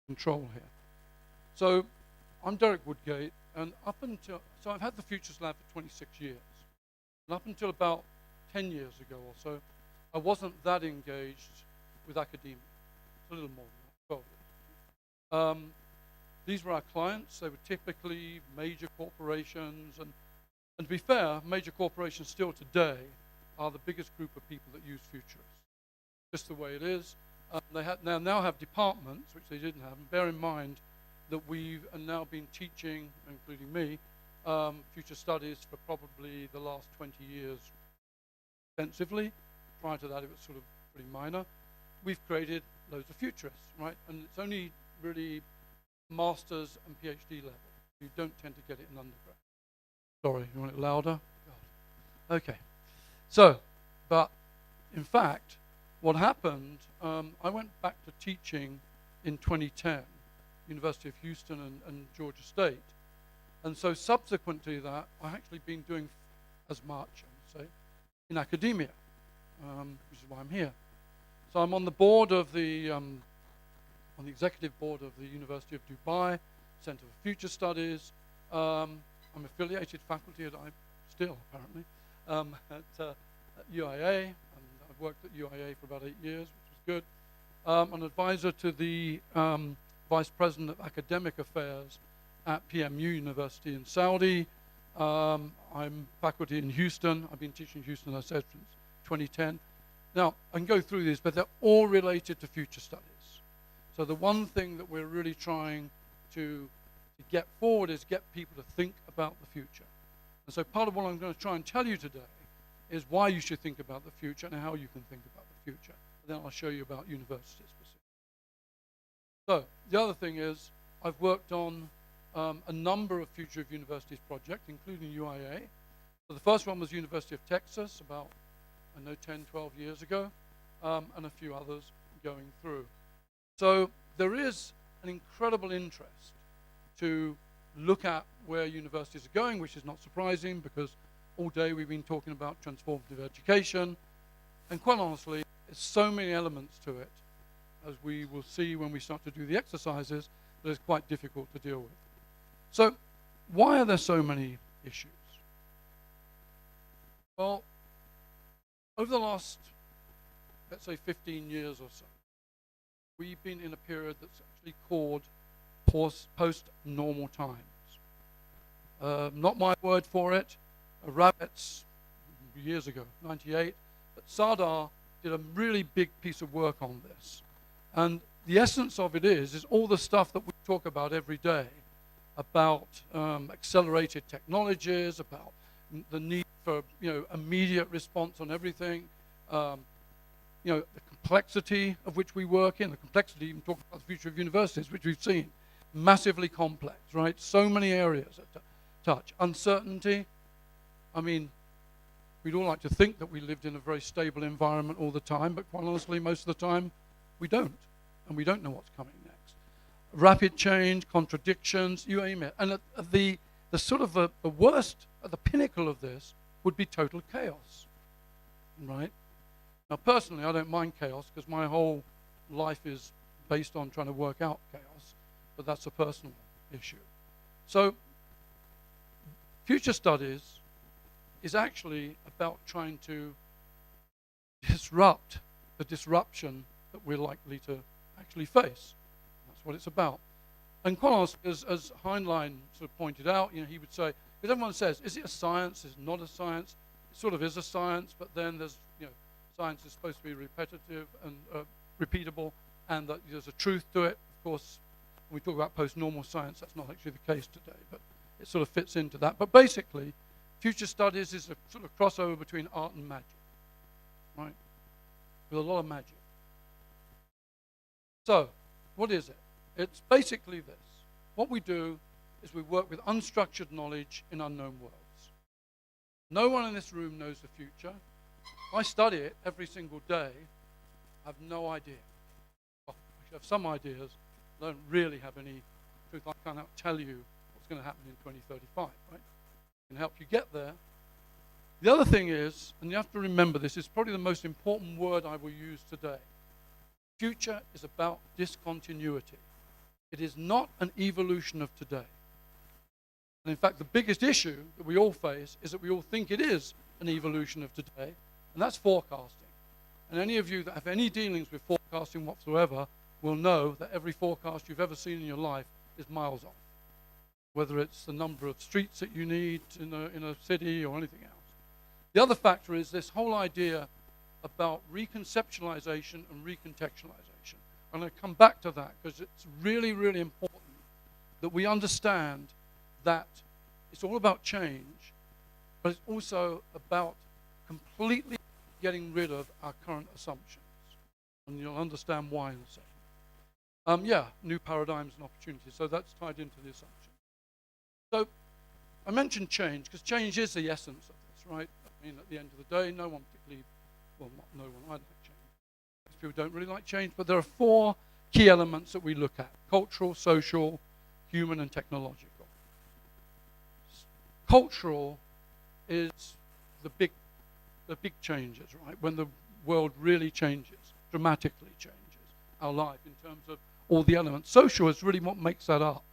Speaker 13: Control here. So I'm Derek Woodgate, and so I've had the Futures Lab for 26 years. And up until about 10 years ago or so, I wasn't that engaged with academia. It's a little more than that, 12 years. These were our clients. They were typically major corporations, and to be fair, major corporations still today are the biggest group of people that use futurists. Just the way it is. They now have departments, which they didn't have. And bear in mind that we've now been teaching, including me, future studies for probably the last 20 years extensively. Prior to that, it was sort of pretty minor. We've created loads of futurists, right? And it's only really master's and PhD level. You don't tend to get it in undergrad. Sorry, you want it louder? God. Okay. So, but in fact, what happened, I went back to teaching in 2010, University of Houston and Georgia State. And so subsequent to that, I've actually been doing as much, I would say, in academia, which is why I'm here. So I'm on the board of on the executive board of the University of Dubai, Center for Future Studies. I'm affiliated faculty still apparently, at UIA, and I've worked at UIA for about 8 years, which is good. An advisor to the Vice President of Academic Affairs at PMU University in Saudi. I'm faculty in Houston. I've been teaching in Houston, as I said, since 2010. Now, I can go through these, but they're all related to future studies. So the one thing that we're really trying to get forward is get people to think about the future. And so part of what I'm going to try and tell you today is why you should think about the future and how you can think about the future. And then I'll show you about universities specifically. So the other thing is I've worked on a number of Future of Universities projects, including UIA. So the first one was University of Texas about, 10, 12 years ago, and a few others going through. So there is an incredible interest to look at where universities are going, which is not surprising because all day we've been talking about transformative education. And quite honestly, there's so many elements to it, as we will see when we start to do the exercises, that it's quite difficult to deal with. So why are there so many issues? Well, over the last, let's say 15 years or so, we've been in a period that's actually called post-normal times. Not my word for it. Rabbits, years ago, 98, but Sardar did a really big piece of work on this. And the essence of it is all the stuff that we talk about every day, about accelerated technologies, about the need for immediate response on everything, the complexity of which we work in, the complexity, even talking about the future of universities, which we've seen, massively complex, right? So many areas to touch. Uncertainty, I mean, we'd all like to think that we lived in a very stable environment all the time, but quite honestly, most of the time, we don't, and we don't know what's coming next. Rapid change, contradictions, you name it. And the sort of the worst, at the pinnacle of this, would be total chaos, right? Now, personally, I don't mind chaos because my whole life is based on trying to work out chaos, but that's a personal issue. So future studies is actually about trying to disrupt the disruption that we're likely to actually face. That's what it's about. And quite honestly, as Heinlein sort of pointed out, he would say, because everyone says, is it a science? Is it not a science? It sort of is a science, but then there's, science is supposed to be repetitive and repeatable, and that there's a truth to it. Of course, when we talk about post-normal science, that's not actually the case today, but it sort of fits into that. But basically, future studies is a sort of crossover between art and magic, right? With a lot of magic. So, what is it? It's basically this. What we do is we work with unstructured knowledge in unknown worlds. No one in this room knows the future. I study it every single day. I have no idea. Well, I have some ideas. I don't really have any truth. I cannot tell you what's going to happen in 2035, right? I can help you get there. The other thing is, and you have to remember this, is probably the most important word I will use today. Future is about discontinuity. It is not an evolution of today. And in fact, the biggest issue that we all face is that we all think it is an evolution of today, and that's forecasting. And any of you that have any dealings with forecasting whatsoever will know that every forecast you've ever seen in your life is miles off, whether it's the number of streets that you need in a city or anything else. The other factor is this whole idea about reconceptualization and recontextualization. I'm going to come back to that because it's really, really important that we understand that it's all about change, but it's also about completely getting rid of our current assumptions. And you'll understand why in a second. New paradigms and opportunities. So that's tied into the assumption. So I mentioned change because change is the essence of this, right? I mean, at the end of the day, no one particularly, well, not no one, I like change. Most people don't really like change, but there are 4 key elements that we look at: cultural, social, human, and technological. Cultural is the big changes, right? When the world really changes, dramatically changes our life in terms of all the elements. Social is really what makes that up.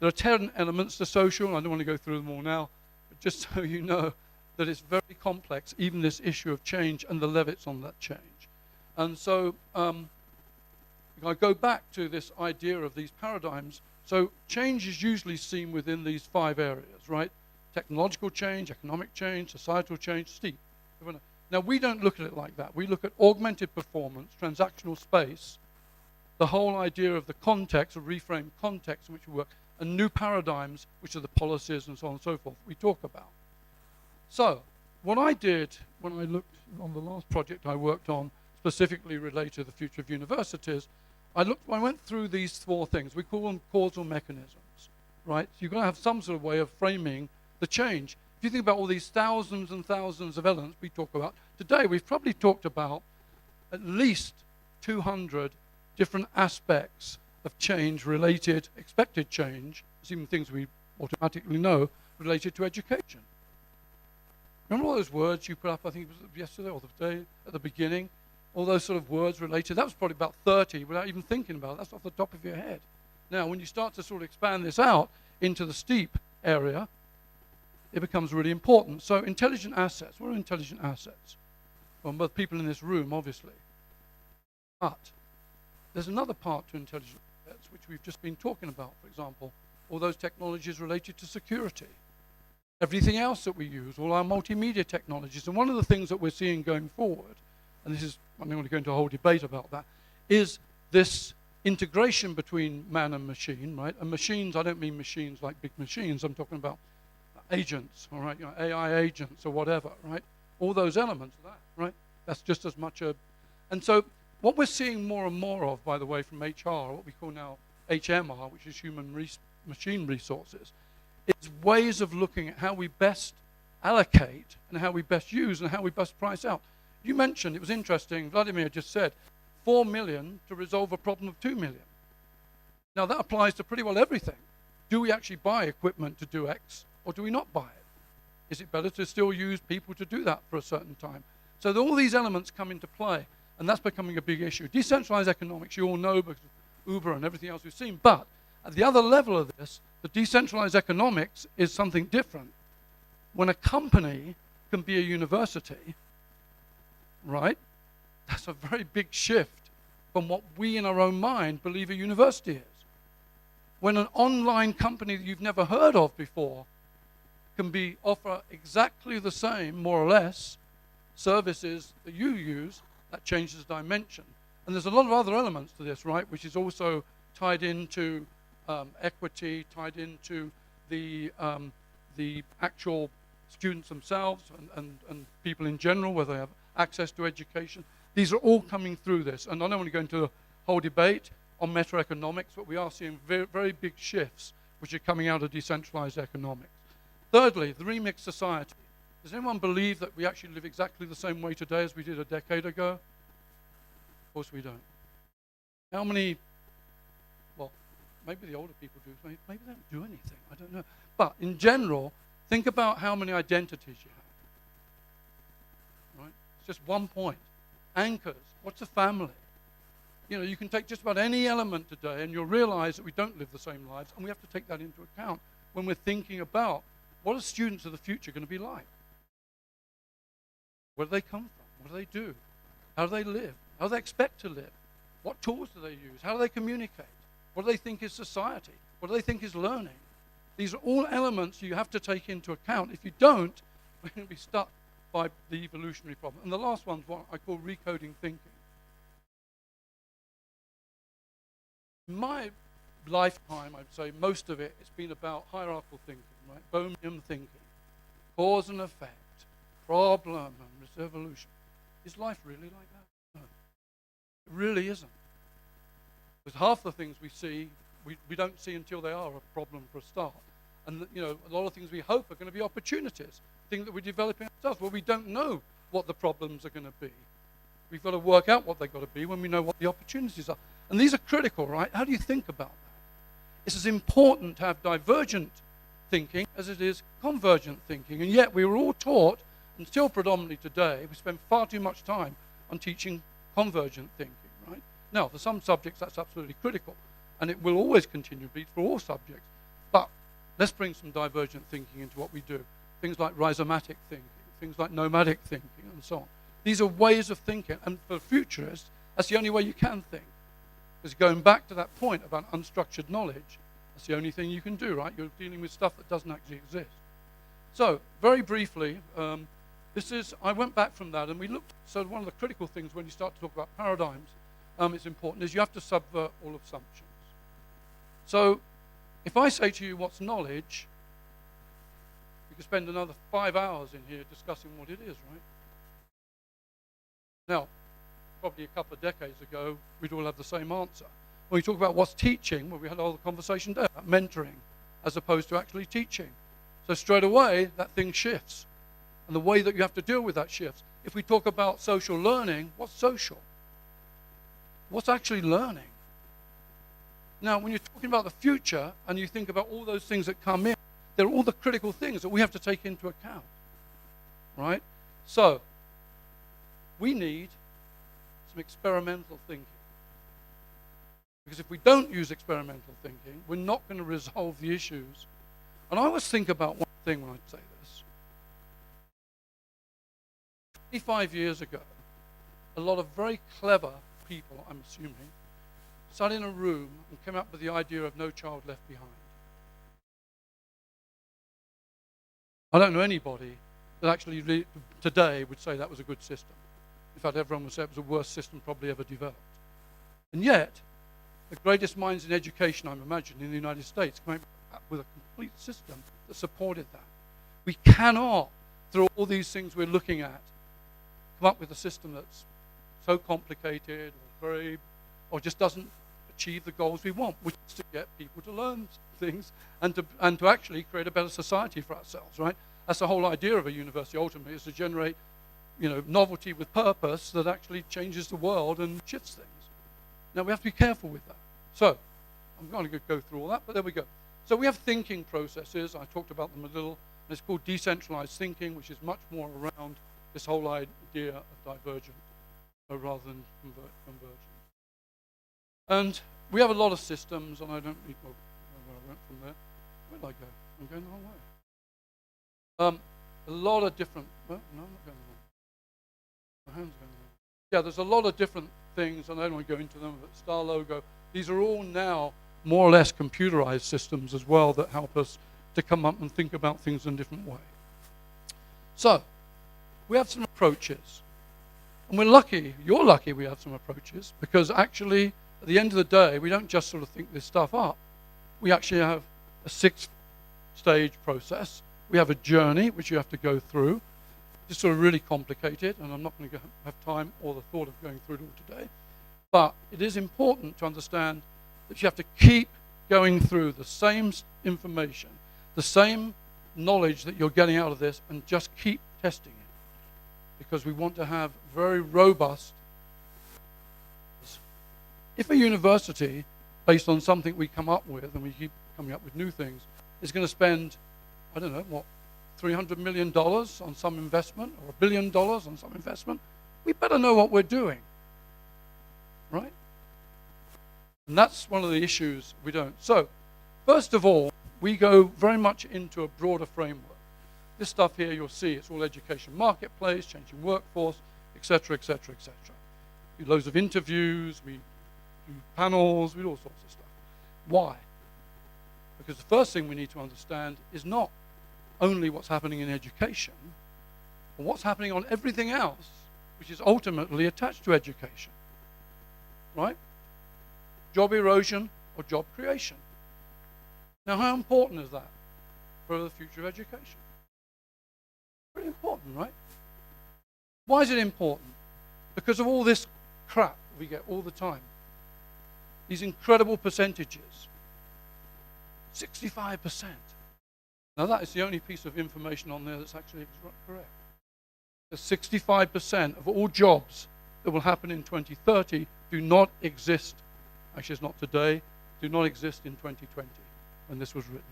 Speaker 13: There are 10 elements to social, and I don't want to go through them all now, but just so you know that it's very complex, even this issue of change and the levels on that change. And so I go back to this idea of these paradigms. So change is usually seen within these 5 areas, right? Technological change, economic change, societal change, steep. Now, we don't look at it like that. We look at augmented performance, transactional space, the whole idea of the context, a reframed context in which we work, and new paradigms, which are the policies and so on and so forth we talk about. So, what I did when I looked on the last project I worked on, specifically related to the future of universities, I went through these 4 things. We call them causal mechanisms, right? So you've got to have some sort of way of framing the change. If you think about all these thousands and thousands of elements we talk about, today we've probably talked about at least 200 different aspects of change related, expected change, there's even things we automatically know, related to education. Remember all those words you put up, I think it was yesterday or the day at the beginning? All those sort of words related, that was probably about 30 without even thinking about it. That's off the top of your head. Now, when you start to sort of expand this out into the steep area, it becomes really important. So intelligent assets, what are intelligent assets? Well, both people in this room, obviously. But there's another part to intelligent assets, which we've just been talking about, for example, all those technologies related to security. Everything else that we use, all our multimedia technologies. And one of the things that we're seeing going forward, and this is, I'm going to go into a whole debate about that, is this integration between man and machine, right? And machines, I don't mean machines like big machines, I'm talking about agents, all right, AI agents or whatever, right? All those elements of that, right? That's just as much a... And so what we're seeing more and more of, by the way, from HR, what we call now HMR, which is human-machine resources, is ways of looking at how we best allocate and how we best use and how we best price out. You mentioned, it was interesting, Vladimir just said, 4 million to resolve a problem of 2 million. Now that applies to pretty well everything. Do we actually buy equipment to do X, or do we not buy it? Is it better to still use people to do that for a certain time? So all these elements come into play, and that's becoming a big issue. Decentralized economics, you all know, because of Uber and everything else we've seen, but at the other level of this, the decentralized economics is something different. when a company can be a university, right? That's a very big shift from what we in our own mind believe a university is. When an online company that you've never heard of before can offer exactly the same, more or less, services that you use, that changes the dimension. And there's a lot of other elements to this, right, which is also tied into equity, tied into the actual students themselves and people in general, whether they have access to education. These are all coming through this. And I don't want to go into a whole debate on meta-economics, but we are seeing very, very big shifts which are coming out of decentralized economics. Thirdly, the remixed society. Does anyone believe that we actually live exactly the same way today as we did a decade ago? Of course we don't. How many, well, maybe the older people do, maybe they don't do anything, I don't know. But in general, think about how many identities you have. Right? It's just one point. Anchors, what's a family? You know, you can take just about any element today and you'll realize that we don't live the same lives, and we have to take that into account when we're thinking about what are students of the future going to be like? Where do they come from? What do they do? How do they live? How do they expect to live? What tools do they use? How do they communicate? What do they think is society? What do they think is learning? These are all elements you have to take into account. If you don't, we're going to be stuck by the evolutionary problem. And the last one's what I call recoding thinking. In my lifetime, I'd say most of it's been about hierarchical thinking, right? Bohemian thinking, cause and effect, problem and resolution. Is life really like that? No. It really isn't. Because half the things we see, we don't see until they are a problem for a start. And you know, a lot of things we hope are going to be opportunities, things that we're developing ourselves. Well, we don't know what the problems are going to be. We've got to work out what they've got to be when we know what the opportunities are. And these are critical, right? How do you think about that? It's as important to have divergent thinking as it is convergent thinking. And yet we were all taught, and still predominantly today, we spend far too much time on teaching convergent thinking, right? Now, for some subjects, that's absolutely critical. And it will always continue to be for all subjects. But let's bring some divergent thinking into what we do. Things like rhizomatic thinking, things like nomadic thinking, and so on. These are ways of thinking. And for futurists, that's the only way you can think. Because going back to that point about unstructured knowledge, that's the only thing you can do, right? You're dealing with stuff that doesn't actually exist. So, very briefly, I went back from that and we looked, so one of the critical things when you start to talk about paradigms, it's important, is you have to subvert all assumptions. So, if I say to you what's knowledge, we could spend another 5 hours in here discussing what it is, right? Now, probably a couple of decades ago, we'd all have the same answer. When we talk about what's teaching, well, we had all the conversation there about mentoring as opposed to actually teaching. So straight away, that thing shifts. And the way that you have to deal with that shifts. If we talk about social learning, what's social? What's actually learning? Now, when you're talking about the future and you think about all those things that come in, they're all the critical things that we have to take into account, right? So, we need some experimental thinking. Because if we don't use experimental thinking, we're not going to resolve the issues. And I always think about one thing when I say this. 25 years ago, a lot of very clever people, I'm assuming, sat in a room and came up with the idea of no child left behind. I don't know anybody that actually today would say that was a good system. In fact, everyone would say it was the worst system probably ever developed. And yet, the greatest minds in education, I'm imagining, in the United States came up with a complete system that supported that. We cannot, through all these things we're looking at, come up with a system that's so complicated or just doesn't achieve the goals we want, which is to get people to learn things and to actually create a better society for ourselves, right? That's the whole idea of a university ultimately, is to generate, you know, novelty with purpose that actually changes the world and shifts things. Now we have to be careful with that. So, I'm going to go through all that, but there we go. So we have thinking processes. I talked about them a little. And it's called decentralized thinking, which is much more around this whole idea of divergent rather than convergent. And we have a lot of systems, and I don't need where I went from there. Where did I go? I'm going the wrong way. a lot of different, well, no, I'm not going to. My hand's going to. Yeah, there's a lot of different things, and I don't want to go into them, but Star Logo, these are all now more or less computerized systems as well that help us to come up and think about things in a different way. So, we have some approaches. And we're lucky, you're lucky we have some approaches, because actually, at the end of the day, we don't just sort of think this stuff up. We actually have a 6-stage process. We have a journey, which you have to go through. It's sort of really complicated, and I'm not going to have time or the thought of going through it all today. But it is important to understand that you have to keep going through the same information, the same knowledge that you're getting out of this, and just keep testing it. Because we want to have very robust. If a university, based on something we come up with, and we keep coming up with new things, is going to spend, I don't know, what, $300 million on some investment, or $1 billion on some investment, we better know what we're doing, right? And that's one of the issues we don't. So, first of all, we go very much into a broader framework. This stuff here, you'll see, it's all education marketplace, changing workforce, etc., etc., etc. We do loads of interviews, we do panels, we do all sorts of stuff. Why? Because the first thing we need to understand is not only what's happening in education, but what's happening on everything else, which is ultimately attached to education, right? Job erosion or job creation. Now, how important is that for the future of education? Very important, right? Why is it important? Because of all this crap we get all the time. These incredible percentages. 65%. Now that is the only piece of information on there that's actually correct. The 65% of all jobs that will happen in 2030 do not exist, actually it's not today, do not exist in 2020 when this was written.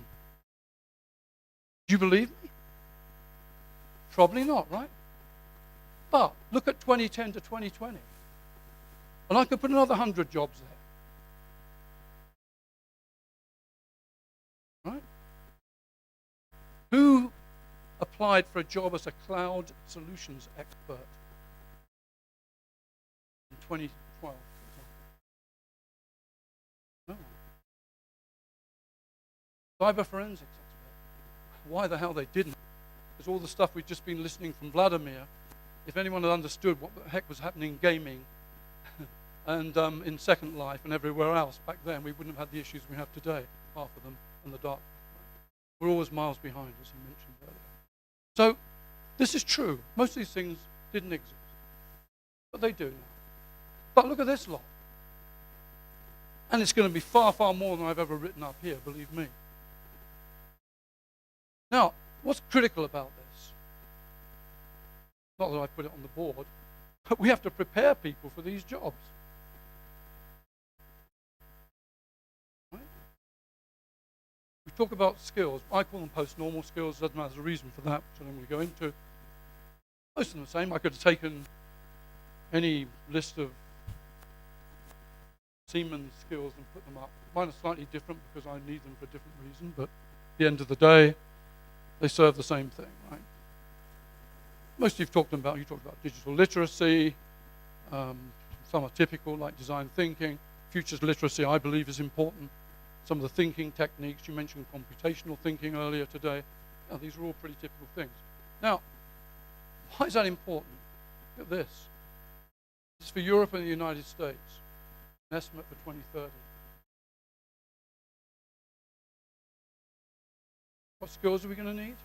Speaker 13: Do you believe me? Probably not, right? But look at 2010 to 2020. And I could put another 100 jobs there. Right? Who applied for a job as a cloud solutions expert in 2012? No. Cyber forensics expert. Why the hell they didn't? Because all the stuff we've just been listening from Vladimir, if anyone had understood what the heck was happening in gaming and in Second Life and everywhere else back then, we wouldn't have had the issues we have today, half of them, and the dark. We're always miles behind, as you mentioned earlier. So this is true. Most of these things didn't exist, but they do now. But look at this lot. And it's going to be far, far more than I've ever written up here, believe me. Now, what's critical about this? Not that I put it on the board, but we have to prepare people for these jobs. Right? We talk about skills. I call them post-normal skills. Doesn't matter. There's a reason for that, which I don't want to go into. Most of them the same. I could have taken any list of Siemens skills and put them up. Mine are slightly different because I need them for a different reason, but at the end of the day, they serve the same thing, right? Most of you talked about digital literacy. Some are typical, like design thinking. Futures literacy, I believe, is important. Some of the thinking techniques, you mentioned computational thinking earlier today. Now, these are all pretty typical things. Now, why is that important? Look at this. This is for Europe and the United States. An estimate for 2030. What skills are we going to need?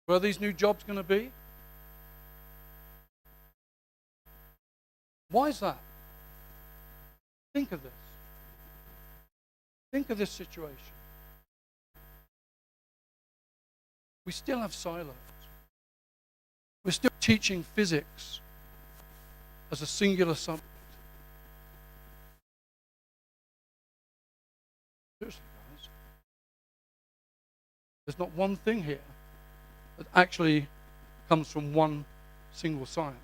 Speaker 13: Where are these new jobs going to be? Why is that? Think of this. Think of this situation. We still have silos. We're still teaching physics as a singular subject. Seriously, guys. There's not one thing here that actually comes from one single science.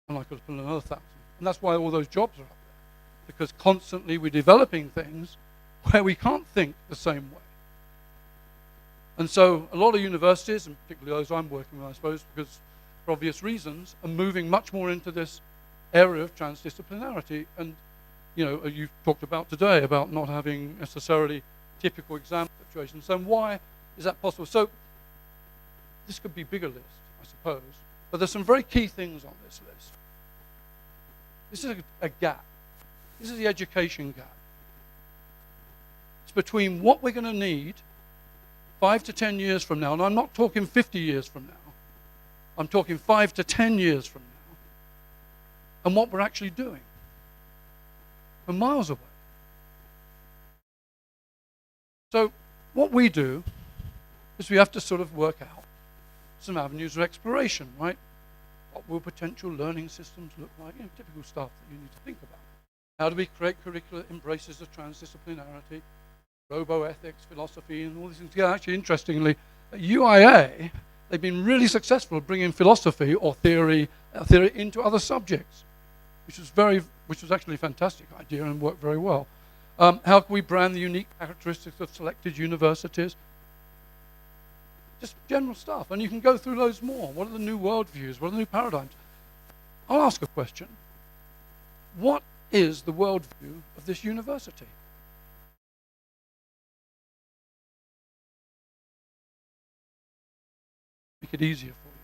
Speaker 13: And I could have put another 1,000. And that's why all those jobs are up there. Because constantly we're developing things where we can't think the same way. And so a lot of universities, and particularly those I'm working with, I suppose, because for obvious reasons, are moving much more into this area of transdisciplinarity. And you've talked about today about not having necessarily typical exam situations. So why is that possible? So this could be a bigger list, I suppose, but there's some very key things on this list. This is a gap. This is the education gap. It's between what we're going to need 5 to 10 years from now, and I'm not talking 50 years from now, I'm talking 5 to 10 years from now, and what we're actually doing. We're miles away. So what we do is we have to sort of work out some avenues of exploration, right? What will potential learning systems look like? Typical stuff that you need to think about. How do we create curricula that embraces the transdisciplinarity, robo-ethics, philosophy, and all these things together? Actually, interestingly, at UIA, they've been really successful at bringing philosophy or theory into other subjects, which was actually a fantastic idea and worked very well. How can we brand the unique characteristics of selected universities? Just general stuff, and you can go through those more. What are the new worldviews? What are the new paradigms? I'll ask a question. What is the worldview of this university? Make it easier for you.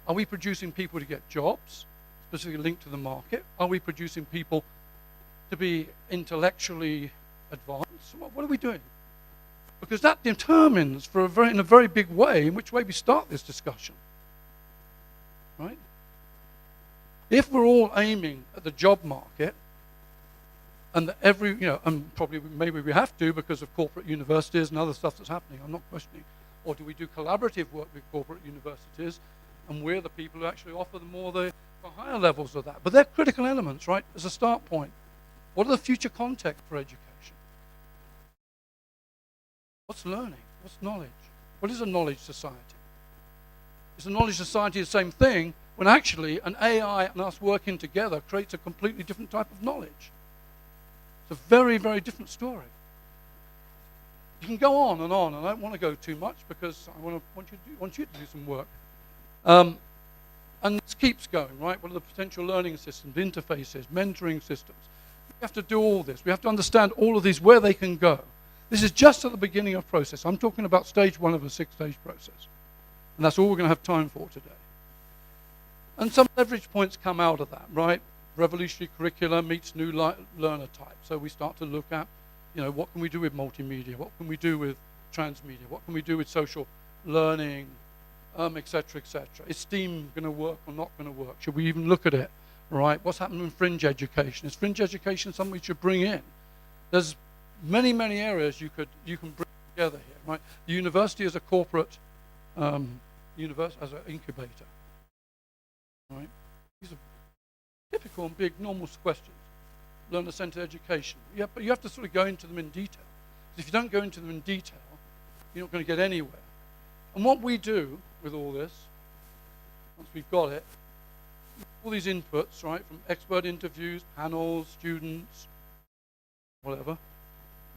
Speaker 13: Are we producing people to get jobs, specifically linked to the market? Are we producing people to be intellectually advanced? What are we doing? Because that determines in a very big way in which way we start this discussion, right? If we're all aiming at the job market, and that and probably maybe we have to because of corporate universities and other stuff that's happening, I'm not questioning, or do we do collaborative work with corporate universities, and we're the people who actually offer them more the higher levels of that? But they're critical elements, right, as a start point. What are the future contexts for education? What's learning? What's knowledge? What is a knowledge society? Is a knowledge society the same thing when actually an AI and us working together creates a completely different type of knowledge? It's a very, very different story. You can go on, and I don't want to go too much because I want you to do some work. And this keeps going, right? What are the potential learning systems, interfaces, mentoring systems? We have to do all this. We have to understand all of these, where they can go. This is just at the beginning of process. I'm talking about stage 1 of a 6-stage process. And that's all we're going to have time for today. And some leverage points come out of that, right? Revolutionary curricula meets new learner type. So we start to look at, what can we do with multimedia? What can we do with transmedia? What can we do with social learning, et cetera, et cetera? Is STEAM going to work or not going to work? Should we even look at it, right? What's happening in fringe education? Is fringe education something we should bring in? There's many, many areas you can bring together here, right? The university as a corporate universe, as an incubator, right? These are typical and big, normal questions. Learner-centered education. Yeah, but you have to sort of go into them in detail. If you don't go into them in detail, you're not going to get anywhere. And what we do with all this, once we've got it, all these inputs, right, from expert interviews, panels, students, whatever.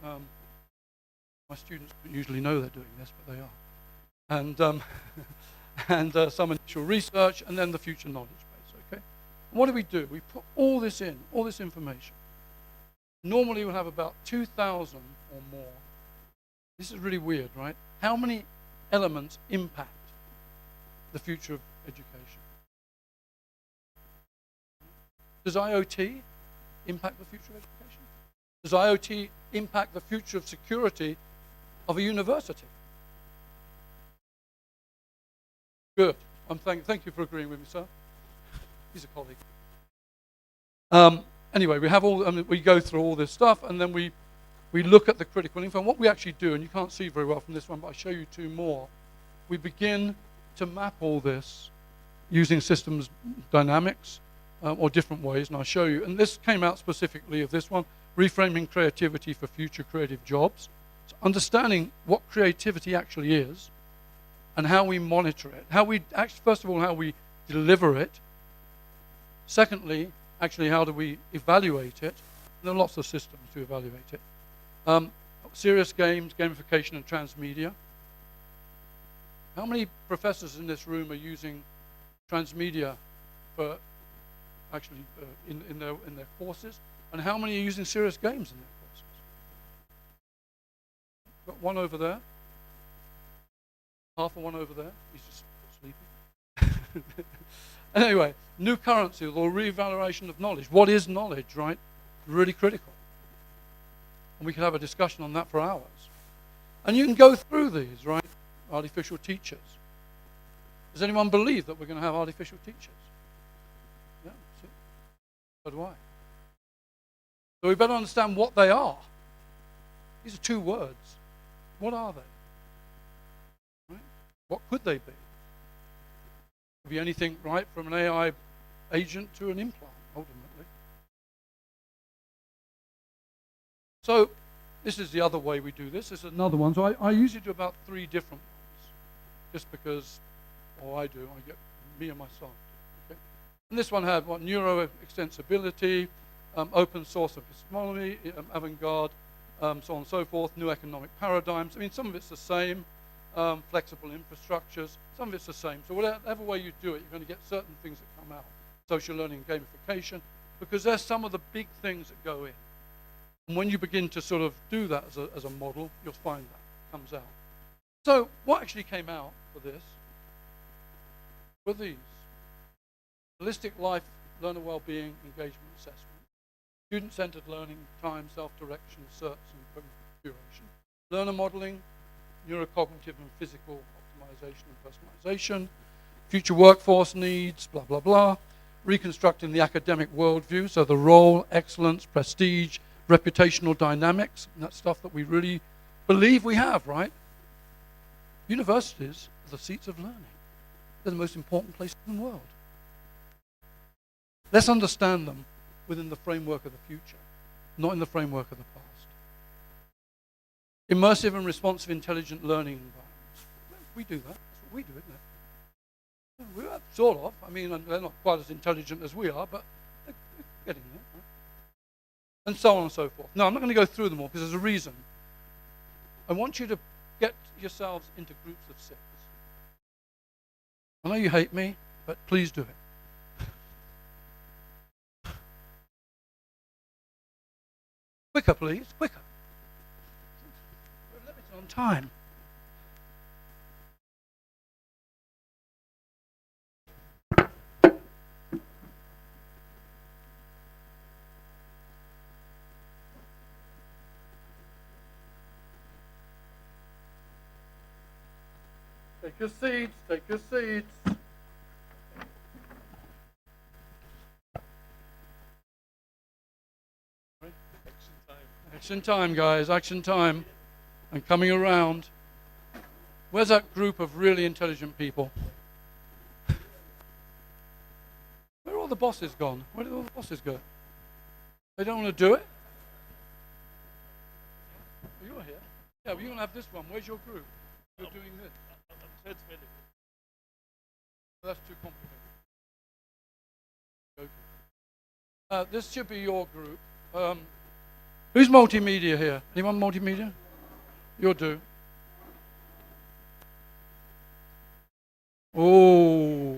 Speaker 13: My students don't usually know they're doing this, but they are. And some initial research, and then the future knowledge base, okay? And what do? We put all this in, all this information. Normally we'll have about 2,000 or more. This is really weird, right? How many elements impact the future of education? Does IoT impact the future of education? Does IoT impact the future of security of a university? Good. Thank you for agreeing with me, sir. He's a colleague. Anyway, we go through all this stuff, and then we look at the critical info. And what we actually do, and you can't see very well from this one, but I'll show you 2 more. We begin to map all this using systems dynamics or different ways, and I'll show you. And this came out specifically of this one, reframing creativity for future creative jobs. So understanding what creativity actually is and how we monitor it. First of all, how we deliver it. Secondly, actually, how do we evaluate it? And there are lots of systems to evaluate it. Serious games, gamification, and transmedia. How many professors in this room are using transmedia for actually in their courses? And how many are using serious games in their courses? Got one over there. Half of one over there. He's just sleeping. Anyway, new currency or reevaluation of knowledge. What is knowledge, right? Really critical. And we could have a discussion on that for hours. And you can go through these, right? Artificial teachers. Does anyone believe that we're going to have artificial teachers? Yeah, so do I. So we better understand what they are. These are two words. What are they? Right? What could they be? Could be anything, right, from an AI agent to an implant, ultimately. So this is the other way we do this. This is another one. So I usually do about 3 different ones, just because, I get me and my staff. Okay? And this one had what neuro extensibility, open source epistemology, avant-garde, so on and so forth, new economic paradigms. I mean, some of it's the same, flexible infrastructures, some of it's the same. So whatever way you do it, you're going to get certain things that come out. Social learning and gamification, because there's some of the big things that go in. And when you begin to sort of do that as a model, you'll find that comes out. So what actually came out for this were these. Holistic life, learner well-being, engagement assessment. Student-centered learning, time, self-direction, certs, and curation. Learner modeling, neurocognitive and physical optimization and personalization. Future workforce needs, blah, blah, blah. Reconstructing the academic worldview, so the role, excellence, prestige, reputational dynamics, and that stuff that we really believe we have, right? Universities are the seats of learning. They're the most important places in the world. Let's understand them within the framework of the future, not in the framework of the past. Immersive and responsive intelligent learning environments. We do that. That's what we do, isn't it? We're sort of. I mean, they're not quite as intelligent as we are, but they're getting there. Right? And so on and so forth. No, I'm not going to go through them all because there's a reason. I want you to get yourselves into groups of 6. I know you hate me, but please do it. Quicker, please, quicker. We're limited on time. Take your seats, take your seats. Action time, guys, action time. I'm coming around. Where's that group of really intelligent people? Where are all the bosses gone? Where did all the bosses go? They don't want to do it? Oh, you're here. Yeah, but you're going to have this one. Where's your group? You're doing this. That's too complicated. This should be your group. Who's multimedia here? Anyone multimedia? You'll do. Oh.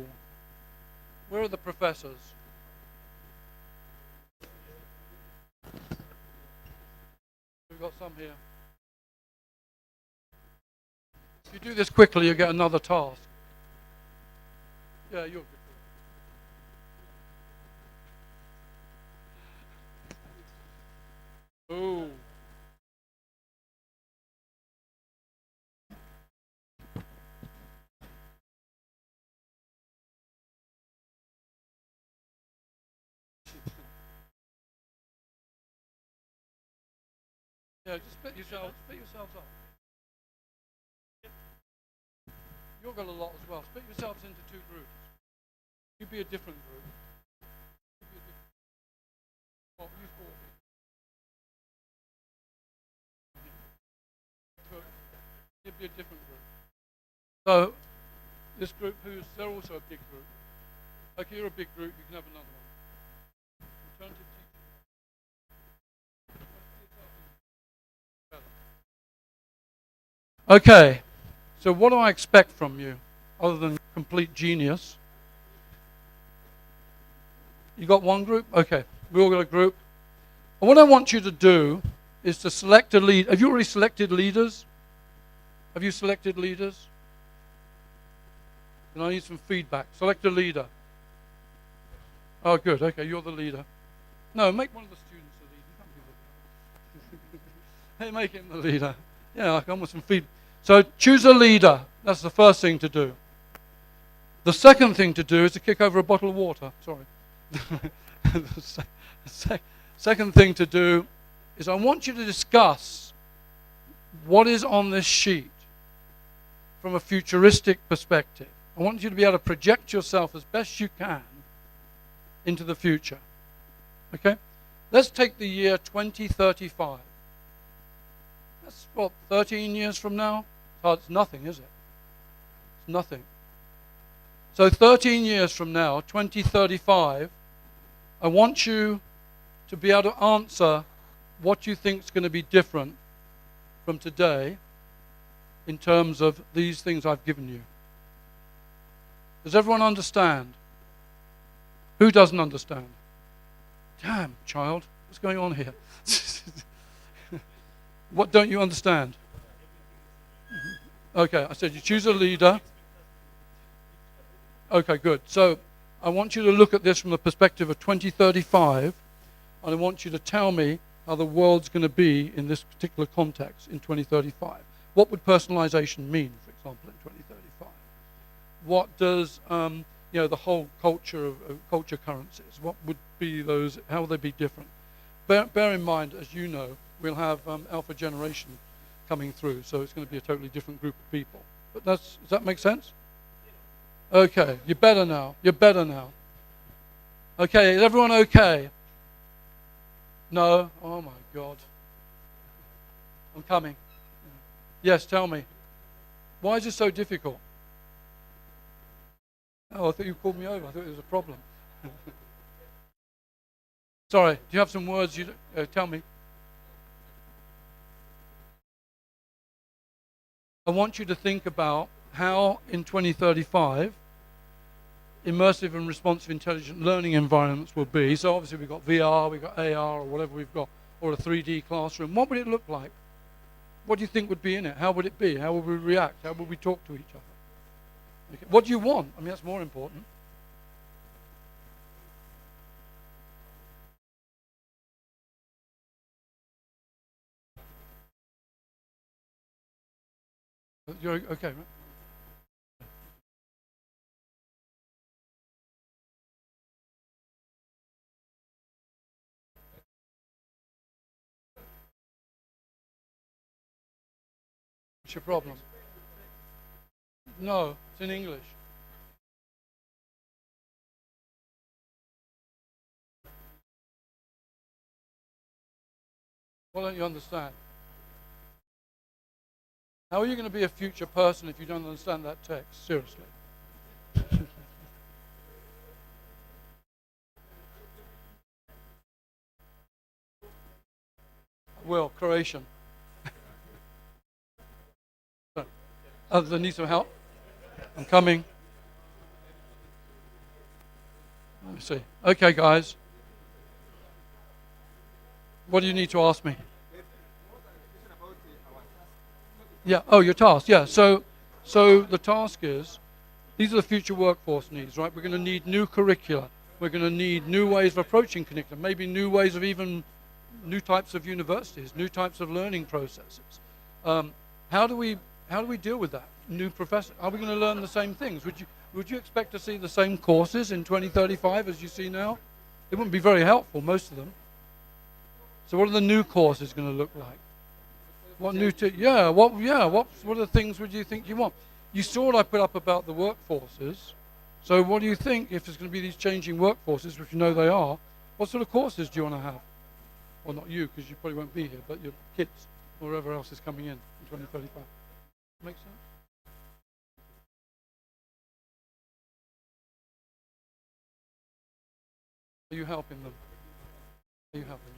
Speaker 13: Where are the professors? We've got some here. If you do this quickly, you get another task. Yeah, you're good. Oh. Yeah, just split yourselves up. You've got a lot as well. Split yourselves into 2 groups. You be a different group. Oh, you 4. You'd be a different group. So, this group, they're also a big group. Okay, you're a big group, you can have another one. Alternative teaching. Okay, So what do I expect from you, other than complete genius? You got one group? Okay, we all got a group. And what I want you to do is to select a lead. Have you already selected leaders? Have you selected leaders? And I need some feedback. Select a leader. Oh, good. Okay, you're the leader. No, make one of the students the leader. Hey, make him the leader. Yeah, I come with some feedback. So choose a leader. That's the first thing to do. The second thing to do is to kick over a bottle of water. Sorry. The second thing to do is I want you to discuss what is on this sheet from a futuristic perspective. I want you to be able to project yourself as best you can into the future. Okay? Let's take the year 2035. That's what, 13 years from now? Oh, it's nothing, is it? It's nothing. So 13 years from now, 2035, I want you to be able to answer what you think is going to be different from today in terms of these things I've given you. Does everyone understand? Who doesn't understand? Damn, child, what's going on here? What don't you understand? Okay, I said you choose a leader. Okay, good. So I want you to look at this from the perspective of 2035, and I want you to tell me how the world's going to be in this particular context in 2035. What would personalization mean, for example, in 2035? What does the whole culture of culture currencies? What would be those? How will they be different? Bear in mind, as you know, we'll have alpha generation coming through, so it's going to be a totally different group of people. But does that make sense? Okay, you're better now. You're better now. Okay, is everyone okay? No? Oh my God. I'm coming. Yes, tell me. Why is this so difficult? Oh, I thought you called me over. I thought there was a problem. Sorry, do you have some words you tell me? I want you to think about how in 2035 immersive and responsive intelligent learning environments will be. So obviously we've got VR, we've got AR, or whatever we've got, or a 3D classroom. What would it look like? What do you think would be in it? How would it be? How would we react? How would we talk to each other? Okay. What do you want? I mean, that's more important. You're okay, right? What's your problem? No, it's in English. Why don't you understand? How are you going to be a future person if you don't understand that text? Seriously. Well, Croatian. Others that need some help? I'm coming. Let me see. Okay, guys. What do you need to ask me? Yeah. Oh, your task. Yeah. So the task is, these are the future workforce needs, right? We're going to need new curricula. We're going to need new ways of approaching curriculum, maybe new ways of even new types of universities, new types of learning processes. How do we deal with that? New professors. Are we going to learn the same things? Would you expect to see the same courses in 2035 as you see now? It wouldn't be very helpful, most of them. So what are the new courses going to look like? What new? What are the things would you think you want? You saw what I put up about the workforces. So what do you think if there's going to be these changing workforces, which you know they are? What sort of courses do you want to have? Well, not you, because you probably won't be here, but your kids or whoever else is coming in 2035. Make sense? Are you helping them? Are you helping them?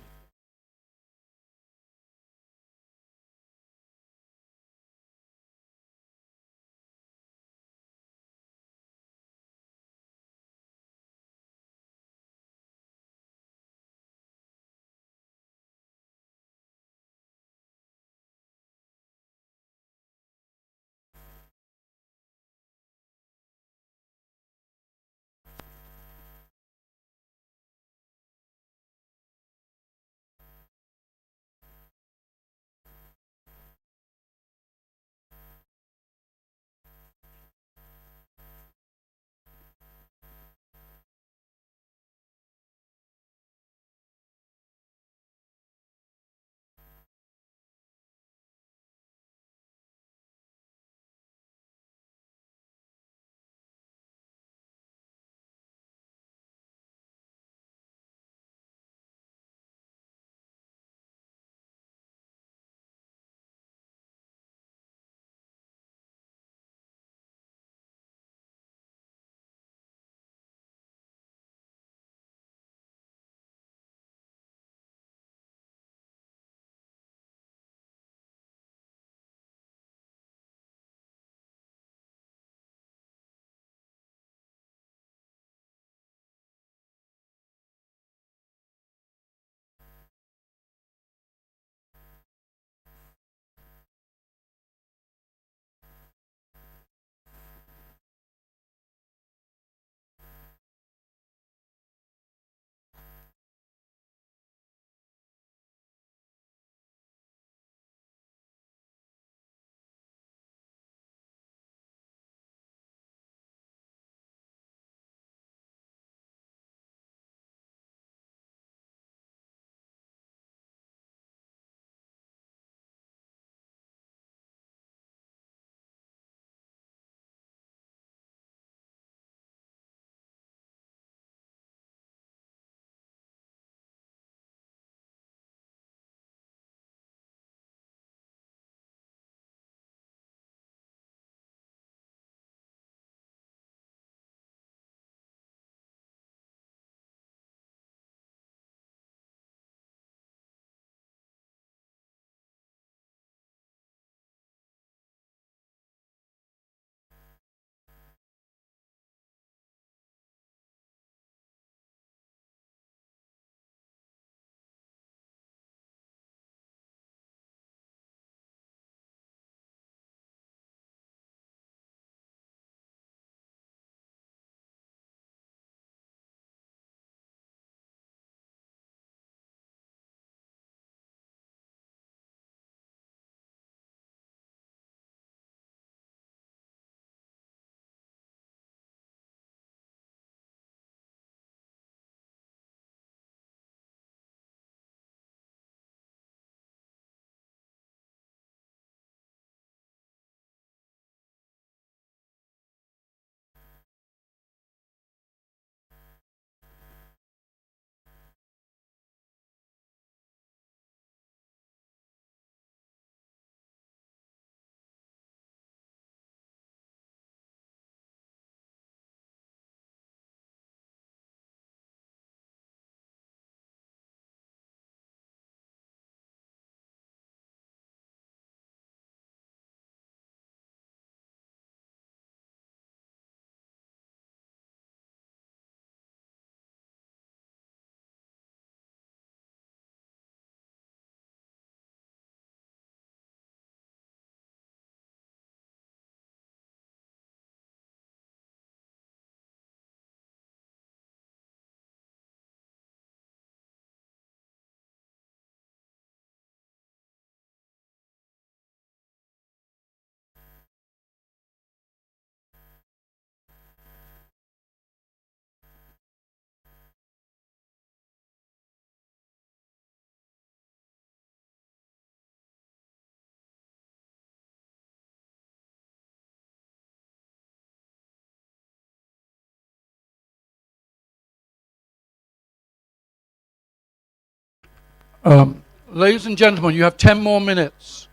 Speaker 13: Ladies and gentlemen, you have 10 more minutes.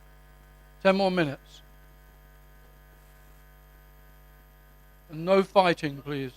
Speaker 13: 10 more minutes. And no fighting, please.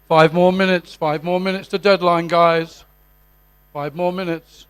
Speaker 13: Five more minutes. 5 more minutes to deadline, guys. 5 more minutes.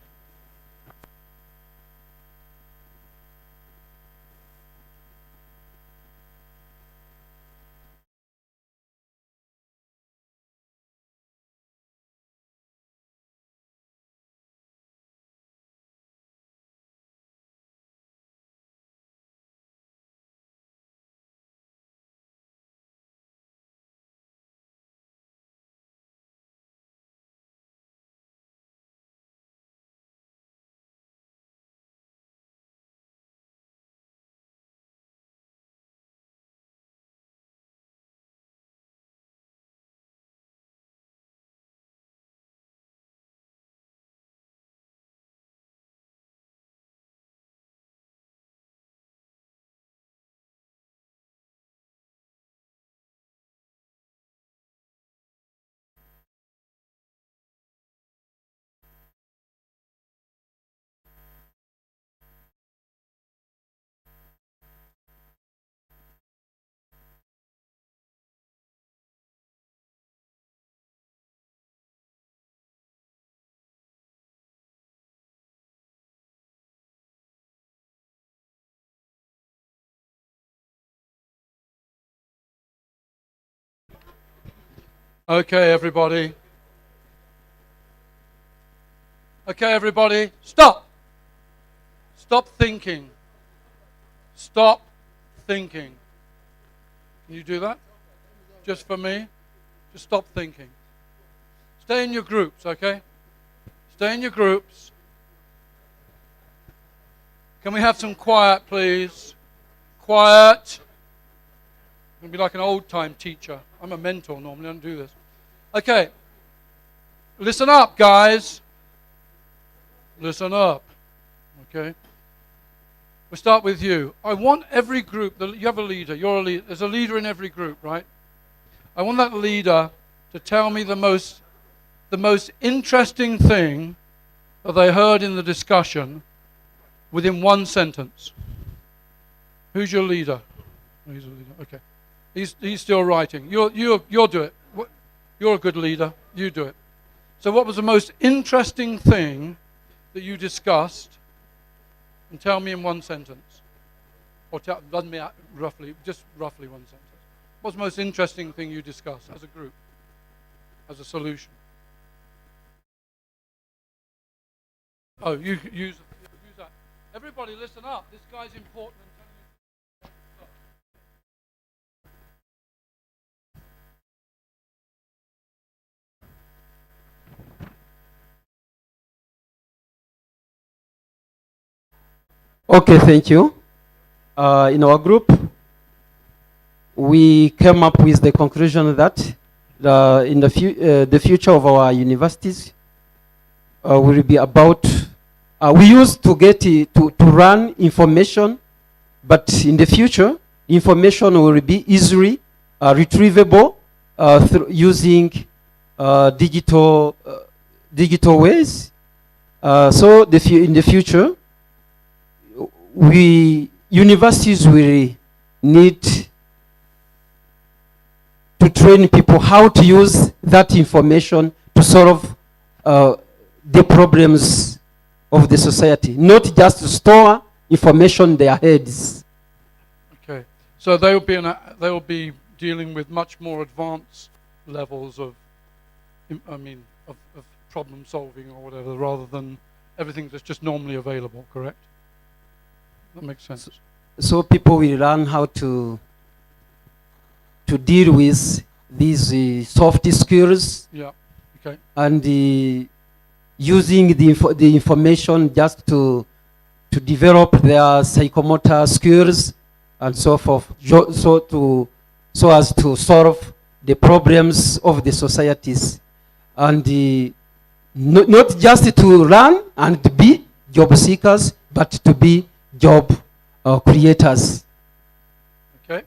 Speaker 13: Okay, everybody. Okay, everybody, stop. Stop thinking. Stop thinking. Can you do that? Just for me? Just stop thinking. Stay in your groups, okay? Stay in your groups. Can we have some quiet, please? Quiet. I'm going to be like an old-time teacher. I'm a mentor normally, I don't do this. Okay. Listen up, guys. Listen up. Okay? We'll start with you. I want every group, you have a leader, you're a leader, there's a leader in every group, right? I want that leader to tell me the most interesting thing that they heard in the discussion within one sentence. Who's your leader? Oh, he's a leader. Okay. He's still writing. You'll do it. You're a good leader. You do it. So what was the most interesting thing that you discussed? And tell me in one sentence. Or doesn't me roughly, just roughly one sentence. What's the most interesting thing you discussed as a group? As a solution? Oh, you use that. Everybody listen up. This guy's important.
Speaker 16: Okay, thank you. In our group, we came up with the conclusion that in the future of our universities will be about, we used to get to run information, but in the future, information will be easily retrievable through using digital ways. So in the future, universities will need to train people how to use that information to solve the problems of the society, not just to store information in their heads.
Speaker 13: Okay, so they will be dealing with much more advanced levels of problem solving or whatever, rather than everything that's just normally available. Correct? That makes sense.
Speaker 16: So people will learn how to deal with these soft skills.
Speaker 13: Yeah. Okay.
Speaker 16: And using the information just to develop their psychomotor skills and so forth, so as to solve the problems of the societies, and not just to run and be job seekers, but to be job creators.
Speaker 13: Okay.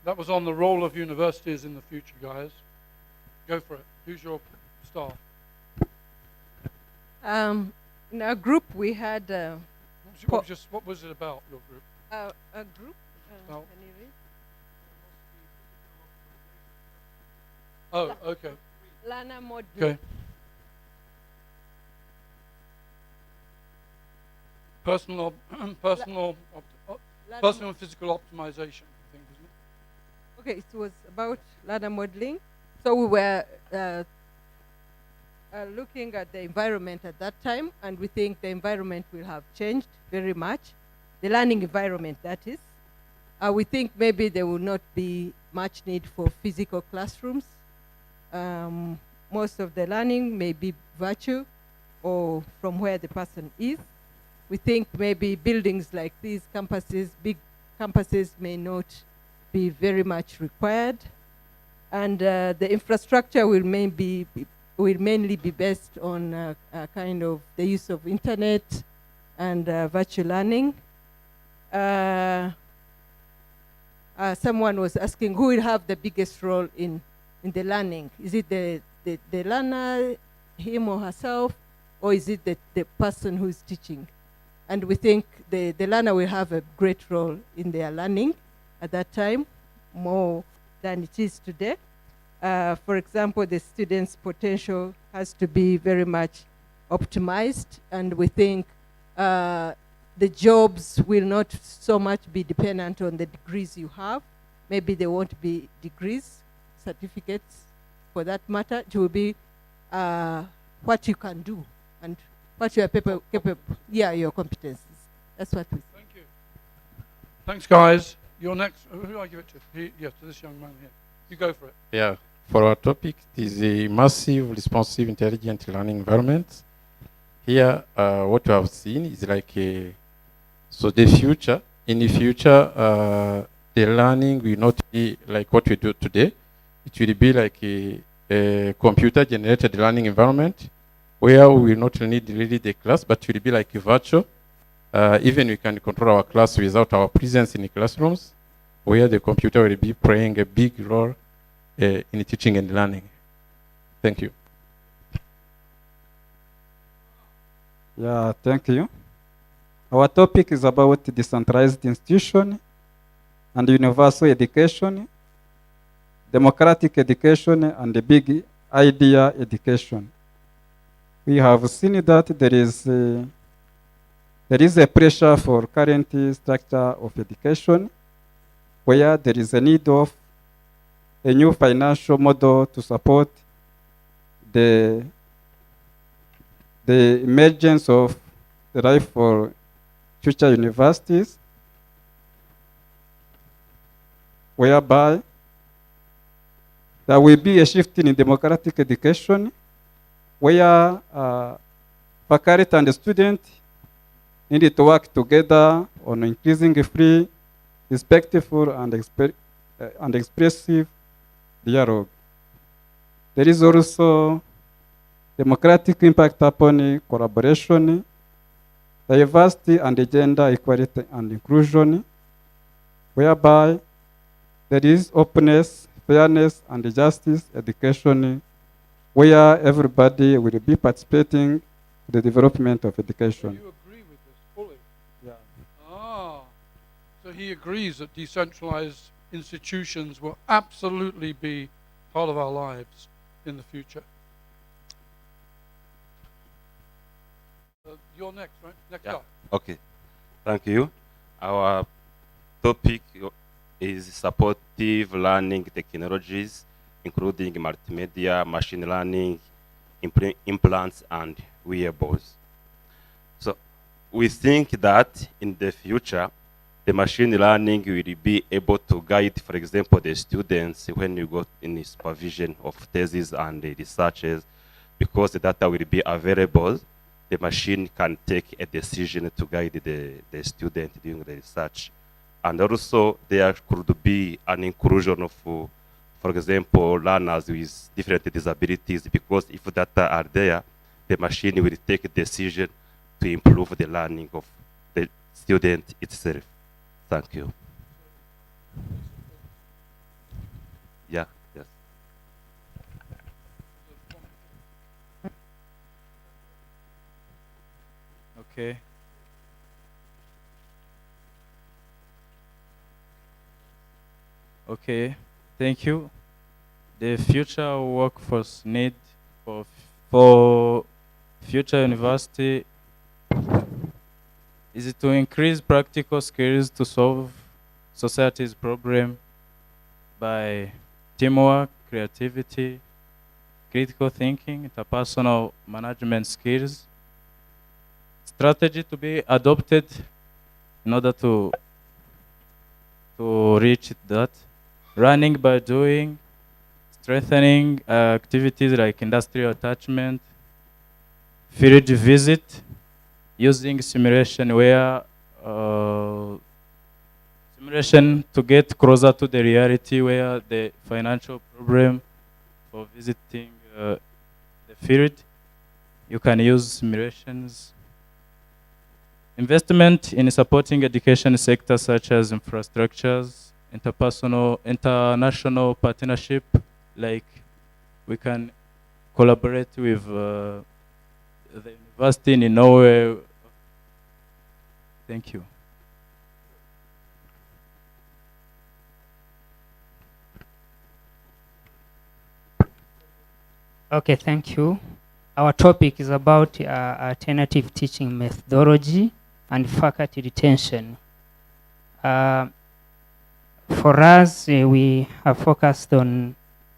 Speaker 13: That was on the role of universities in the future, guys. Go for it. Who's your star?
Speaker 2: In our group, we had.
Speaker 13: What was it about, your group?
Speaker 2: A group? Can you read?
Speaker 13: Oh, okay.
Speaker 2: Lana Model.
Speaker 13: Okay. Personal and physical optimization, I think, isn't it?
Speaker 2: Okay, it was about ladder modeling. So we were looking at the environment at that time, and we think the environment will have changed very much. The learning environment, that is. We think maybe there will not be much need for physical classrooms. Most of the learning may be virtual or from where the person is. We think maybe buildings like these campuses, big campuses, may not be very much required. And the infrastructure will mainly be based on kind of the use of internet and virtual learning. Someone was asking who will have the biggest role in the learning. Is it the learner, him or herself, or is it the person who's teaching? And we think the learner will have a great role in their learning at that time, more than it is today. For example, the student's potential has to be very much optimized, and we think the jobs will not so much be dependent on the degrees you have. Maybe there won't be degrees. certificates for that matter. It will be what you can do and what you are capable, your competencies. That's what we say.
Speaker 13: Thank you. Thanks, guys. You're next. Who do I give it to? To this young man here. You go for it.
Speaker 15: Yeah, for our topic, it is a massive, responsive, intelligent learning environment. Here, what we have seen is like so the future. In the future, the learning will not be like what we do today. It will be like a computer-generated learning environment where we will not need really the class, but it will be like a virtual. Even we can control our class without our presence in the classrooms, where the computer will be playing a big role in teaching and learning. Thank you.
Speaker 18: Yeah, thank you. Our topic is about decentralized institution and universal education, democratic education, and the big idea education. We have seen that there is a pressure for current structure of education, where there is a need of a new financial model to support the emergence of the life for future universities, whereby there will be a shift in democratic education, where faculty and students need to work together on increasing free, respectful, and expressive dialogue. There is also democratic impact upon collaboration, diversity and gender equality and inclusion, whereby there is openness, fairness, and justice education, where everybody will be participating in the development of education.
Speaker 13: You agree with this fully? Yeah. So he agrees that decentralized institutions will absolutely be part of our lives in the future. You're next, right? Next guy.
Speaker 12: Okay. Thank you. Our topic is supportive learning technologies, including multimedia, machine learning, implants, and wearables. So we think that in the future, the machine learning will be able to guide, for example, the students when you go in the supervision of theses and the researches, because the data will be available. The machine can take a decision to guide the student during the research. And also there could be an inclusion of, for example, learners with different disabilities, because if data are there, the machine will take a decision to improve the learning of the student itself. Thank you. Yeah, yes.
Speaker 22: Okay. Okay, thank you. The future workforce need for future university is to increase practical skills to solve society's problem by teamwork, creativity, critical thinking, interpersonal management skills, strategy to be adopted in order to reach that, running by doing, strengthening activities like industrial attachment, field visit, using simulation where simulation to get closer to the reality, where the financial problem for visiting the field, you can use simulations. Investment in supporting education sectors such as infrastructures, international partnership, like we can collaborate with the university in Norway. Thank you.
Speaker 23: Okay, thank you. Our topic is about alternative teaching methodology and faculty retention. For us, we have focused on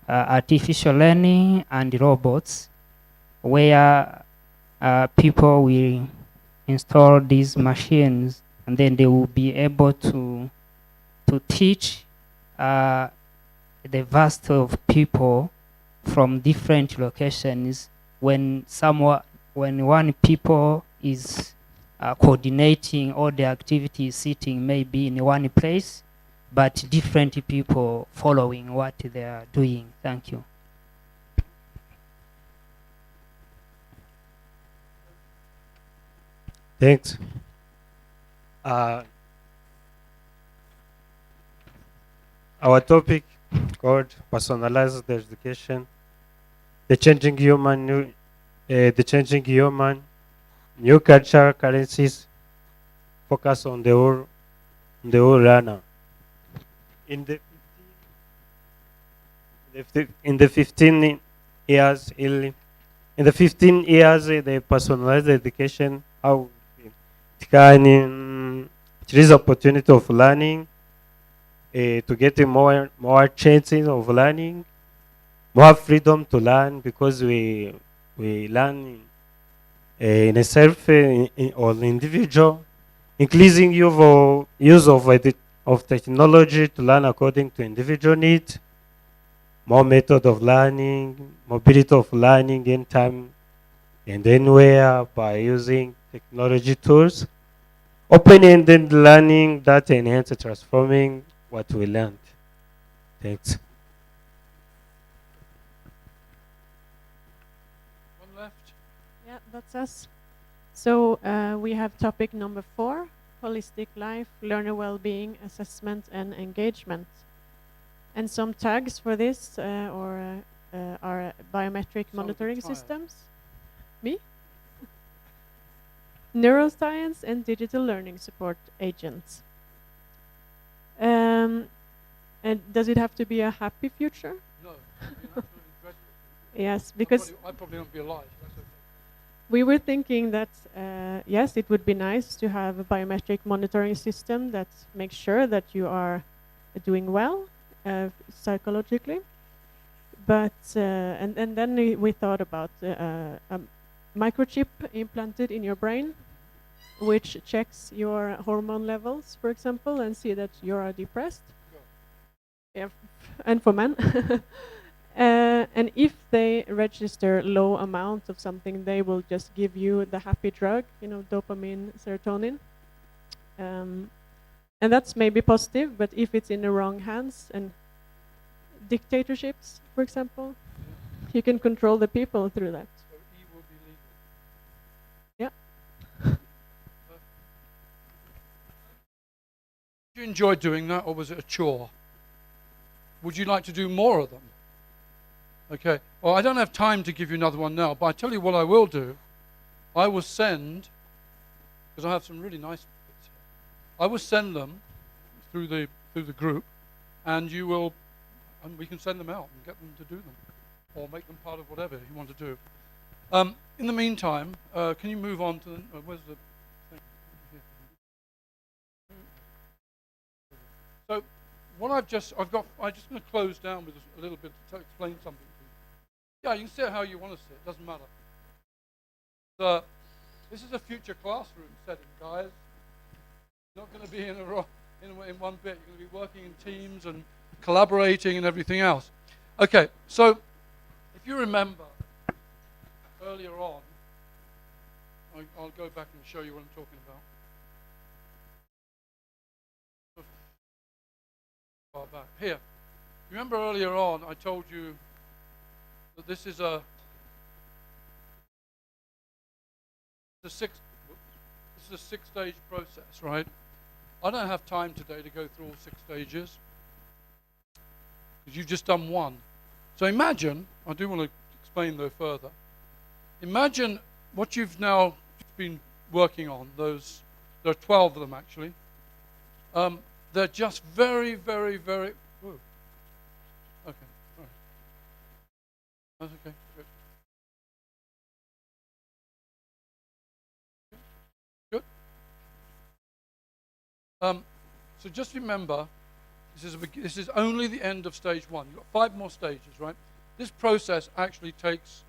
Speaker 23: artificial learning and robots, where people will install these machines and then they will be able to teach the vast of people from different locations when one people is coordinating all the activities sitting maybe in one place, but different people following what they are doing. Thank you.
Speaker 3: Thanks. Our topic called personalized education, the changing human, new culture currencies, focus on the whole learner. In the 15 years, the personalized education, how it can increase opportunity of learning, to get more chances of learning, more freedom to learn, because we learn in a self or individual, increasing use of technology to learn according to individual needs, more method of learning, mobility of learning in time and anywhere by using technology tools, open-ended learning that enhances transforming what we learned. Thanks.
Speaker 13: One left.
Speaker 6: Yeah, that's us. So we have topic number 4, holistic life, learner well-being, assessment and engagement. And some tags for this are biometric monitoring systems. Me? Neuroscience and digital learning support agents. And does it have to be a happy future?
Speaker 13: No, absolutely dreadful.
Speaker 6: Yes, because
Speaker 13: I probably won't be alive. That's okay.
Speaker 6: we were thinking that yes, it would be nice to have a biometric monitoring system that makes sure that you are doing well psychologically. But and then we thought about a microchip implanted in your brain, which checks your hormone levels, for example, and see that you are depressed. Yeah, and for men. And if they register low amount of something, they will just give you the happy drug, dopamine, serotonin. And that's maybe positive, but if it's in the wrong hands, and dictatorships, for example, you can control the people through that.
Speaker 13: So E will be legal.
Speaker 6: Yeah.
Speaker 13: Did you enjoy doing that, or was it a chore? Would you like to do more of them? Okay. Well, I don't have time to give you another one now, but I tell you what I will do. I will send, because I have some really nice bits here. I will send them through the group, and we can send them out and get them to do them, or make them part of whatever you want to do. In the meantime, can you move on to where's the thing? So, what I'm just going to close down with a little bit to explain something to you. Yeah, you can see it how you want to see it. Doesn't matter. This is a future classroom setting, guys. You're not going to be in one bit. You're going to be working in teams and collaborating and everything else. Okay, so if you remember earlier on, I'll go back and show you what I'm talking about. Far back. Here. Remember earlier on I told you that this is a six-stage process, right? I don't have time today to go through all 6 stages, because you've just done one. So imagine, I do want to explain though further, imagine what you've now been working on, there are 12 of them actually. They're just very, very, very, ooh. Okay, all right. That's okay, good. Good. So just remember, This is only the end of stage 1. You've got 5 more stages, right? This process actually takes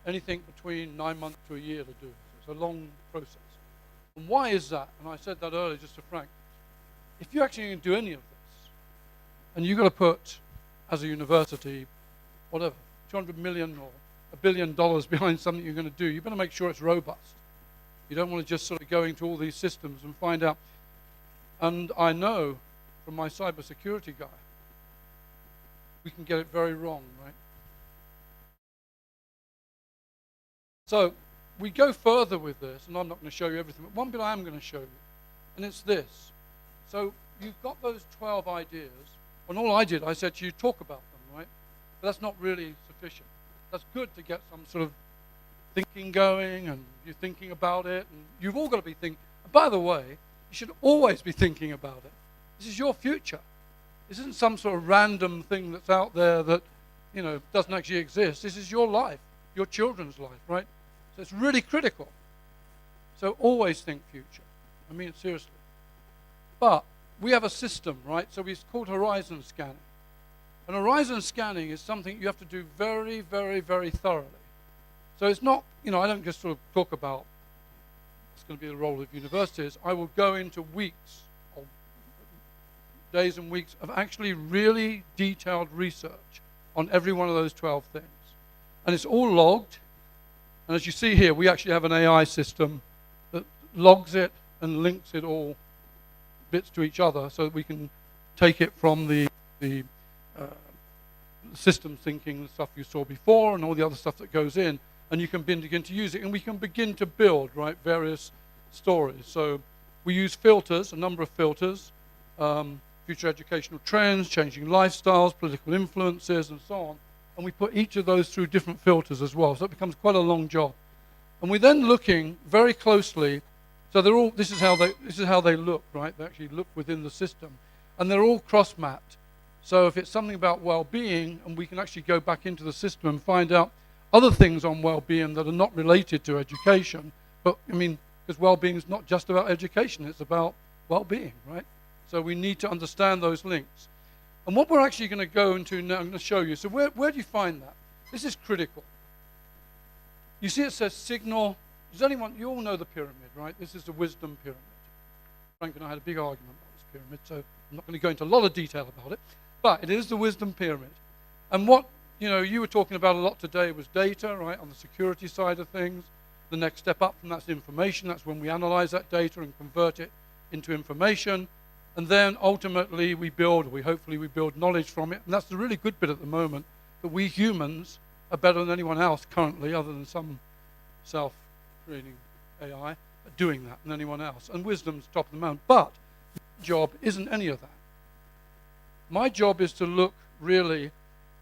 Speaker 13: anything between 9 months to a year to do. So it's a long process. And why is that? And I said that earlier just to Frank. If you're actually going to do any of this, and you've got to put, as a university, whatever, 200 million or $1 billion behind something you're going to do, you better make sure it's robust. You don't want to just sort of go into all these systems and find out. And I know from my cybersecurity guy, we can get it very wrong, right? So we go further with this, and I'm not going to show you everything, but one bit I am going to show you, and it's this. So you've got those 12 ideas, and all I did, I said to you, talk about them, right? But that's not really sufficient. That's good to get some sort of thinking going, and you're thinking about it, and you've all got to be thinking. And by the way, you should always be thinking about it. This is your future. This isn't some sort of random thing that's out there that, you know, doesn't actually exist. This is your life, your children's life, right? So it's really critical. So always think future. I mean it seriously. But we have a system, right? So it's called horizon scanning. And horizon scanning is something you have to do very, very, very thoroughly. So it's not, you know, I don't just sort of talk about what's going to be the role of universities. I will go into weeks, or days and weeks, of actually really detailed research on every one of those 12 things. And it's all logged. And as you see here, we actually have an AI system that logs it and links it all bits to each other so that we can take it from the system thinking, the stuff you saw before, and all the other stuff that goes in, and you can begin to use it, and we can begin to build, right, various stories. So we use filters, a number of filters, future educational trends, changing lifestyles, political influences, and so on, and we put each of those through different filters as well, so it becomes quite a long job. And we're then looking very closely, so they're all, this is how they look, right? They actually look within the system, and they're all cross-mapped. So if it's something about well-being, and we can actually go back into the system and find out other things on well-being that are not related to education, but I mean, because well-being is not just about education, it's about well-being, right? So we need to understand those links. And what we're actually going to go into now, I'm going to show you. So where do you find that? This is critical. You see it says signal. Does anyone, you all know the pyramid, right? This is the wisdom pyramid. Frank and I had a big argument about this pyramid, so I'm not going to go into a lot of detail about it, but it is the wisdom pyramid. And what, you know, you were talking about a lot today was data, right, on the security side of things. The next step up from that's information. That's when we analyze that data and convert it into information. And then ultimately we hopefully we build knowledge from it. And that's the really good bit at the moment, that we humans are better than anyone else currently, other than some self-creating AI, at doing that than anyone else. And wisdom's top of the mountain. But my job isn't any of that. My job is to look really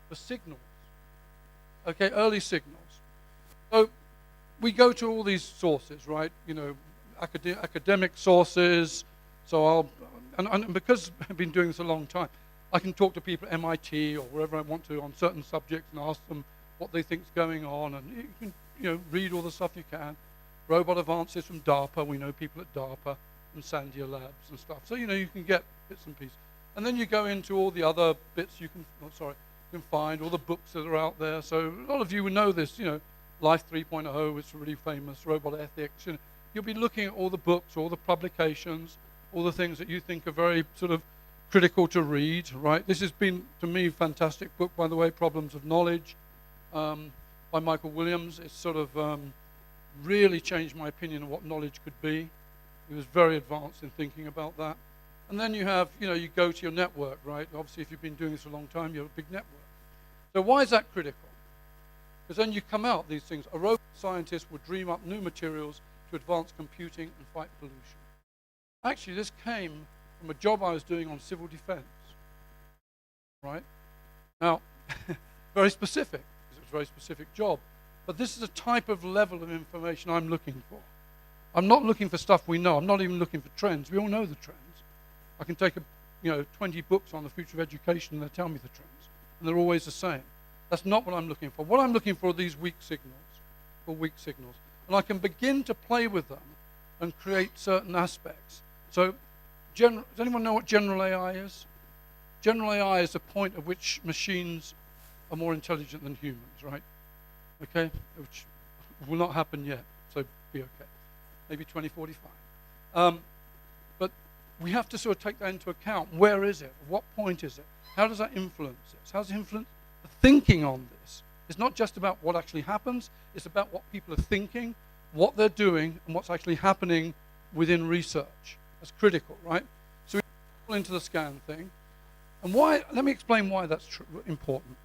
Speaker 13: for signals. Okay, early signals. So we go to all these sources, right? You know, academic sources. So and because I've been doing this a long time, I can talk to people at MIT or wherever I want to on certain subjects and ask them what they think is going on, and you can, you know, read all the stuff you can. Robot advances from DARPA, we know people at DARPA and Sandia Labs and stuff. So, you know, you can get bits and pieces. And then you go into all the other bits you can find, all the books that are out there. So a lot of you will know this, you know, Life 3.0 is really famous, robot ethics. You know, you'll be looking at all the books, all the publications, all the things that you think are very sort of critical to read, right? This has been, to me, a fantastic book, by the way, Problems of Knowledge, by Michael Williams. It's sort of really changed my opinion of what knowledge could be. He was very advanced in thinking about that. And then you have, you know, you go to your network, right? Obviously, if you've been doing this a long time, you have a big network. So why is that critical? Because then you come out these things. A robot scientist would dream up new materials to advance computing and fight pollution. Actually, this came from a job I was doing on civil defense, right? Now, very specific, because it was a very specific job. But this is a type of level of information I'm looking for. I'm not looking for stuff we know. I'm not even looking for trends. We all know the trends. I can take 20 books on the future of education and they'll tell me the trends. And they're always the same. That's not what I'm looking for. What I'm looking for are these weak signals, And I can begin to play with them and create certain aspects. So, does anyone know what general AI is? general AI is the point at which machines are more intelligent than humans, right? Okay, which will not happen yet, so be okay. Maybe 2045. But we have to sort of take that into account. Where is it? What point is it? How does that influence this? How does it influence the thinking on this? It's not just about what actually happens, it's about what people are thinking, what they're doing, and what's actually happening within research. That's critical, right? So we go into the scan thing. And why, let me explain why that's important.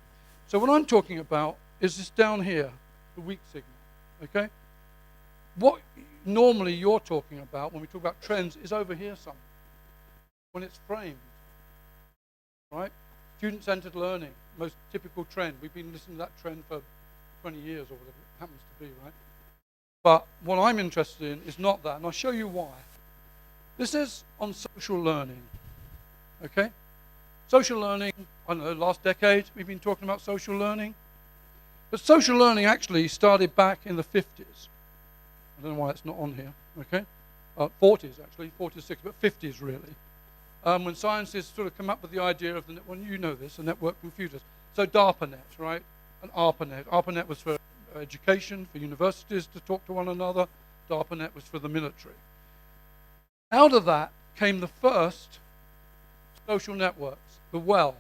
Speaker 13: So what I'm talking about is this down here, the weak signal, okay? What normally you're talking about when we talk about trends is over here somewhere, when it's framed, right? Student-centered learning, most typical trend. We've been listening to that trend for 20 years or whatever it happens to be, right? But what I'm interested in is not that, and I'll show you why. This is on social learning, okay? Social learning, I don't know, last decade we've been talking about social learning. But social learning actually started back in the 50s. I don't know why it's not on here, okay? 40s actually, 46, but 50s really. When scientists sort of come up with the idea of the, well, you know this, the network computers. So DARPANET, right, and ARPANET. ARPANET was for education, for universities to talk to one another. DARPANET was for the military. Out of that came the first social networks, the WELL.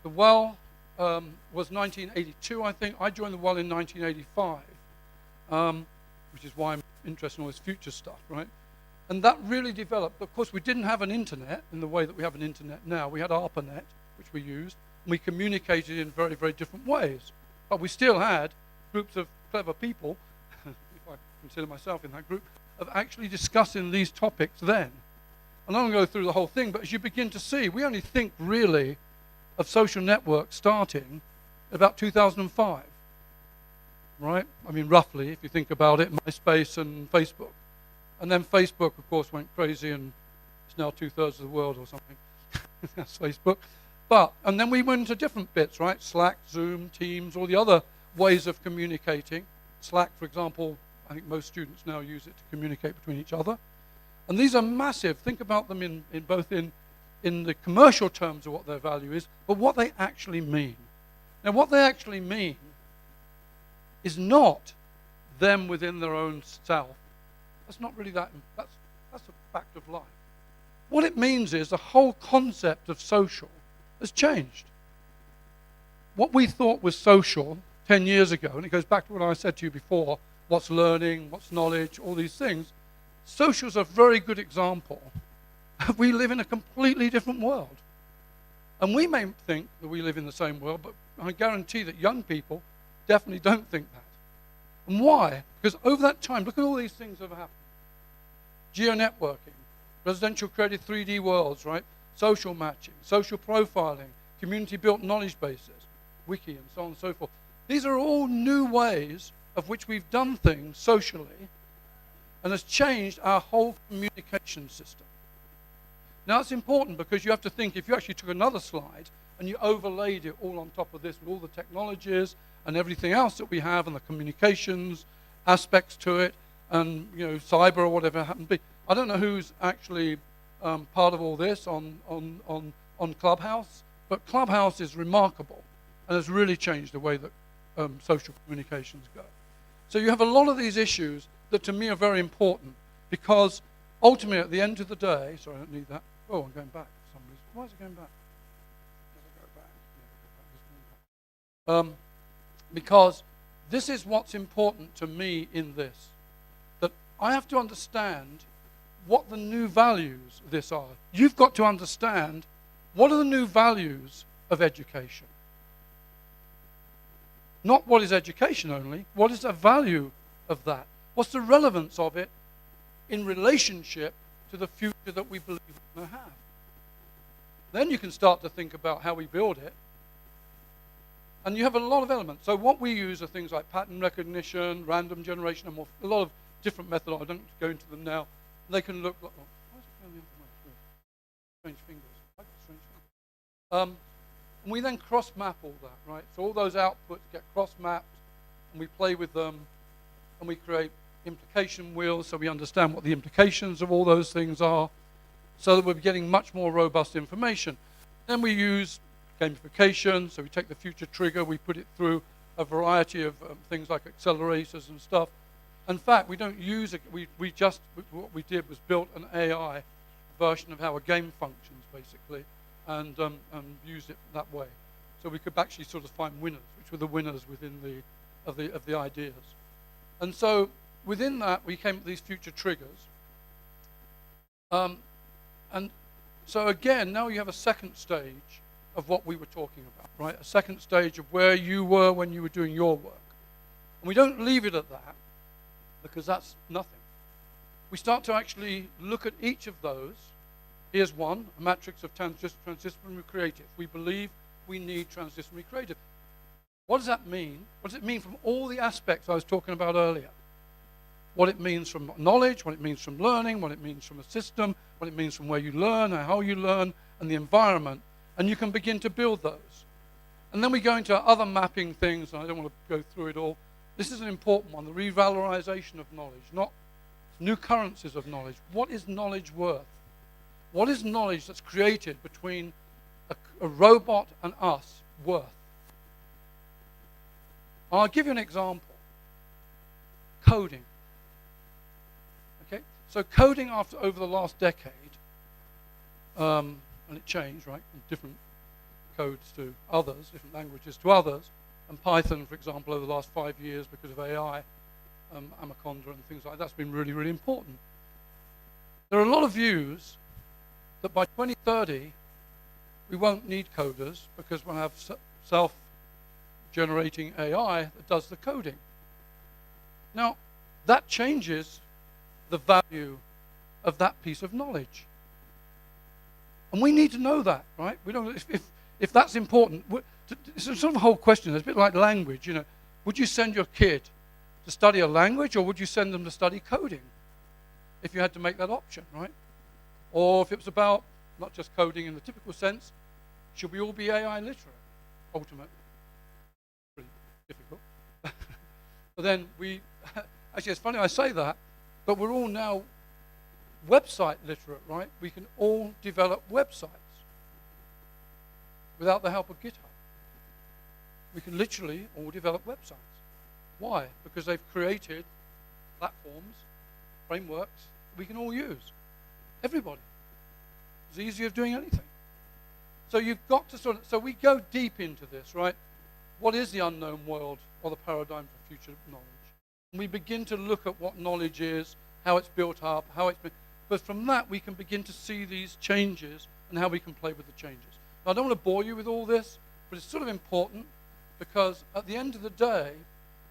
Speaker 13: The WELL was 1982, I think. I joined the WELL in 1985, which is why I'm interested in all this future stuff, right? And that really developed. Of course, we didn't have an internet in the way that we have an internet now. We had ARPANET, which we used, and we communicated in very, very different ways. But we still had groups of clever people, if I consider myself in that group, of actually discussing these topics then. And I won't go through the whole thing, but as you begin to see, we only think really of social networks starting about 2005, right? I mean, roughly, if you think about it, MySpace and Facebook. And then Facebook, of course, went crazy, and it's now 2/3 of the world or something. That's Facebook. But, and then we went into different bits, right? Slack, Zoom, Teams, all the other ways of communicating. Slack, for example, I think most students now use it to communicate between each other. And these are massive. Think about them in both in the commercial terms of what their value is, but what they actually mean. Now, what they actually mean is not them within their own self. That's not really that, that's a fact of life. What it means is the whole concept of social has changed. What we thought was social 10 years ago, and it goes back to what I said to you before, what's learning, what's knowledge, all these things. Social's a very good example. We live in a completely different world. And we may think that we live in the same world, but I guarantee that young people definitely don't think that. And why? Because over that time, look at all these things that have happened. Geo-networking, residential created 3D worlds, right? Social matching, social profiling, community-built knowledge bases, wiki, and so on and so forth. These are all new ways of which we've done things socially and has changed our whole communication system. Now, it's important because you have to think, if you actually took another slide and you overlaid it all on top of this with all the technologies and everything else that we have and the communications aspects to it and, you know, cyber or whatever it happened to be. I don't know who's actually part of all this on Clubhouse, but Clubhouse is remarkable and has really changed the way that social communications go. So you have a lot of these issues that to me are very important because ultimately at the end of the day, sorry, I don't need that. Oh, I'm going back for some reason. Why is it going back? Because this is what's important to me in this, that I have to understand what the new values of this are. You've got to understand what are the new values of education. Not what is education only, what is the value of that? What's the relevance of it in relationship to the future that we believe we're going to have? Then you can start to think about how we build it. And you have a lot of elements. So what we use are things like pattern recognition, random generation, and a lot of different methods. I don't go into them now. They can look like, oh, why is it going the other way? Strange fingers. I've got strange fingers. And we then cross-map all that, right? So all those outputs get cross-mapped, and we play with them, and we create implication wheels so we understand what the implications of all those things are, so that we're getting much more robust information. Then we use gamification, so we take the future trigger, we put it through a variety of things like accelerators and stuff. In fact, we don't use it, what we did was built an AI version of how a game functions, basically, and used it that way. So we could actually sort of find winners, which were the winners within of the ideas. And so within that, we came up with these future triggers. And so again, now you have a second stage of what we were talking about, right? A second stage of where you were when you were doing your work. And we don't leave it at that, because that's nothing. We start to actually look at each of those. Here's one, a matrix of transdisciplinary creative. We believe we need transdisciplinary creative. What does that mean? What does it mean from all the aspects I was talking about earlier? What it means from knowledge, what it means from learning, what it means from a system, what it means from where you learn, how you learn, and the environment. And you can begin to build those. And then we go into other mapping things, and I don't want to go through it all. This is an important one, the revalorization of knowledge, not new currencies of knowledge. What is knowledge worth? What is knowledge that's created between a robot and us worth? I'll give you an example. Coding. Okay, so coding over the last decade, and it changed, right, from different codes to others, different languages to others, and Python, for example, over the last 5 years because of AI, Anaconda and things like that's been really, really important. There are a lot of views that by 2030, we won't need coders because we'll have self-generating AI that does the coding. Now, that changes the value of that piece of knowledge. And we need to know that, right? We don't, if that's important, it's sort of a whole question. It's a bit like language, you know. Would you send your kid to study a language, or would you send them to study coding if you had to make that option, right? Or if it was about not just coding in the typical sense, should we all be AI literate, ultimately? Pretty difficult. But then actually it's funny I say that, but we're all now website literate, right? We can all develop websites without the help of GitHub. We can literally all develop websites. Why? Because they've created platforms, frameworks we can all use. Everybody. It's easier of doing anything. So you've got to so we go deep into this, right? What is the unknown world or the paradigm for future knowledge? And we begin to look at what knowledge is, how it's built up, how it's been, but from that we can begin to see these changes and how we can play with the changes. Now I don't want to bore you with all this, but it's sort of important because at the end of the day,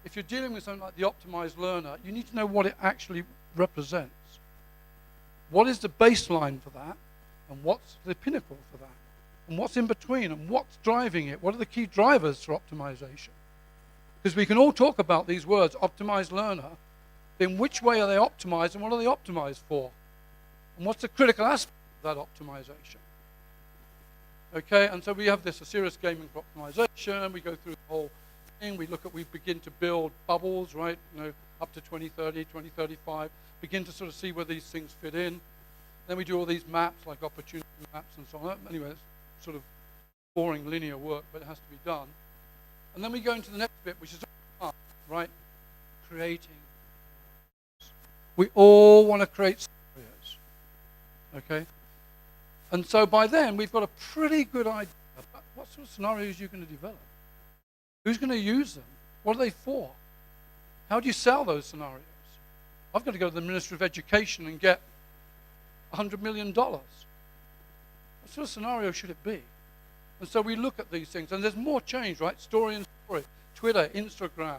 Speaker 13: if you're dealing with something like the optimized learner, you need to know what it actually represents. What is the baseline for that? And what's the pinnacle for that? And what's in between? And what's driving it? What are the key drivers for optimization? Because we can all talk about these words, optimized learner, in which way are they optimized and what are they optimized for? And what's the critical aspect of that optimization? Okay, and so we have this, a serious gaming for optimization. We go through the whole thing. We begin to build bubbles, right? You know, up to 2030, 2035. Begin to sort of see where these things fit in. Then we do all these maps, like opportunity maps and so on. Anyway, it's sort of boring linear work, but it has to be done. And then we go into the next bit, which is fun, right? Creating. We all want to create scenarios, okay? And so by then, we've got a pretty good idea about what sort of scenarios you're going to develop. Who's going to use them? What are they for? How do you sell those scenarios? I've got to go to the Ministry of Education and get $100 million. What sort of scenario should it be? And so we look at these things, and there's more change, right? Story and story, Twitter, Instagram,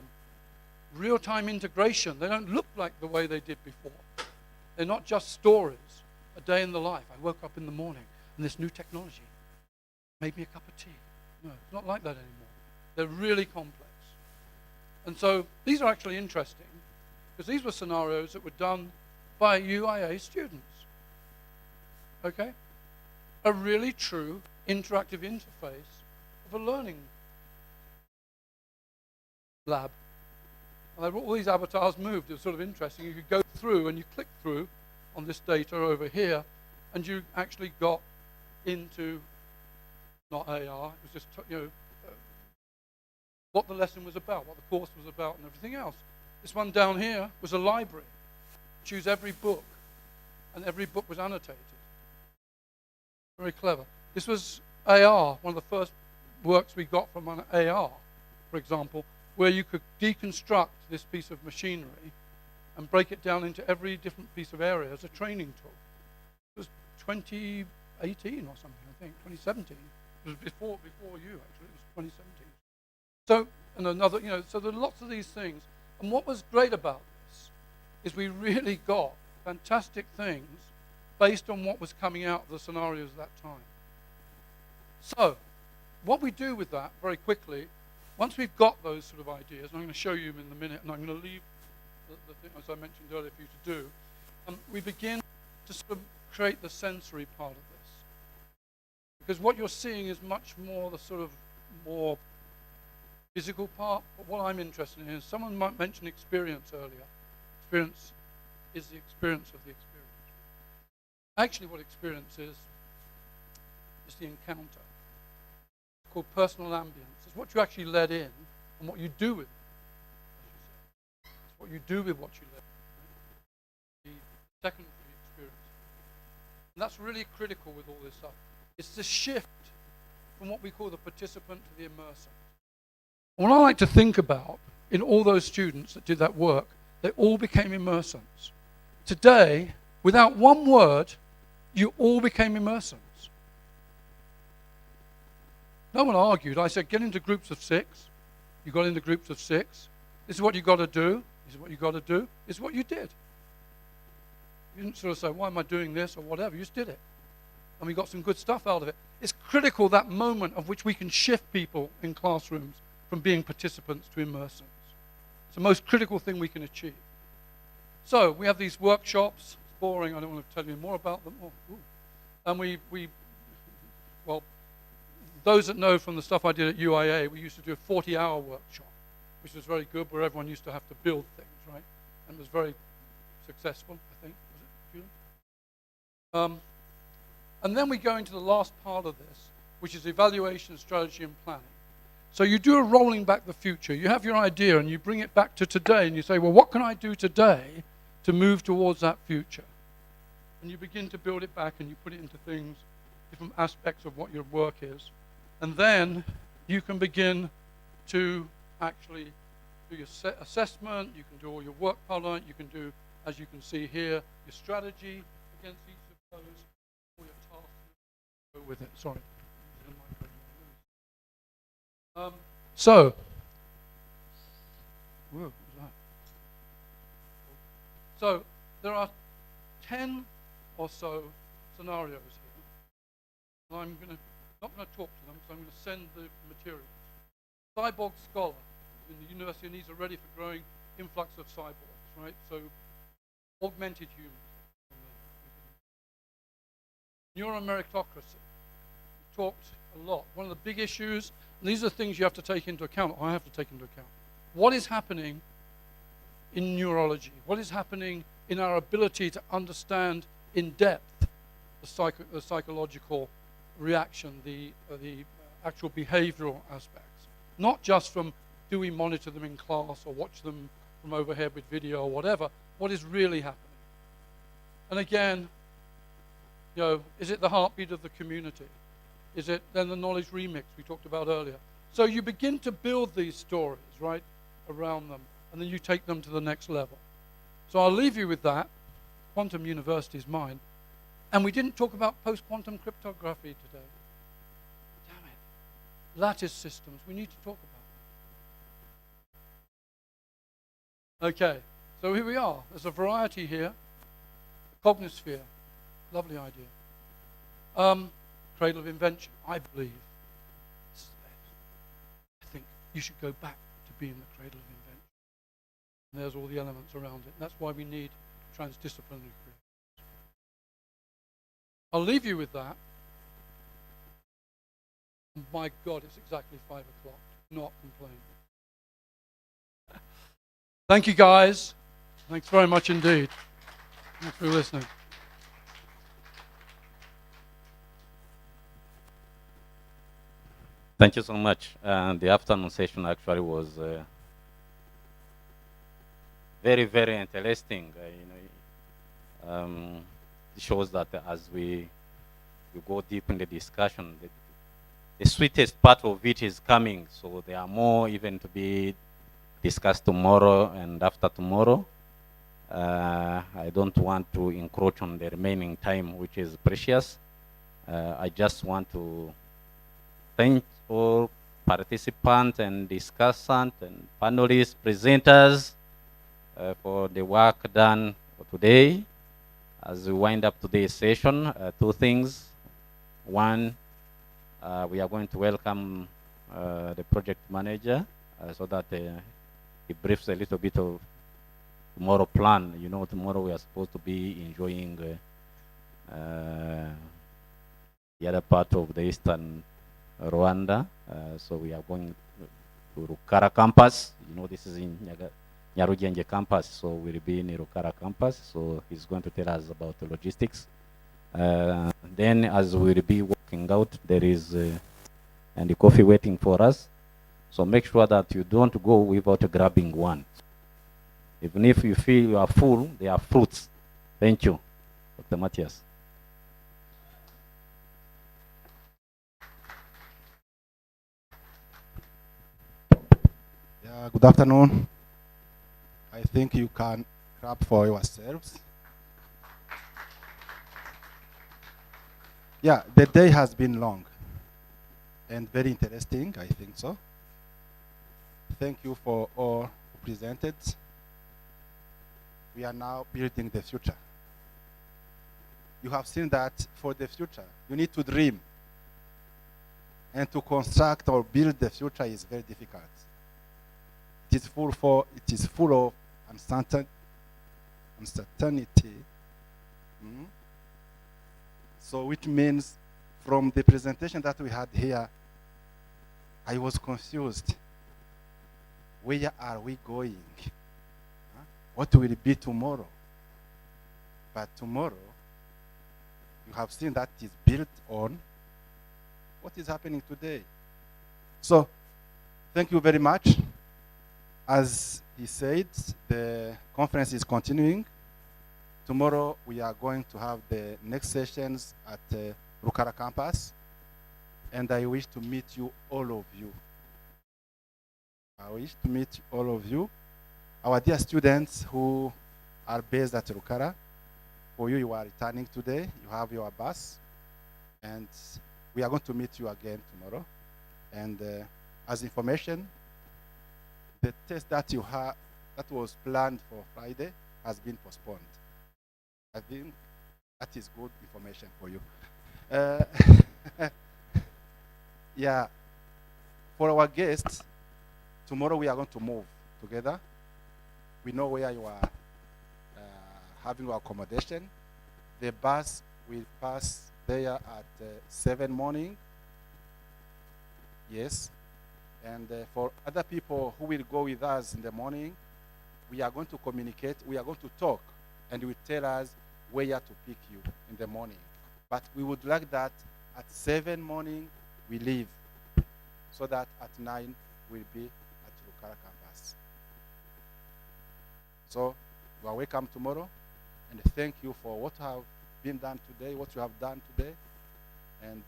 Speaker 13: real-time integration. They don't look like the way they did before. They're not just stories, a day in the life. I woke up in the morning, and this new technology made me a cup of tea. No, it's not like that anymore. They're really complex. And so these are actually interesting, because these were scenarios that were done by UIA students. Okay? A really true interactive interface of a learning lab. And all these avatars moved. It was sort of interesting. You could go through and you click through on this data over here, and you actually got into not AR. It was just, what the lesson was about, what the course was about, and everything else. This one down here was a library. Choose every book, and every book was annotated. Very clever. This was AR, one of the first works we got from an AR, for example, where you could deconstruct this piece of machinery and break it down into every different piece of area as a training tool. It was 2018 or something, I think, 2017. It was before you, actually. It was 2017. So, and another, so there are lots of these things. And what was great about this is we really got fantastic things based on what was coming out of the scenarios at that time. So, what we do with that, very quickly, once we've got those sort of ideas, and I'm going to show you in a minute, and I'm going to leave the thing, as I mentioned earlier, for you to do, we begin to sort of create the sensory part of this. Because what you're seeing is much more the sort of more physical part, but what I'm interested in is, someone might mention experience earlier. Experience is the experience of the experience. Actually, what experience is the encounter. It's called personal ambience. It's what you actually let in and what you do with it. It's what you do with what you let in. The secondary experience. And that's really critical with all this stuff. It's the shift from what we call the participant to the immerser. What I like to think about in all those students that did that work, they all became immersants. Today, without one word, you all became immersants. No one argued. I said, get into groups of 6. You got into groups of 6. This is what you got to do. This is what you got to do. This is what you did. You didn't sort of say, why am I doing this or whatever. You just did it. And we got some good stuff out of it. It's critical, that moment of which we can shift people in classrooms from being participants to immersants. It's the most critical thing we can achieve. So we have these workshops. It's boring. I don't want to tell you more about them. And well, those that know from the stuff I did at UIA, we used to do a 40-hour workshop, which was very good, where everyone used to have to build things, right? And it was very successful, I think. Was it, Julie? And then we go into the last part of this, which is evaluation, strategy, and planning. So you do a rolling back the future. You have your idea and you bring it back to today and you say, well, what can I do today to move towards that future? And you begin to build it back and you put it into things, different aspects of what your work is. And then you can begin to actually do your assessment, you can do all your work part on it, you can do, as you can see here, your strategy against each of those, all your tasks. Go with it, sorry. So, whoa, what was that? So, there are 10 or so scenarios here. And I'm not going to talk to them, so I'm going to send the materials. Cyborg scholar in the university needs are ready for growing influx of cyborgs, right? So, augmented humans. Neuromeritocracy. We talked a lot. One of the big issues, and these are things you have to take into account, I have to take into account. What is happening in neurology? What is happening in our ability to understand in depth the psychological reaction, the actual behavioral aspects? Not just from, do we monitor them in class or watch them from overhead with video or whatever, what is really happening? And again, is it the heartbeat of the community? Is it then the knowledge remix we talked about earlier? So you begin to build these stories, right, around them, and then you take them to the next level. So I'll leave you with that. Quantum University is mine. And we didn't talk about post-quantum cryptography today. Damn it. Lattice systems, we need to talk about. Okay, so here we are. There's a variety here. Cognosphere, lovely idea. Cradle of invention, I believe. I think you should go back to being the cradle of invention. And there's all the elements around it. And that's why we need transdisciplinary creativity. I'll leave you with that. My God, it's exactly 5 o'clock. Not complaining. Thank you, guys. Thanks very much indeed. Thanks for listening.
Speaker 1: Thank you so much. The afternoon session actually was very, very interesting. It shows that as we go deep in the discussion, the sweetest part of it is coming. So there are more even to be discussed tomorrow and after tomorrow. I don't want to encroach on the remaining time, which is precious. I just want to thank all participants and discussants and panelists, presenters for the work done today. As we wind up today's session, two things. One, we are going to welcome the project manager so that he briefs a little bit of tomorrow plan. You know, tomorrow we are supposed to be enjoying the other part of the eastern Rwanda. So we are going to Rukara campus. You know, this is in Nyarugenge campus, so we'll be in Rukara campus. So he's going to tell us about the logistics. Then as we'll be walking out, there is and the coffee waiting for us. So make sure that you don't go without grabbing one. Even if you feel you are full, there are fruits. Thank you, Dr. Matthias.
Speaker 14: Yeah, good afternoon. I think you can clap for yourselves. Yeah, the day has been long and very interesting, I think so. Thank you for all who presented. We are now building the future. You have seen that for the future, you need to dream. And to construct or build the future is very difficult. It is full of uncertainty. So which means from the presentation that we had here, I was confused. Where are we going? What will it be tomorrow? But tomorrow, you have seen that is built on what is happening today. So, thank you very much. As he said, the conference is continuing. Tomorrow, we are going to have the next sessions at Rukara campus. And I wish to meet you, all of you. I wish to meet all of you. Our dear students who are based at Rukara, for you are returning today. You have your bus. And we are going to meet you again tomorrow. And as information, the test that you have, that was planned for Friday, has been postponed. I think that is good information for you. Yeah, for our guests, tomorrow we are going to move together. We know where you are having your accommodation. The bus will pass there at 7 morning. Yes. And for other people who will go with us in the morning, we are going to communicate, we are going to talk, and you will tell us where to pick you in the morning. But we would like that at 7 morning we leave, so that at 9 we'll be at Rukara campus. So you are welcome tomorrow, and thank you for what have been done today, what you have done today, and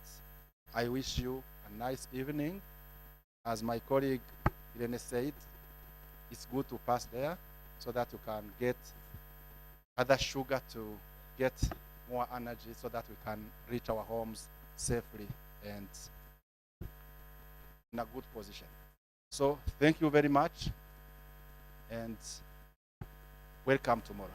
Speaker 14: I wish you a nice evening. As my colleague Irene said, it's good to pass there so that you can get other sugar to get more energy so that we can reach our homes safely and in a good position. So thank you very much and welcome tomorrow.